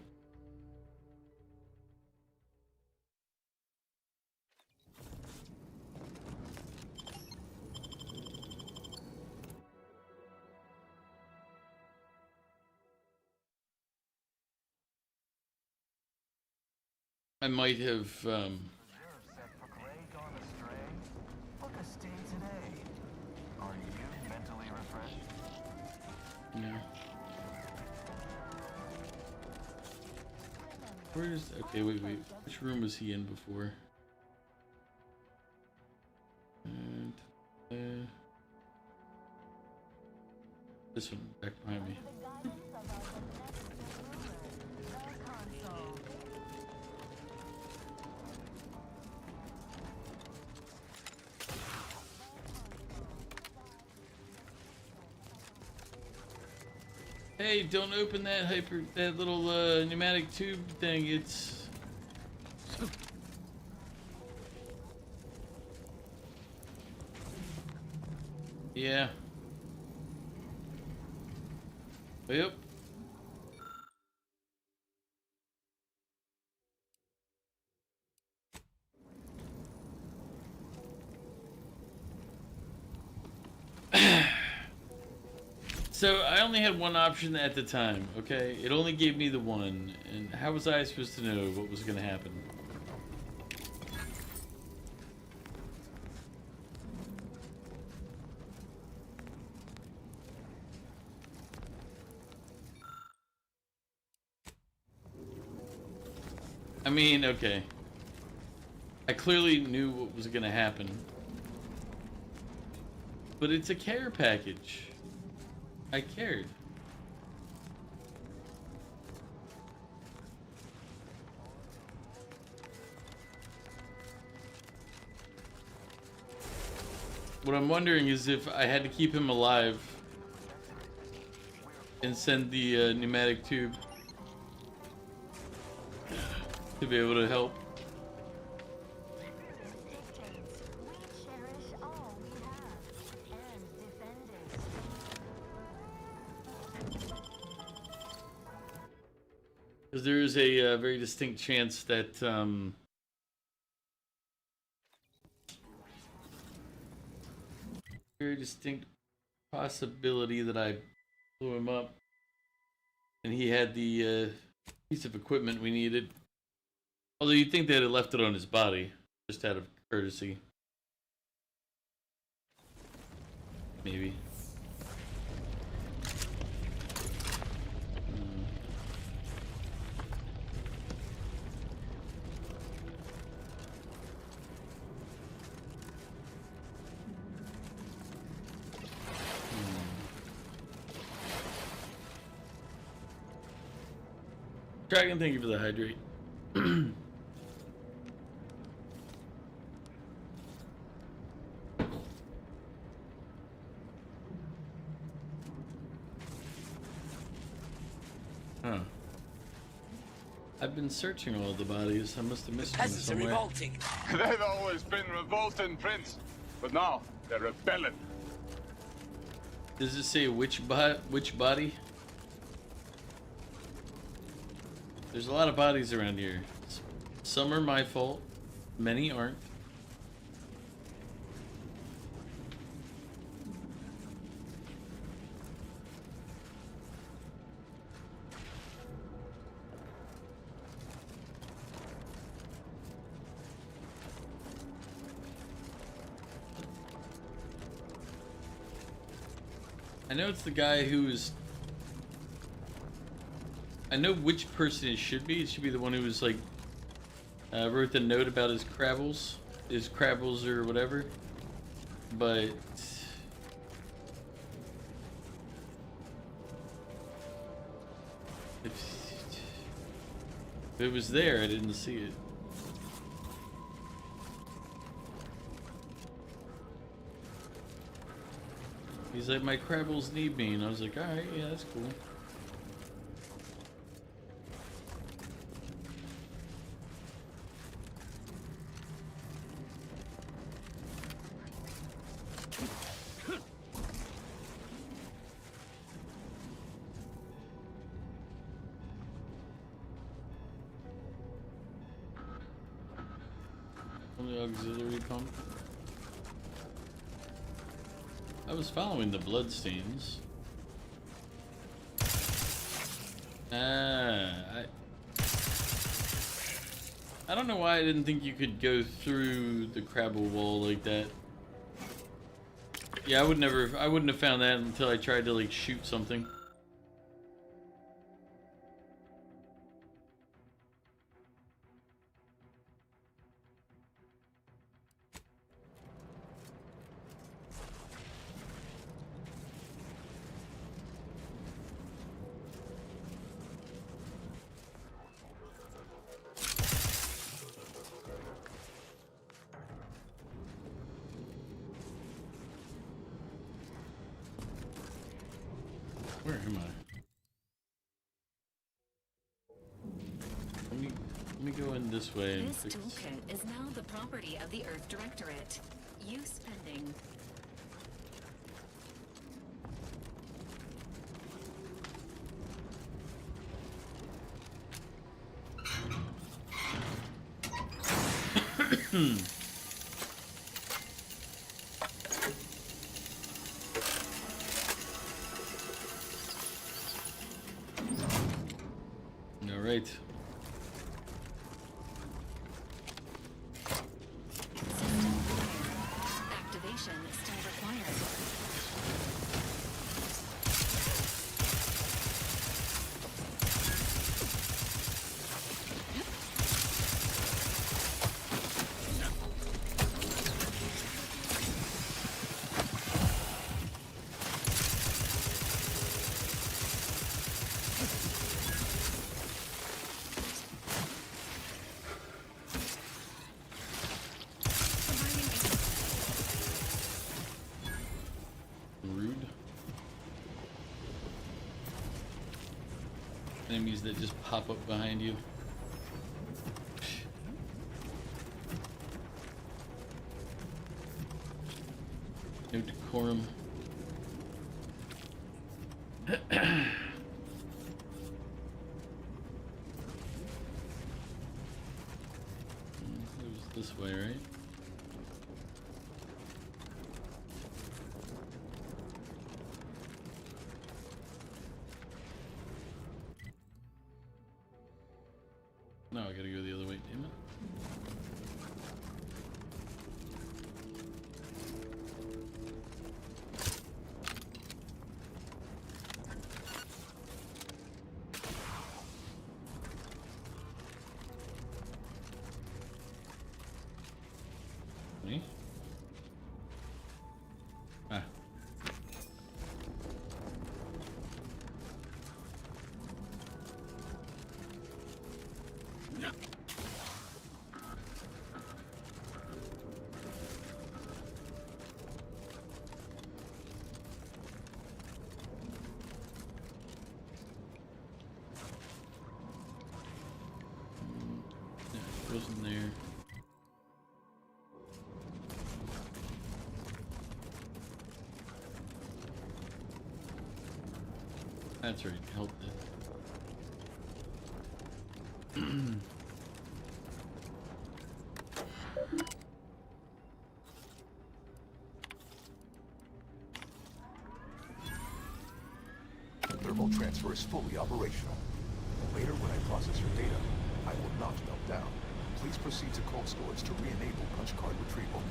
I might have, Book a stay today. Are you mentally refreshed? no. Where's, okay, wait, which room was he in before? And, this one, back behind me. Hey, don't open that that little pneumatic tube thing. It's yeah. Yep. So I only had one option at the time, okay? It only gave me the one, and how was I supposed to know what was going to happen? I mean, okay. I clearly knew what was going to happen. But it's a care package. I cared. What I'm wondering is if I had to keep him alive and send the pneumatic tube to be able to help. Because there is a very distinct chance that very distinct possibility that I blew him up. And he had the piece of equipment we needed. Although you'd think they'd have left it on his body, just out of courtesy. Maybe. Dragon, thank you for the hydrate. Huh. I've been searching all the bodies. I must have missed one Peasants are somewhere. revolting. They've always been revolting, Prince. But now, they're rebelling. Does it say which body? There's a lot of bodies around here. Some are my fault. Many aren't. I know it's the guy who's... I know which person it should be. It should be the one who was like... wrote the note about his crabbles. His crabbles or whatever. But... if it was there, I didn't see it. He's like, my crabbles need me, and I was like, alright, yeah, that's cool. On the auxiliary pump. I was following the bloodstains. I don't know why I didn't think you could go through the crabble wall like that. Yeah, I wouldn't have found that until I tried to like shoot something. Where am I? Let me go in this way and This fix... toolkit is now the property of the Earth Directorate. Use pending. All right. Activation still required. Rude. Enemies that just pop up behind you. No decorum. It was this way, right? No, I gotta go the other way, damn it. Me? Ah. Goes in there. That's right, help it. Thermal transfer is fully operational. Later, when I process your data, I will not melt down. Please proceed to cold storage to re-enable punch card retrieval.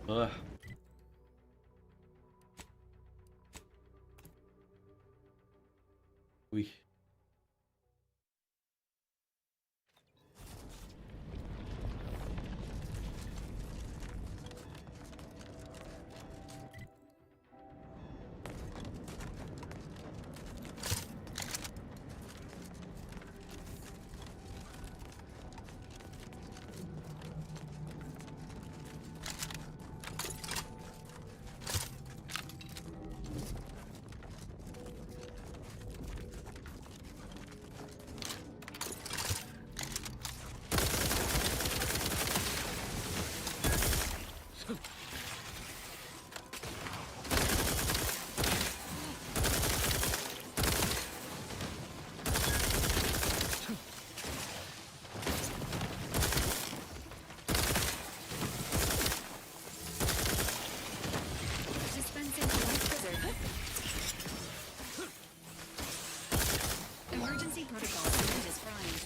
Ugh. We. Dispensing life preserver. Emergency protocol unit is primed.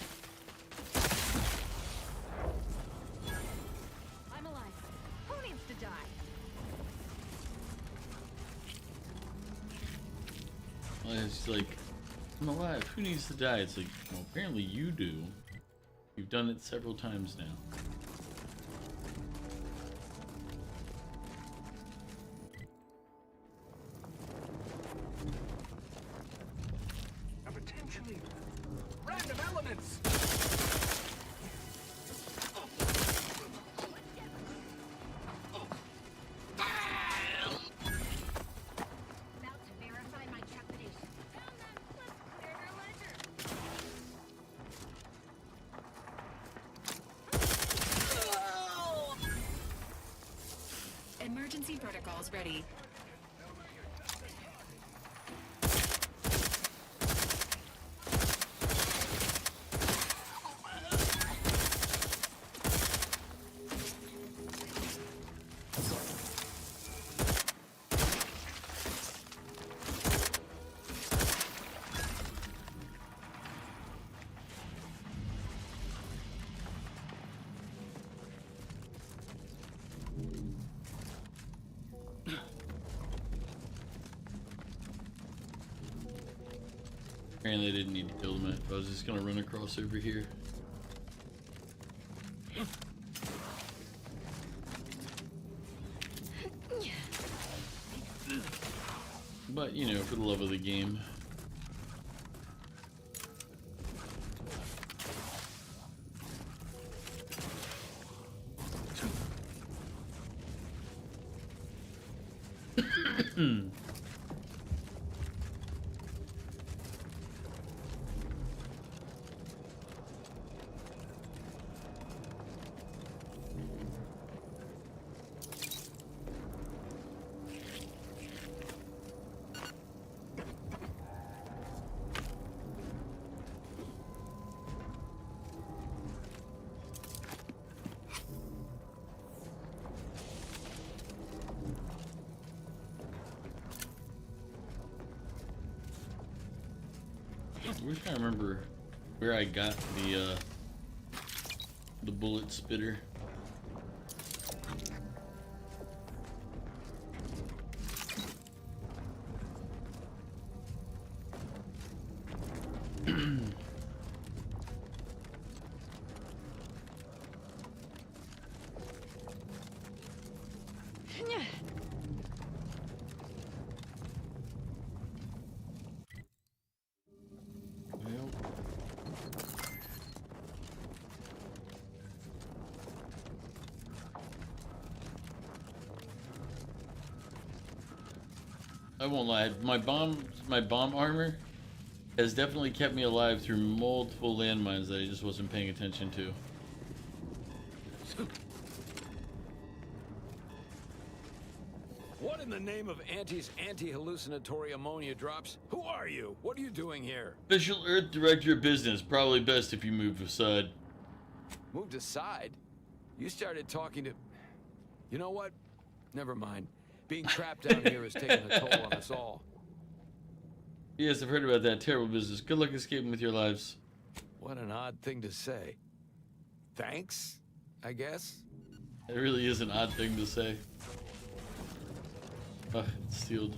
I'm alive. Who needs to die? Well, it's like, I'm alive. Who needs to die? It's like, well, apparently you do. You've done it several times now. Now potentially random elements. About to verify my trepidation. Found that. Let's clear their ledger. Emergency protocols ready. Apparently I didn't need to kill them. I was just gonna run across over here. But, you know, for the love of the game. I wish I remember where I got the bullet spitter. I won't lie, my bomb armor has definitely kept me alive through multiple landmines that I just wasn't paying attention to. What in the name of Auntie's anti-hallucinatory ammonia drops? Who are you? What are you doing here? Official Earth Director of Business. Probably best if you move aside. Moved aside? You started talking to... You know what? Never mind. Being trapped down here is taking a toll on us all. Yes, I've heard about that. Terrible business. Good luck escaping with your lives. What an odd thing to say. Thanks, I guess? It really is an odd thing to say. It's sealed.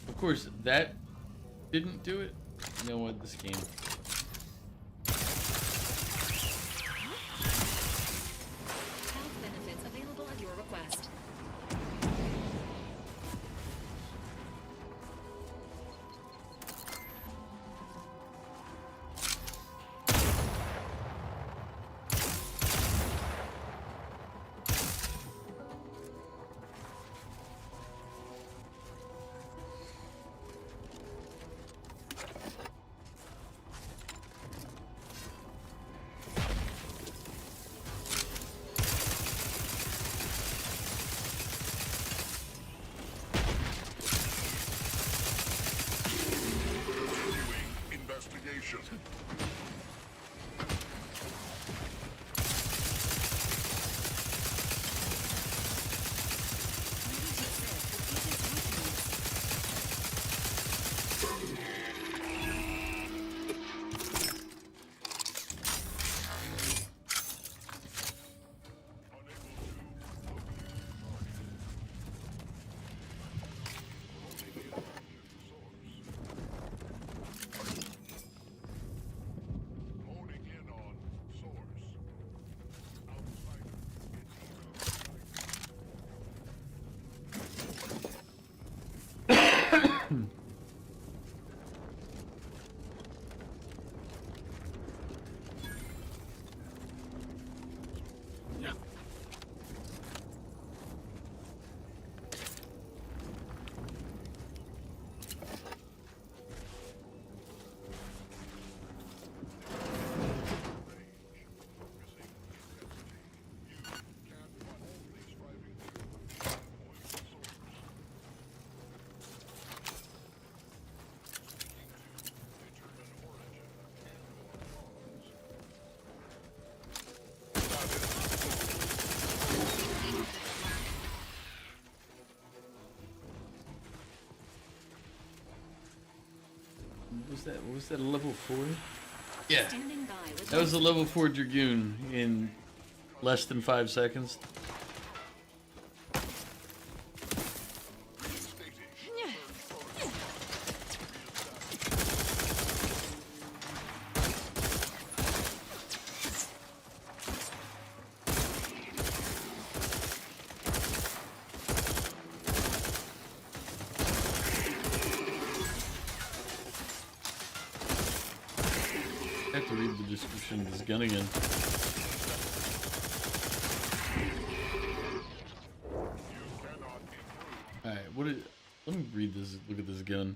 Of course, that didn't do it. You know what? This game. Health benefits available at your request. Investigation. What was that, a level 4? Yeah. Standing by with That was a level 4 Dragoon in less than 5 seconds. I have to read the description of this gun again. Alright, let me read this, look at this gun.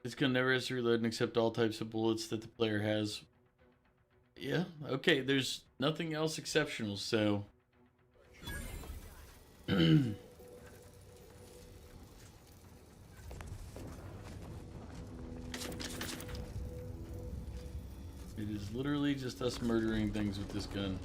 This gun never has to reload and accept all types of bullets that the player has. Yeah, okay, there's nothing else exceptional, so... It is literally just us murdering things with this gun.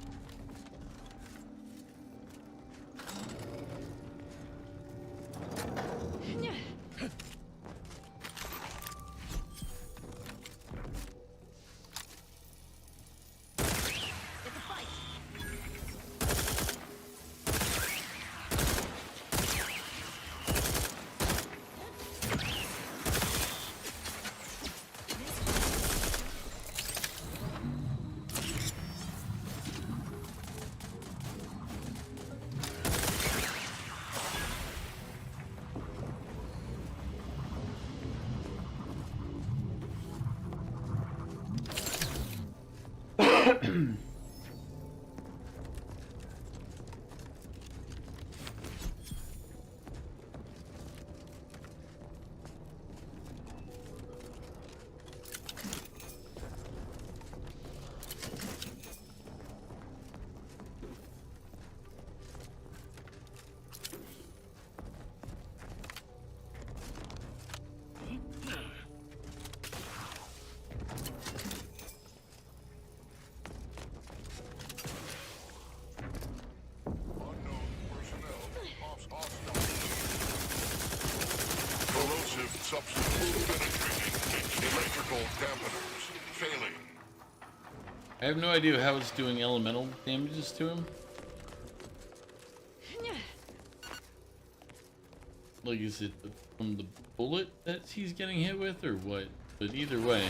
Corrosive substance penetrating. Electrical dampeners failing. I have no idea how it's doing elemental damages to him. Like, is it from the bullet that he's getting hit with, or what? But either way,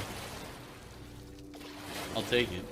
I'll take it.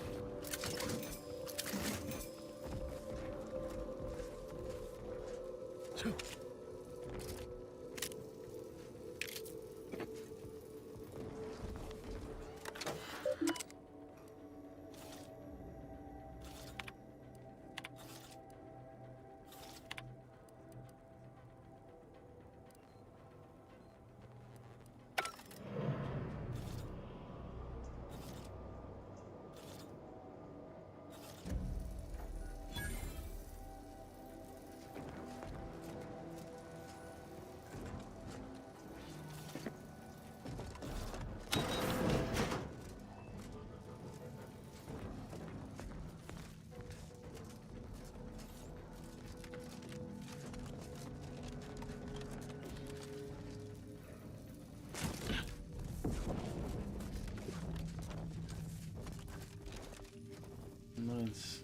Let's...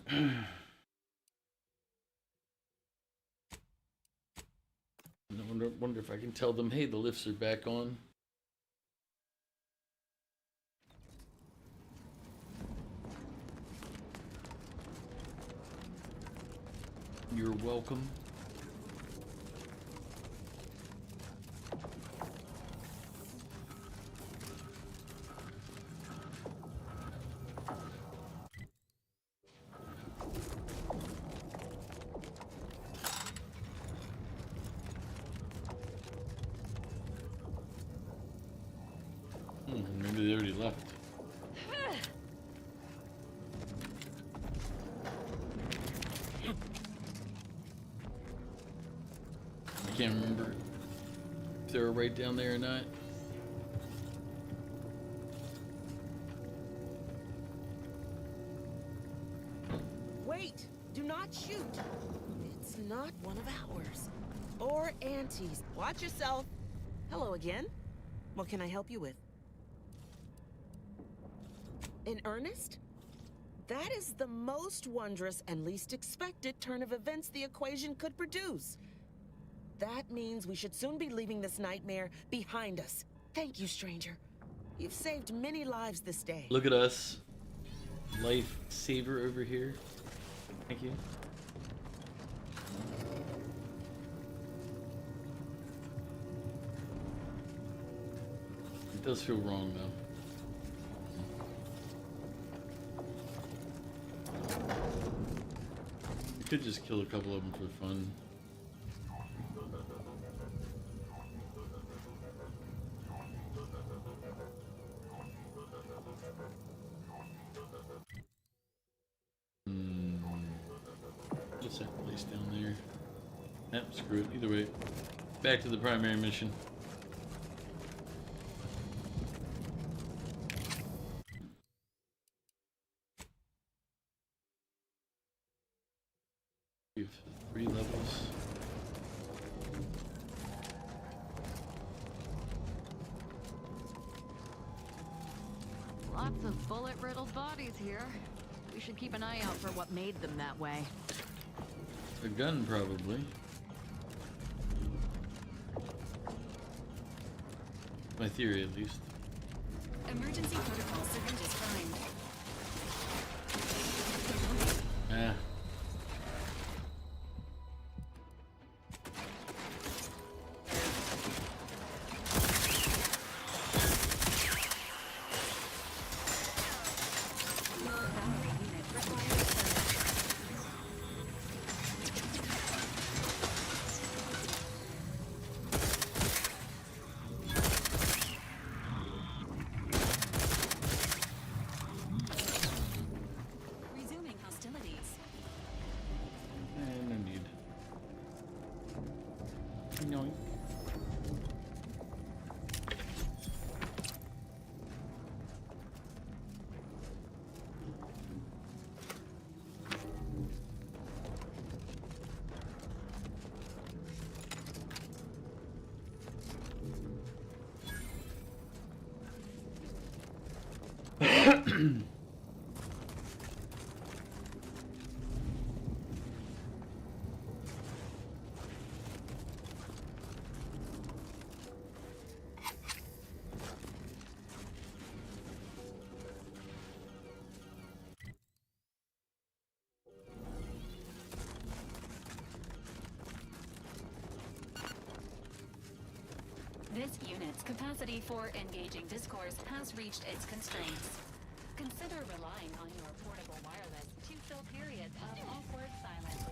I wonder if I can tell them, hey, the lifts are back on. You're welcome. Maybe they already left. I can't remember if they were right down there or not. Wait! Do not shoot! It's not one of ours. Or Auntie's. Watch yourself. Hello again. What can I help you with? In earnest? That is the most wondrous and least expected turn of events the equation could produce. That means we should soon be leaving this nightmare behind us. Thank you, stranger. You've saved many lives this day. Look at us. Life saver over here. Thank you. It does feel wrong, though. We could just kill a couple of them for fun. What's that place down there? Yep, screw it. Either way. Back to the primary mission. We have 3 levels. Lots of bullet-riddled bodies here. We should keep an eye out for what made them that way. A gun, probably. My theory, at least. Emergency protocol syringes primed. Ah. Resuming hostilities. No need. No. This unit's capacity for engaging discourse has reached its constraints. Consider relying on your portable wireless to fill periods of awkward silence.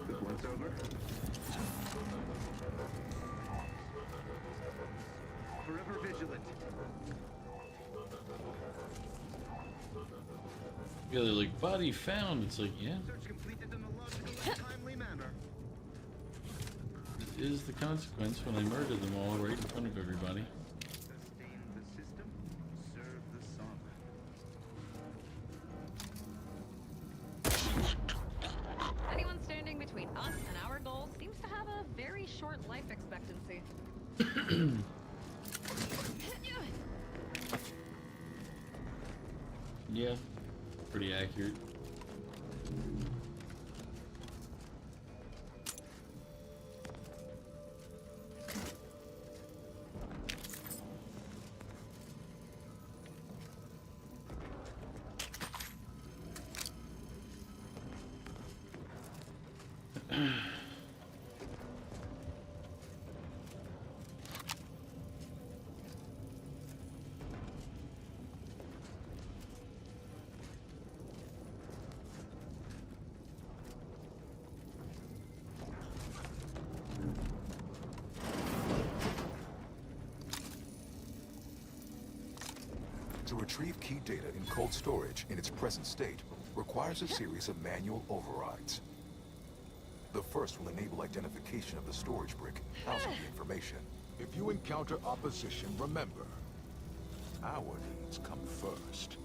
This one's over. Forever vigilant. Yeah, they're like, body found. It's like, yeah. Search completed in a logical and timely manner. This is the consequence when I murder them all right in front of everybody. Sustain the system, serve the song. Anyone standing between us and our goals seems to have a very short life expectancy. Yeah, pretty accurate. To retrieve key data in cold storage in its present state requires a series of manual overrides. The first will enable identification of the storage brick housing the information. If you encounter opposition, remember, our needs come first.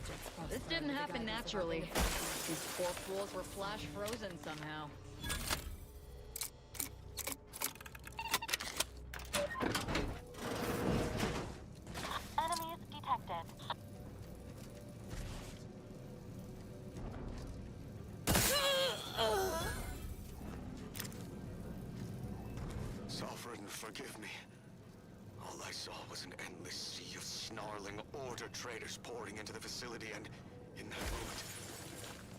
subjects crossed This by didn't under the happen guidance of naturally. our beneficent These poor fools were flash frozen somehow. Enemies detected. Sovereign, forgive me. All I saw was an endless sea of snarling Order traders pouring into the facility, and in that moment,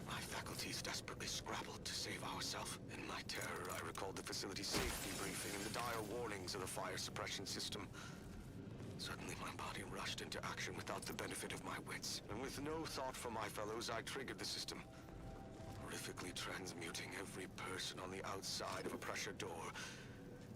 my faculties desperately scrabbled to save ourselves. In my terror, I recalled the facility's safety briefing and the dire warnings of the fire suppression system. Suddenly, my body rushed into action without the benefit of my wits. And with no thought for my fellows, I triggered the system, horrifically transmuting every person on the outside of a pressure door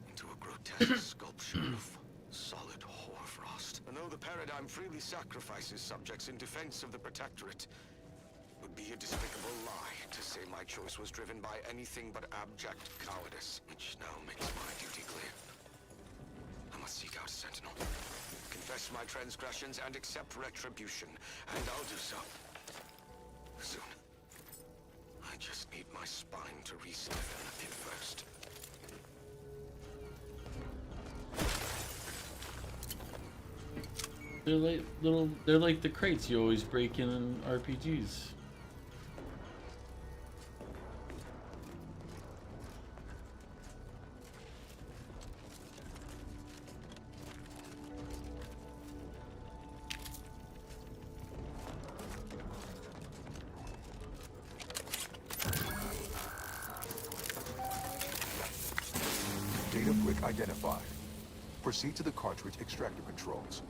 into a grotesque sculpture of solid hoarfrost. And though the paradigm freely sacrifices subjects in defense of the Protectorate, it would be a despicable lie to say my choice was driven by anything but abject cowardice, which now makes my duty clear. I must seek out a sentinel, confess my transgressions, and accept retribution, and I'll do so soon. I just need my spine to re-stiffen a bit first. They're like the crates you always break in RPGs. Data brick identified. Proceed to the cartridge extractor controls.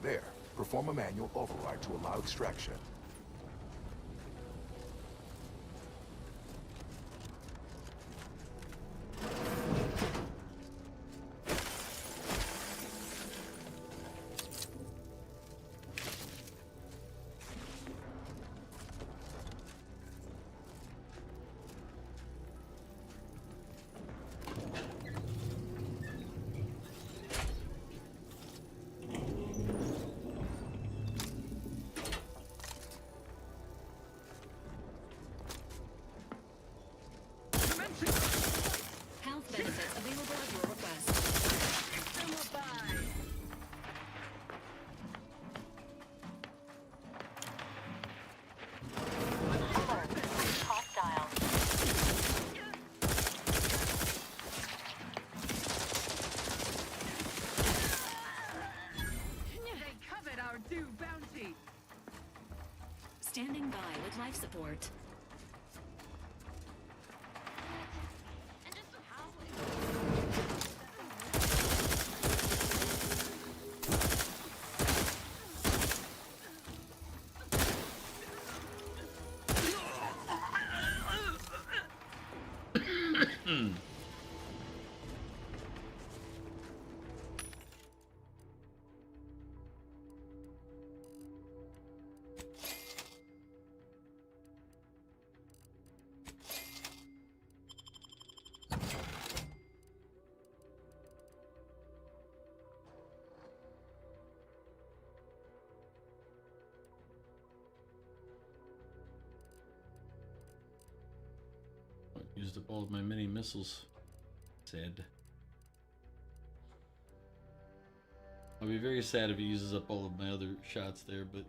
There, perform a manual override to allow extraction. Health benefits available at your request. Hostile. They covered our due bounty. Standing by with life support. Used up all of my mini missiles. Sad. I'll be very sad if he uses up all of my other shots there, but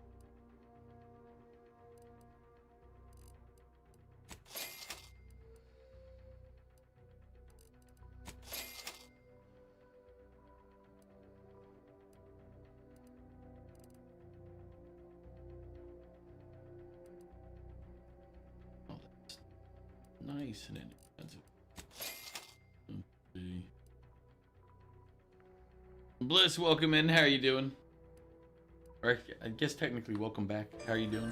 nice and inexpensive. Okay. Bliss, welcome in. How are you doing? Or I guess technically, welcome back. How are you doing?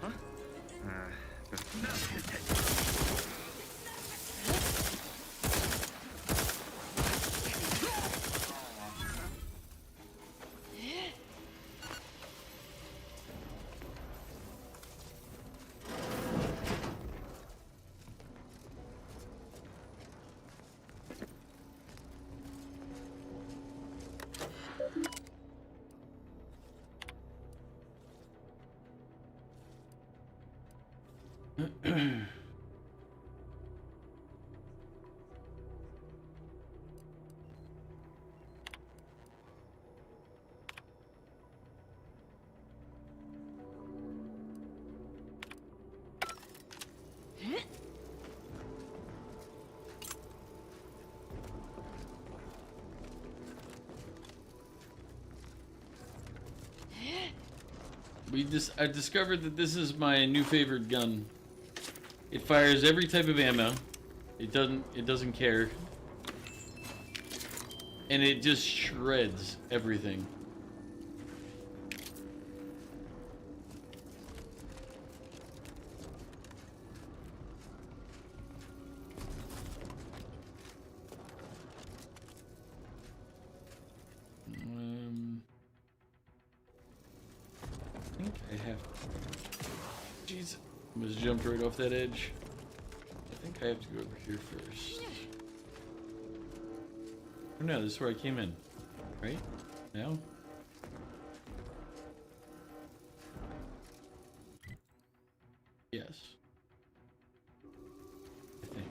Huh? I discovered that this is my new favorite gun. It fires every type of ammo. It doesn't care. And it just shreds everything. I think I have. Jeez, I almost jumped right off that edge. I think I have to go over here first. Oh no, this is where I came in. Right? Now? Yes. I think.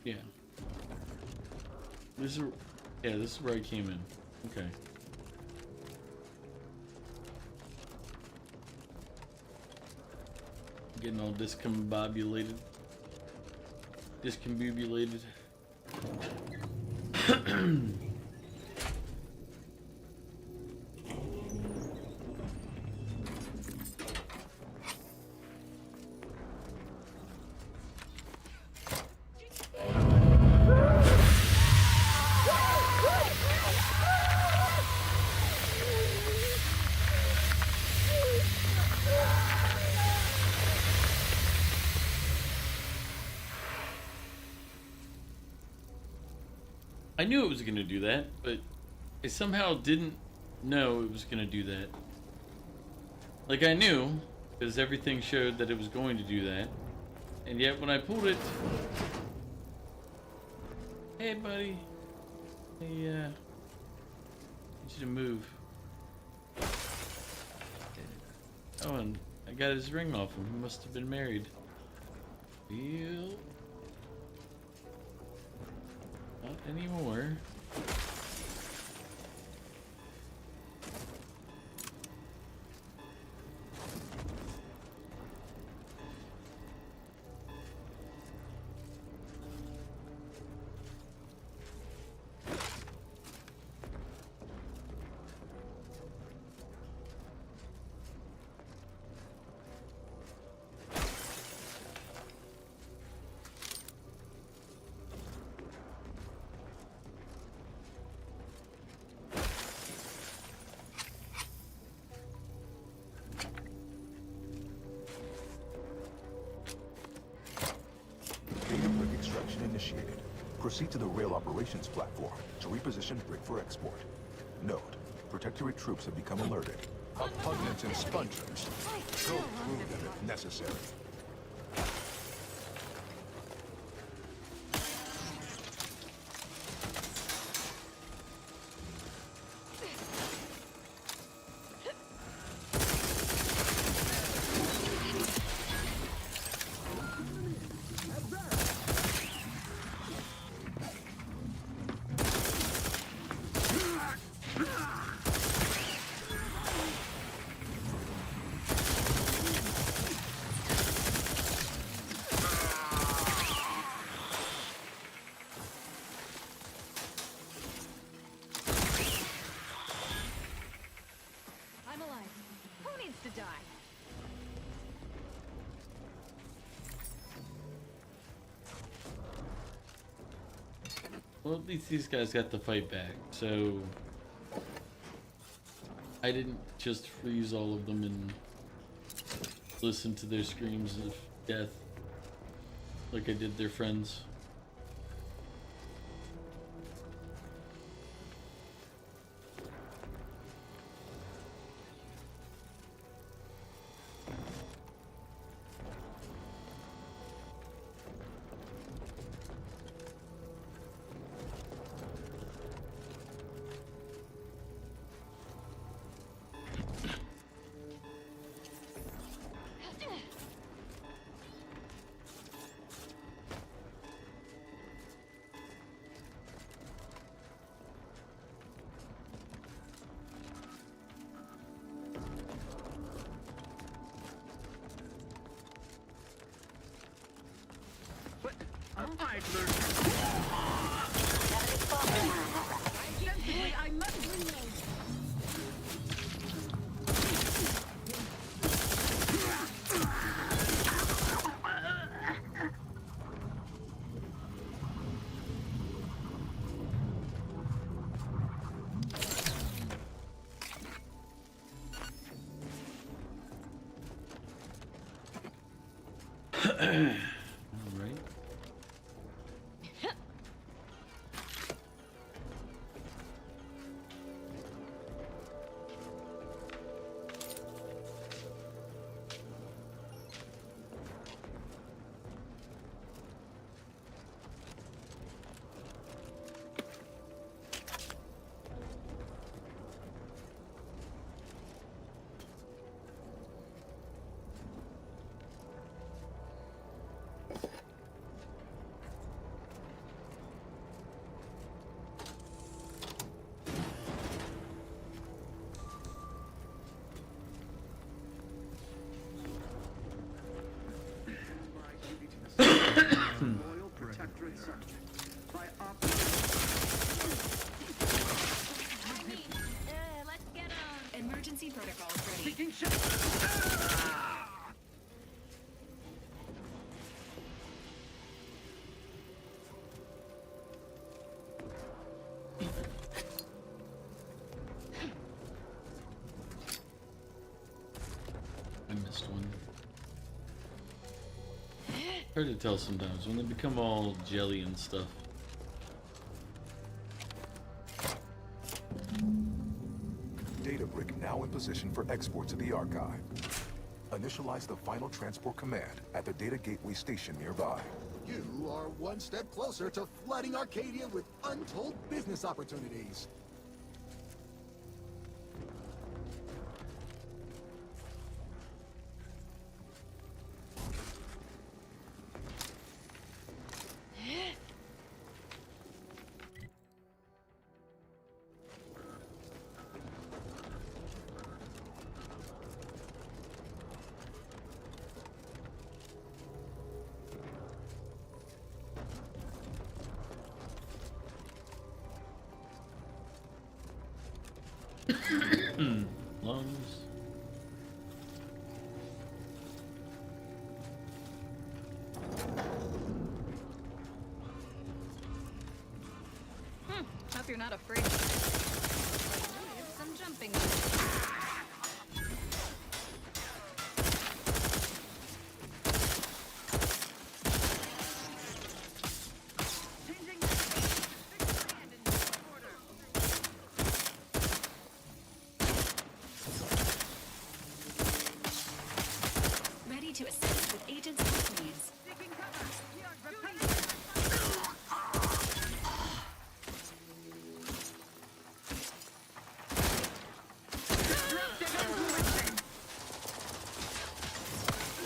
Yeah. This is where I came in. Okay. Getting all discombobulated. Discombobulated. I knew it was going to do that, but I somehow didn't know it was going to do that. Like, I knew, because everything showed that it was going to do that. And yet, when I pulled it... Hey, buddy. Hey, need you to move. Oh, and I got his ring off him. He must have been married. Feel... Not anymore. Initiated. Proceed to the rail operations platform to reposition brick for export. Note, Protectorate troops have become alerted. Oppugnants and spongers. Go through them if necessary. Well, at least these guys got to fight back, so I didn't just freeze all of them and listen to their screams of death like I did their friends. I'd learn. Sensibly, I must reload. Alright. Loyal protectorate subject. By Let's get on. Emergency protocols ready. Seeking shot. I missed one. Hard to tell sometimes when they become all jelly and stuff. Data brick now in position for export to the archive. Initialize the final transport command at the data gateway station nearby. You are one step closer to flooding Arcadia with untold business opportunities. Lungs. Hope you're not afraid. Some jumping. Ready to assist with agents' health needs.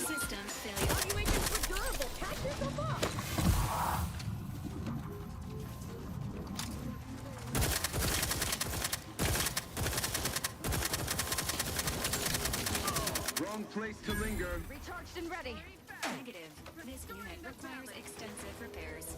System failure. Evaluations were durable. Catch yourself up. wrong place to linger. Recharged and ready. Negative. This unit requires extensive repairs.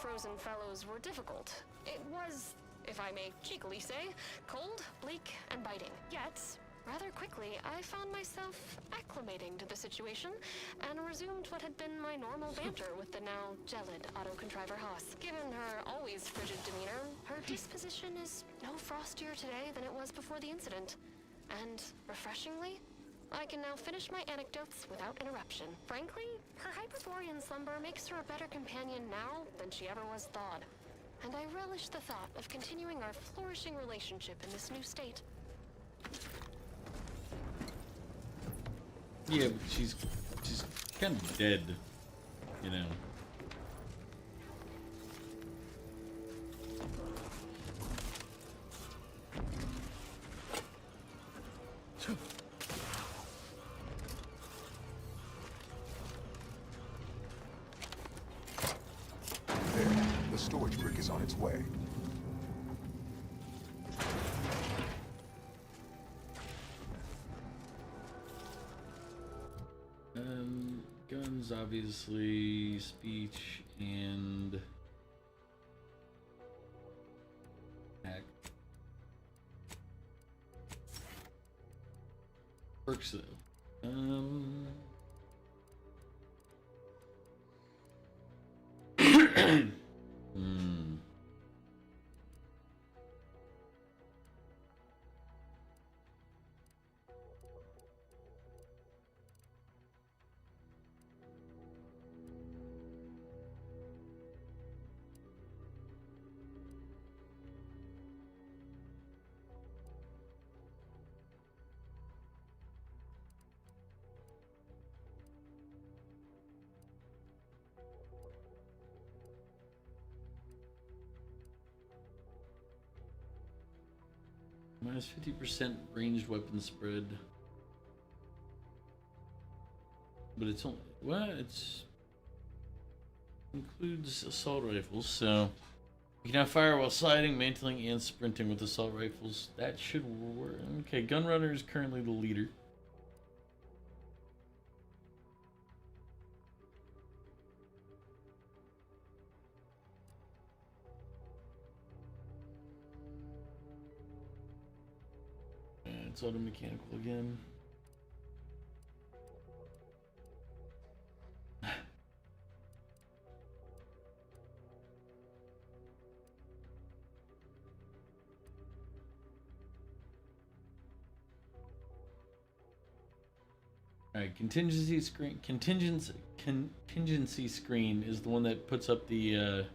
Frozen fellows were difficult. It was, if I may cheekily say, cold, bleak, and biting. Yet, rather quickly, I found myself acclimating to the situation and resumed what had been my normal banter with the now gelid auto-contriver Haas. Given her always frigid demeanor, her disposition is no frostier today than it was before the incident. And, refreshingly, I can now finish my anecdotes without interruption. Frankly, her Hyperborean slumber makes her a better companion now than she ever was thawed. And I relish the thought of continuing our flourishing relationship in this new state. Yeah, but she's kind of dead, you know. There, the storage brick is on its way. Guns, obviously, speech, and hack. Perks though. Minus 50% ranged weapon spread. But it's only, well, it's includes assault rifles, so you can now fire while sliding, mantling, and sprinting with assault rifles. That should work. Okay, Gunrunner is currently the leader. It's auto mechanical again. Alright, contingency screen. Contingency screen is the one that puts up the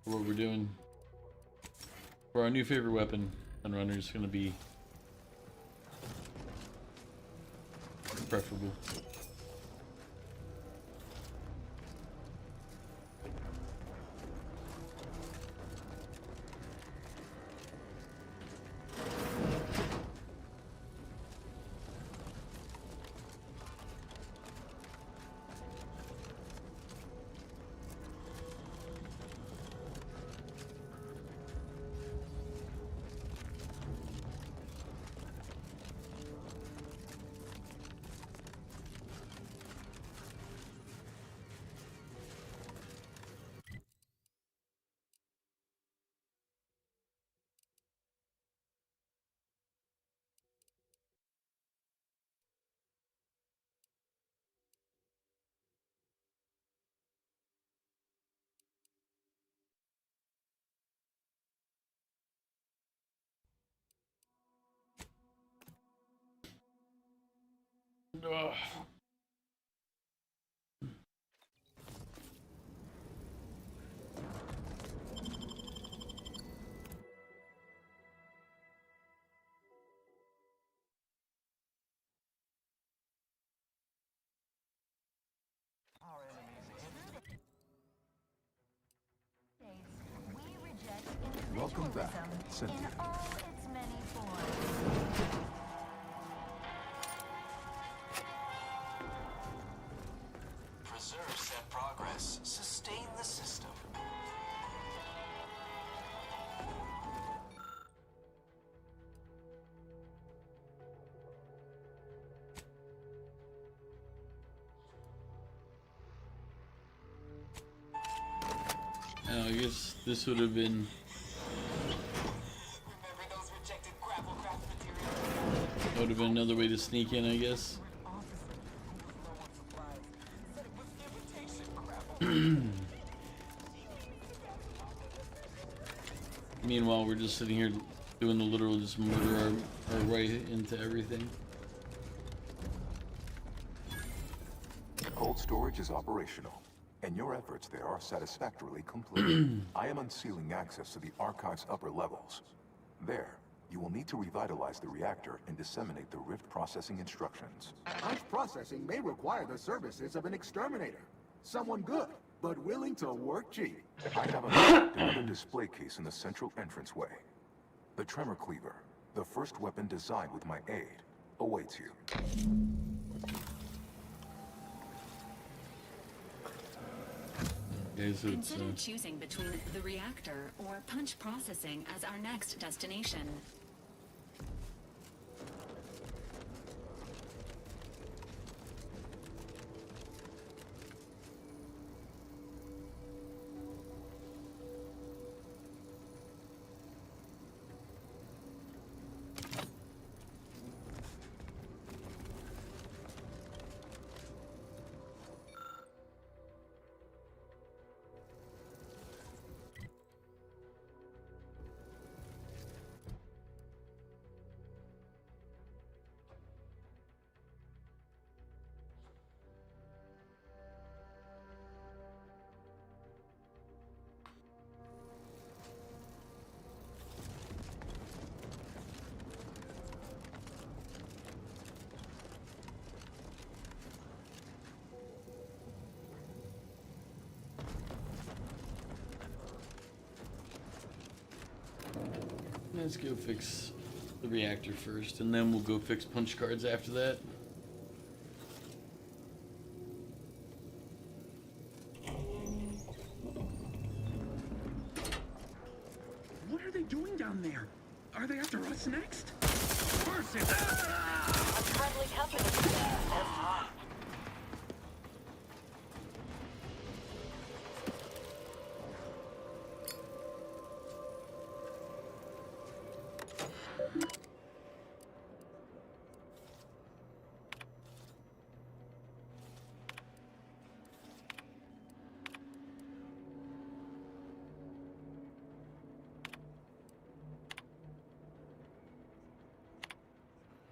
what we're doing for our new favorite weapon. Gunrunner is going to be preferable. Ugh. We reject Welcome back, individualism Cynthia. in all its many forms. Preserve said progress. Sustain the system. I guess this would have been. Remember those That would have been another way to sneak in, I guess. Meanwhile, we're just sitting here doing the literal just murder our way into everything. Cold storage is operational, and your efforts there are satisfactorily complete. I am unsealing access to the archive's upper levels. There, you will need to revitalize the reactor and disseminate the rift processing instructions. Punch processing may require the services of an exterminator. Someone good, but willing to work cheap. I have another display case in the central entranceway. The tremor cleaver, the first weapon designed with my aid, awaits you. Consider choosing between the reactor or punch processing as our next destination. Let's go fix the reactor first, and then we'll go fix punch cards after that. What are they doing down there? Are they after us next? Mercy! Friendly company. That's hot.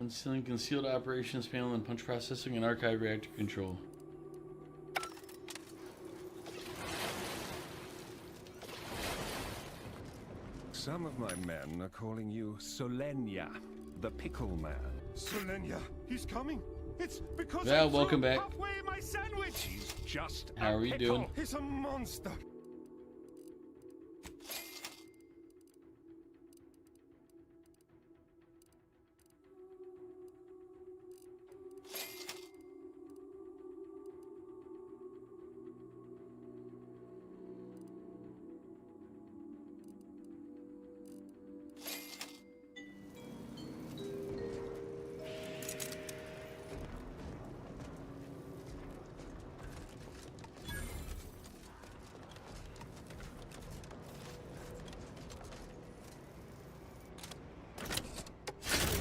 Unsealing concealed operations panel and punch processing and archive reactor control. Some of my men are calling you Solenia, the pickle man. Solenia, he's coming. It's because Val, I welcome threw back. halfway my sandwich. He's just How are you doing? He's a monster.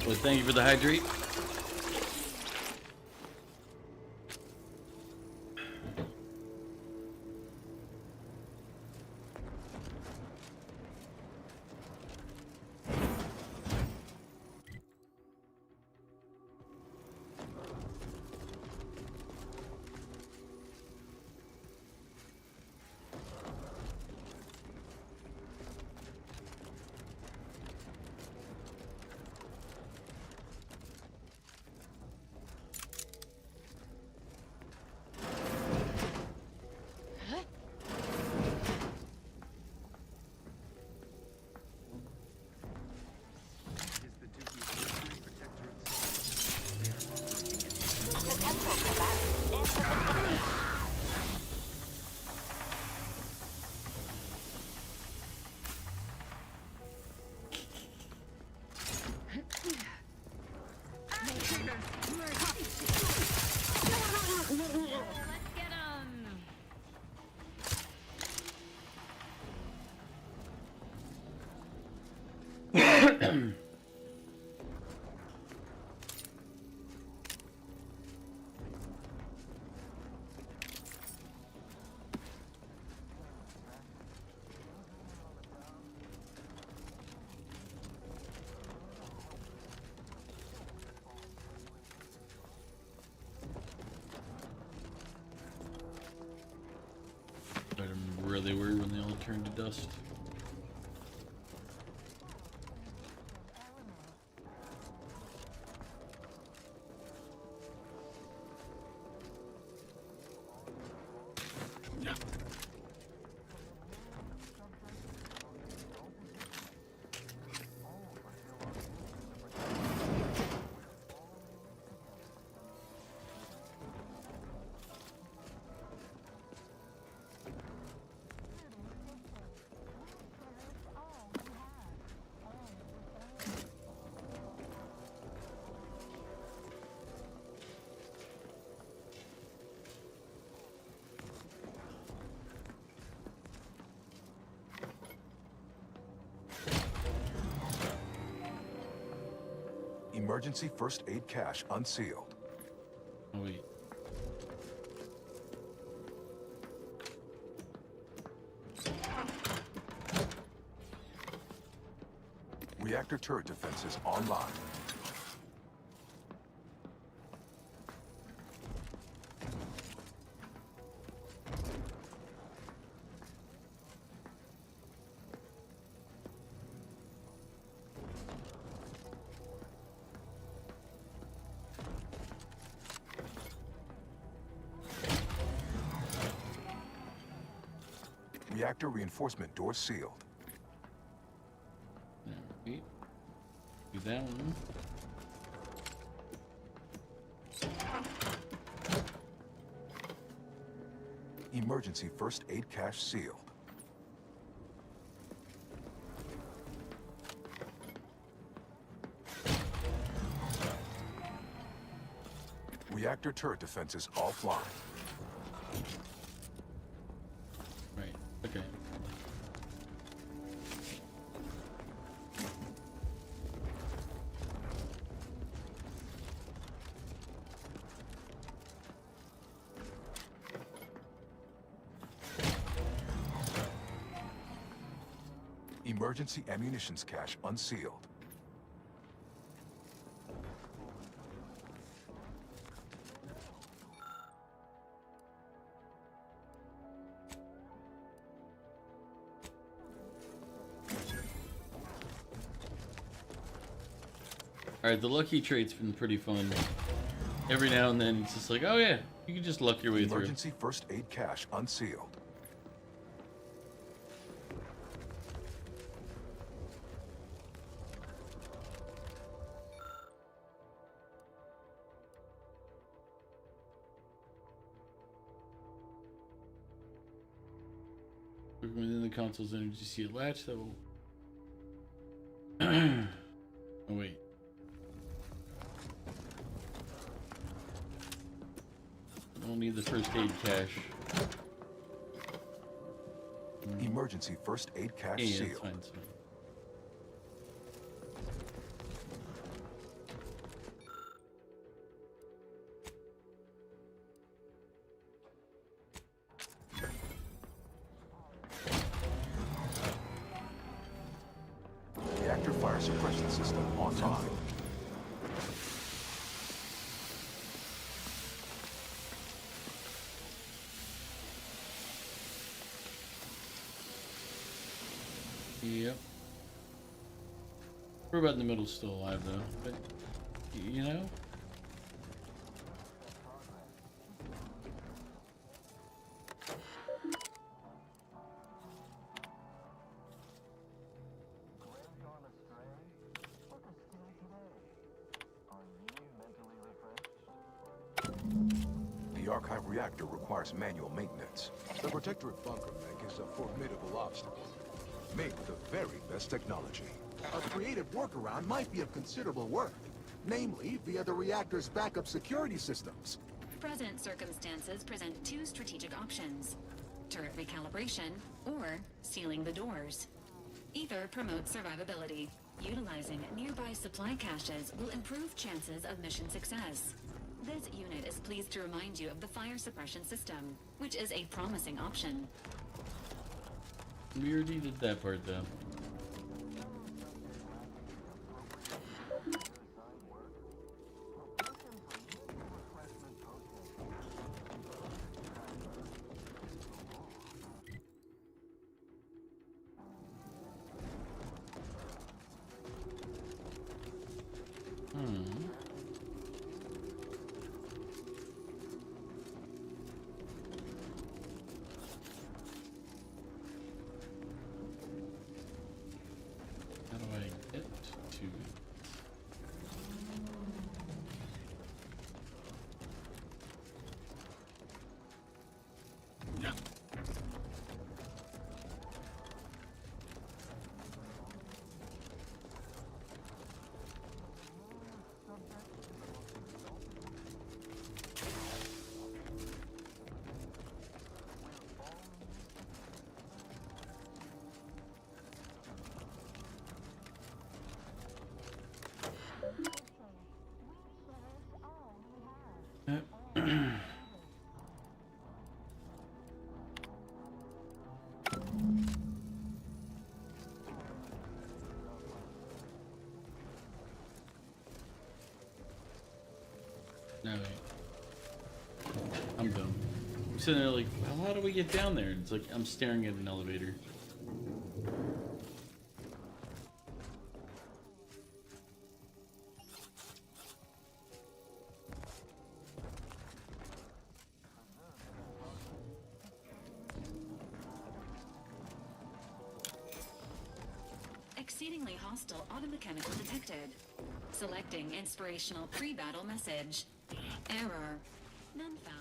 Well, thank you for the hydrate. where they were when they all turned to dust. Emergency first aid cache unsealed. Oh, wait. Reactor turret defenses online. Reactor reinforcement door sealed. Alright. Do that one. Emergency first aid cache sealed. Reactor turret defenses offline. Right. Okay. Emergency ammunitions cache unsealed. Alright, the lucky trait's been pretty fun. Every now and then it's just like, oh yeah, you can just luck your way through. Emergency first aid cache unsealed. Within the console's energy seal latch that will... oh wait. I don't need the first aid cache. Emergency first aid cache Yeah, sealed. it's fine, it's fine. Reactor fire suppression system online. Yep. We're about in the middle, still alive though, but you know. The archive reactor requires manual maintenance. The protectorate bunker mech is a formidable obstacle, made with the very best technology. A creative workaround might be of considerable worth, namely via the reactor's backup security systems. Present circumstances present two strategic options: turret recalibration or sealing the doors. Either promotes survivability. Utilizing nearby supply caches will improve chances of mission success. This unit is pleased to remind you of the fire suppression system, which is a promising option. We already did that part though. 2. No, I'm dumb. I'm sitting there like, well, how do we get down there? And it's like, I'm staring at an elevator. Exceedingly hostile automechanical detected. Selecting inspirational pre-battle message. Error. None found.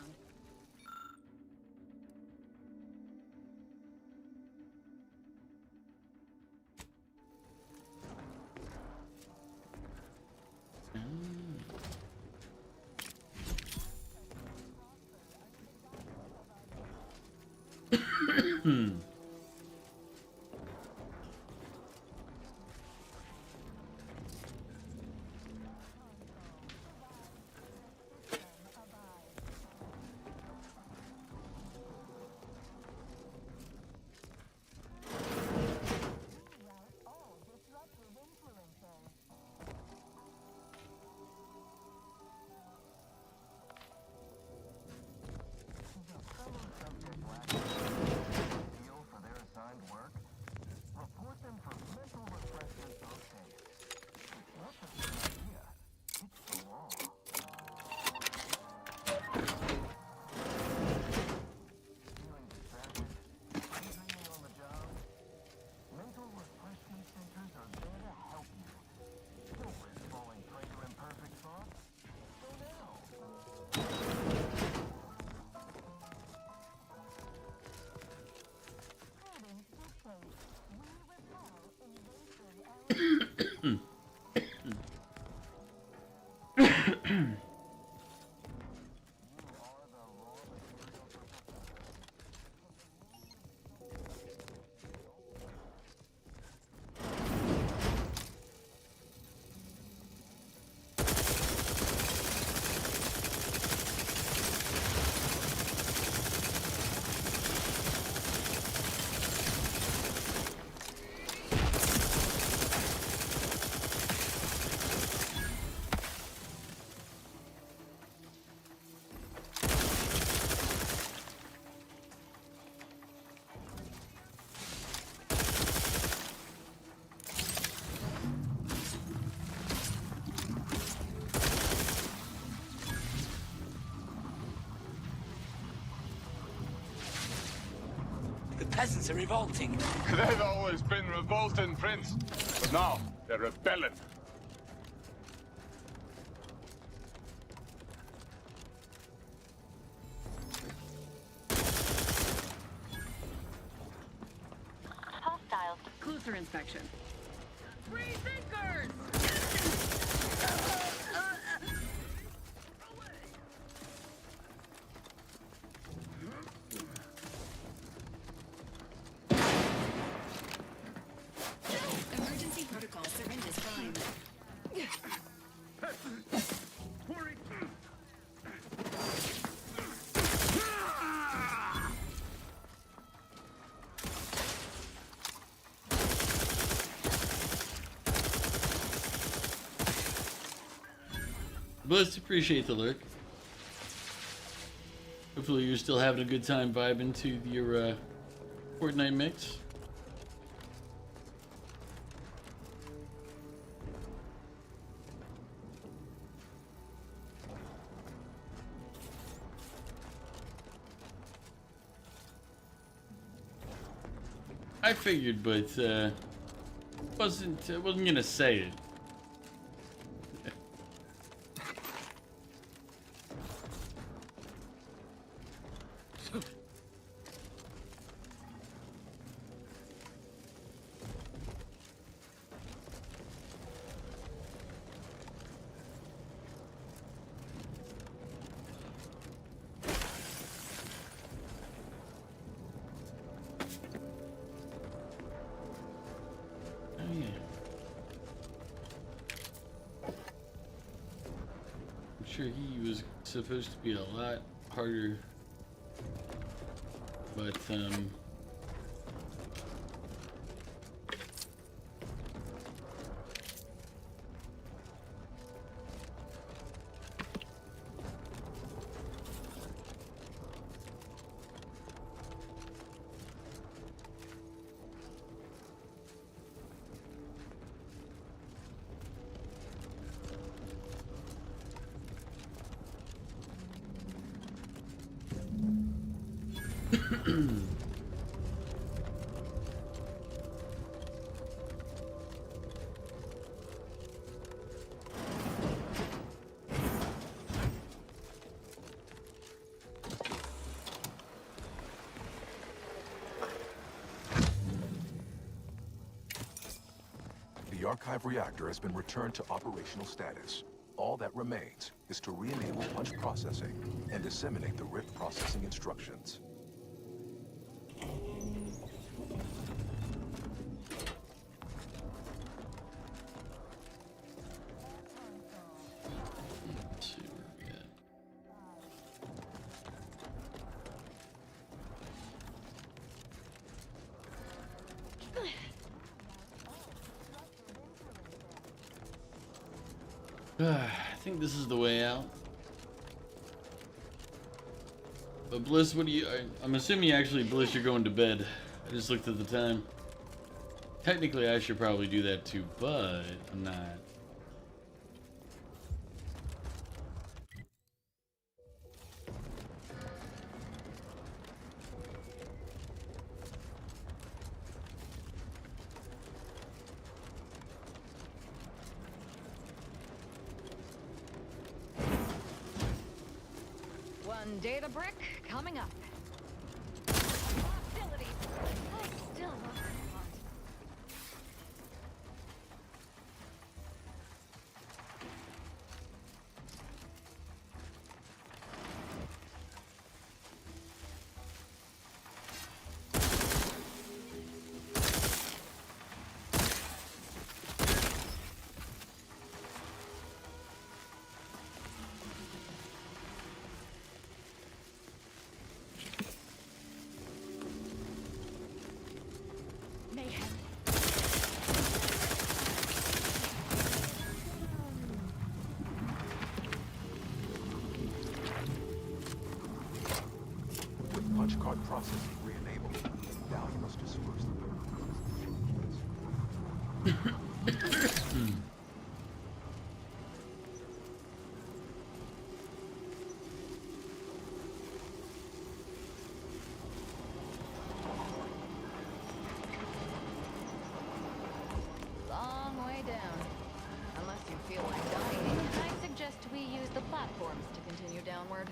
The peasants are revolting. They've always been revolting, Prince. But now, they're rebelling. Hostiles. Closer inspection. Free thinkers! Emergency protocol syringes primed. But let's appreciate the lurk. Hopefully you're still having a good time vibing to your Fortnite mix. I figured, but wasn't gonna say it. tricky. It was supposed to be a lot harder, but The archive reactor has been returned to operational status. All that remains is to re-enable punch processing and disseminate the RIP processing instructions. I think this is the way out. But Bliss, what do you... I'm assuming actually, Bliss, you're going to bed. I just looked at the time. Technically, I should probably do that too, but I'm not. One data brick coming up. Hostilities. I still love this part. With punch card processing re-enabled, now you must disperse the Long way down. Unless you feel like dying, I suggest we use the platforms to continue downward.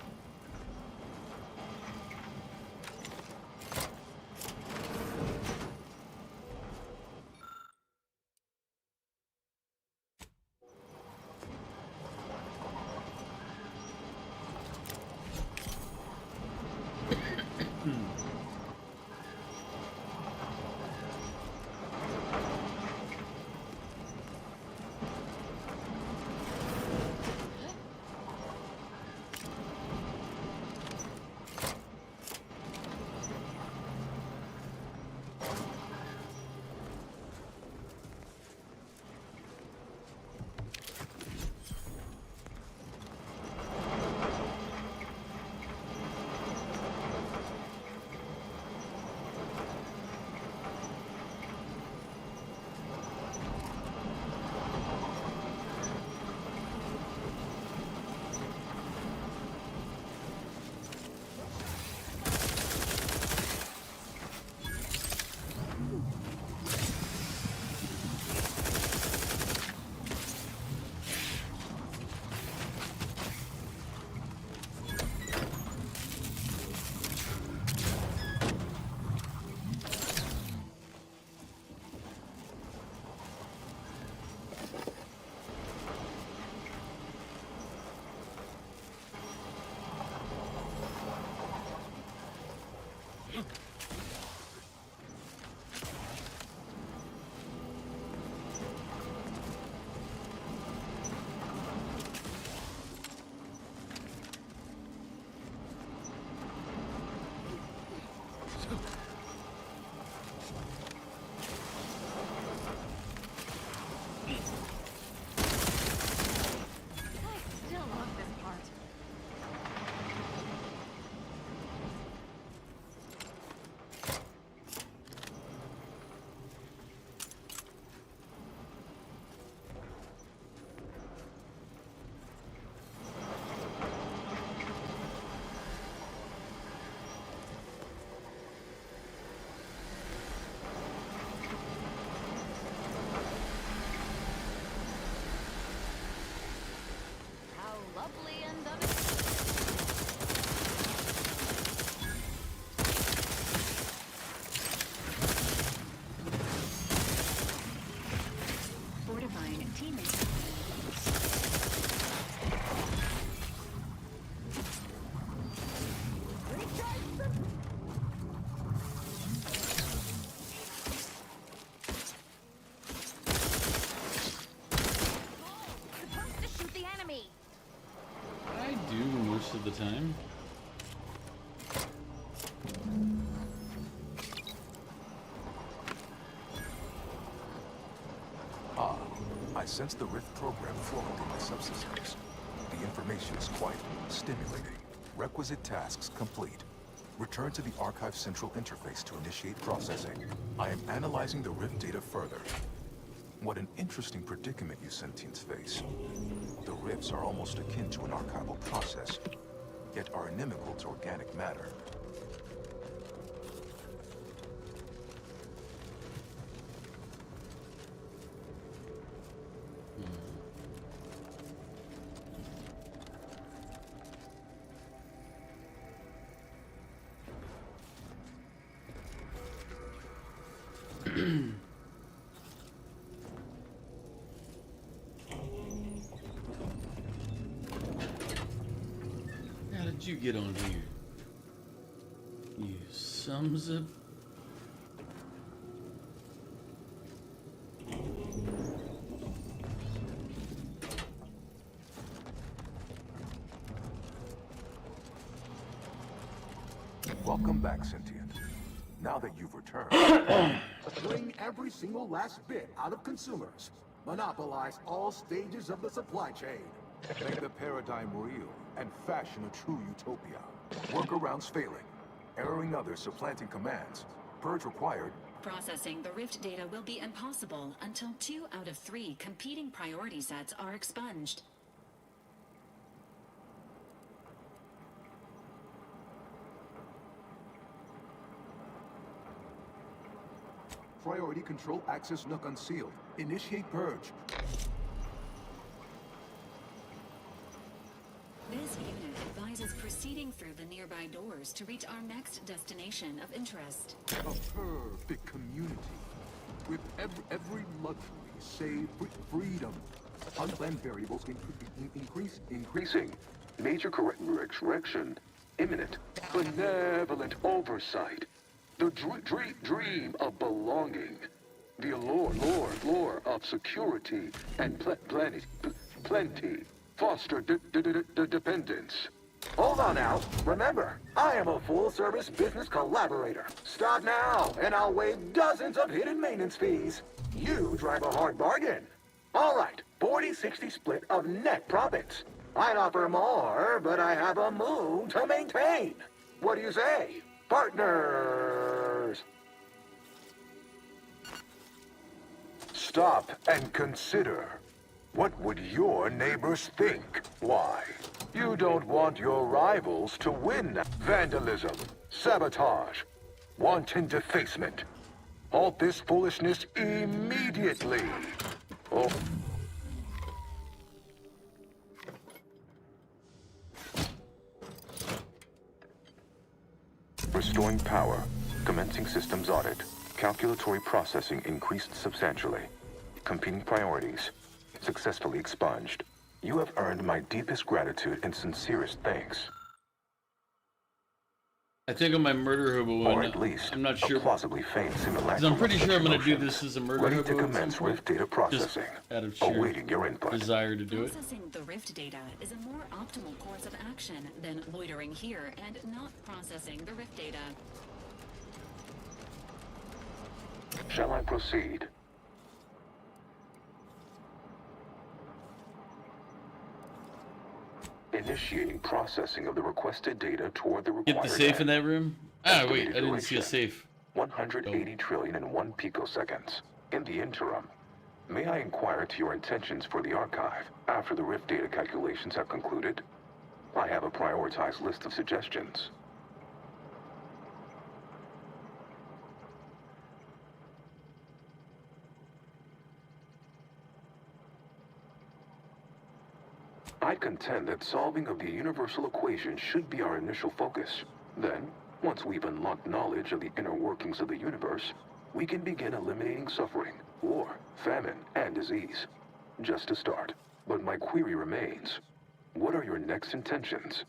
of the time. I sense the Rift program flowing through my subsystems. The information is quite stimulating. Requisite tasks complete. Return to the Archive Central interface to initiate processing. I am analyzing the Rift data further. What an interesting predicament you sentients face. The Rifts are almost akin to an archival process, yet are inimical to organic matter. How did you get on here? You sums of... Welcome back, Sentient. Now that you've returned, Bring every single last bit out of consumers. Monopolize all stages of the supply chain. make the paradigm real and fashion a true utopia. Workarounds failing, erroring others supplanting commands. Purge required. Processing the Rift data will be impossible until 2 out of 3 competing priority sets are expunged. Priority control access nook unsealed. Initiate purge. This unit advises proceeding through the nearby doors to reach our next destination of interest. A perfect community. With every luxury save freedom. Unplanned variables increasing. Major correction imminent. Benevolent oversight. The dream of belonging. The allure of security and plenty. Foster dependence. Hold on now. Remember, I am a full-service business collaborator. Start now, and I'll waive dozens of hidden maintenance fees. You drive a hard bargain. All right, 40-60 split of net profits. I'd offer more, but I have a moon to maintain. What do you say, partners? Stop and consider. What would your neighbors think? Why? You don't want your rivals to win. Vandalism, sabotage, wanton defacement. Halt this foolishness immediately. Oh. Restoring power. Commencing systems audit. Calculatory processing increased substantially. Competing priorities. Successfully expunged. You have earned my deepest gratitude and sincerest thanks. I think on my murder hobo one, Or at least, I'm not sure. Plausibly faint simulacrum. I'm pretty sure I'm going to do emotions. this as a murder Ready hobo to at some commence point, Rift data processing. just out of sheer Awaiting your input. desire to do it. Processing the Rift data is a more optimal course of action than loitering here and not processing the Rift data. Shall I proceed? Initiating processing of the requested data toward the required Get the safe in end. that room? Ah, wait, Estimated I didn't see a duration, safe. 180 trillion and 1 picoseconds. In the interim, may I inquire to your intentions for the archive after the Rift data calculations have concluded? I have a prioritized list of suggestions. I contend that solving of the universal equation should be our initial focus. Then, once we've unlocked knowledge of the inner workings of the universe, we can begin eliminating suffering, war, famine, and disease. Just a start. But my query remains. What are your next intentions?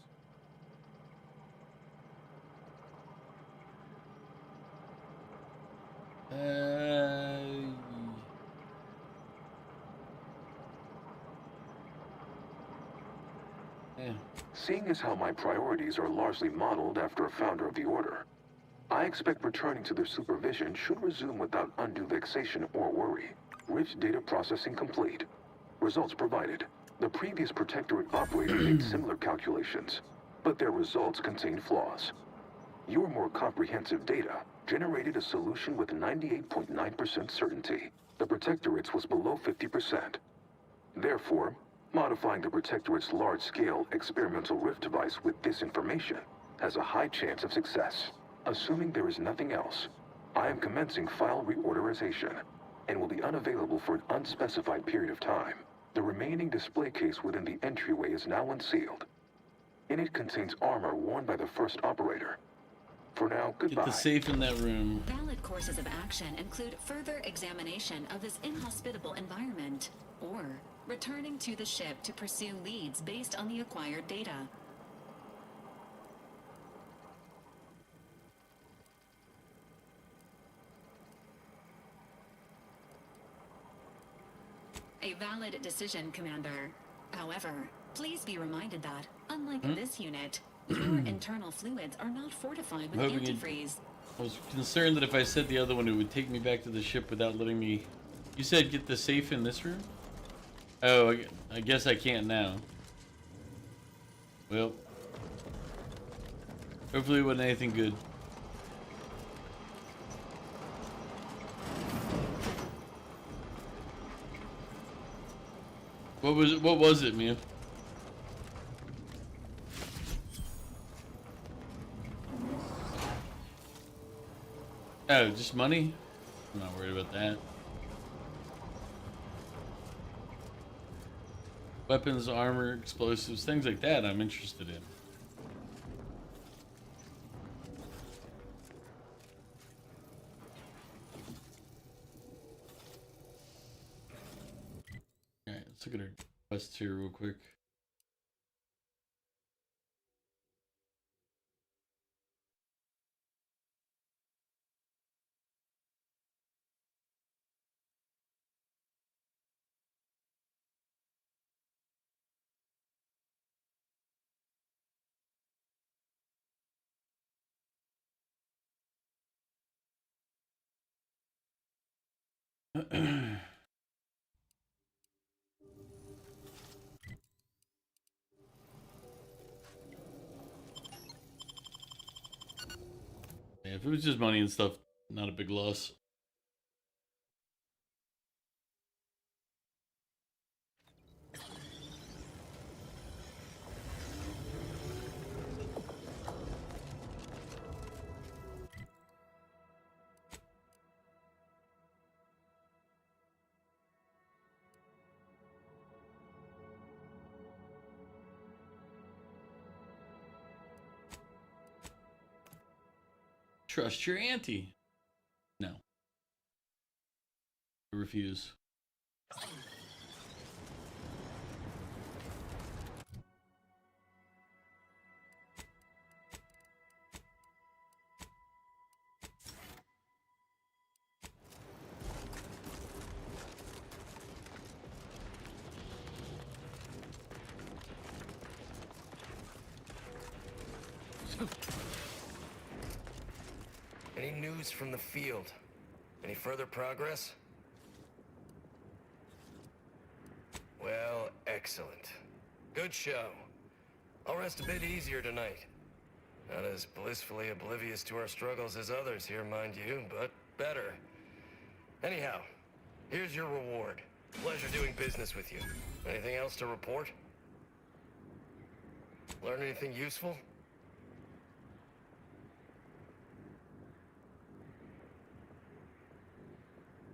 Yeah. Seeing as how my priorities are largely modeled after a founder of the Order, I expect returning to their supervision should resume without undue vexation or worry. Rich data processing complete. Results provided. The previous Protectorate operator made similar calculations, but their results contained flaws. Your more comprehensive data generated a solution with 98.9% certainty. The Protectorate's was below 50%. Therefore, modifying the Protectorate's large-scale experimental rift device with this information has a high chance of success. Assuming there is nothing else, I am commencing file reorderization and will be unavailable for an unspecified period of time. The remaining display case within the entryway is now unsealed. In it contains armor worn by the first operator. For now, goodbye. Get the safe in that room. Valid courses of action include further examination of this inhospitable environment, or returning to the ship to pursue leads based on the acquired data. A valid decision, Commander. However, please be reminded that, unlike this unit, your internal fluids are not fortified with antifreeze. I was concerned that if I said the other one, it would take me back to the ship without letting me... You said get the safe in this room? Oh, I guess I can't now. Well. Hopefully it wasn't anything good. What was it, man? Oh, just money? I'm not worried about that. Weapons, armor, explosives, things like that I'm interested in. Alright, let's look at our quests here real quick. Yeah, if it was just money and stuff, not a big loss. Trust your auntie. No. I refuse. Any news from the field? Any further progress? Well, excellent. Good show. I'll rest a bit easier tonight. Not as blissfully oblivious to our struggles as others here, mind you, but better. Anyhow, here's your reward. Pleasure doing business with you. Anything else to report? Learn anything useful?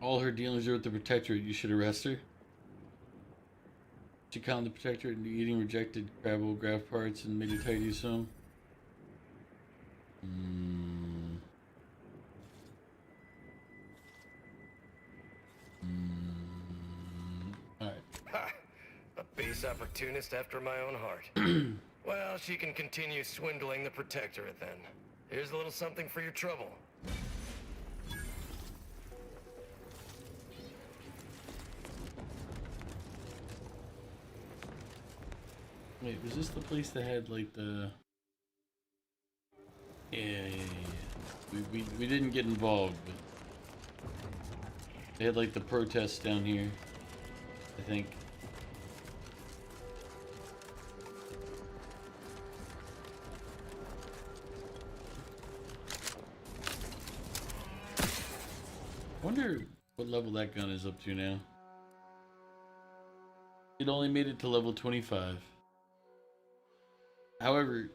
All her dealings are with the Protectorate. You should arrest her. She conned the Protectorate into eating rejected gravel graph parts and made it tidy some. Alright. Ha! A base opportunist after my own heart. Well, she can continue swindling the Protectorate then. Here's a little something for your trouble. Wait, was this the place that had like the... Yeah. We didn't get involved, but they had like the protests down here, I think. Wonder what level that gun is up to now. It only made it to level 25. However,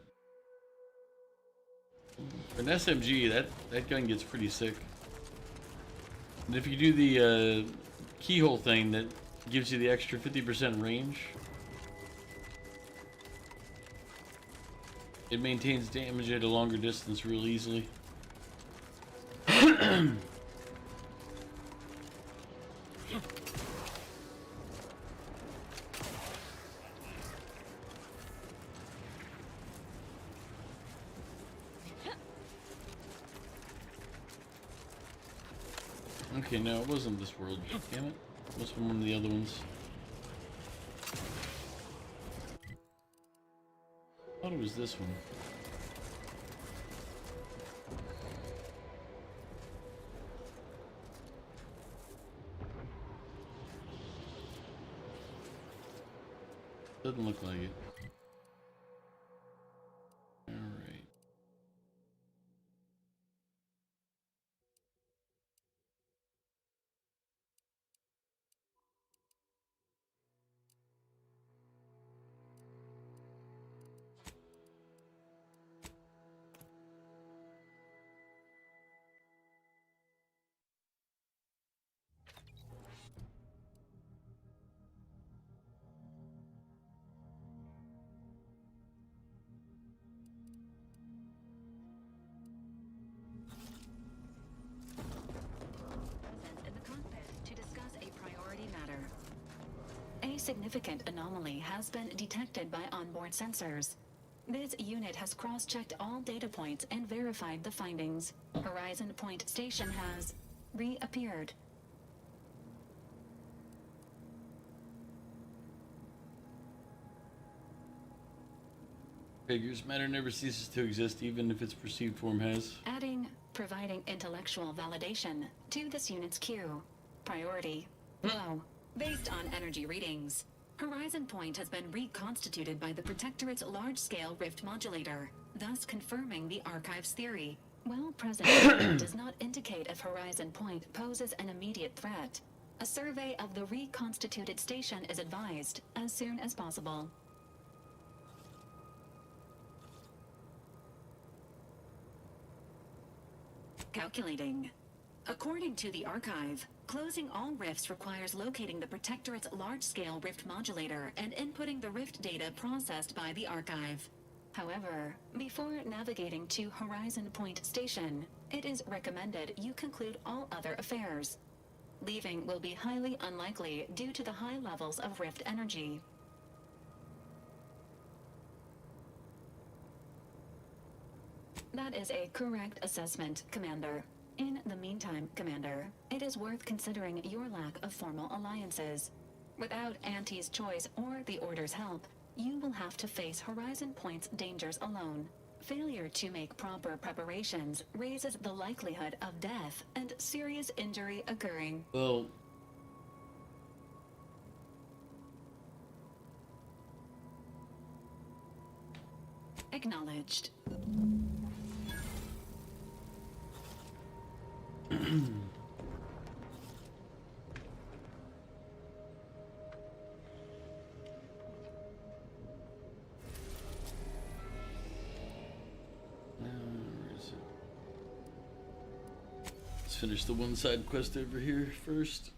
for an SMG, that gun gets pretty sick. And if you do the keyhole thing that gives you the extra 50% range, it maintains damage at a longer distance real easily. Okay, no, it wasn't this world. Damn it. It must have been one of the other ones. I thought it was this one. Doesn't look like it. Alright. In the cockpit to discuss a priority matter. A significant anomaly has been detected by onboard sensors. This unit has cross-checked all data points and verified the findings. Horizon Point Station has reappeared. Figures matter never ceases to exist, even if its perceived form has. Providing intellectual validation to this unit's queue. Priority low. Based on energy readings, Horizon Point has been reconstituted by the Protectorate's large-scale rift modulator, thus confirming the Archive's theory. While present data does not indicate if Horizon Point poses an immediate threat, a survey of the reconstituted station is advised as soon as possible. Calculating. According to the Archive, closing all rifts requires locating the Protectorate's large-scale rift modulator and inputting the rift data processed by the Archive. However, before navigating to Horizon Point Station, it is recommended you conclude all other affairs. Leaving will be highly unlikely due to the high levels of rift energy. That is a correct assessment, Commander. In the meantime, Commander, it is worth considering your lack of formal alliances. Without Auntie's choice or the Order's help, you will have to face Horizon Point's dangers alone. Failure to make proper preparations raises the likelihood of death and serious injury occurring. Well... Acknowledged. Let's finish the one side quest over here first.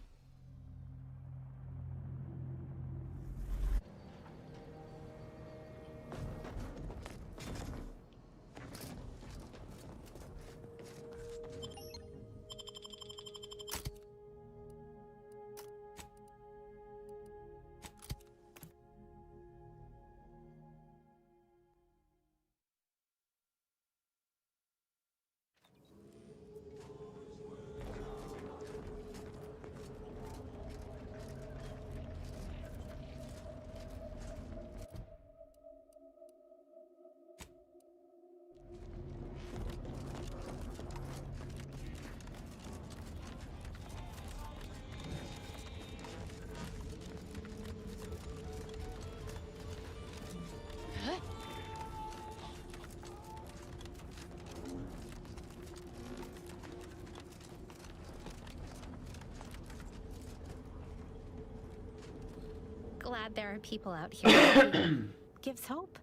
glad there are people out here who gives hope.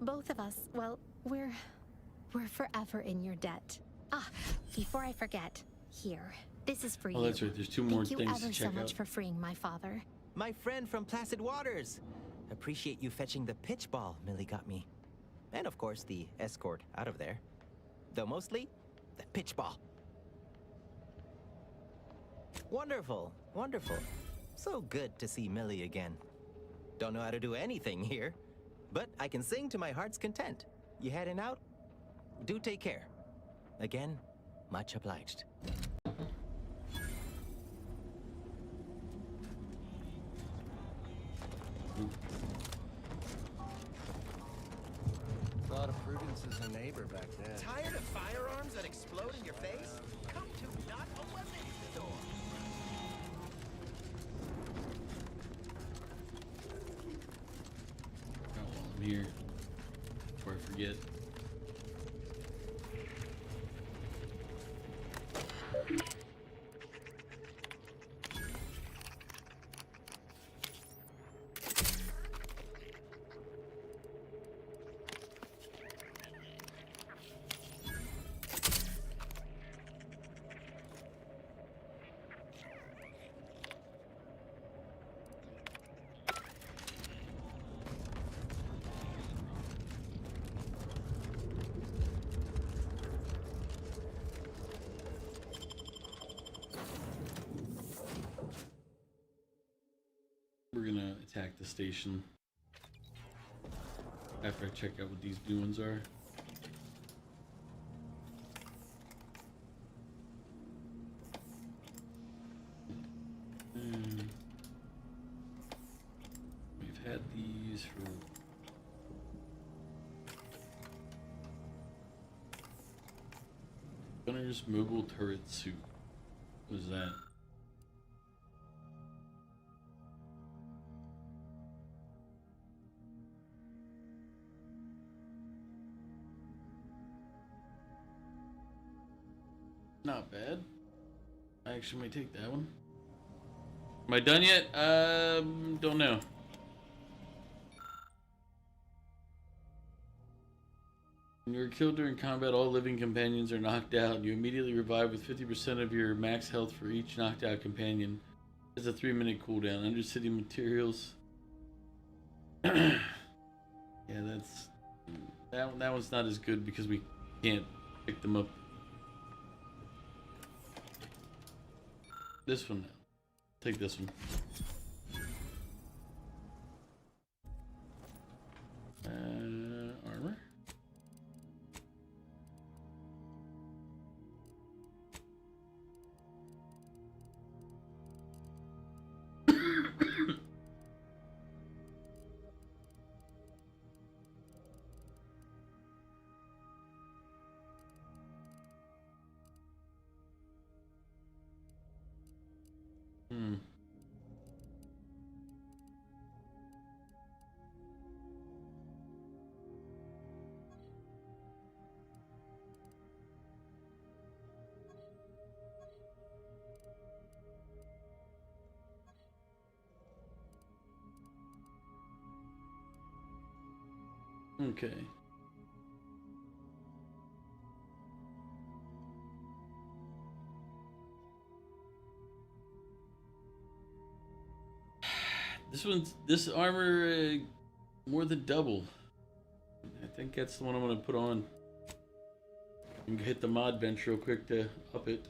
Both of us, well, we're forever in your debt. Ah, before I forget, here, this is for you. Oh, that's right. There's 2 more Thank you things ever to check so much out. for freeing my father. My friend from Placid Waters. Appreciate you fetching the pitch ball Millie got me. And of course, the escort out of there. Though mostly, the pitch ball. Wonderful, wonderful. So good to see Millie again. Don't know how to do anything here, but I can sing to my heart's content. You heading out? Do take care. Again, much obliged. Thought of Prudence as a neighbor back then. Tired of firearms that explode in your face? Come to not 11 store. Oh, while I'm here, before I forget. We're gonna attack the station after I check out what these new ones are. We've had these for Gunner's Mobile Turret Suit. What is that? Not bad. I actually might take that one. Am I done yet? Don't know. When you're killed during combat, all living companions are knocked out. You immediately revive with 50% of your max health for each knocked out companion. There's a 3-minute cooldown. Under city materials. Yeah, that one's not as good because we can't pick them up. This one now. Take this one. Armor. Okay. This armor more than double. I think that's the one I'm gonna put on. And hit the mod bench real quick to up it.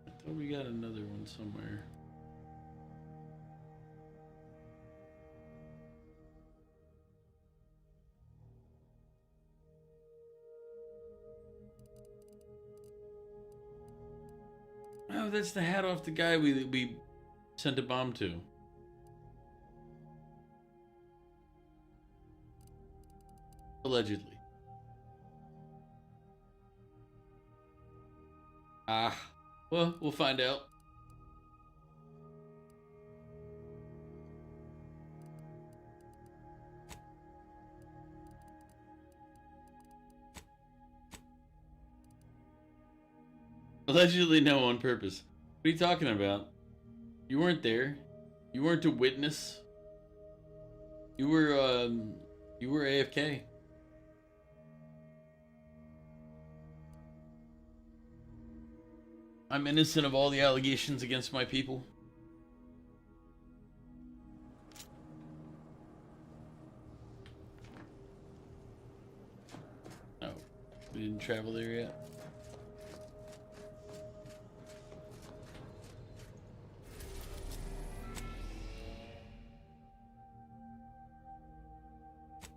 I thought we got another one somewhere. Oh, that's the hat off the guy we sent a bomb to. Allegedly. Ah, well, we'll find out. Allegedly no, on purpose. What are you talking about? You weren't there. You weren't a witness. You were AFK. I'm innocent of all the allegations against my people. Oh, we didn't travel there yet.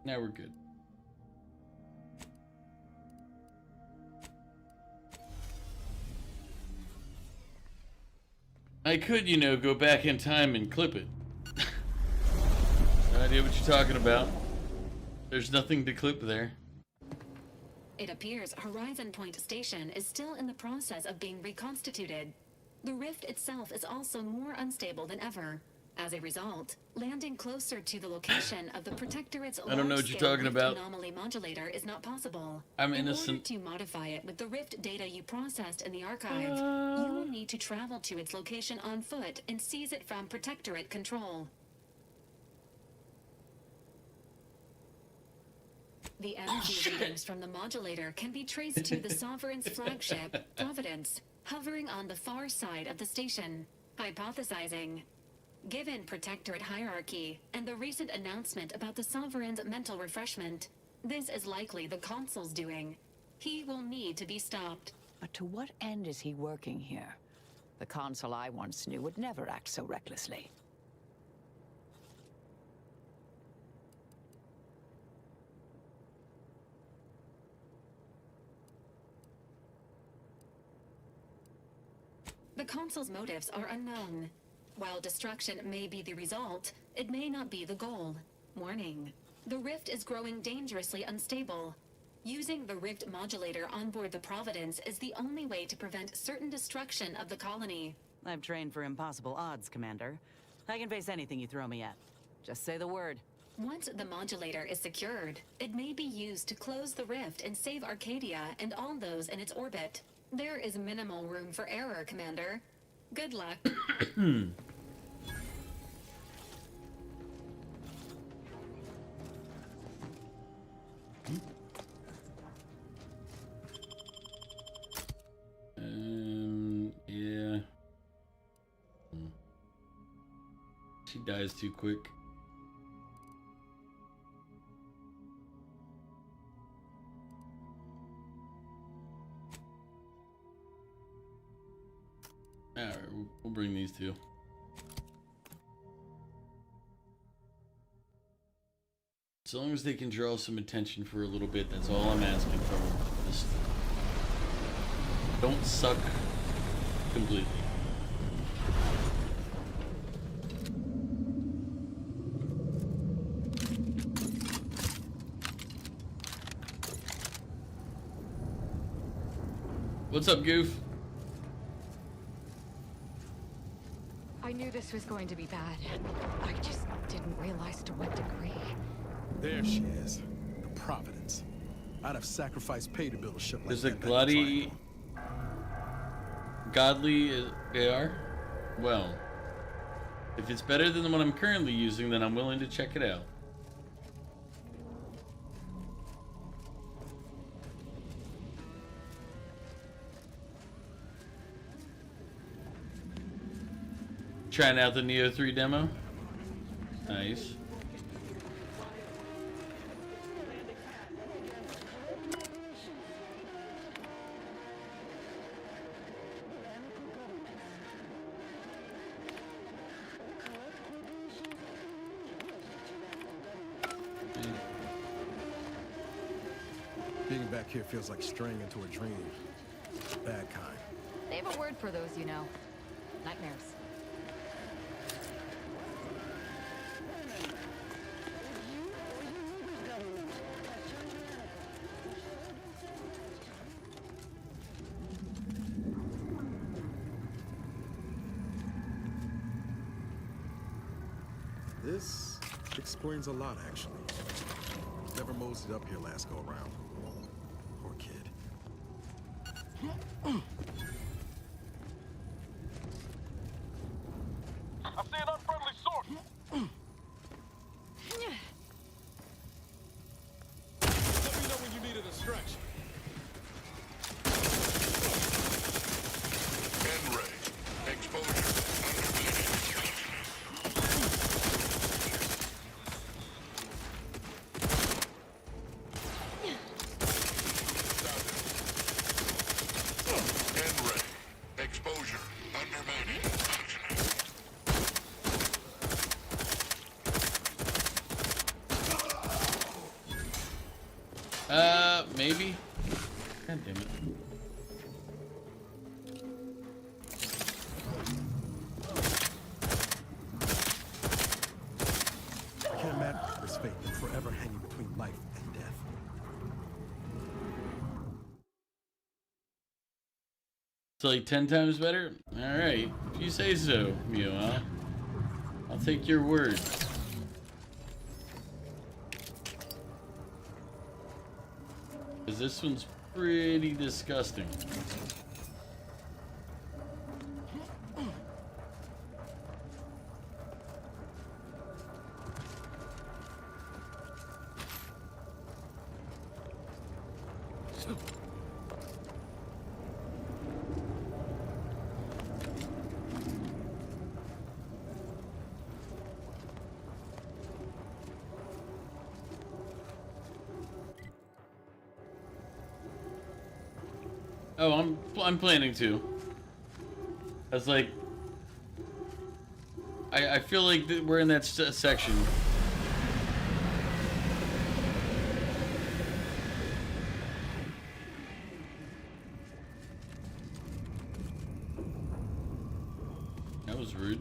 Now we're good. I could, you know, go back in time and clip it. No idea what you're talking about. There's nothing to clip there. It appears Horizon Point Station is still in the process of being reconstituted. The rift itself is also more unstable than ever. As a result, landing closer to the location of the Protectorate's I don't know what you're talking rift about. anomaly modulator is not possible. I'm innocent. In order to modify it with the rift data you processed in the archive, you will need to travel to its location on foot and seize it from Protectorate control. The energy readings from the modulator can be traced to the Sovereign's flagship, Providence, hovering on the far side of the station. Hypothesizing. Given Protectorate hierarchy and the recent announcement about the Sovereign's mental refreshment, this is likely the Consul's doing. He will need to be stopped. But to what end is he working here? The Consul I once knew would never act so recklessly. The Consul's motives are unknown. While destruction may be the result, it may not be the goal. Warning. The rift is growing dangerously unstable. Using the rift modulator on board the Providence is the only way to prevent certain destruction of the colony. I've trained for impossible odds, Commander. I can face anything you throw me at. Just say the word. Once the modulator is secured, it may be used to close the rift and save Arcadia and all those in its orbit. There is minimal room for error, Commander. Good luck. Yeah. She dies too quick. Alright, we'll bring these two. As long as they can draw some attention for a little bit, that's all I'm asking for. Just don't suck completely. What's up, Goof? I knew this was going to be bad. I just didn't realize to what degree. There she is. The Providence. I'd have sacrificed pay to build a ship like There's that. a godly AR? Well, if it's better than the one I'm currently using, then I'm willing to check it out. Trying out the Neo 3 demo. Nice. Being back here feels like straying into a dream. Bad kind. They have a word for those, you know. Nightmares. This explains a lot, actually. Never moseyed up here last go around. Poor kid. God damn it. I can't imagine this fate than forever hanging between life and death. It's like 10 times better? Alright, if you say so, Mio. I'll take your word. Because this one's pretty disgusting. Oh, I'm planning to. I was like, I feel like we're in that section. That was rude.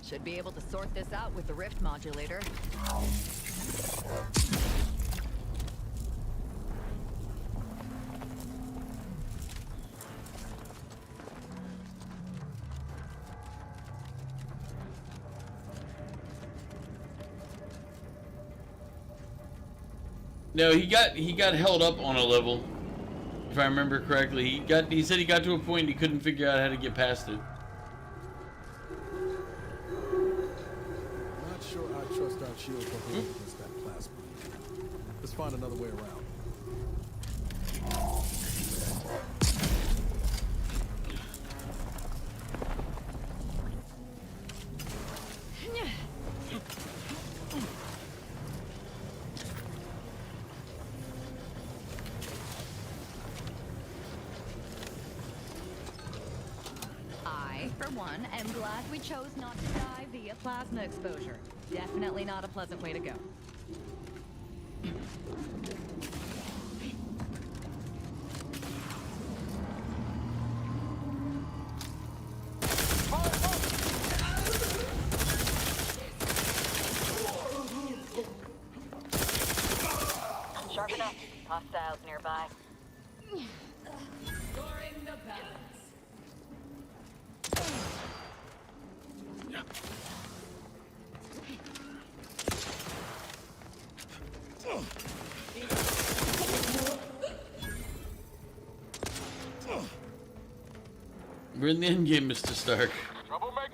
Should be able to sort this out with the rift modulator. No, he got held up on a level, if I remember correctly. He said he got to a point he couldn't figure out how to get past it. Not sure I trust our shield buckle against that plasma. Let's find another way around. For one, I'm glad we chose not to die via plasma exposure. Definitely not a pleasant way to go. Sharp enough. Hostiles nearby. Restoring the balance. We're in the end game, Mr. Stark.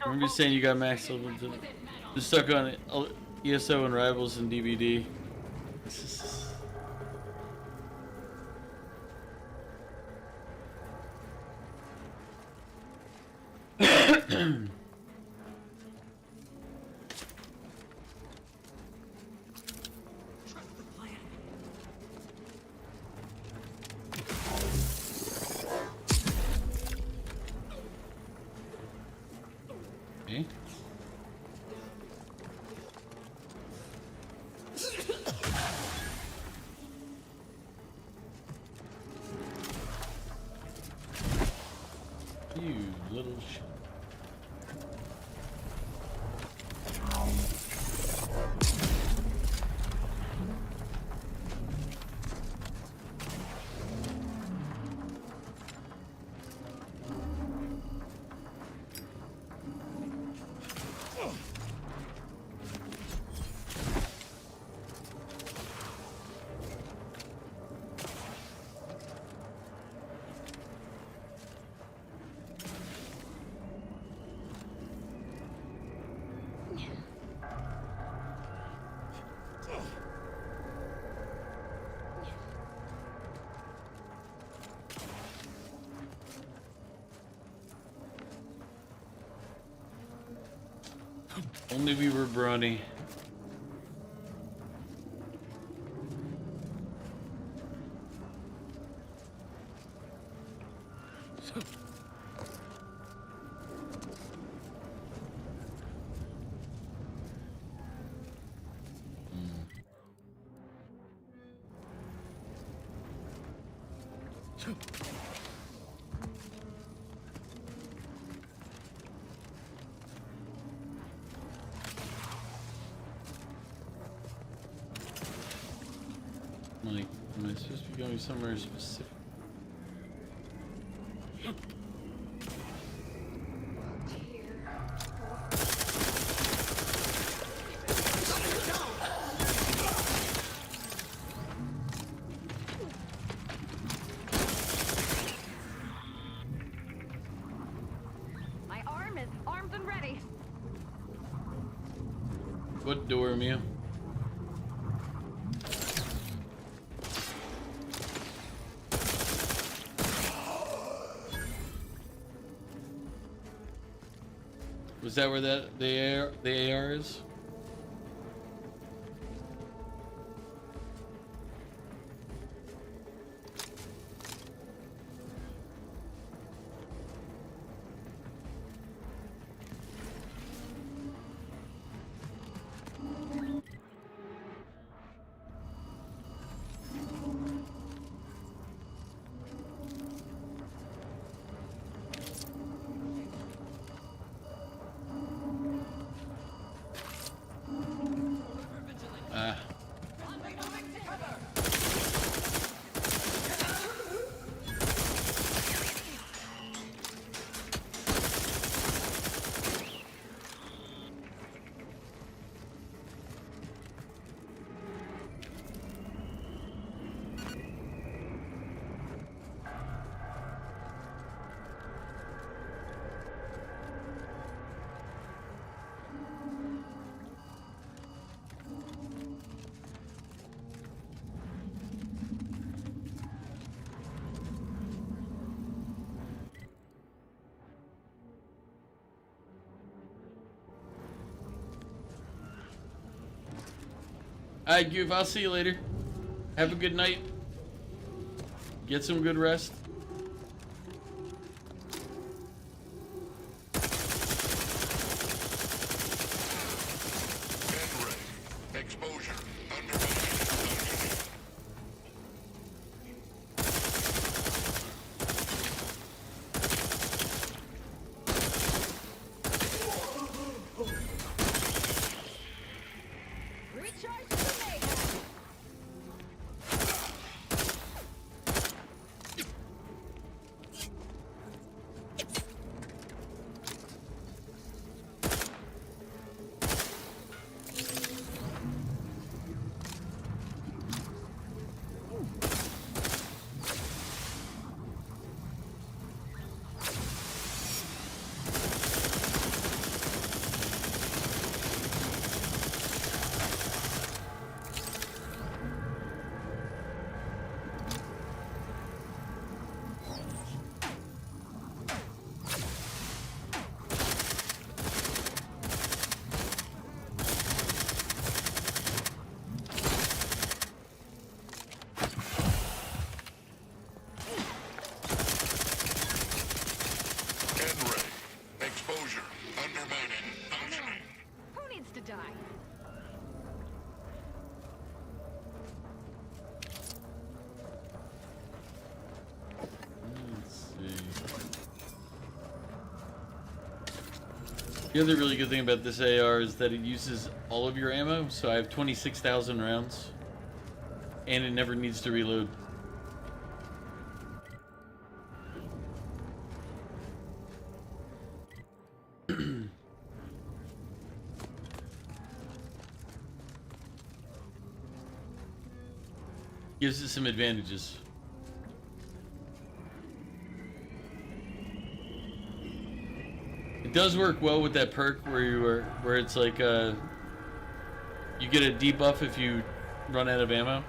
Remember you saying you got max level to just stuck on ESO and Rivals and DVD. Okay. You little shit. Only we were brawny. Like, am I supposed to be going somewhere specific? My arm is armed and ready. What door, Mia? Was that where the AR is? Ah. Alright, Goof, I'll see you later. Have a good night. Get some good rest. Exposure. Recharge the mayhem. Exposure. Undermining. Functioning. Who needs to die? Let's see. The other really good thing about this AR is that it uses all of your ammo, so I have 26,000 rounds, and it never needs to reload. Gives it some advantages. It does work well with that perk where it's like you get a debuff if you run out of ammo.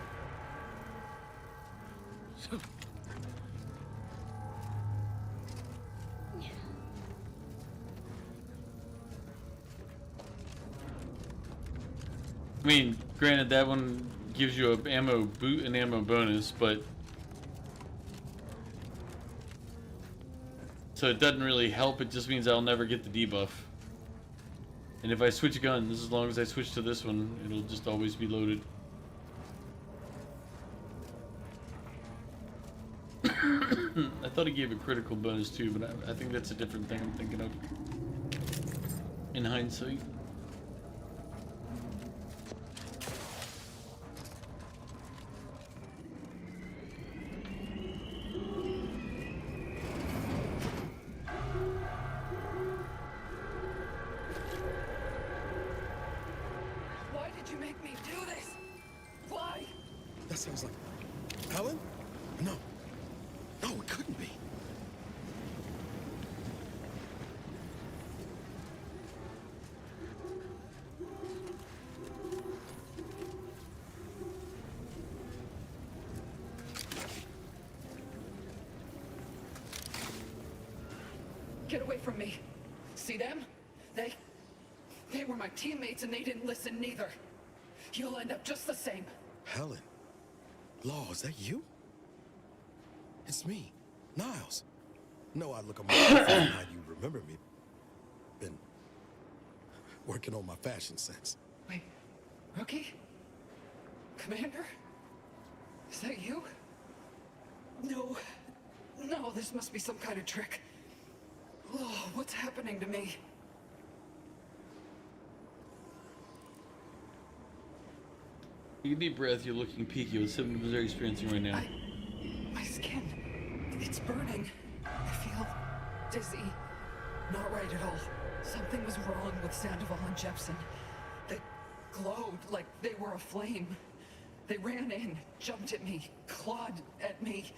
I mean, granted that one gives you an ammo boot and ammo bonus, but so it doesn't really help. It just means I'll never get the debuff. And if I switch guns, as long as I switch to this one, it'll just always be loaded. I thought it gave a critical bonus too, but I think that's a different thing I'm thinking of. In hindsight. Why did you make me do this? Why? That sounds like... Helen? No. No, it couldn't be. Get away from me. See them? They were my teammates and they didn't listen neither. You'll end up just the same. Helen? Law, is that you? It's me, Niles. No, I look a more than how you remember me. Been working on my fashion sense. Wait, Rookie? Commander? Is that you? No, this must be some kind of trick. Oh, what's happening to me? Take a deep breath, you're looking peaky with symptoms you're experiencing right now. My skin, it's burning. I feel dizzy. Not right at all. Something was wrong with Sandoval and Jepson. They glowed like they were aflame. They ran in, jumped at me, clawed at me.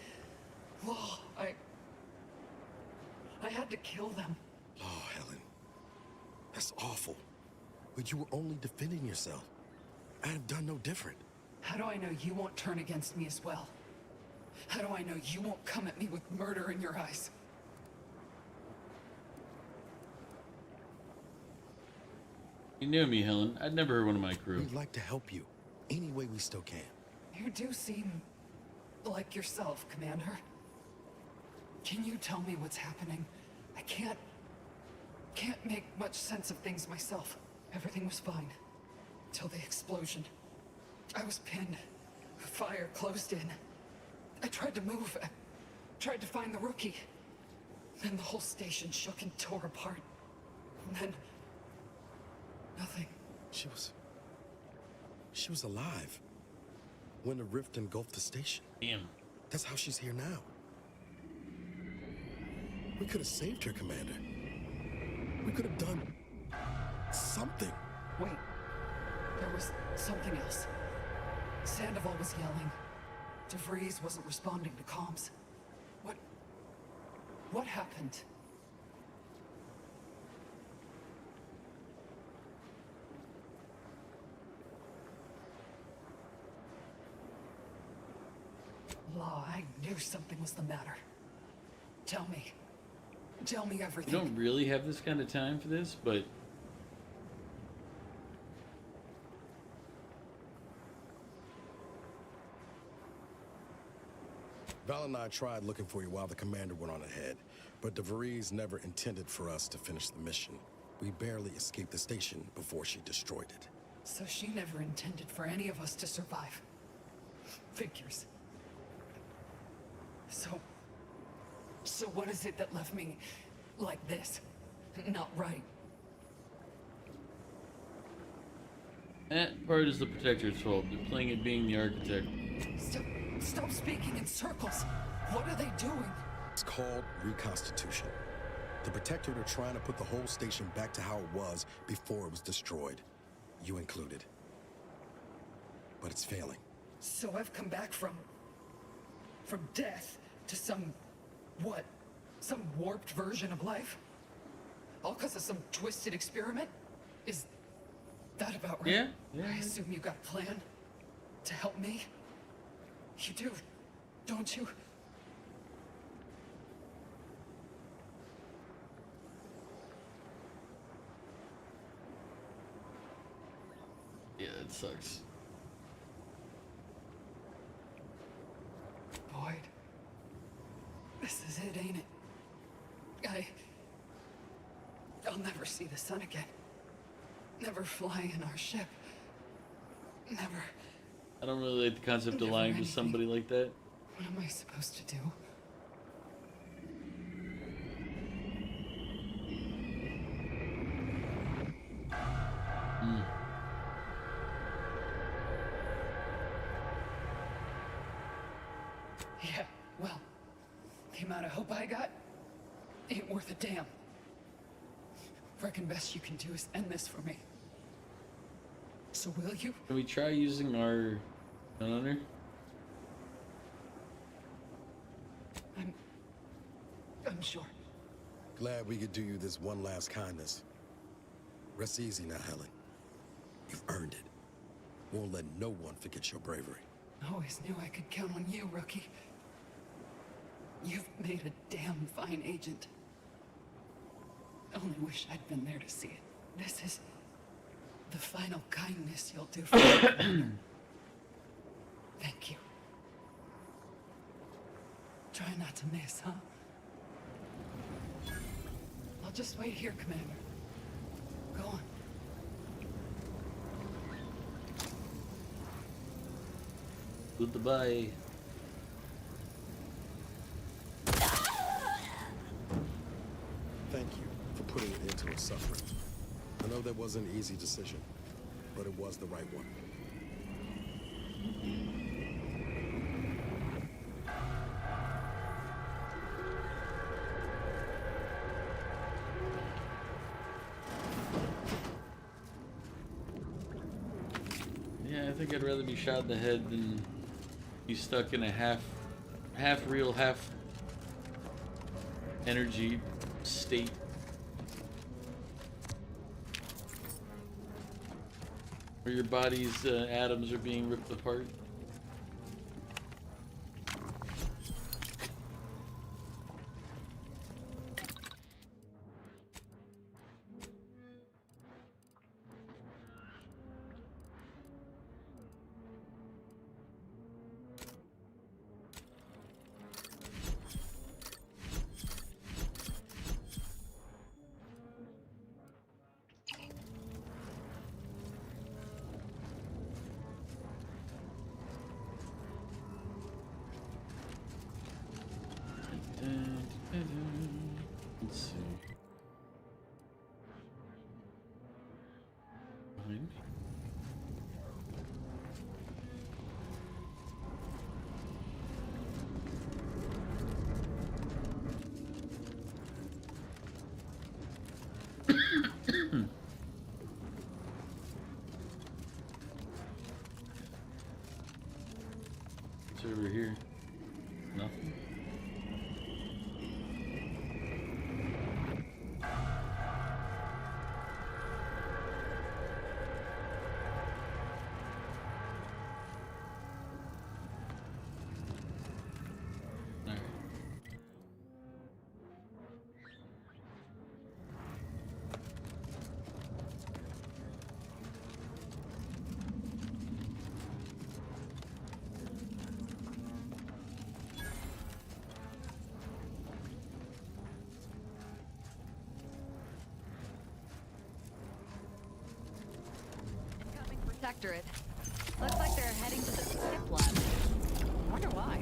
Oh, I had to kill them. Oh, Helen. That's awful. But you were only defending yourself. I'd have done no different. How do I know you won't turn against me as well? How do I know you won't come at me with murder in your eyes? You know me, Helen. I'd never hurt one of my crew. We'd like to help you. Any way we still can. You do seem like yourself, Commander. Can you tell me what's happening? I can't make much sense of things myself. Everything was fine. Till the explosion. I was pinned. Fire closed in. I tried to move. I tried to find the Rookie. Then the whole station shook and tore apart. And then... nothing. She was alive. When the rift engulfed the station. Damn. That's how she's here now. We could have saved her, Commander. We could have done something. Wait. There was something else. Sandoval was yelling. DeVries wasn't responding to comms. What happened? Law, I knew something was the matter. Tell me. Tell me everything. We don't really have this kind of time for this, but... Val and I tried looking for you while the commander went on ahead, but DeVries never intended for us to finish the mission. We barely escaped the station before she destroyed it. So she never intended for any of us to survive. Figures. So what is it that left me like this? Not right. That part is the Protector's fault. They're playing it being the architect. Stop speaking in circles. What are they doing? It's called reconstitution. The Protectorate are trying to put the whole station back to how it was before it was destroyed. You included. But it's failing. So I've come back from death to some warped version of life? All because of some twisted experiment? Is that about right? Yeah. I assume you got a plan to help me? You do, don't you? Yeah, it sucks. Boyd. This is it, ain't it? I'll never see the sun again. Never fly in our ship. Never. I don't really like the concept of lying to somebody like that. What am I supposed to do? Yeah, well, the amount of hope I got ain't worth a damn. Reckon best you can do is end this for me. So will you? Can we try using our gun on her? I'm sure. Glad we could do you this one last kindness. Rest easy now, Helen. You've earned it. Won't let no one forget your bravery. Always knew I could count on you, rookie. You've made a damn fine agent. Only wish I'd been there to see it. This is the final kindness you'll do for me. Thank you. Try not to miss, huh? I'll just wait here, Commander. Go on. Goodbye. Thank you for putting an end to her suffering. I know that wasn't an easy decision, but it was the right one. Yeah, I think I'd rather be shot in the head than be stuck in a half real, half energy state. Where your body's atoms are being ripped apart. Let's see. Behind me. What's over here? Nothing. Protectorate. Looks like they're heading to the skip lab. Wonder why.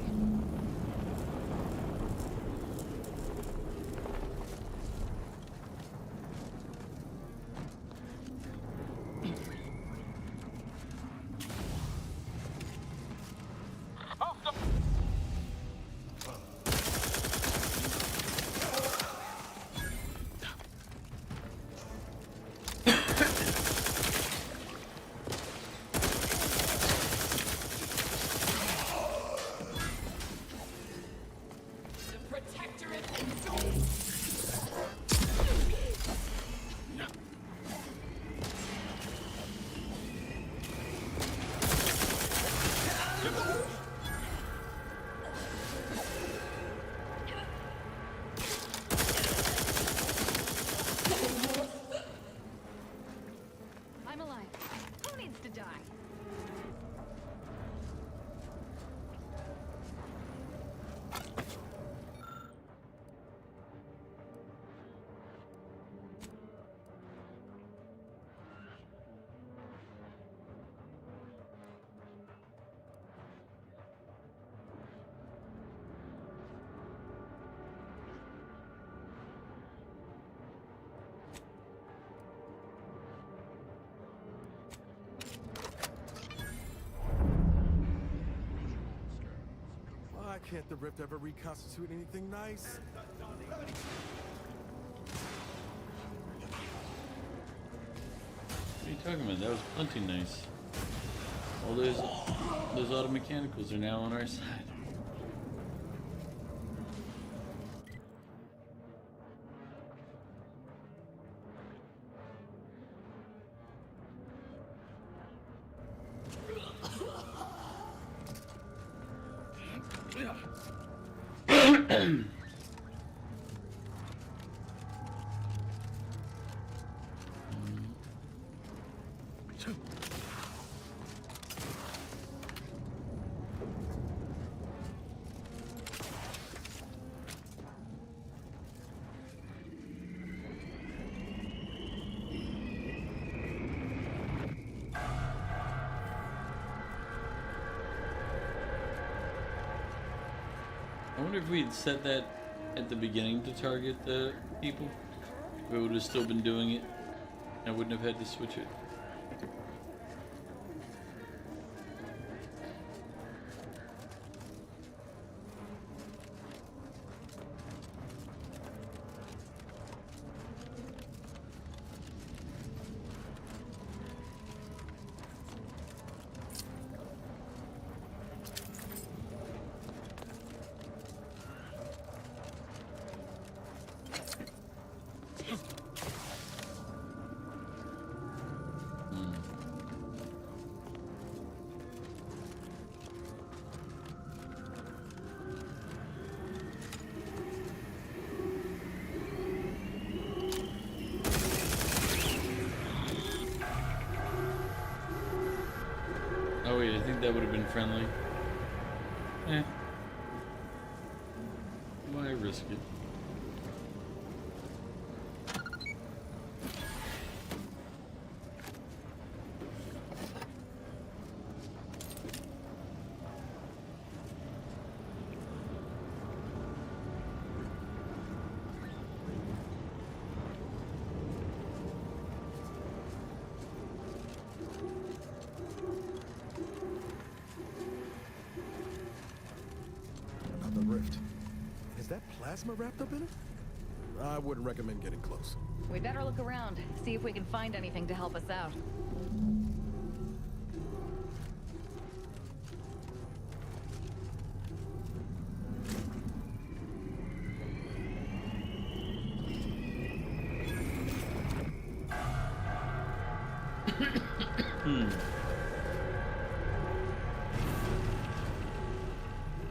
Can't the rift ever reconstitute anything nice? What are you talking about? That was plenty nice. All those auto mechanicals are now on our side. I wonder if we had set that at the beginning to target the people, we would have still been doing it. I wouldn't have had to switch it. Oh wait, I think that would have been friendly. Eh. Why risk it? The rift. Is that plasma wrapped up in it? I wouldn't recommend getting close. We better look around, see if we can find anything to help us out.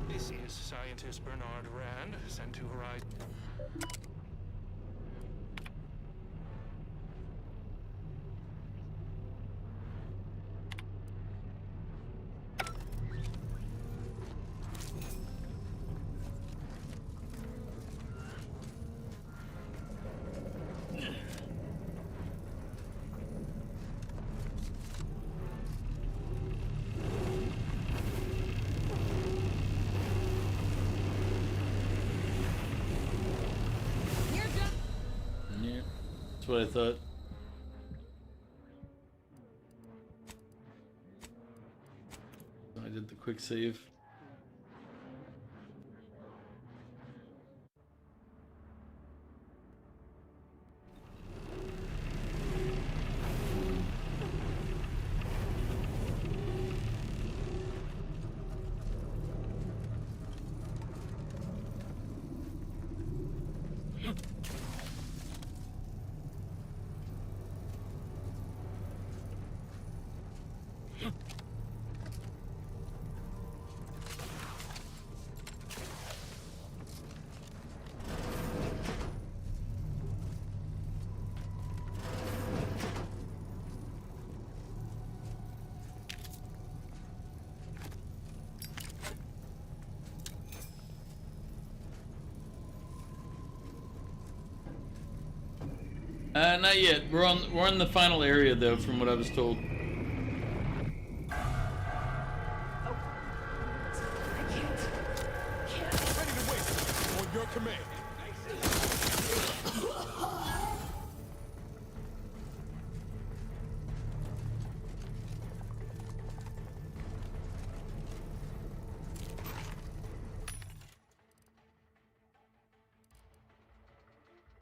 This is scientist Bernard Rand, sent to Horizon. That's what I thought. I did the quick save. Not yet. We're in the final area though, from what I was told. Ready to wait on your command.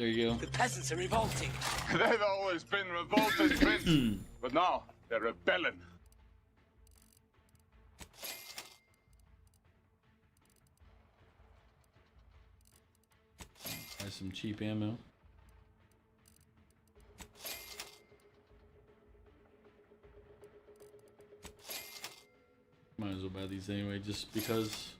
There you go. The peasants are revolting. They've always been revolting, Prince. But now, they're rebelling. Buy some cheap ammo. Might as well buy these anyway, just because.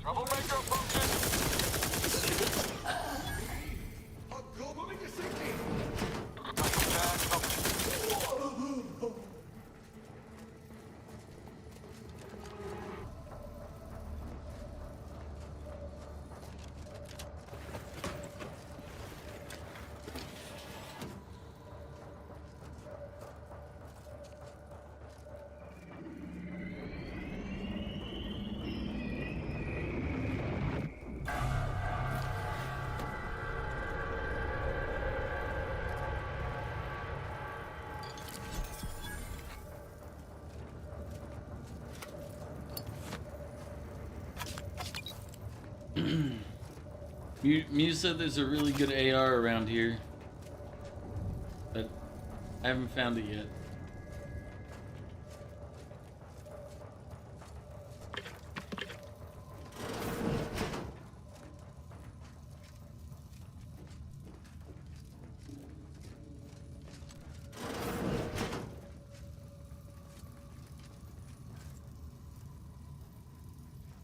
Troublemaker approaching. Muse said there's a really good AR around here, but I haven't found it yet.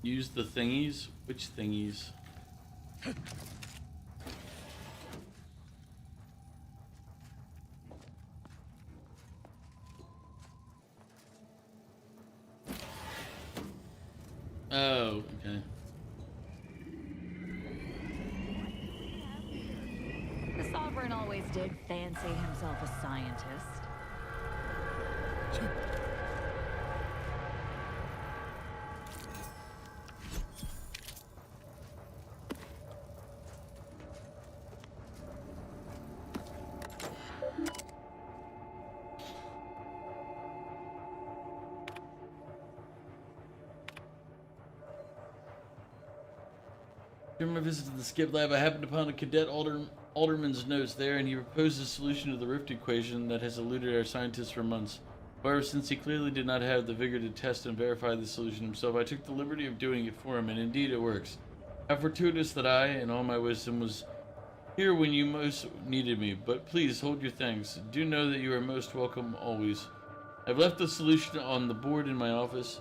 Use the thingies? Which thingies? Oh, okay. The Sovereign always did fancy himself a scientist. During my visit to the Skip Lab, I happened upon a cadet alderman's notes there, and he proposed a solution to the rift equation that has eluded our scientists for months. However, since he clearly did not have the vigor to test and verify the solution himself, I took the liberty of doing it for him, and indeed it works. How fortuitous that I, in all my wisdom, was here when you most needed me, but please hold your thanks. Do know that you are most welcome always. I've left the solution on the board in my office.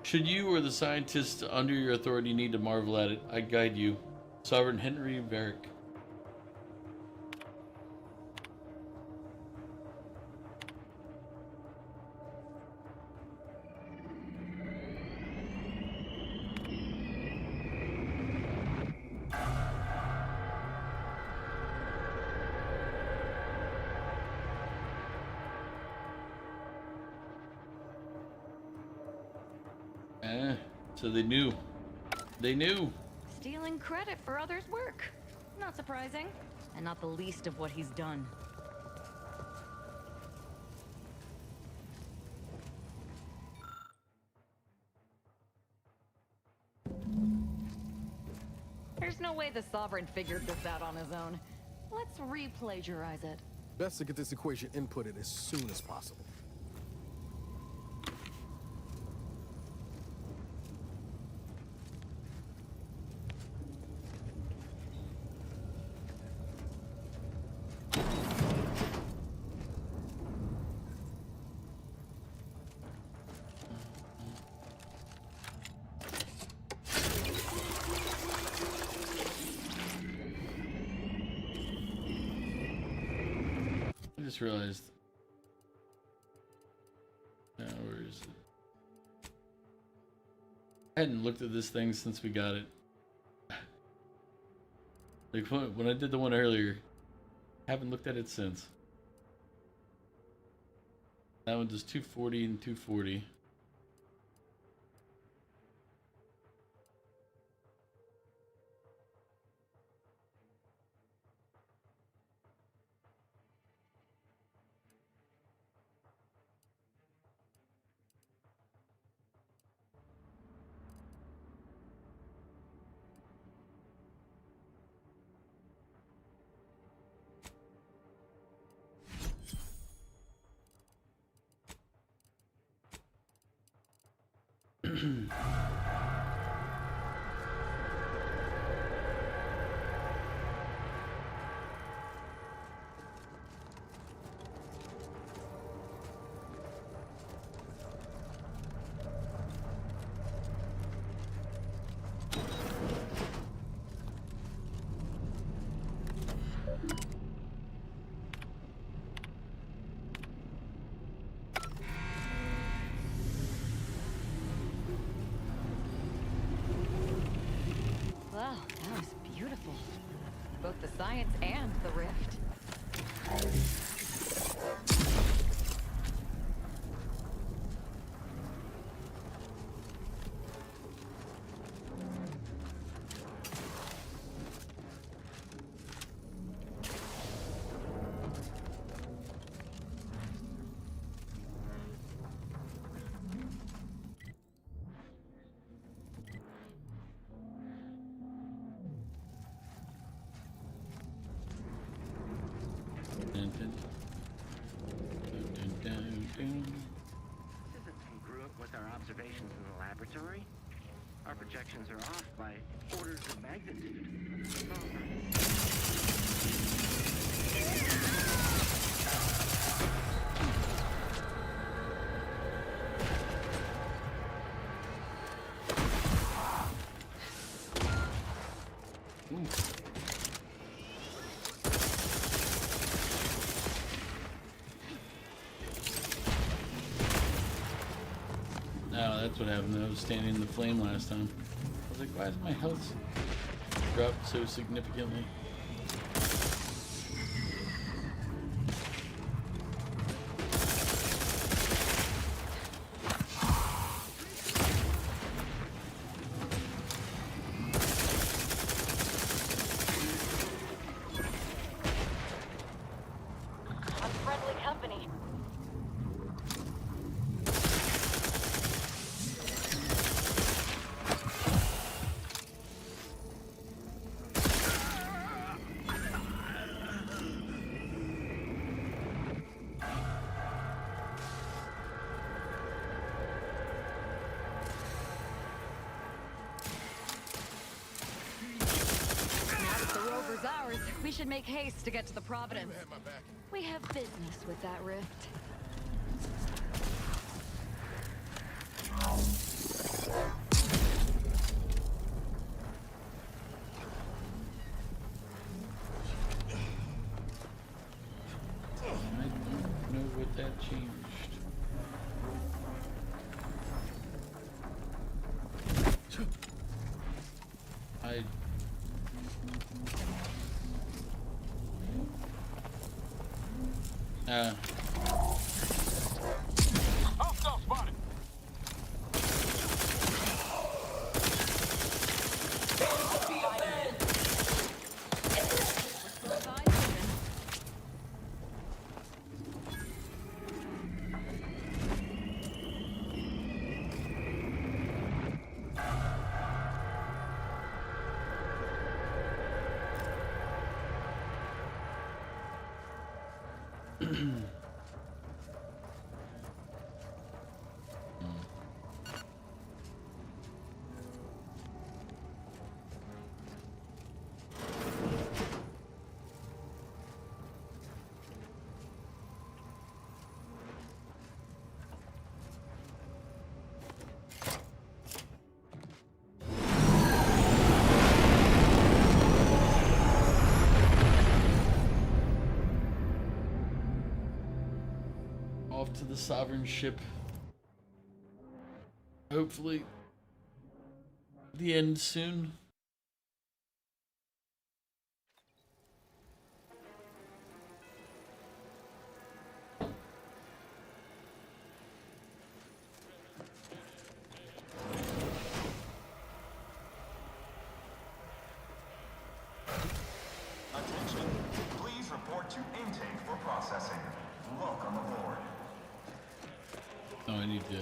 Should you or the scientists under your authority need to marvel at it, I guide you. Sovereign Henry Varick. So they knew. They knew. Stealing credit for others' work. Not surprising. And not the least of what he's done. There's no way the Sovereign figured this out on his own. Let's re-plagiarize it. Best to get this equation inputted as soon as possible. I just realized. Where is it? I hadn't looked at this thing since we got it. Like when I did the one earlier, haven't looked at it since. That one does 240 and 240. Wow, that was beautiful. Both the science and the rift. This isn't congruent with our observations in the laboratory. Our projections are off by orders of magnitude. No, that's what happened. I was standing in the flame last time. I was like, why is my health dropped so significantly? Unfriendly company. Ours. We should make haste to get to the Providence. We have business with that rift. I don't know what that changed. Hostile spotted. Off to the Sovereign ship. Hopefully, the end soon. Attention, please report to intake for processing. Welcome aboard. Oh, I need to.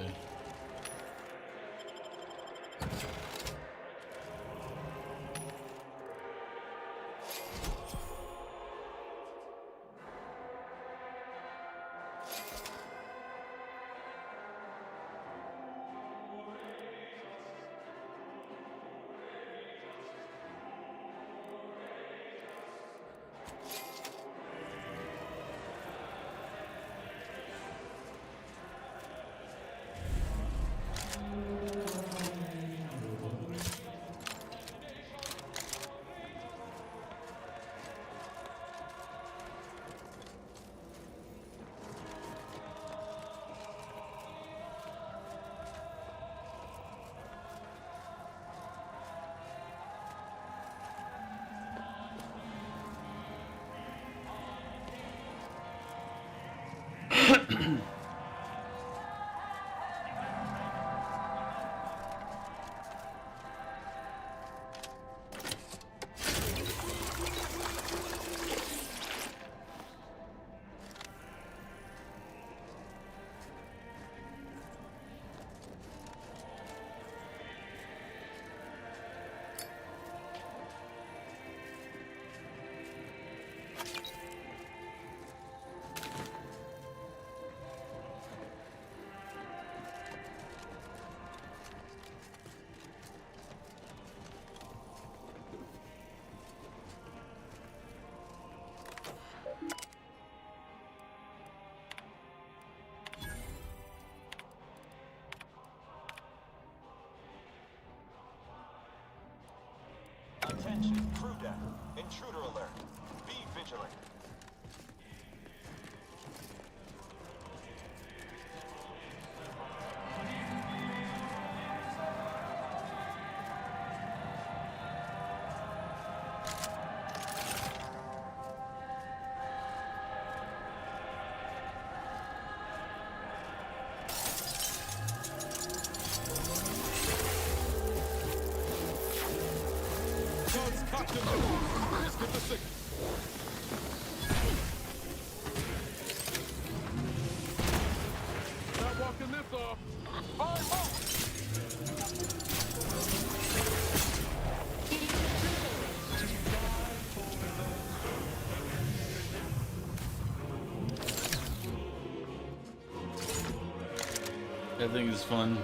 Attention, crew deck. Intruder alert. Be vigilant. Captain, please get the signal. Not walking this off. That thing is fun.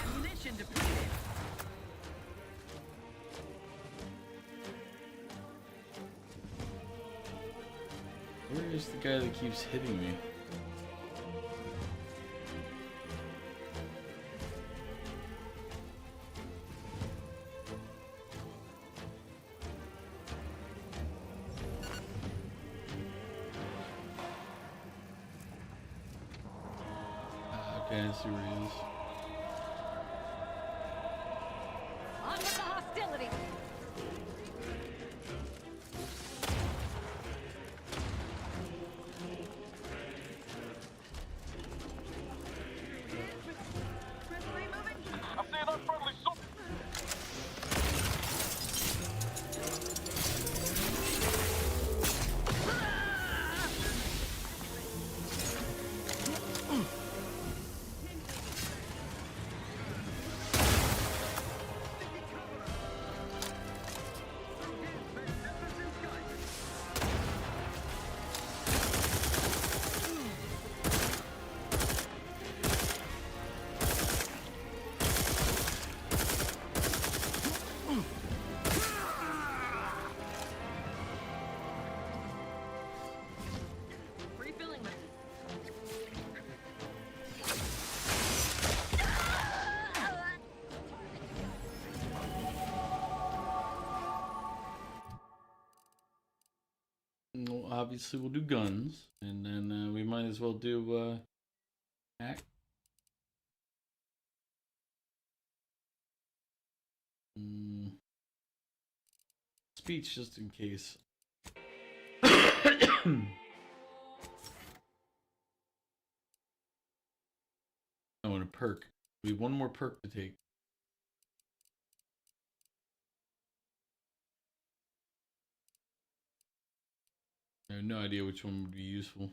Ammunition depleted. Where is the guy that keeps hitting me? Okay, I see where he is. On with the hostility! I see that friendly soldier. Refilling my... Well, obviously we'll do guns, and then we might as well do act. Speech, just in case. Oh, and a perk. We have one more perk to take. I have no idea which one would be useful.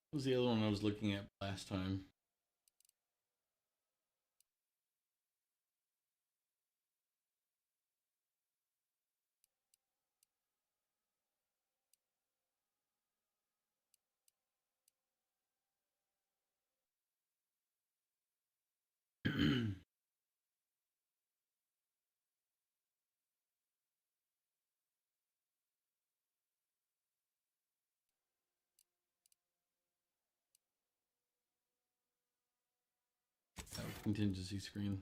What was the other one I was looking at last time? contingency screen.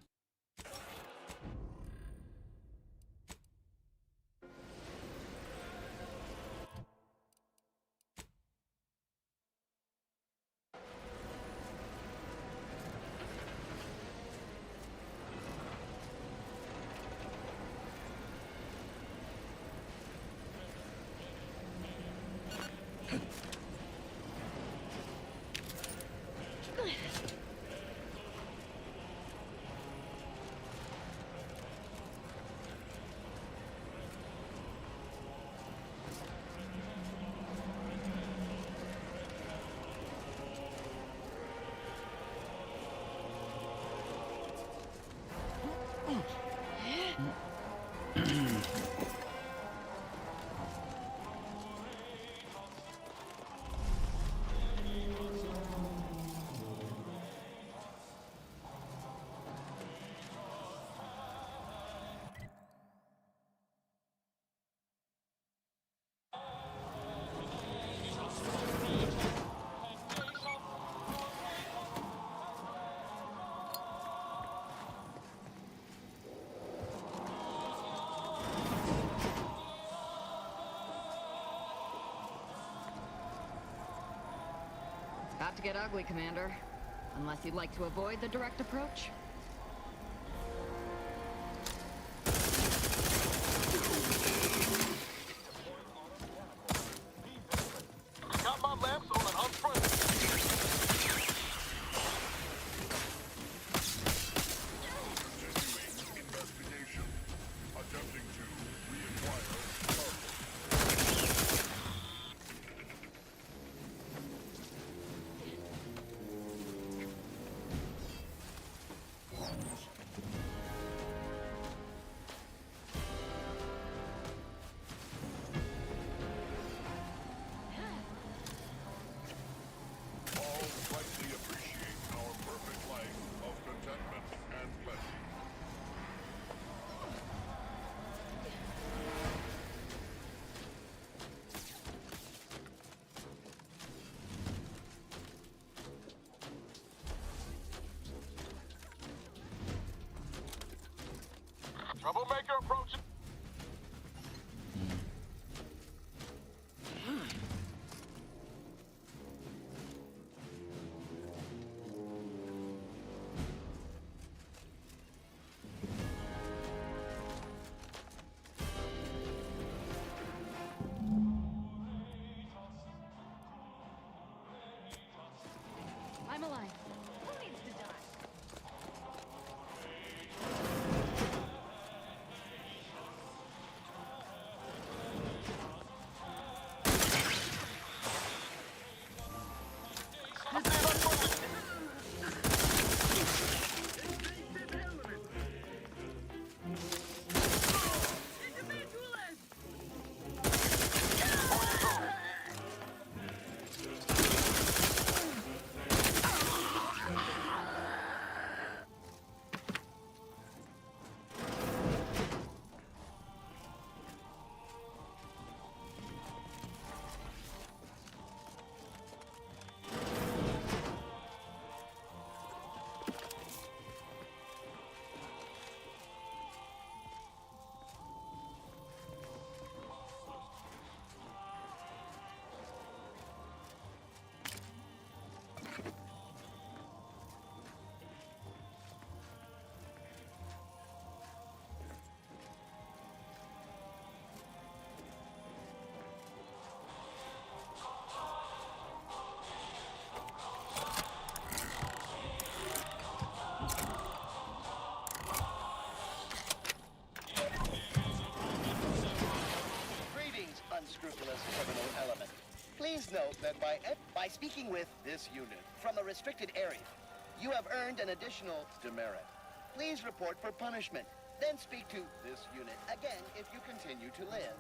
About to get ugly, Commander. Unless you'd like to avoid the direct approach. Got my lamps on and I'm front. Continuing investigation. Attempting to reacquire target. All rightly appreciate our perfect life of contentment and plenty. Troublemaker approaching. I'm alive. Who needs to die? Greetings, unscrupulous criminal element. Please note that by speaking with this unit from a restricted area, you have earned an additional demerit. Please report for punishment, then speak to this unit again if you continue to live.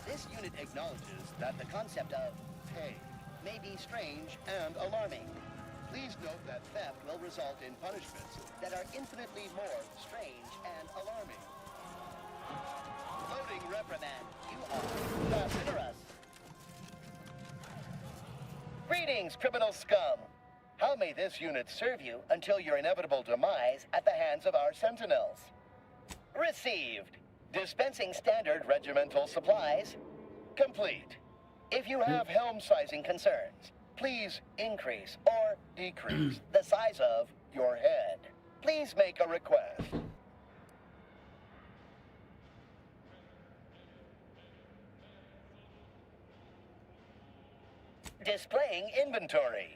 This unit acknowledges that the concept of pay may be strange and alarming. Please note that theft will result in punishments that are infinitely more strange and alarming. Loading reprimand. You are consider us. Greetings, criminal scum. How may this unit serve you until your inevitable demise at the hands of our sentinels? Received. Dispensing standard regimental supplies. Complete. If you have helm sizing concerns, please increase or decrease the size of your head. Please make a request. Displaying inventory.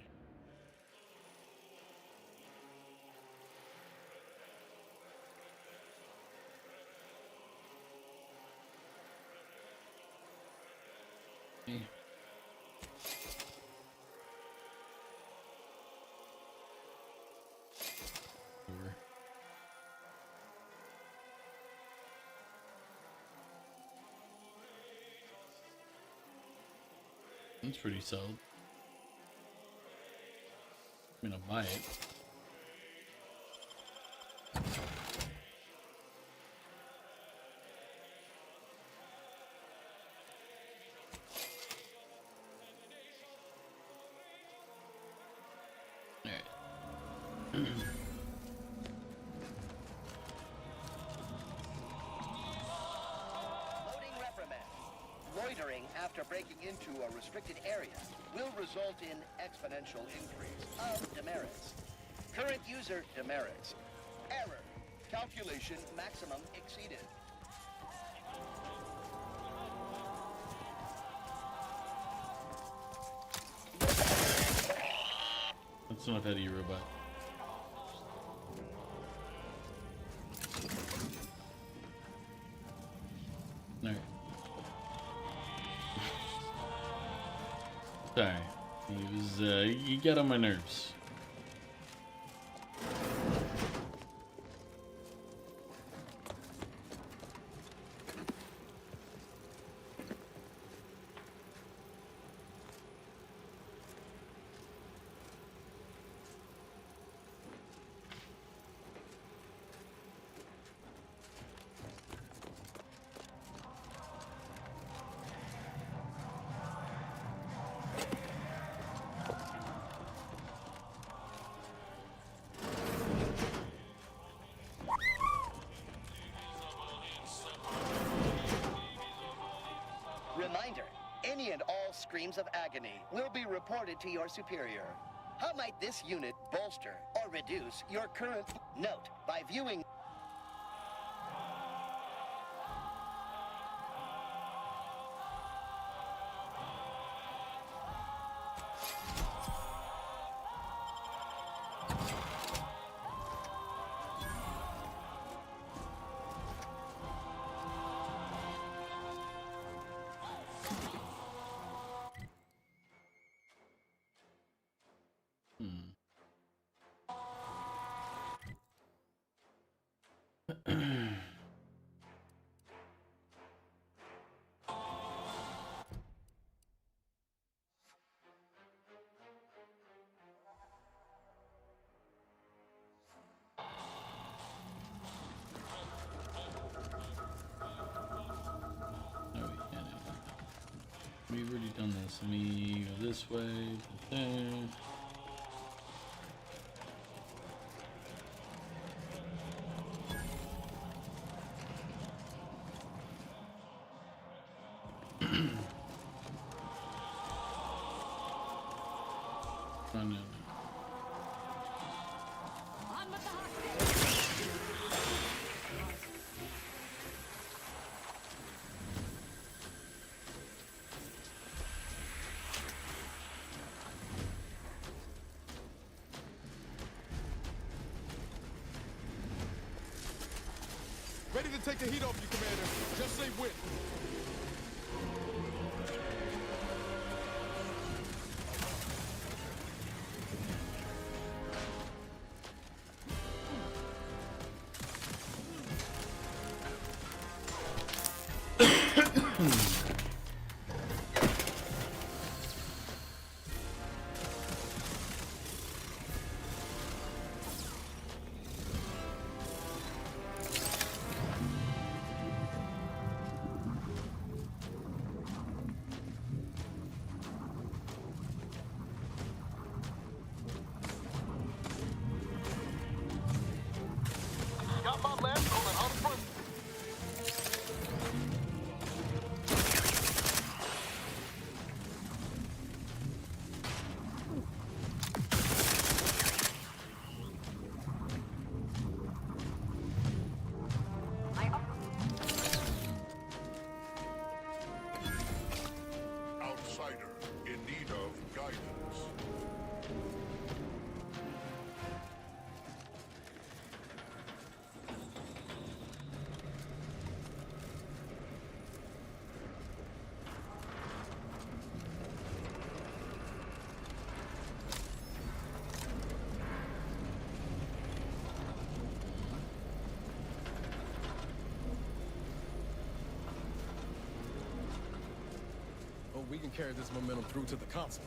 That's pretty solid. I mean, I might. Alright. Loitering after breaking into a restricted area will result in exponential increase of demerits. Current user demerits. Error. Calculation maximum exceeded. That's enough out of you, robot. Alright. Sorry. He was, you get on my nerves. Reminder, any and all screams of agony will be reported to your superior. How might this unit bolster or reduce your current note by viewing? We've already done this. Let me go this way, to there. Oh, no. Ready to take the heat off you, Commander. Just say when. Outsider in need of guidance. Oh, we can carry this momentum through to the console.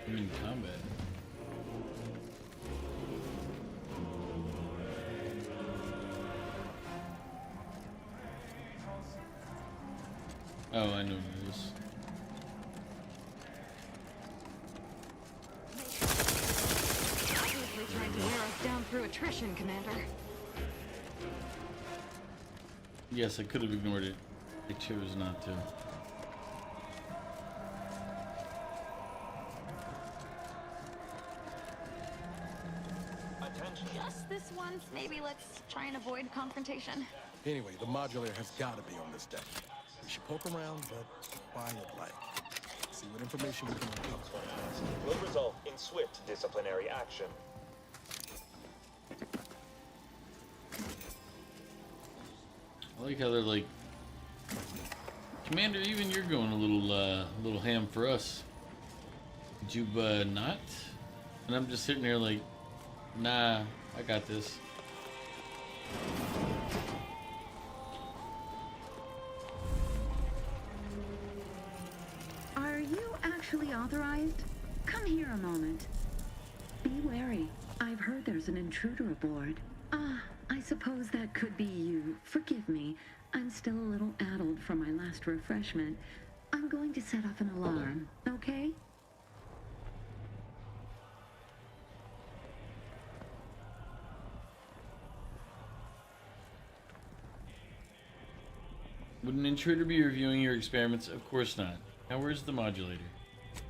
I'm in combat. Oh, I know what it is. Obviously trying to wear us down through attrition, Commander. Yes, I could have ignored it. I chose not to. Just this once, maybe let's try and avoid confrontation. Anyway, the modulator has got to be on this deck. We should poke around, but quiet-like. See what information we can uncover. Will result in swift disciplinary action. I like how they're like, Commander, even you're going a little ham for us. Did you not? And I'm just sitting there like, nah, I got this. Are you actually authorized? Come here a moment. Be wary. I've heard there's an intruder aboard. Ah, I suppose that could be you. Forgive me. I'm still a little addled from my last refreshment. I'm going to set off an alarm, okay? Would an intruder be reviewing your experiments? Of course not. Now where's the modulator?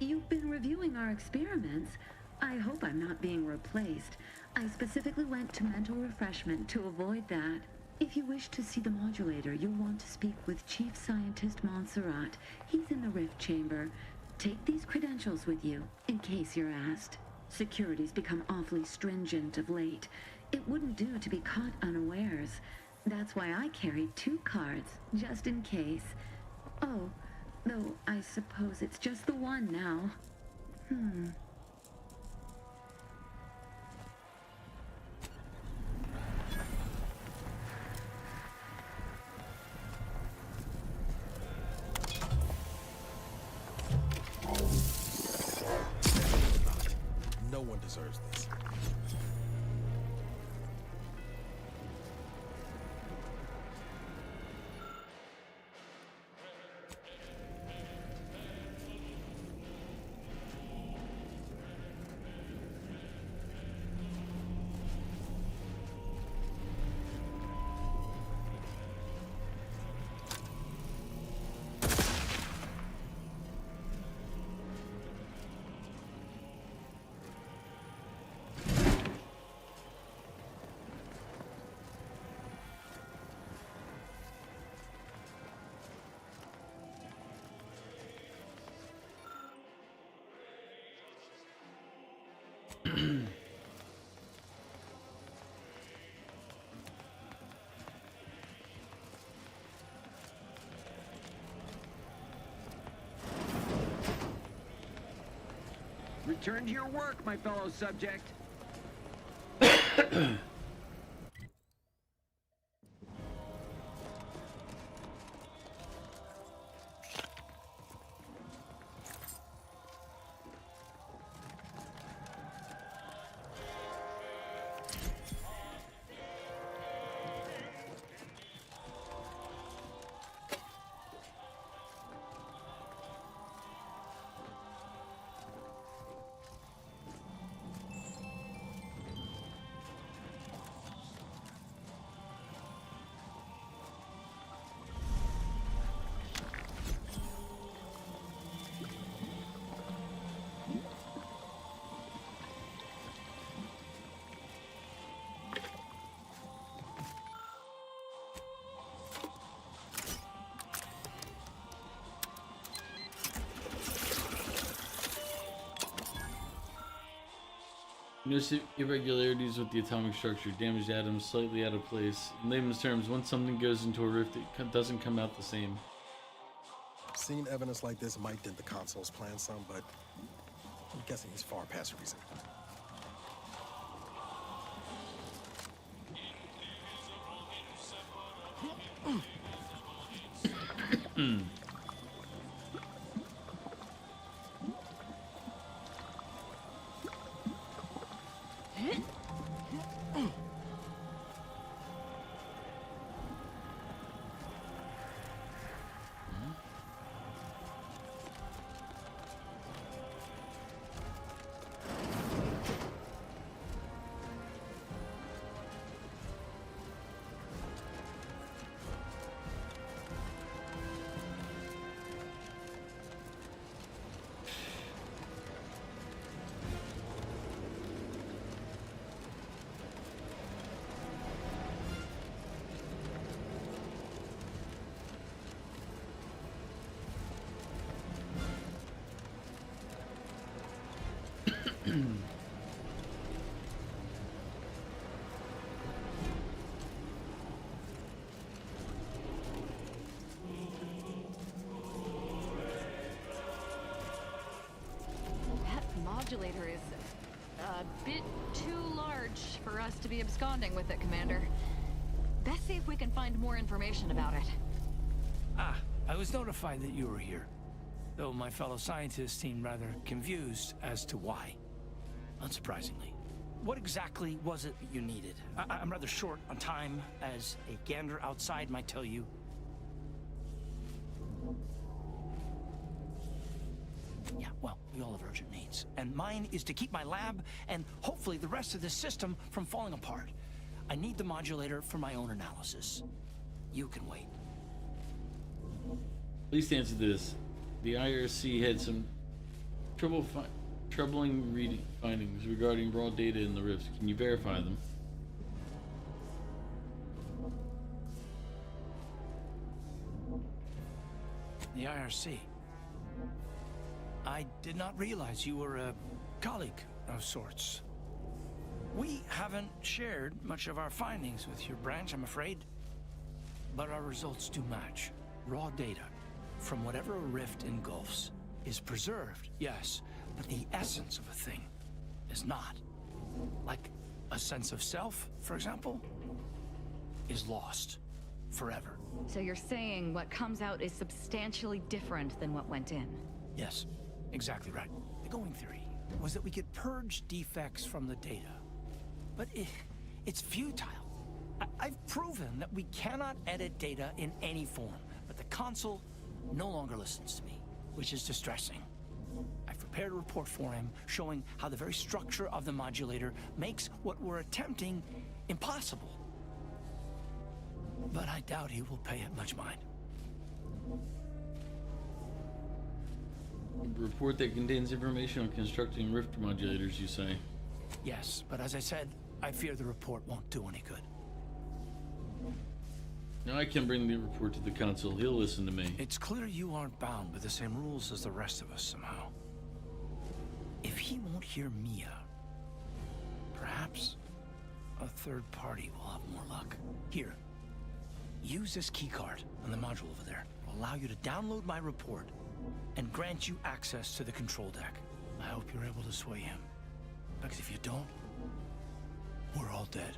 You've been reviewing our experiments. I hope I'm not being replaced. I specifically went to mental refreshment to avoid that. If you wish to see the modulator, you'll want to speak with Chief Scientist Montserrat. He's in the rift chamber. Take these credentials with you, in case you're asked. Security's become awfully stringent of late. It wouldn't do to be caught unawares. That's why I carried 2 cards, just in case. Oh, though I suppose it's just the one now. No one deserves this. Return to your work, my fellow subject. Notice irregularities with the atomic structure, damaged atoms slightly out of place. In layman's terms, once something goes into a rift, it doesn't come out the same. Seeing evidence like this might dent the console's plan some, but I'm guessing he's far past reason. That modulator is a bit too large for us to be absconding with it, Commander. Best see if we can find more information about it. Ah, I was notified that you were here, though my fellow scientists seemed rather confused as to why. Unsurprisingly. What exactly was it that you needed? I'm rather short on time, as a gander outside might tell you. Yeah, well, we all have urgent needs. And mine is to keep my lab, and hopefully the rest of this system, from falling apart. I need the modulator for my own analysis. You can wait. Please answer this. The IRC had some troubling findings regarding raw data in the rifts. Can you verify them? The IRC. I did not realize you were a colleague of sorts. We haven't shared much of our findings with your branch, I'm afraid. But our results do match. Raw data from whatever a rift engulfs is preserved, yes, but the essence of a thing is not. Like a sense of self, for example, is lost forever. So you're saying what comes out is substantially different than what went in? Yes, exactly right. The going theory was that we could purge defects from the data. But it's futile. I've proven that we cannot edit data in any form, but the console no longer listens to me, which is distressing. I've prepared a report for him showing how the very structure of the modulator makes what we're attempting impossible. But I doubt he will pay it much mind. A report that contains information on constructing rift modulators, you say? Yes, but as I said, I fear the report won't do any good. Now I can bring the report to the council. He'll listen to me. It's clear you aren't bound by the same rules as the rest of us somehow. If he won't hear me out, perhaps a third party will have more luck. Here, use this keycard on the module over there. It'll allow you to download my report and grant you access to the control deck. I hope you're able to sway him. Because if you don't, we're all dead.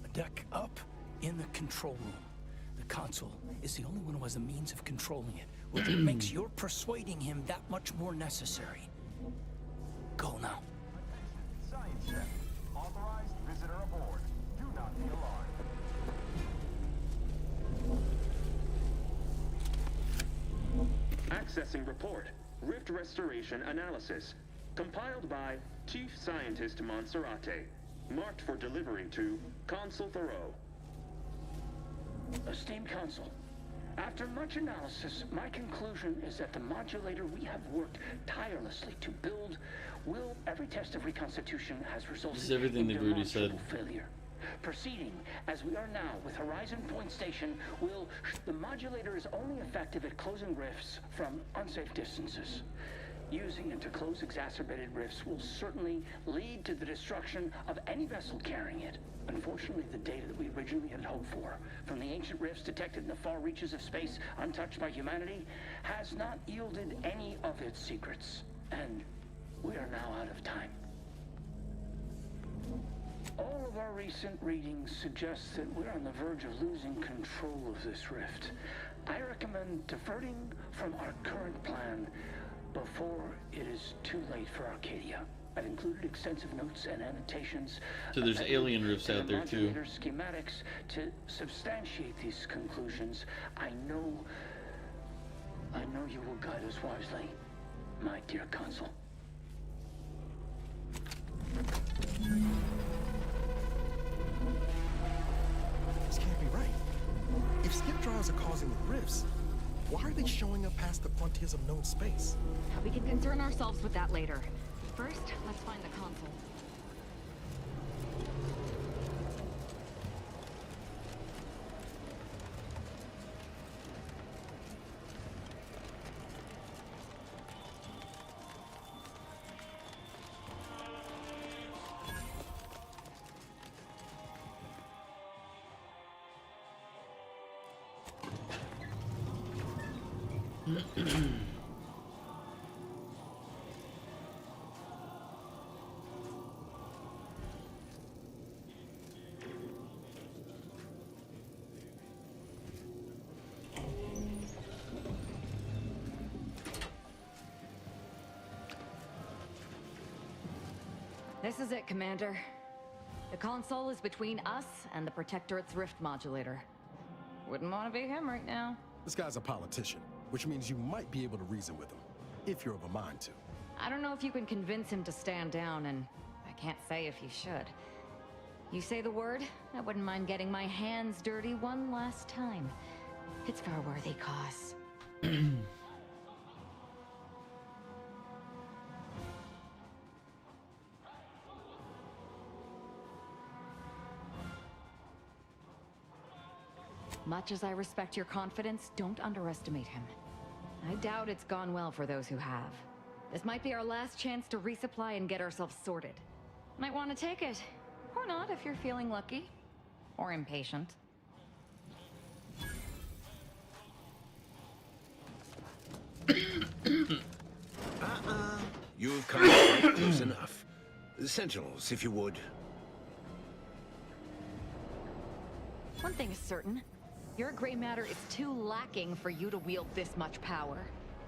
A deck up in the control room. The console is the only one who has the means of controlling it, which makes your persuading him that much more necessary. Go now. Science check. Authorized visitor aboard. Do not be alarmed. Accessing report. Rift restoration analysis. Compiled by Chief Scientist Monserrate. Marked for delivery to Consul Thoreau. Esteemed Consul, after much analysis, my conclusion is that the modulator we have worked tirelessly to build will, every test of reconstitution has resulted This is everything in they've already said. demonstrable failure. Proceeding as we are now with Horizon Point Station the modulator is only effective at closing rifts from unsafe distances. Using it to close exacerbated rifts will certainly lead to the destruction of any vessel carrying it. Unfortunately, the data that we originally had hoped for from the ancient rifts detected in the far reaches of space untouched by humanity has not yielded any of its secrets. And we are now out of time. All of our recent readings suggest that we're on the verge of losing control of this rift. I recommend diverting from our current plan before it is too late for Arcadia. I've included extensive notes and annotations. So there's alien rifts out there too. Schematics to substantiate these conclusions. I know you will guide us wisely, my dear Consul. This can't be right. If skip drives are causing the rifts, why are they showing up past the frontiers of known space? We can concern ourselves with that later. First, let's find the console. This is it, Commander. The console is between us and the Protectorate's rift modulator. Wouldn't want to be him right now. This guy's a politician, which means you might be able to reason with him, if you're of a mind to. I don't know if you can convince him to stand down, and I can't say if you should. You say the word, I wouldn't mind getting my hands dirty one last time. It's for a worthy cause. Much as I respect your confidence, don't underestimate him. I doubt it's gone well for those who have. This might be our last chance to resupply and get ourselves sorted. Might want to take it. Or not if you're feeling lucky. Or impatient. You've come quite close enough. Sentinels, if you would. One thing is certain. Your gray matter is too lacking for you to wield this much power.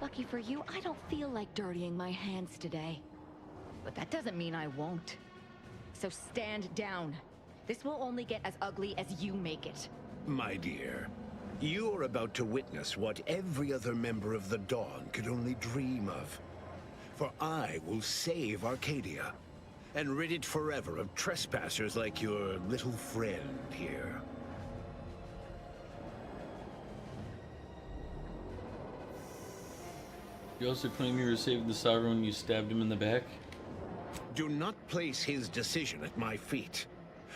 Lucky for you, I don't feel like dirtying my hands today. But that doesn't mean I won't. So stand down. This will only get as ugly as you make it. My dear, you're about to witness what every other member of the Dawn could only dream of. For I will save Arcadia, and rid it forever of trespassers like your little friend here. You also claim you were saving the Sovereign when you stabbed him in the back? Do not place his decision at my feet.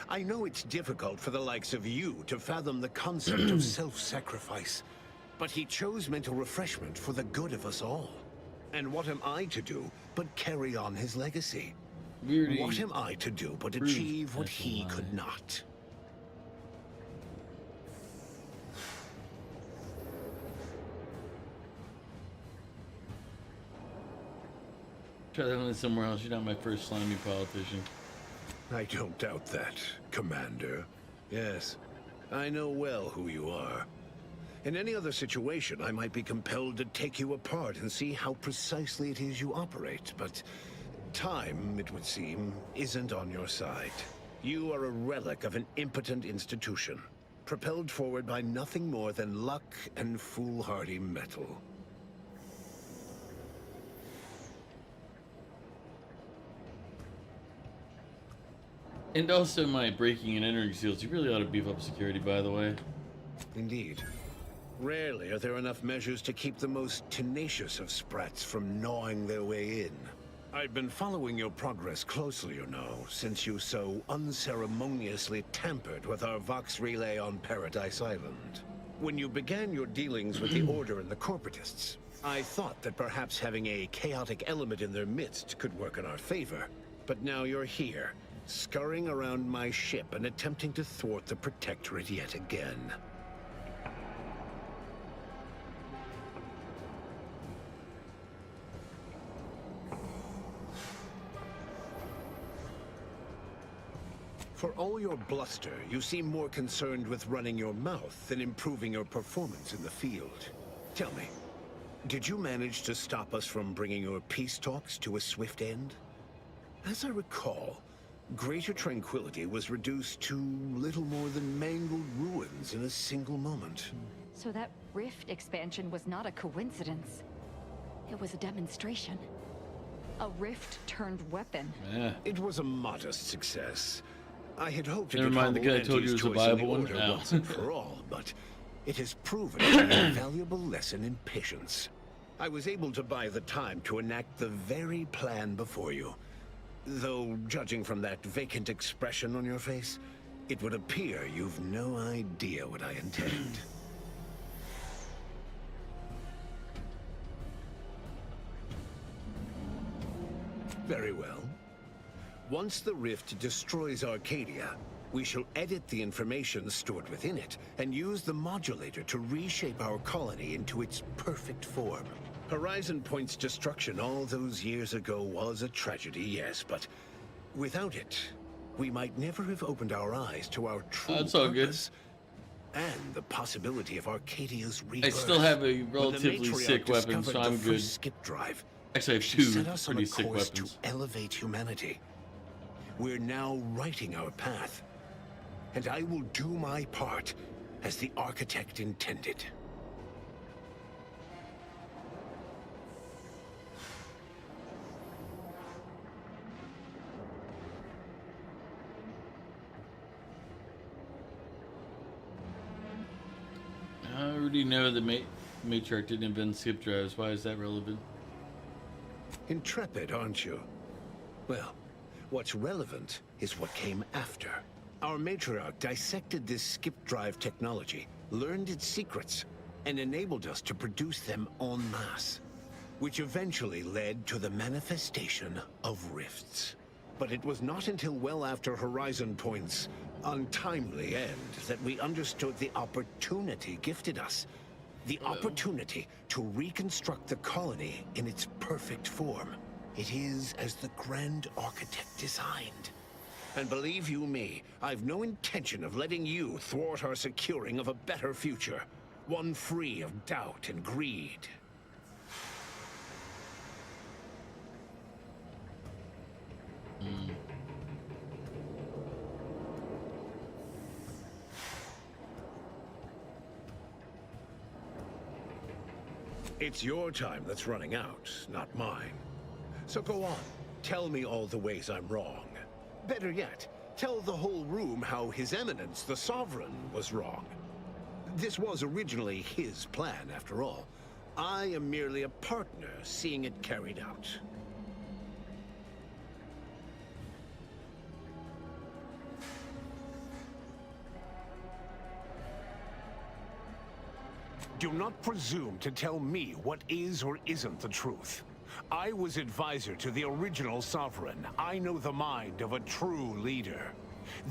I know it's difficult for the likes of you to fathom the concept of self-sacrifice, but he chose mental refreshment for the good of us all. And what am I to do but carry on his legacy? What am I to do but achieve what he could not? Try that one somewhere else. You're not my first slimy politician. I don't doubt that, Commander. Yes, I know well who you are. In any other situation, I might be compelled to take you apart and see how precisely it is you operate, but time, it would seem, isn't on your side. You are a relic of an impotent institution, propelled forward by nothing more than luck and foolhardy metal. And also my breaking and entering seals. You really ought to beef up security, by the way. Indeed. Rarely are there enough measures to keep the most tenacious of sprats from gnawing their way in. I've been following your progress closely, you know, since you so unceremoniously tampered with our Vox relay on Paradise Island. When you began your dealings with the Order and the Corporatists, I thought that perhaps having a chaotic element in their midst could work in our favor. But now you're here, scurrying around my ship and attempting to thwart the Protectorate yet again. For all your bluster, you seem more concerned with running your mouth than improving your performance in the field. Tell me, did you manage to stop us from bringing your peace talks to a swift end? As I recall, Greater Tranquility was reduced to little more than mangled ruins in a single moment. So that rift expansion was not a coincidence. It was a demonstration. A rift-turned-weapon. Yeah. It was a modest success. I had hoped Never mind, the guy told you it was a viable one. No. Once and for all, but it has proven to be a valuable lesson in patience. I was able to buy the time to enact the very plan before you. Though, judging from that vacant expression on your face, it would appear you've no idea what I intend. Very well. Once the rift destroys Arcadia, we shall edit the information stored within it and use the modulator to reshape our colony into its perfect form. Horizon Point's destruction all those years ago was a tragedy, yes, but without it, we might never have opened our eyes to our true purpose and the possibility of Arcadia's rebirth. I still have a relatively sick weapon, so I'm good. Skip drive. Actually, I have two pretty sick weapons. To elevate humanity. We're now writing our path, and I will do my part as the architect intended. I already know the Matriarch didn't invent skip drives. Why is that relevant? Intrepid, aren't you? Well, what's relevant is what came after. Our Matriarch dissected this skip drive technology, learned its secrets, and enabled us to produce them en masse, which eventually led to the manifestation of rifts. But it was not until well after Horizon Point's untimely end that we understood the opportunity gifted us. The opportunity to reconstruct the colony in its perfect form. It is as the Grand Architect designed. And believe you me, I've no intention of letting you thwart our securing of a better future. One free of doubt and greed. It's your time that's running out, not mine. So go on, tell me all the ways I'm wrong. Better yet, tell the whole room how His Eminence, the Sovereign, was wrong. This was originally his plan, after all. I am merely a partner seeing it carried out. Do not presume to tell me what is or isn't the truth. I was advisor to the original Sovereign. I know the mind of a true leader.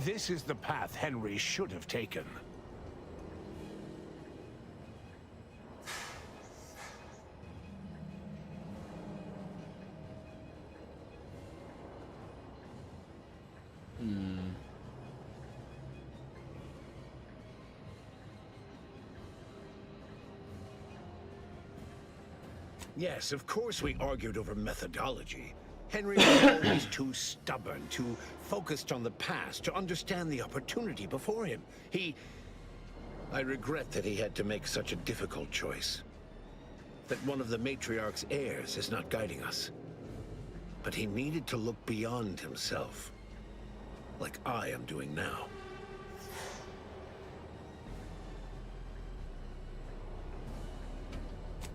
This is the path Henry should have taken. Yes, of course we argued over methodology. Henry was always too stubborn, too focused on the past to understand the opportunity before him. I regret that he had to make such a difficult choice. That one of the Matriarch's heirs is not guiding us. But he needed to look beyond himself. Like I am doing now.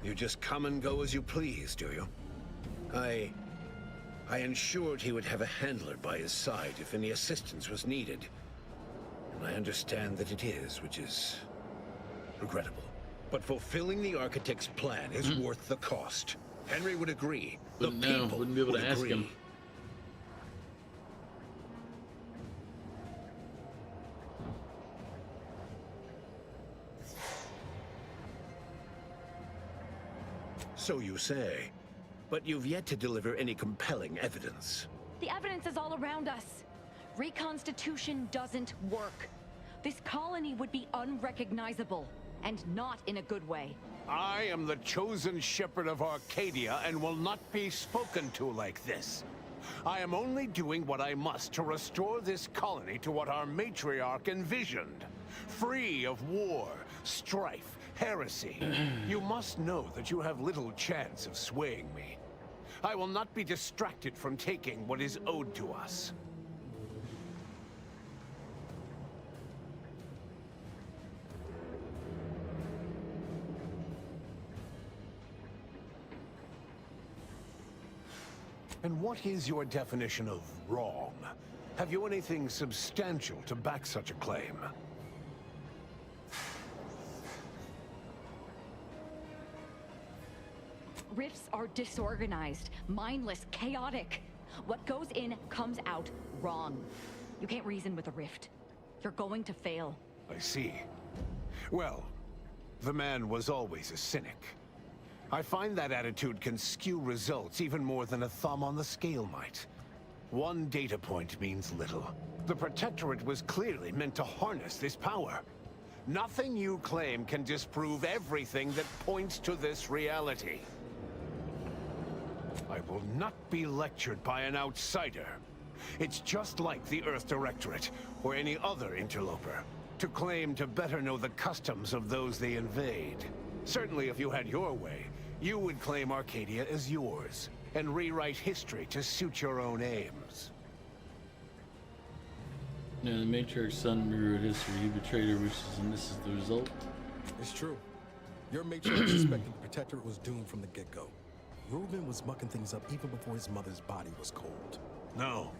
You just come and go as you please, do you? I ensured he would have a handler by his side if any assistance was needed. And I understand that it is, which is regrettable. But fulfilling the Architect's plan is worth the cost. Henry would agree. Wouldn't be able to ask him. So you say, but you've yet to deliver any compelling evidence. The evidence is all around us. Reconstitution doesn't work. This colony would be unrecognizable, and not in a good way. I am the chosen shepherd of Arcadia and will not be spoken to like this. I am only doing what I must to restore this colony to what our matriarch envisioned. Free of war, strife, heresy. You must know that you have little chance of swaying me. I will not be distracted from taking what is owed to us. And what is your definition of wrong? Have you anything substantial to back such a claim? Rifts are disorganized, mindless, chaotic. What goes in comes out wrong. You can't reason with a rift. You're going to fail. I see. Well, the man was always a cynic. I find that attitude can skew results even more than a thumb on the scale might. One data point means little. The Protectorate was clearly meant to harness this power. Nothing you claim can disprove everything that points to this reality. I will not be lectured by an outsider. It's just like the Earth Directorate, or any other interloper, to claim to better know the customs of those they invade. Certainly if you had your way, you would claim Arcadia as yours, and rewrite history to suit your own aims. Yeah, the Matriarch's son rewrote history. He betrayed her wishes, and this is the result. It's true. Your matriarch suspected the Protectorate was doomed from the get-go. Reuben was mucking things up even before his mother's body was cold. No,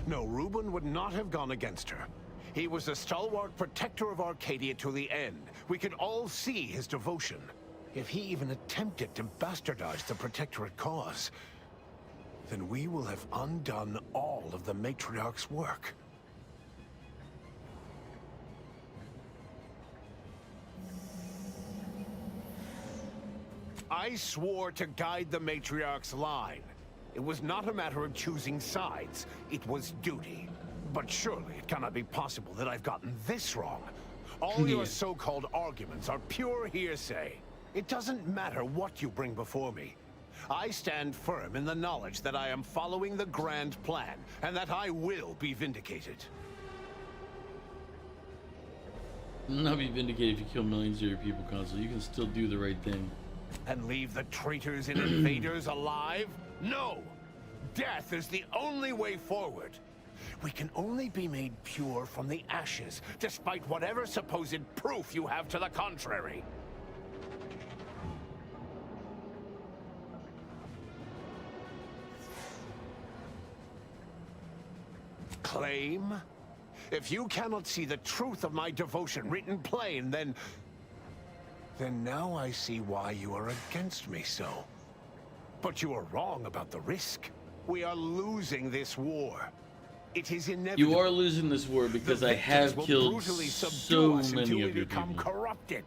Reuben would not have gone against her. He was a stalwart protector of Arcadia to the end. We could all see his devotion. If he even attempted to bastardize the Protectorate cause, then we will have undone all of the Matriarch's work. I swore to guide the Matriarch's line. It was not a matter of choosing sides, it was duty. But surely it cannot be possible that I've gotten this wrong. All your so-called arguments are pure hearsay. It doesn't matter what you bring before me. I stand firm in the knowledge that I am following the grand plan, and that I will be vindicated. You'll not be vindicated if you kill millions of your people, Consul. You can still do the right thing. And leave the traitors and invaders alive? No! Death is the only way forward. We can only be made pure from the ashes, despite whatever supposed proof you have to the contrary. Claim? If you cannot see the truth of my devotion written plain, then now I see why you are against me so. But you are wrong about the risk. We are losing this war. It is inevitable. You are losing this war because I have killed so many of your people. Corrupted.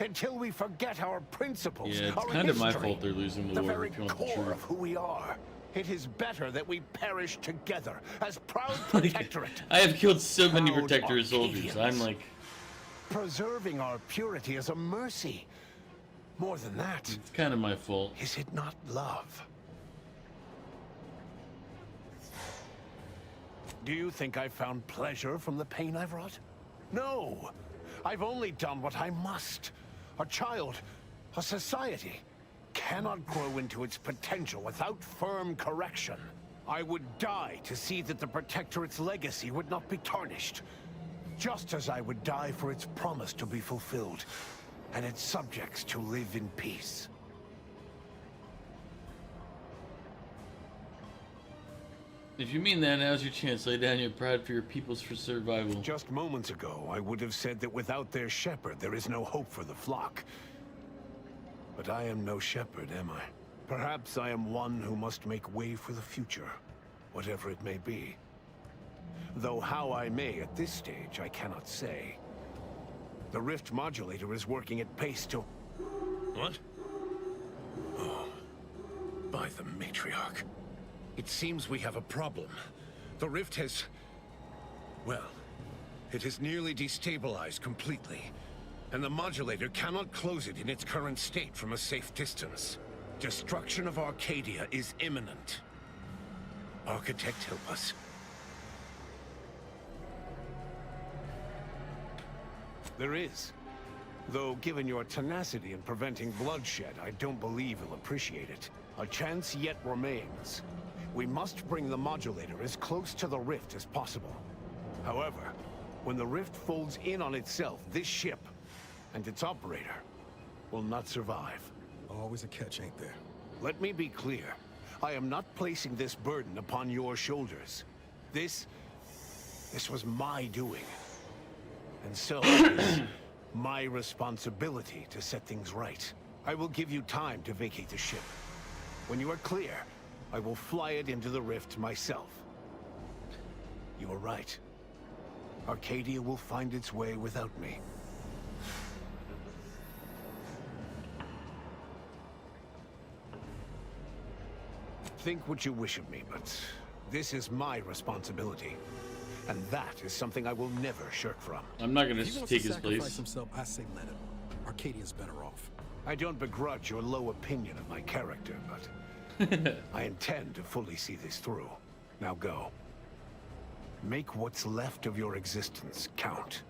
Until we forget our principles, Yeah, it's our kind of my history, fault they're losing the war. very If you want the core truth. of who we are. It is better that we perish together as proud protectorate. I have killed so many Proud protector soldiers. I'm Arcadians. like, Preserving our purity is a mercy. More than that, it's kind of my fault. is it not love? Do you think I found pleasure from the pain I've wrought? No. I've only done what I must. A child, a society, cannot grow into its potential without firm correction. I would die to see that the Protectorate's legacy would not be tarnished. Just as I would die for its promise to be fulfilled, and its subjects to live in peace. If you mean that, now's your chance. Lay down your pride for your peoples for survival. Just moments ago, I would have said that without their shepherd, there is no hope for the flock. But I am no shepherd, am I? Perhaps I am one who must make way for the future, whatever it may be. Though how I may at this stage, I cannot say. The rift modulator is working at pace to... What? Oh, by the matriarch. It seems we have a problem. The rift has... well, it has nearly destabilized completely. And the modulator cannot close it in its current state from a safe distance. Destruction of Arcadia is imminent. Architect, help us. There is. Though, given your tenacity in preventing bloodshed, I don't believe you'll appreciate it. A chance yet remains. We must bring the modulator as close to the rift as possible. However, when the rift folds in on itself, this ship and its operator will not survive. Always a catch, ain't there? Let me be clear. I am not placing this burden upon your shoulders. This was my doing. And so it is my responsibility to set things right. I will give you time to vacate the ship. When you are clear, I will fly it into the rift myself. You are right. Arcadia will find its way without me. Think what you wish of me, but this is my responsibility. And that is something I will never shirk from. I'm not gonna If he wants take to his sacrifice place. himself, I say let him. Arcadia's better off. I don't begrudge your low opinion of my character, but I intend to fully see this through. Now go. Make what's left of your existence count.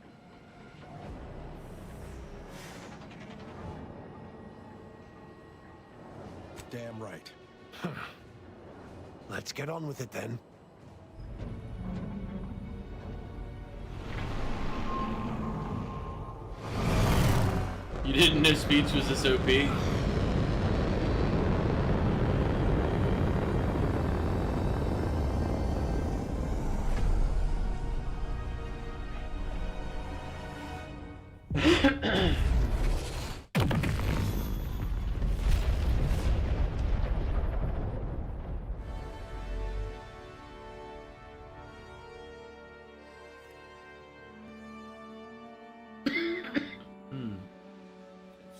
Damn right. Let's get on with it then. You didn't know speech was this OP?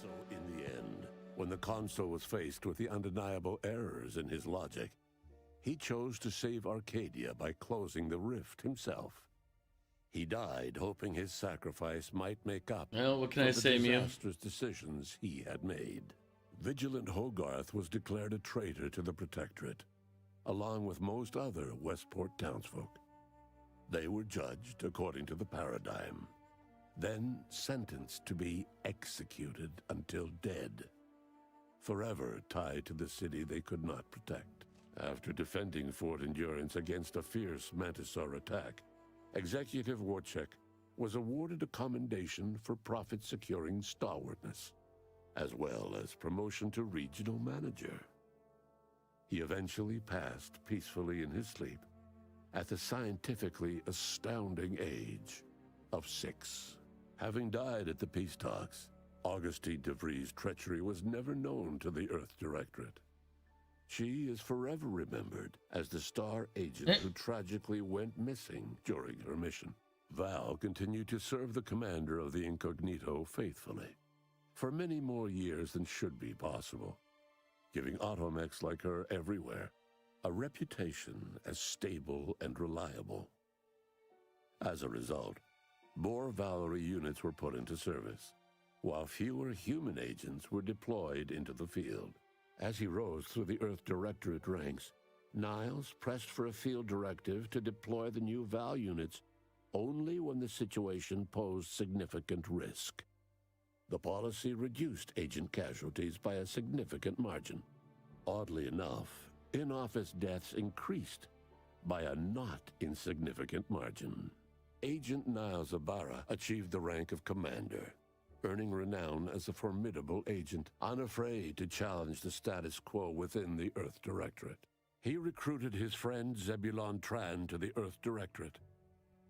So in the end, when the consul was faced with the undeniable errors in his logic, he chose to save Arcadia by closing the rift himself. He died hoping his sacrifice might make up Well, what can for I the say, Mia? disastrous decisions he had made. Vigilant Hogarth was declared a traitor to the Protectorate, along with most other Westport townsfolk. They were judged according to the paradigm, then sentenced to be executed until dead, forever tied to the city they could not protect. After defending Fort Endurance against a fierce Mantisaur attack, Executive Warchek was awarded a commendation for profit-securing stalwartness, as well as promotion to regional manager. He eventually passed peacefully in his sleep at the scientifically astounding age of 6. Having died at the peace talks, Augustine de Vries' treachery was never known to the Earth Directorate. She is forever remembered as the star agent who tragically went missing during her mission. Val continued to serve the commander of the Incognito faithfully for many more years than should be possible, giving automechs like her everywhere a reputation as stable and reliable. As a result, more Valerie units were put into service, while fewer human agents were deployed into the field. As he rose through the Earth Directorate ranks, Niles pressed for a field directive to deploy the new Val units only when the situation posed significant risk. The policy reduced agent casualties by a significant margin. Oddly enough, in-office deaths increased by a not insignificant margin. Agent Niles Ibarra achieved the rank of commander, earning renown as a formidable agent, unafraid to challenge the status quo within the Earth Directorate. He recruited his friend Zebulon Tran to the Earth Directorate,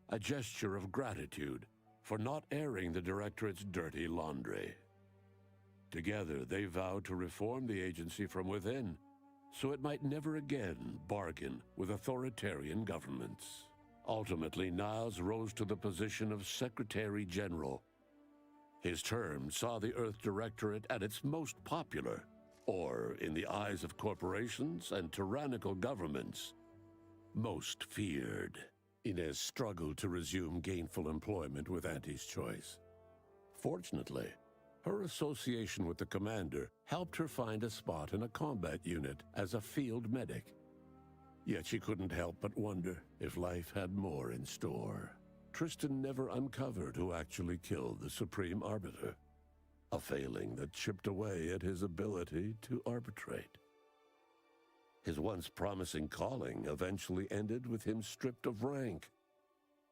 a gesture of gratitude for not airing the Directorate's dirty laundry. Together, they vowed to reform the agency from within, so it might never again bargain with authoritarian governments. Ultimately, Niles rose to the position of Secretary General. His term saw the Earth Directorate at its most popular, or, in the eyes of corporations and tyrannical governments, most feared. Inez struggled to resume gainful employment with Auntie's choice. Fortunately, her association with the commander helped her find a spot in a combat unit as a field medic. Yet she couldn't help but wonder if life had more in store. Tristan never uncovered who actually killed the Supreme Arbiter, a failing that chipped away at his ability to arbitrate. His once promising calling eventually ended with him stripped of rank,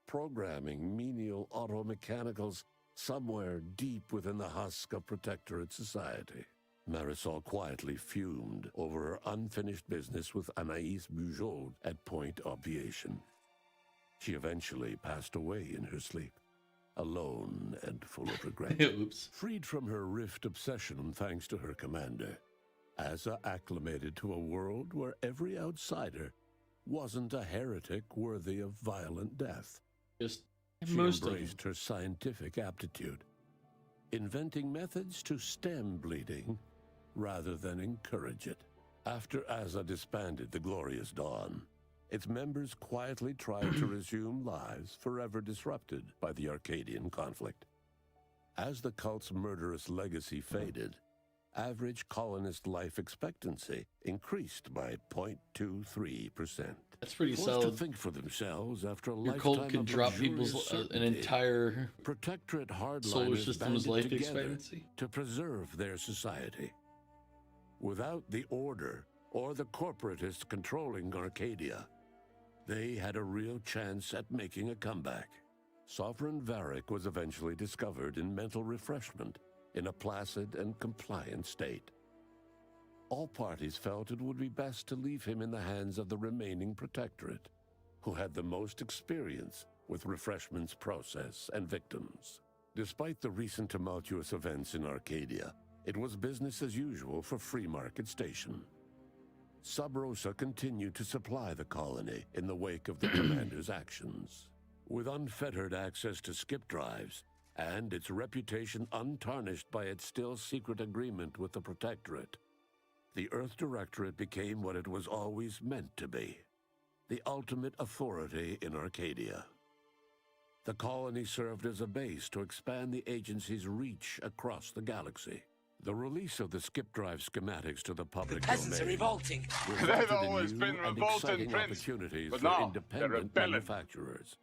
programming menial automechanicals somewhere deep within the husk of Protectorate society. Marisol quietly fumed over her unfinished business with Anaïs Bujold at Point Obviation. She eventually passed away in her sleep, alone and full of regret. Oops. Freed from her rift obsession thanks to her commander, Asa acclimated to a world where every outsider wasn't a heretic worthy of violent death. She embraced her scientific aptitude, inventing methods to stem bleeding rather than encourage it. After Asa disbanded the Glorious Dawn, its members quietly tried to resume lives forever disrupted by the Arcadian conflict. As the cult's murderous legacy faded, average colonist life expectancy increased by 0.23%. That's pretty Forced solid. to think for themselves after a Your lifetime cult can of drop luxurious people's certainty. an entire Protectorate hardliners solar system's banded life together expectancy. to preserve their society. Without the Order or the corporatists controlling Arcadia, they had a real chance at making a comeback. Sovereign Varric was eventually discovered in mental refreshment in a placid and compliant state. All parties felt it would be best to leave him in the hands of the remaining Protectorate, who had the most experience with refreshment's process and victims. Despite the recent tumultuous events in Arcadia, it was business as usual for Free Market Station. Sub Rosa continued to supply the colony in the wake of the commander's actions. With unfettered access to skip drives, and its reputation untarnished by its still secret agreement with the Protectorate, the Earth Directorate became what it was always meant to be, the ultimate authority in Arcadia. The colony served as a base to expand the agency's reach across the galaxy. The release of the skip drive schematics to the public peasants domain are revolting. resulted They've in always new been and revolting, exciting Prince. opportunities But for now, they're independent rebelling. manufacturers.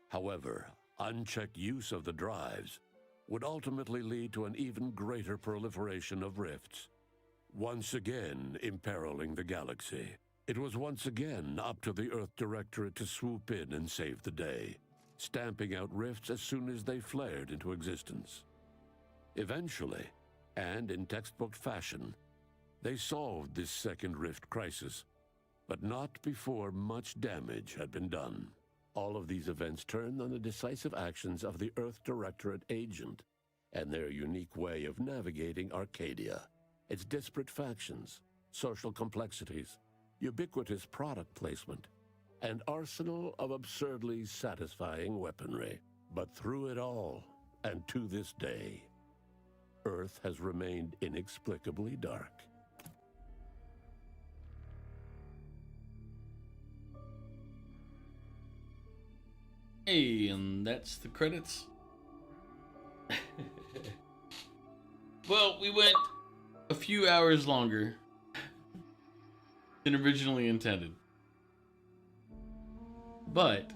However, unchecked use of the drives would ultimately lead to an even greater proliferation of rifts, once again imperiling the galaxy. It was once again up to the Earth Directorate to swoop in and save the day, stamping out rifts as soon as they flared into existence. Eventually, and in textbook fashion, they solved this second rift crisis, but not before much damage had been done. All of these events turned on the decisive actions of the Earth Directorate agent and their unique way of navigating Arcadia, its disparate factions, social complexities, ubiquitous product placement, an arsenal of absurdly satisfying weaponry. But through it all, and to this day, Earth has remained inexplicably dark. Hey, and that's the credits. Well, we went a few hours longer than originally intended. But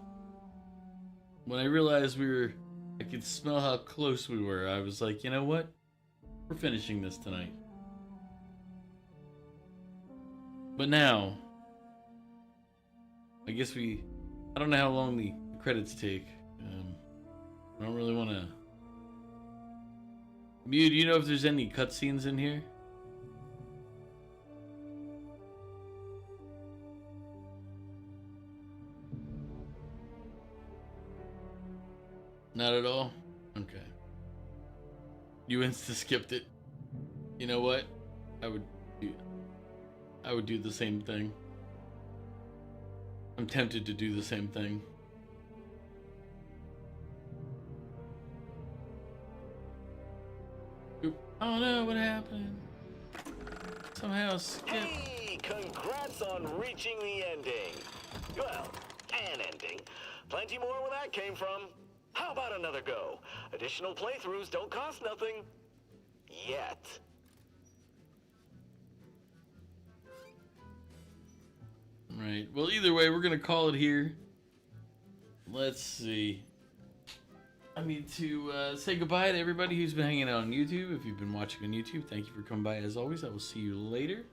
when I realized I could smell how close we were, I was like, you know what? We're finishing this tonight. But now, I guess I don't know how long the credits take. I don't really want to. Mew, do you know if there's any cutscenes in here? Not at all? Okay. You insta-skipped it. You know what? I would do the same thing. I'm tempted to do the same thing. Oop. Oh no, what happened? Somehow skipped. Hey, congrats on reaching the ending. Well, an ending. Plenty more where that came from. How about another go? Additional playthroughs don't cost nothing. Yet. Right. Well, either way, we're going to call it here. Let's see. I need to say goodbye to everybody who's been hanging out on YouTube. If you've been watching on YouTube, thank you for coming by as always. I will see you later.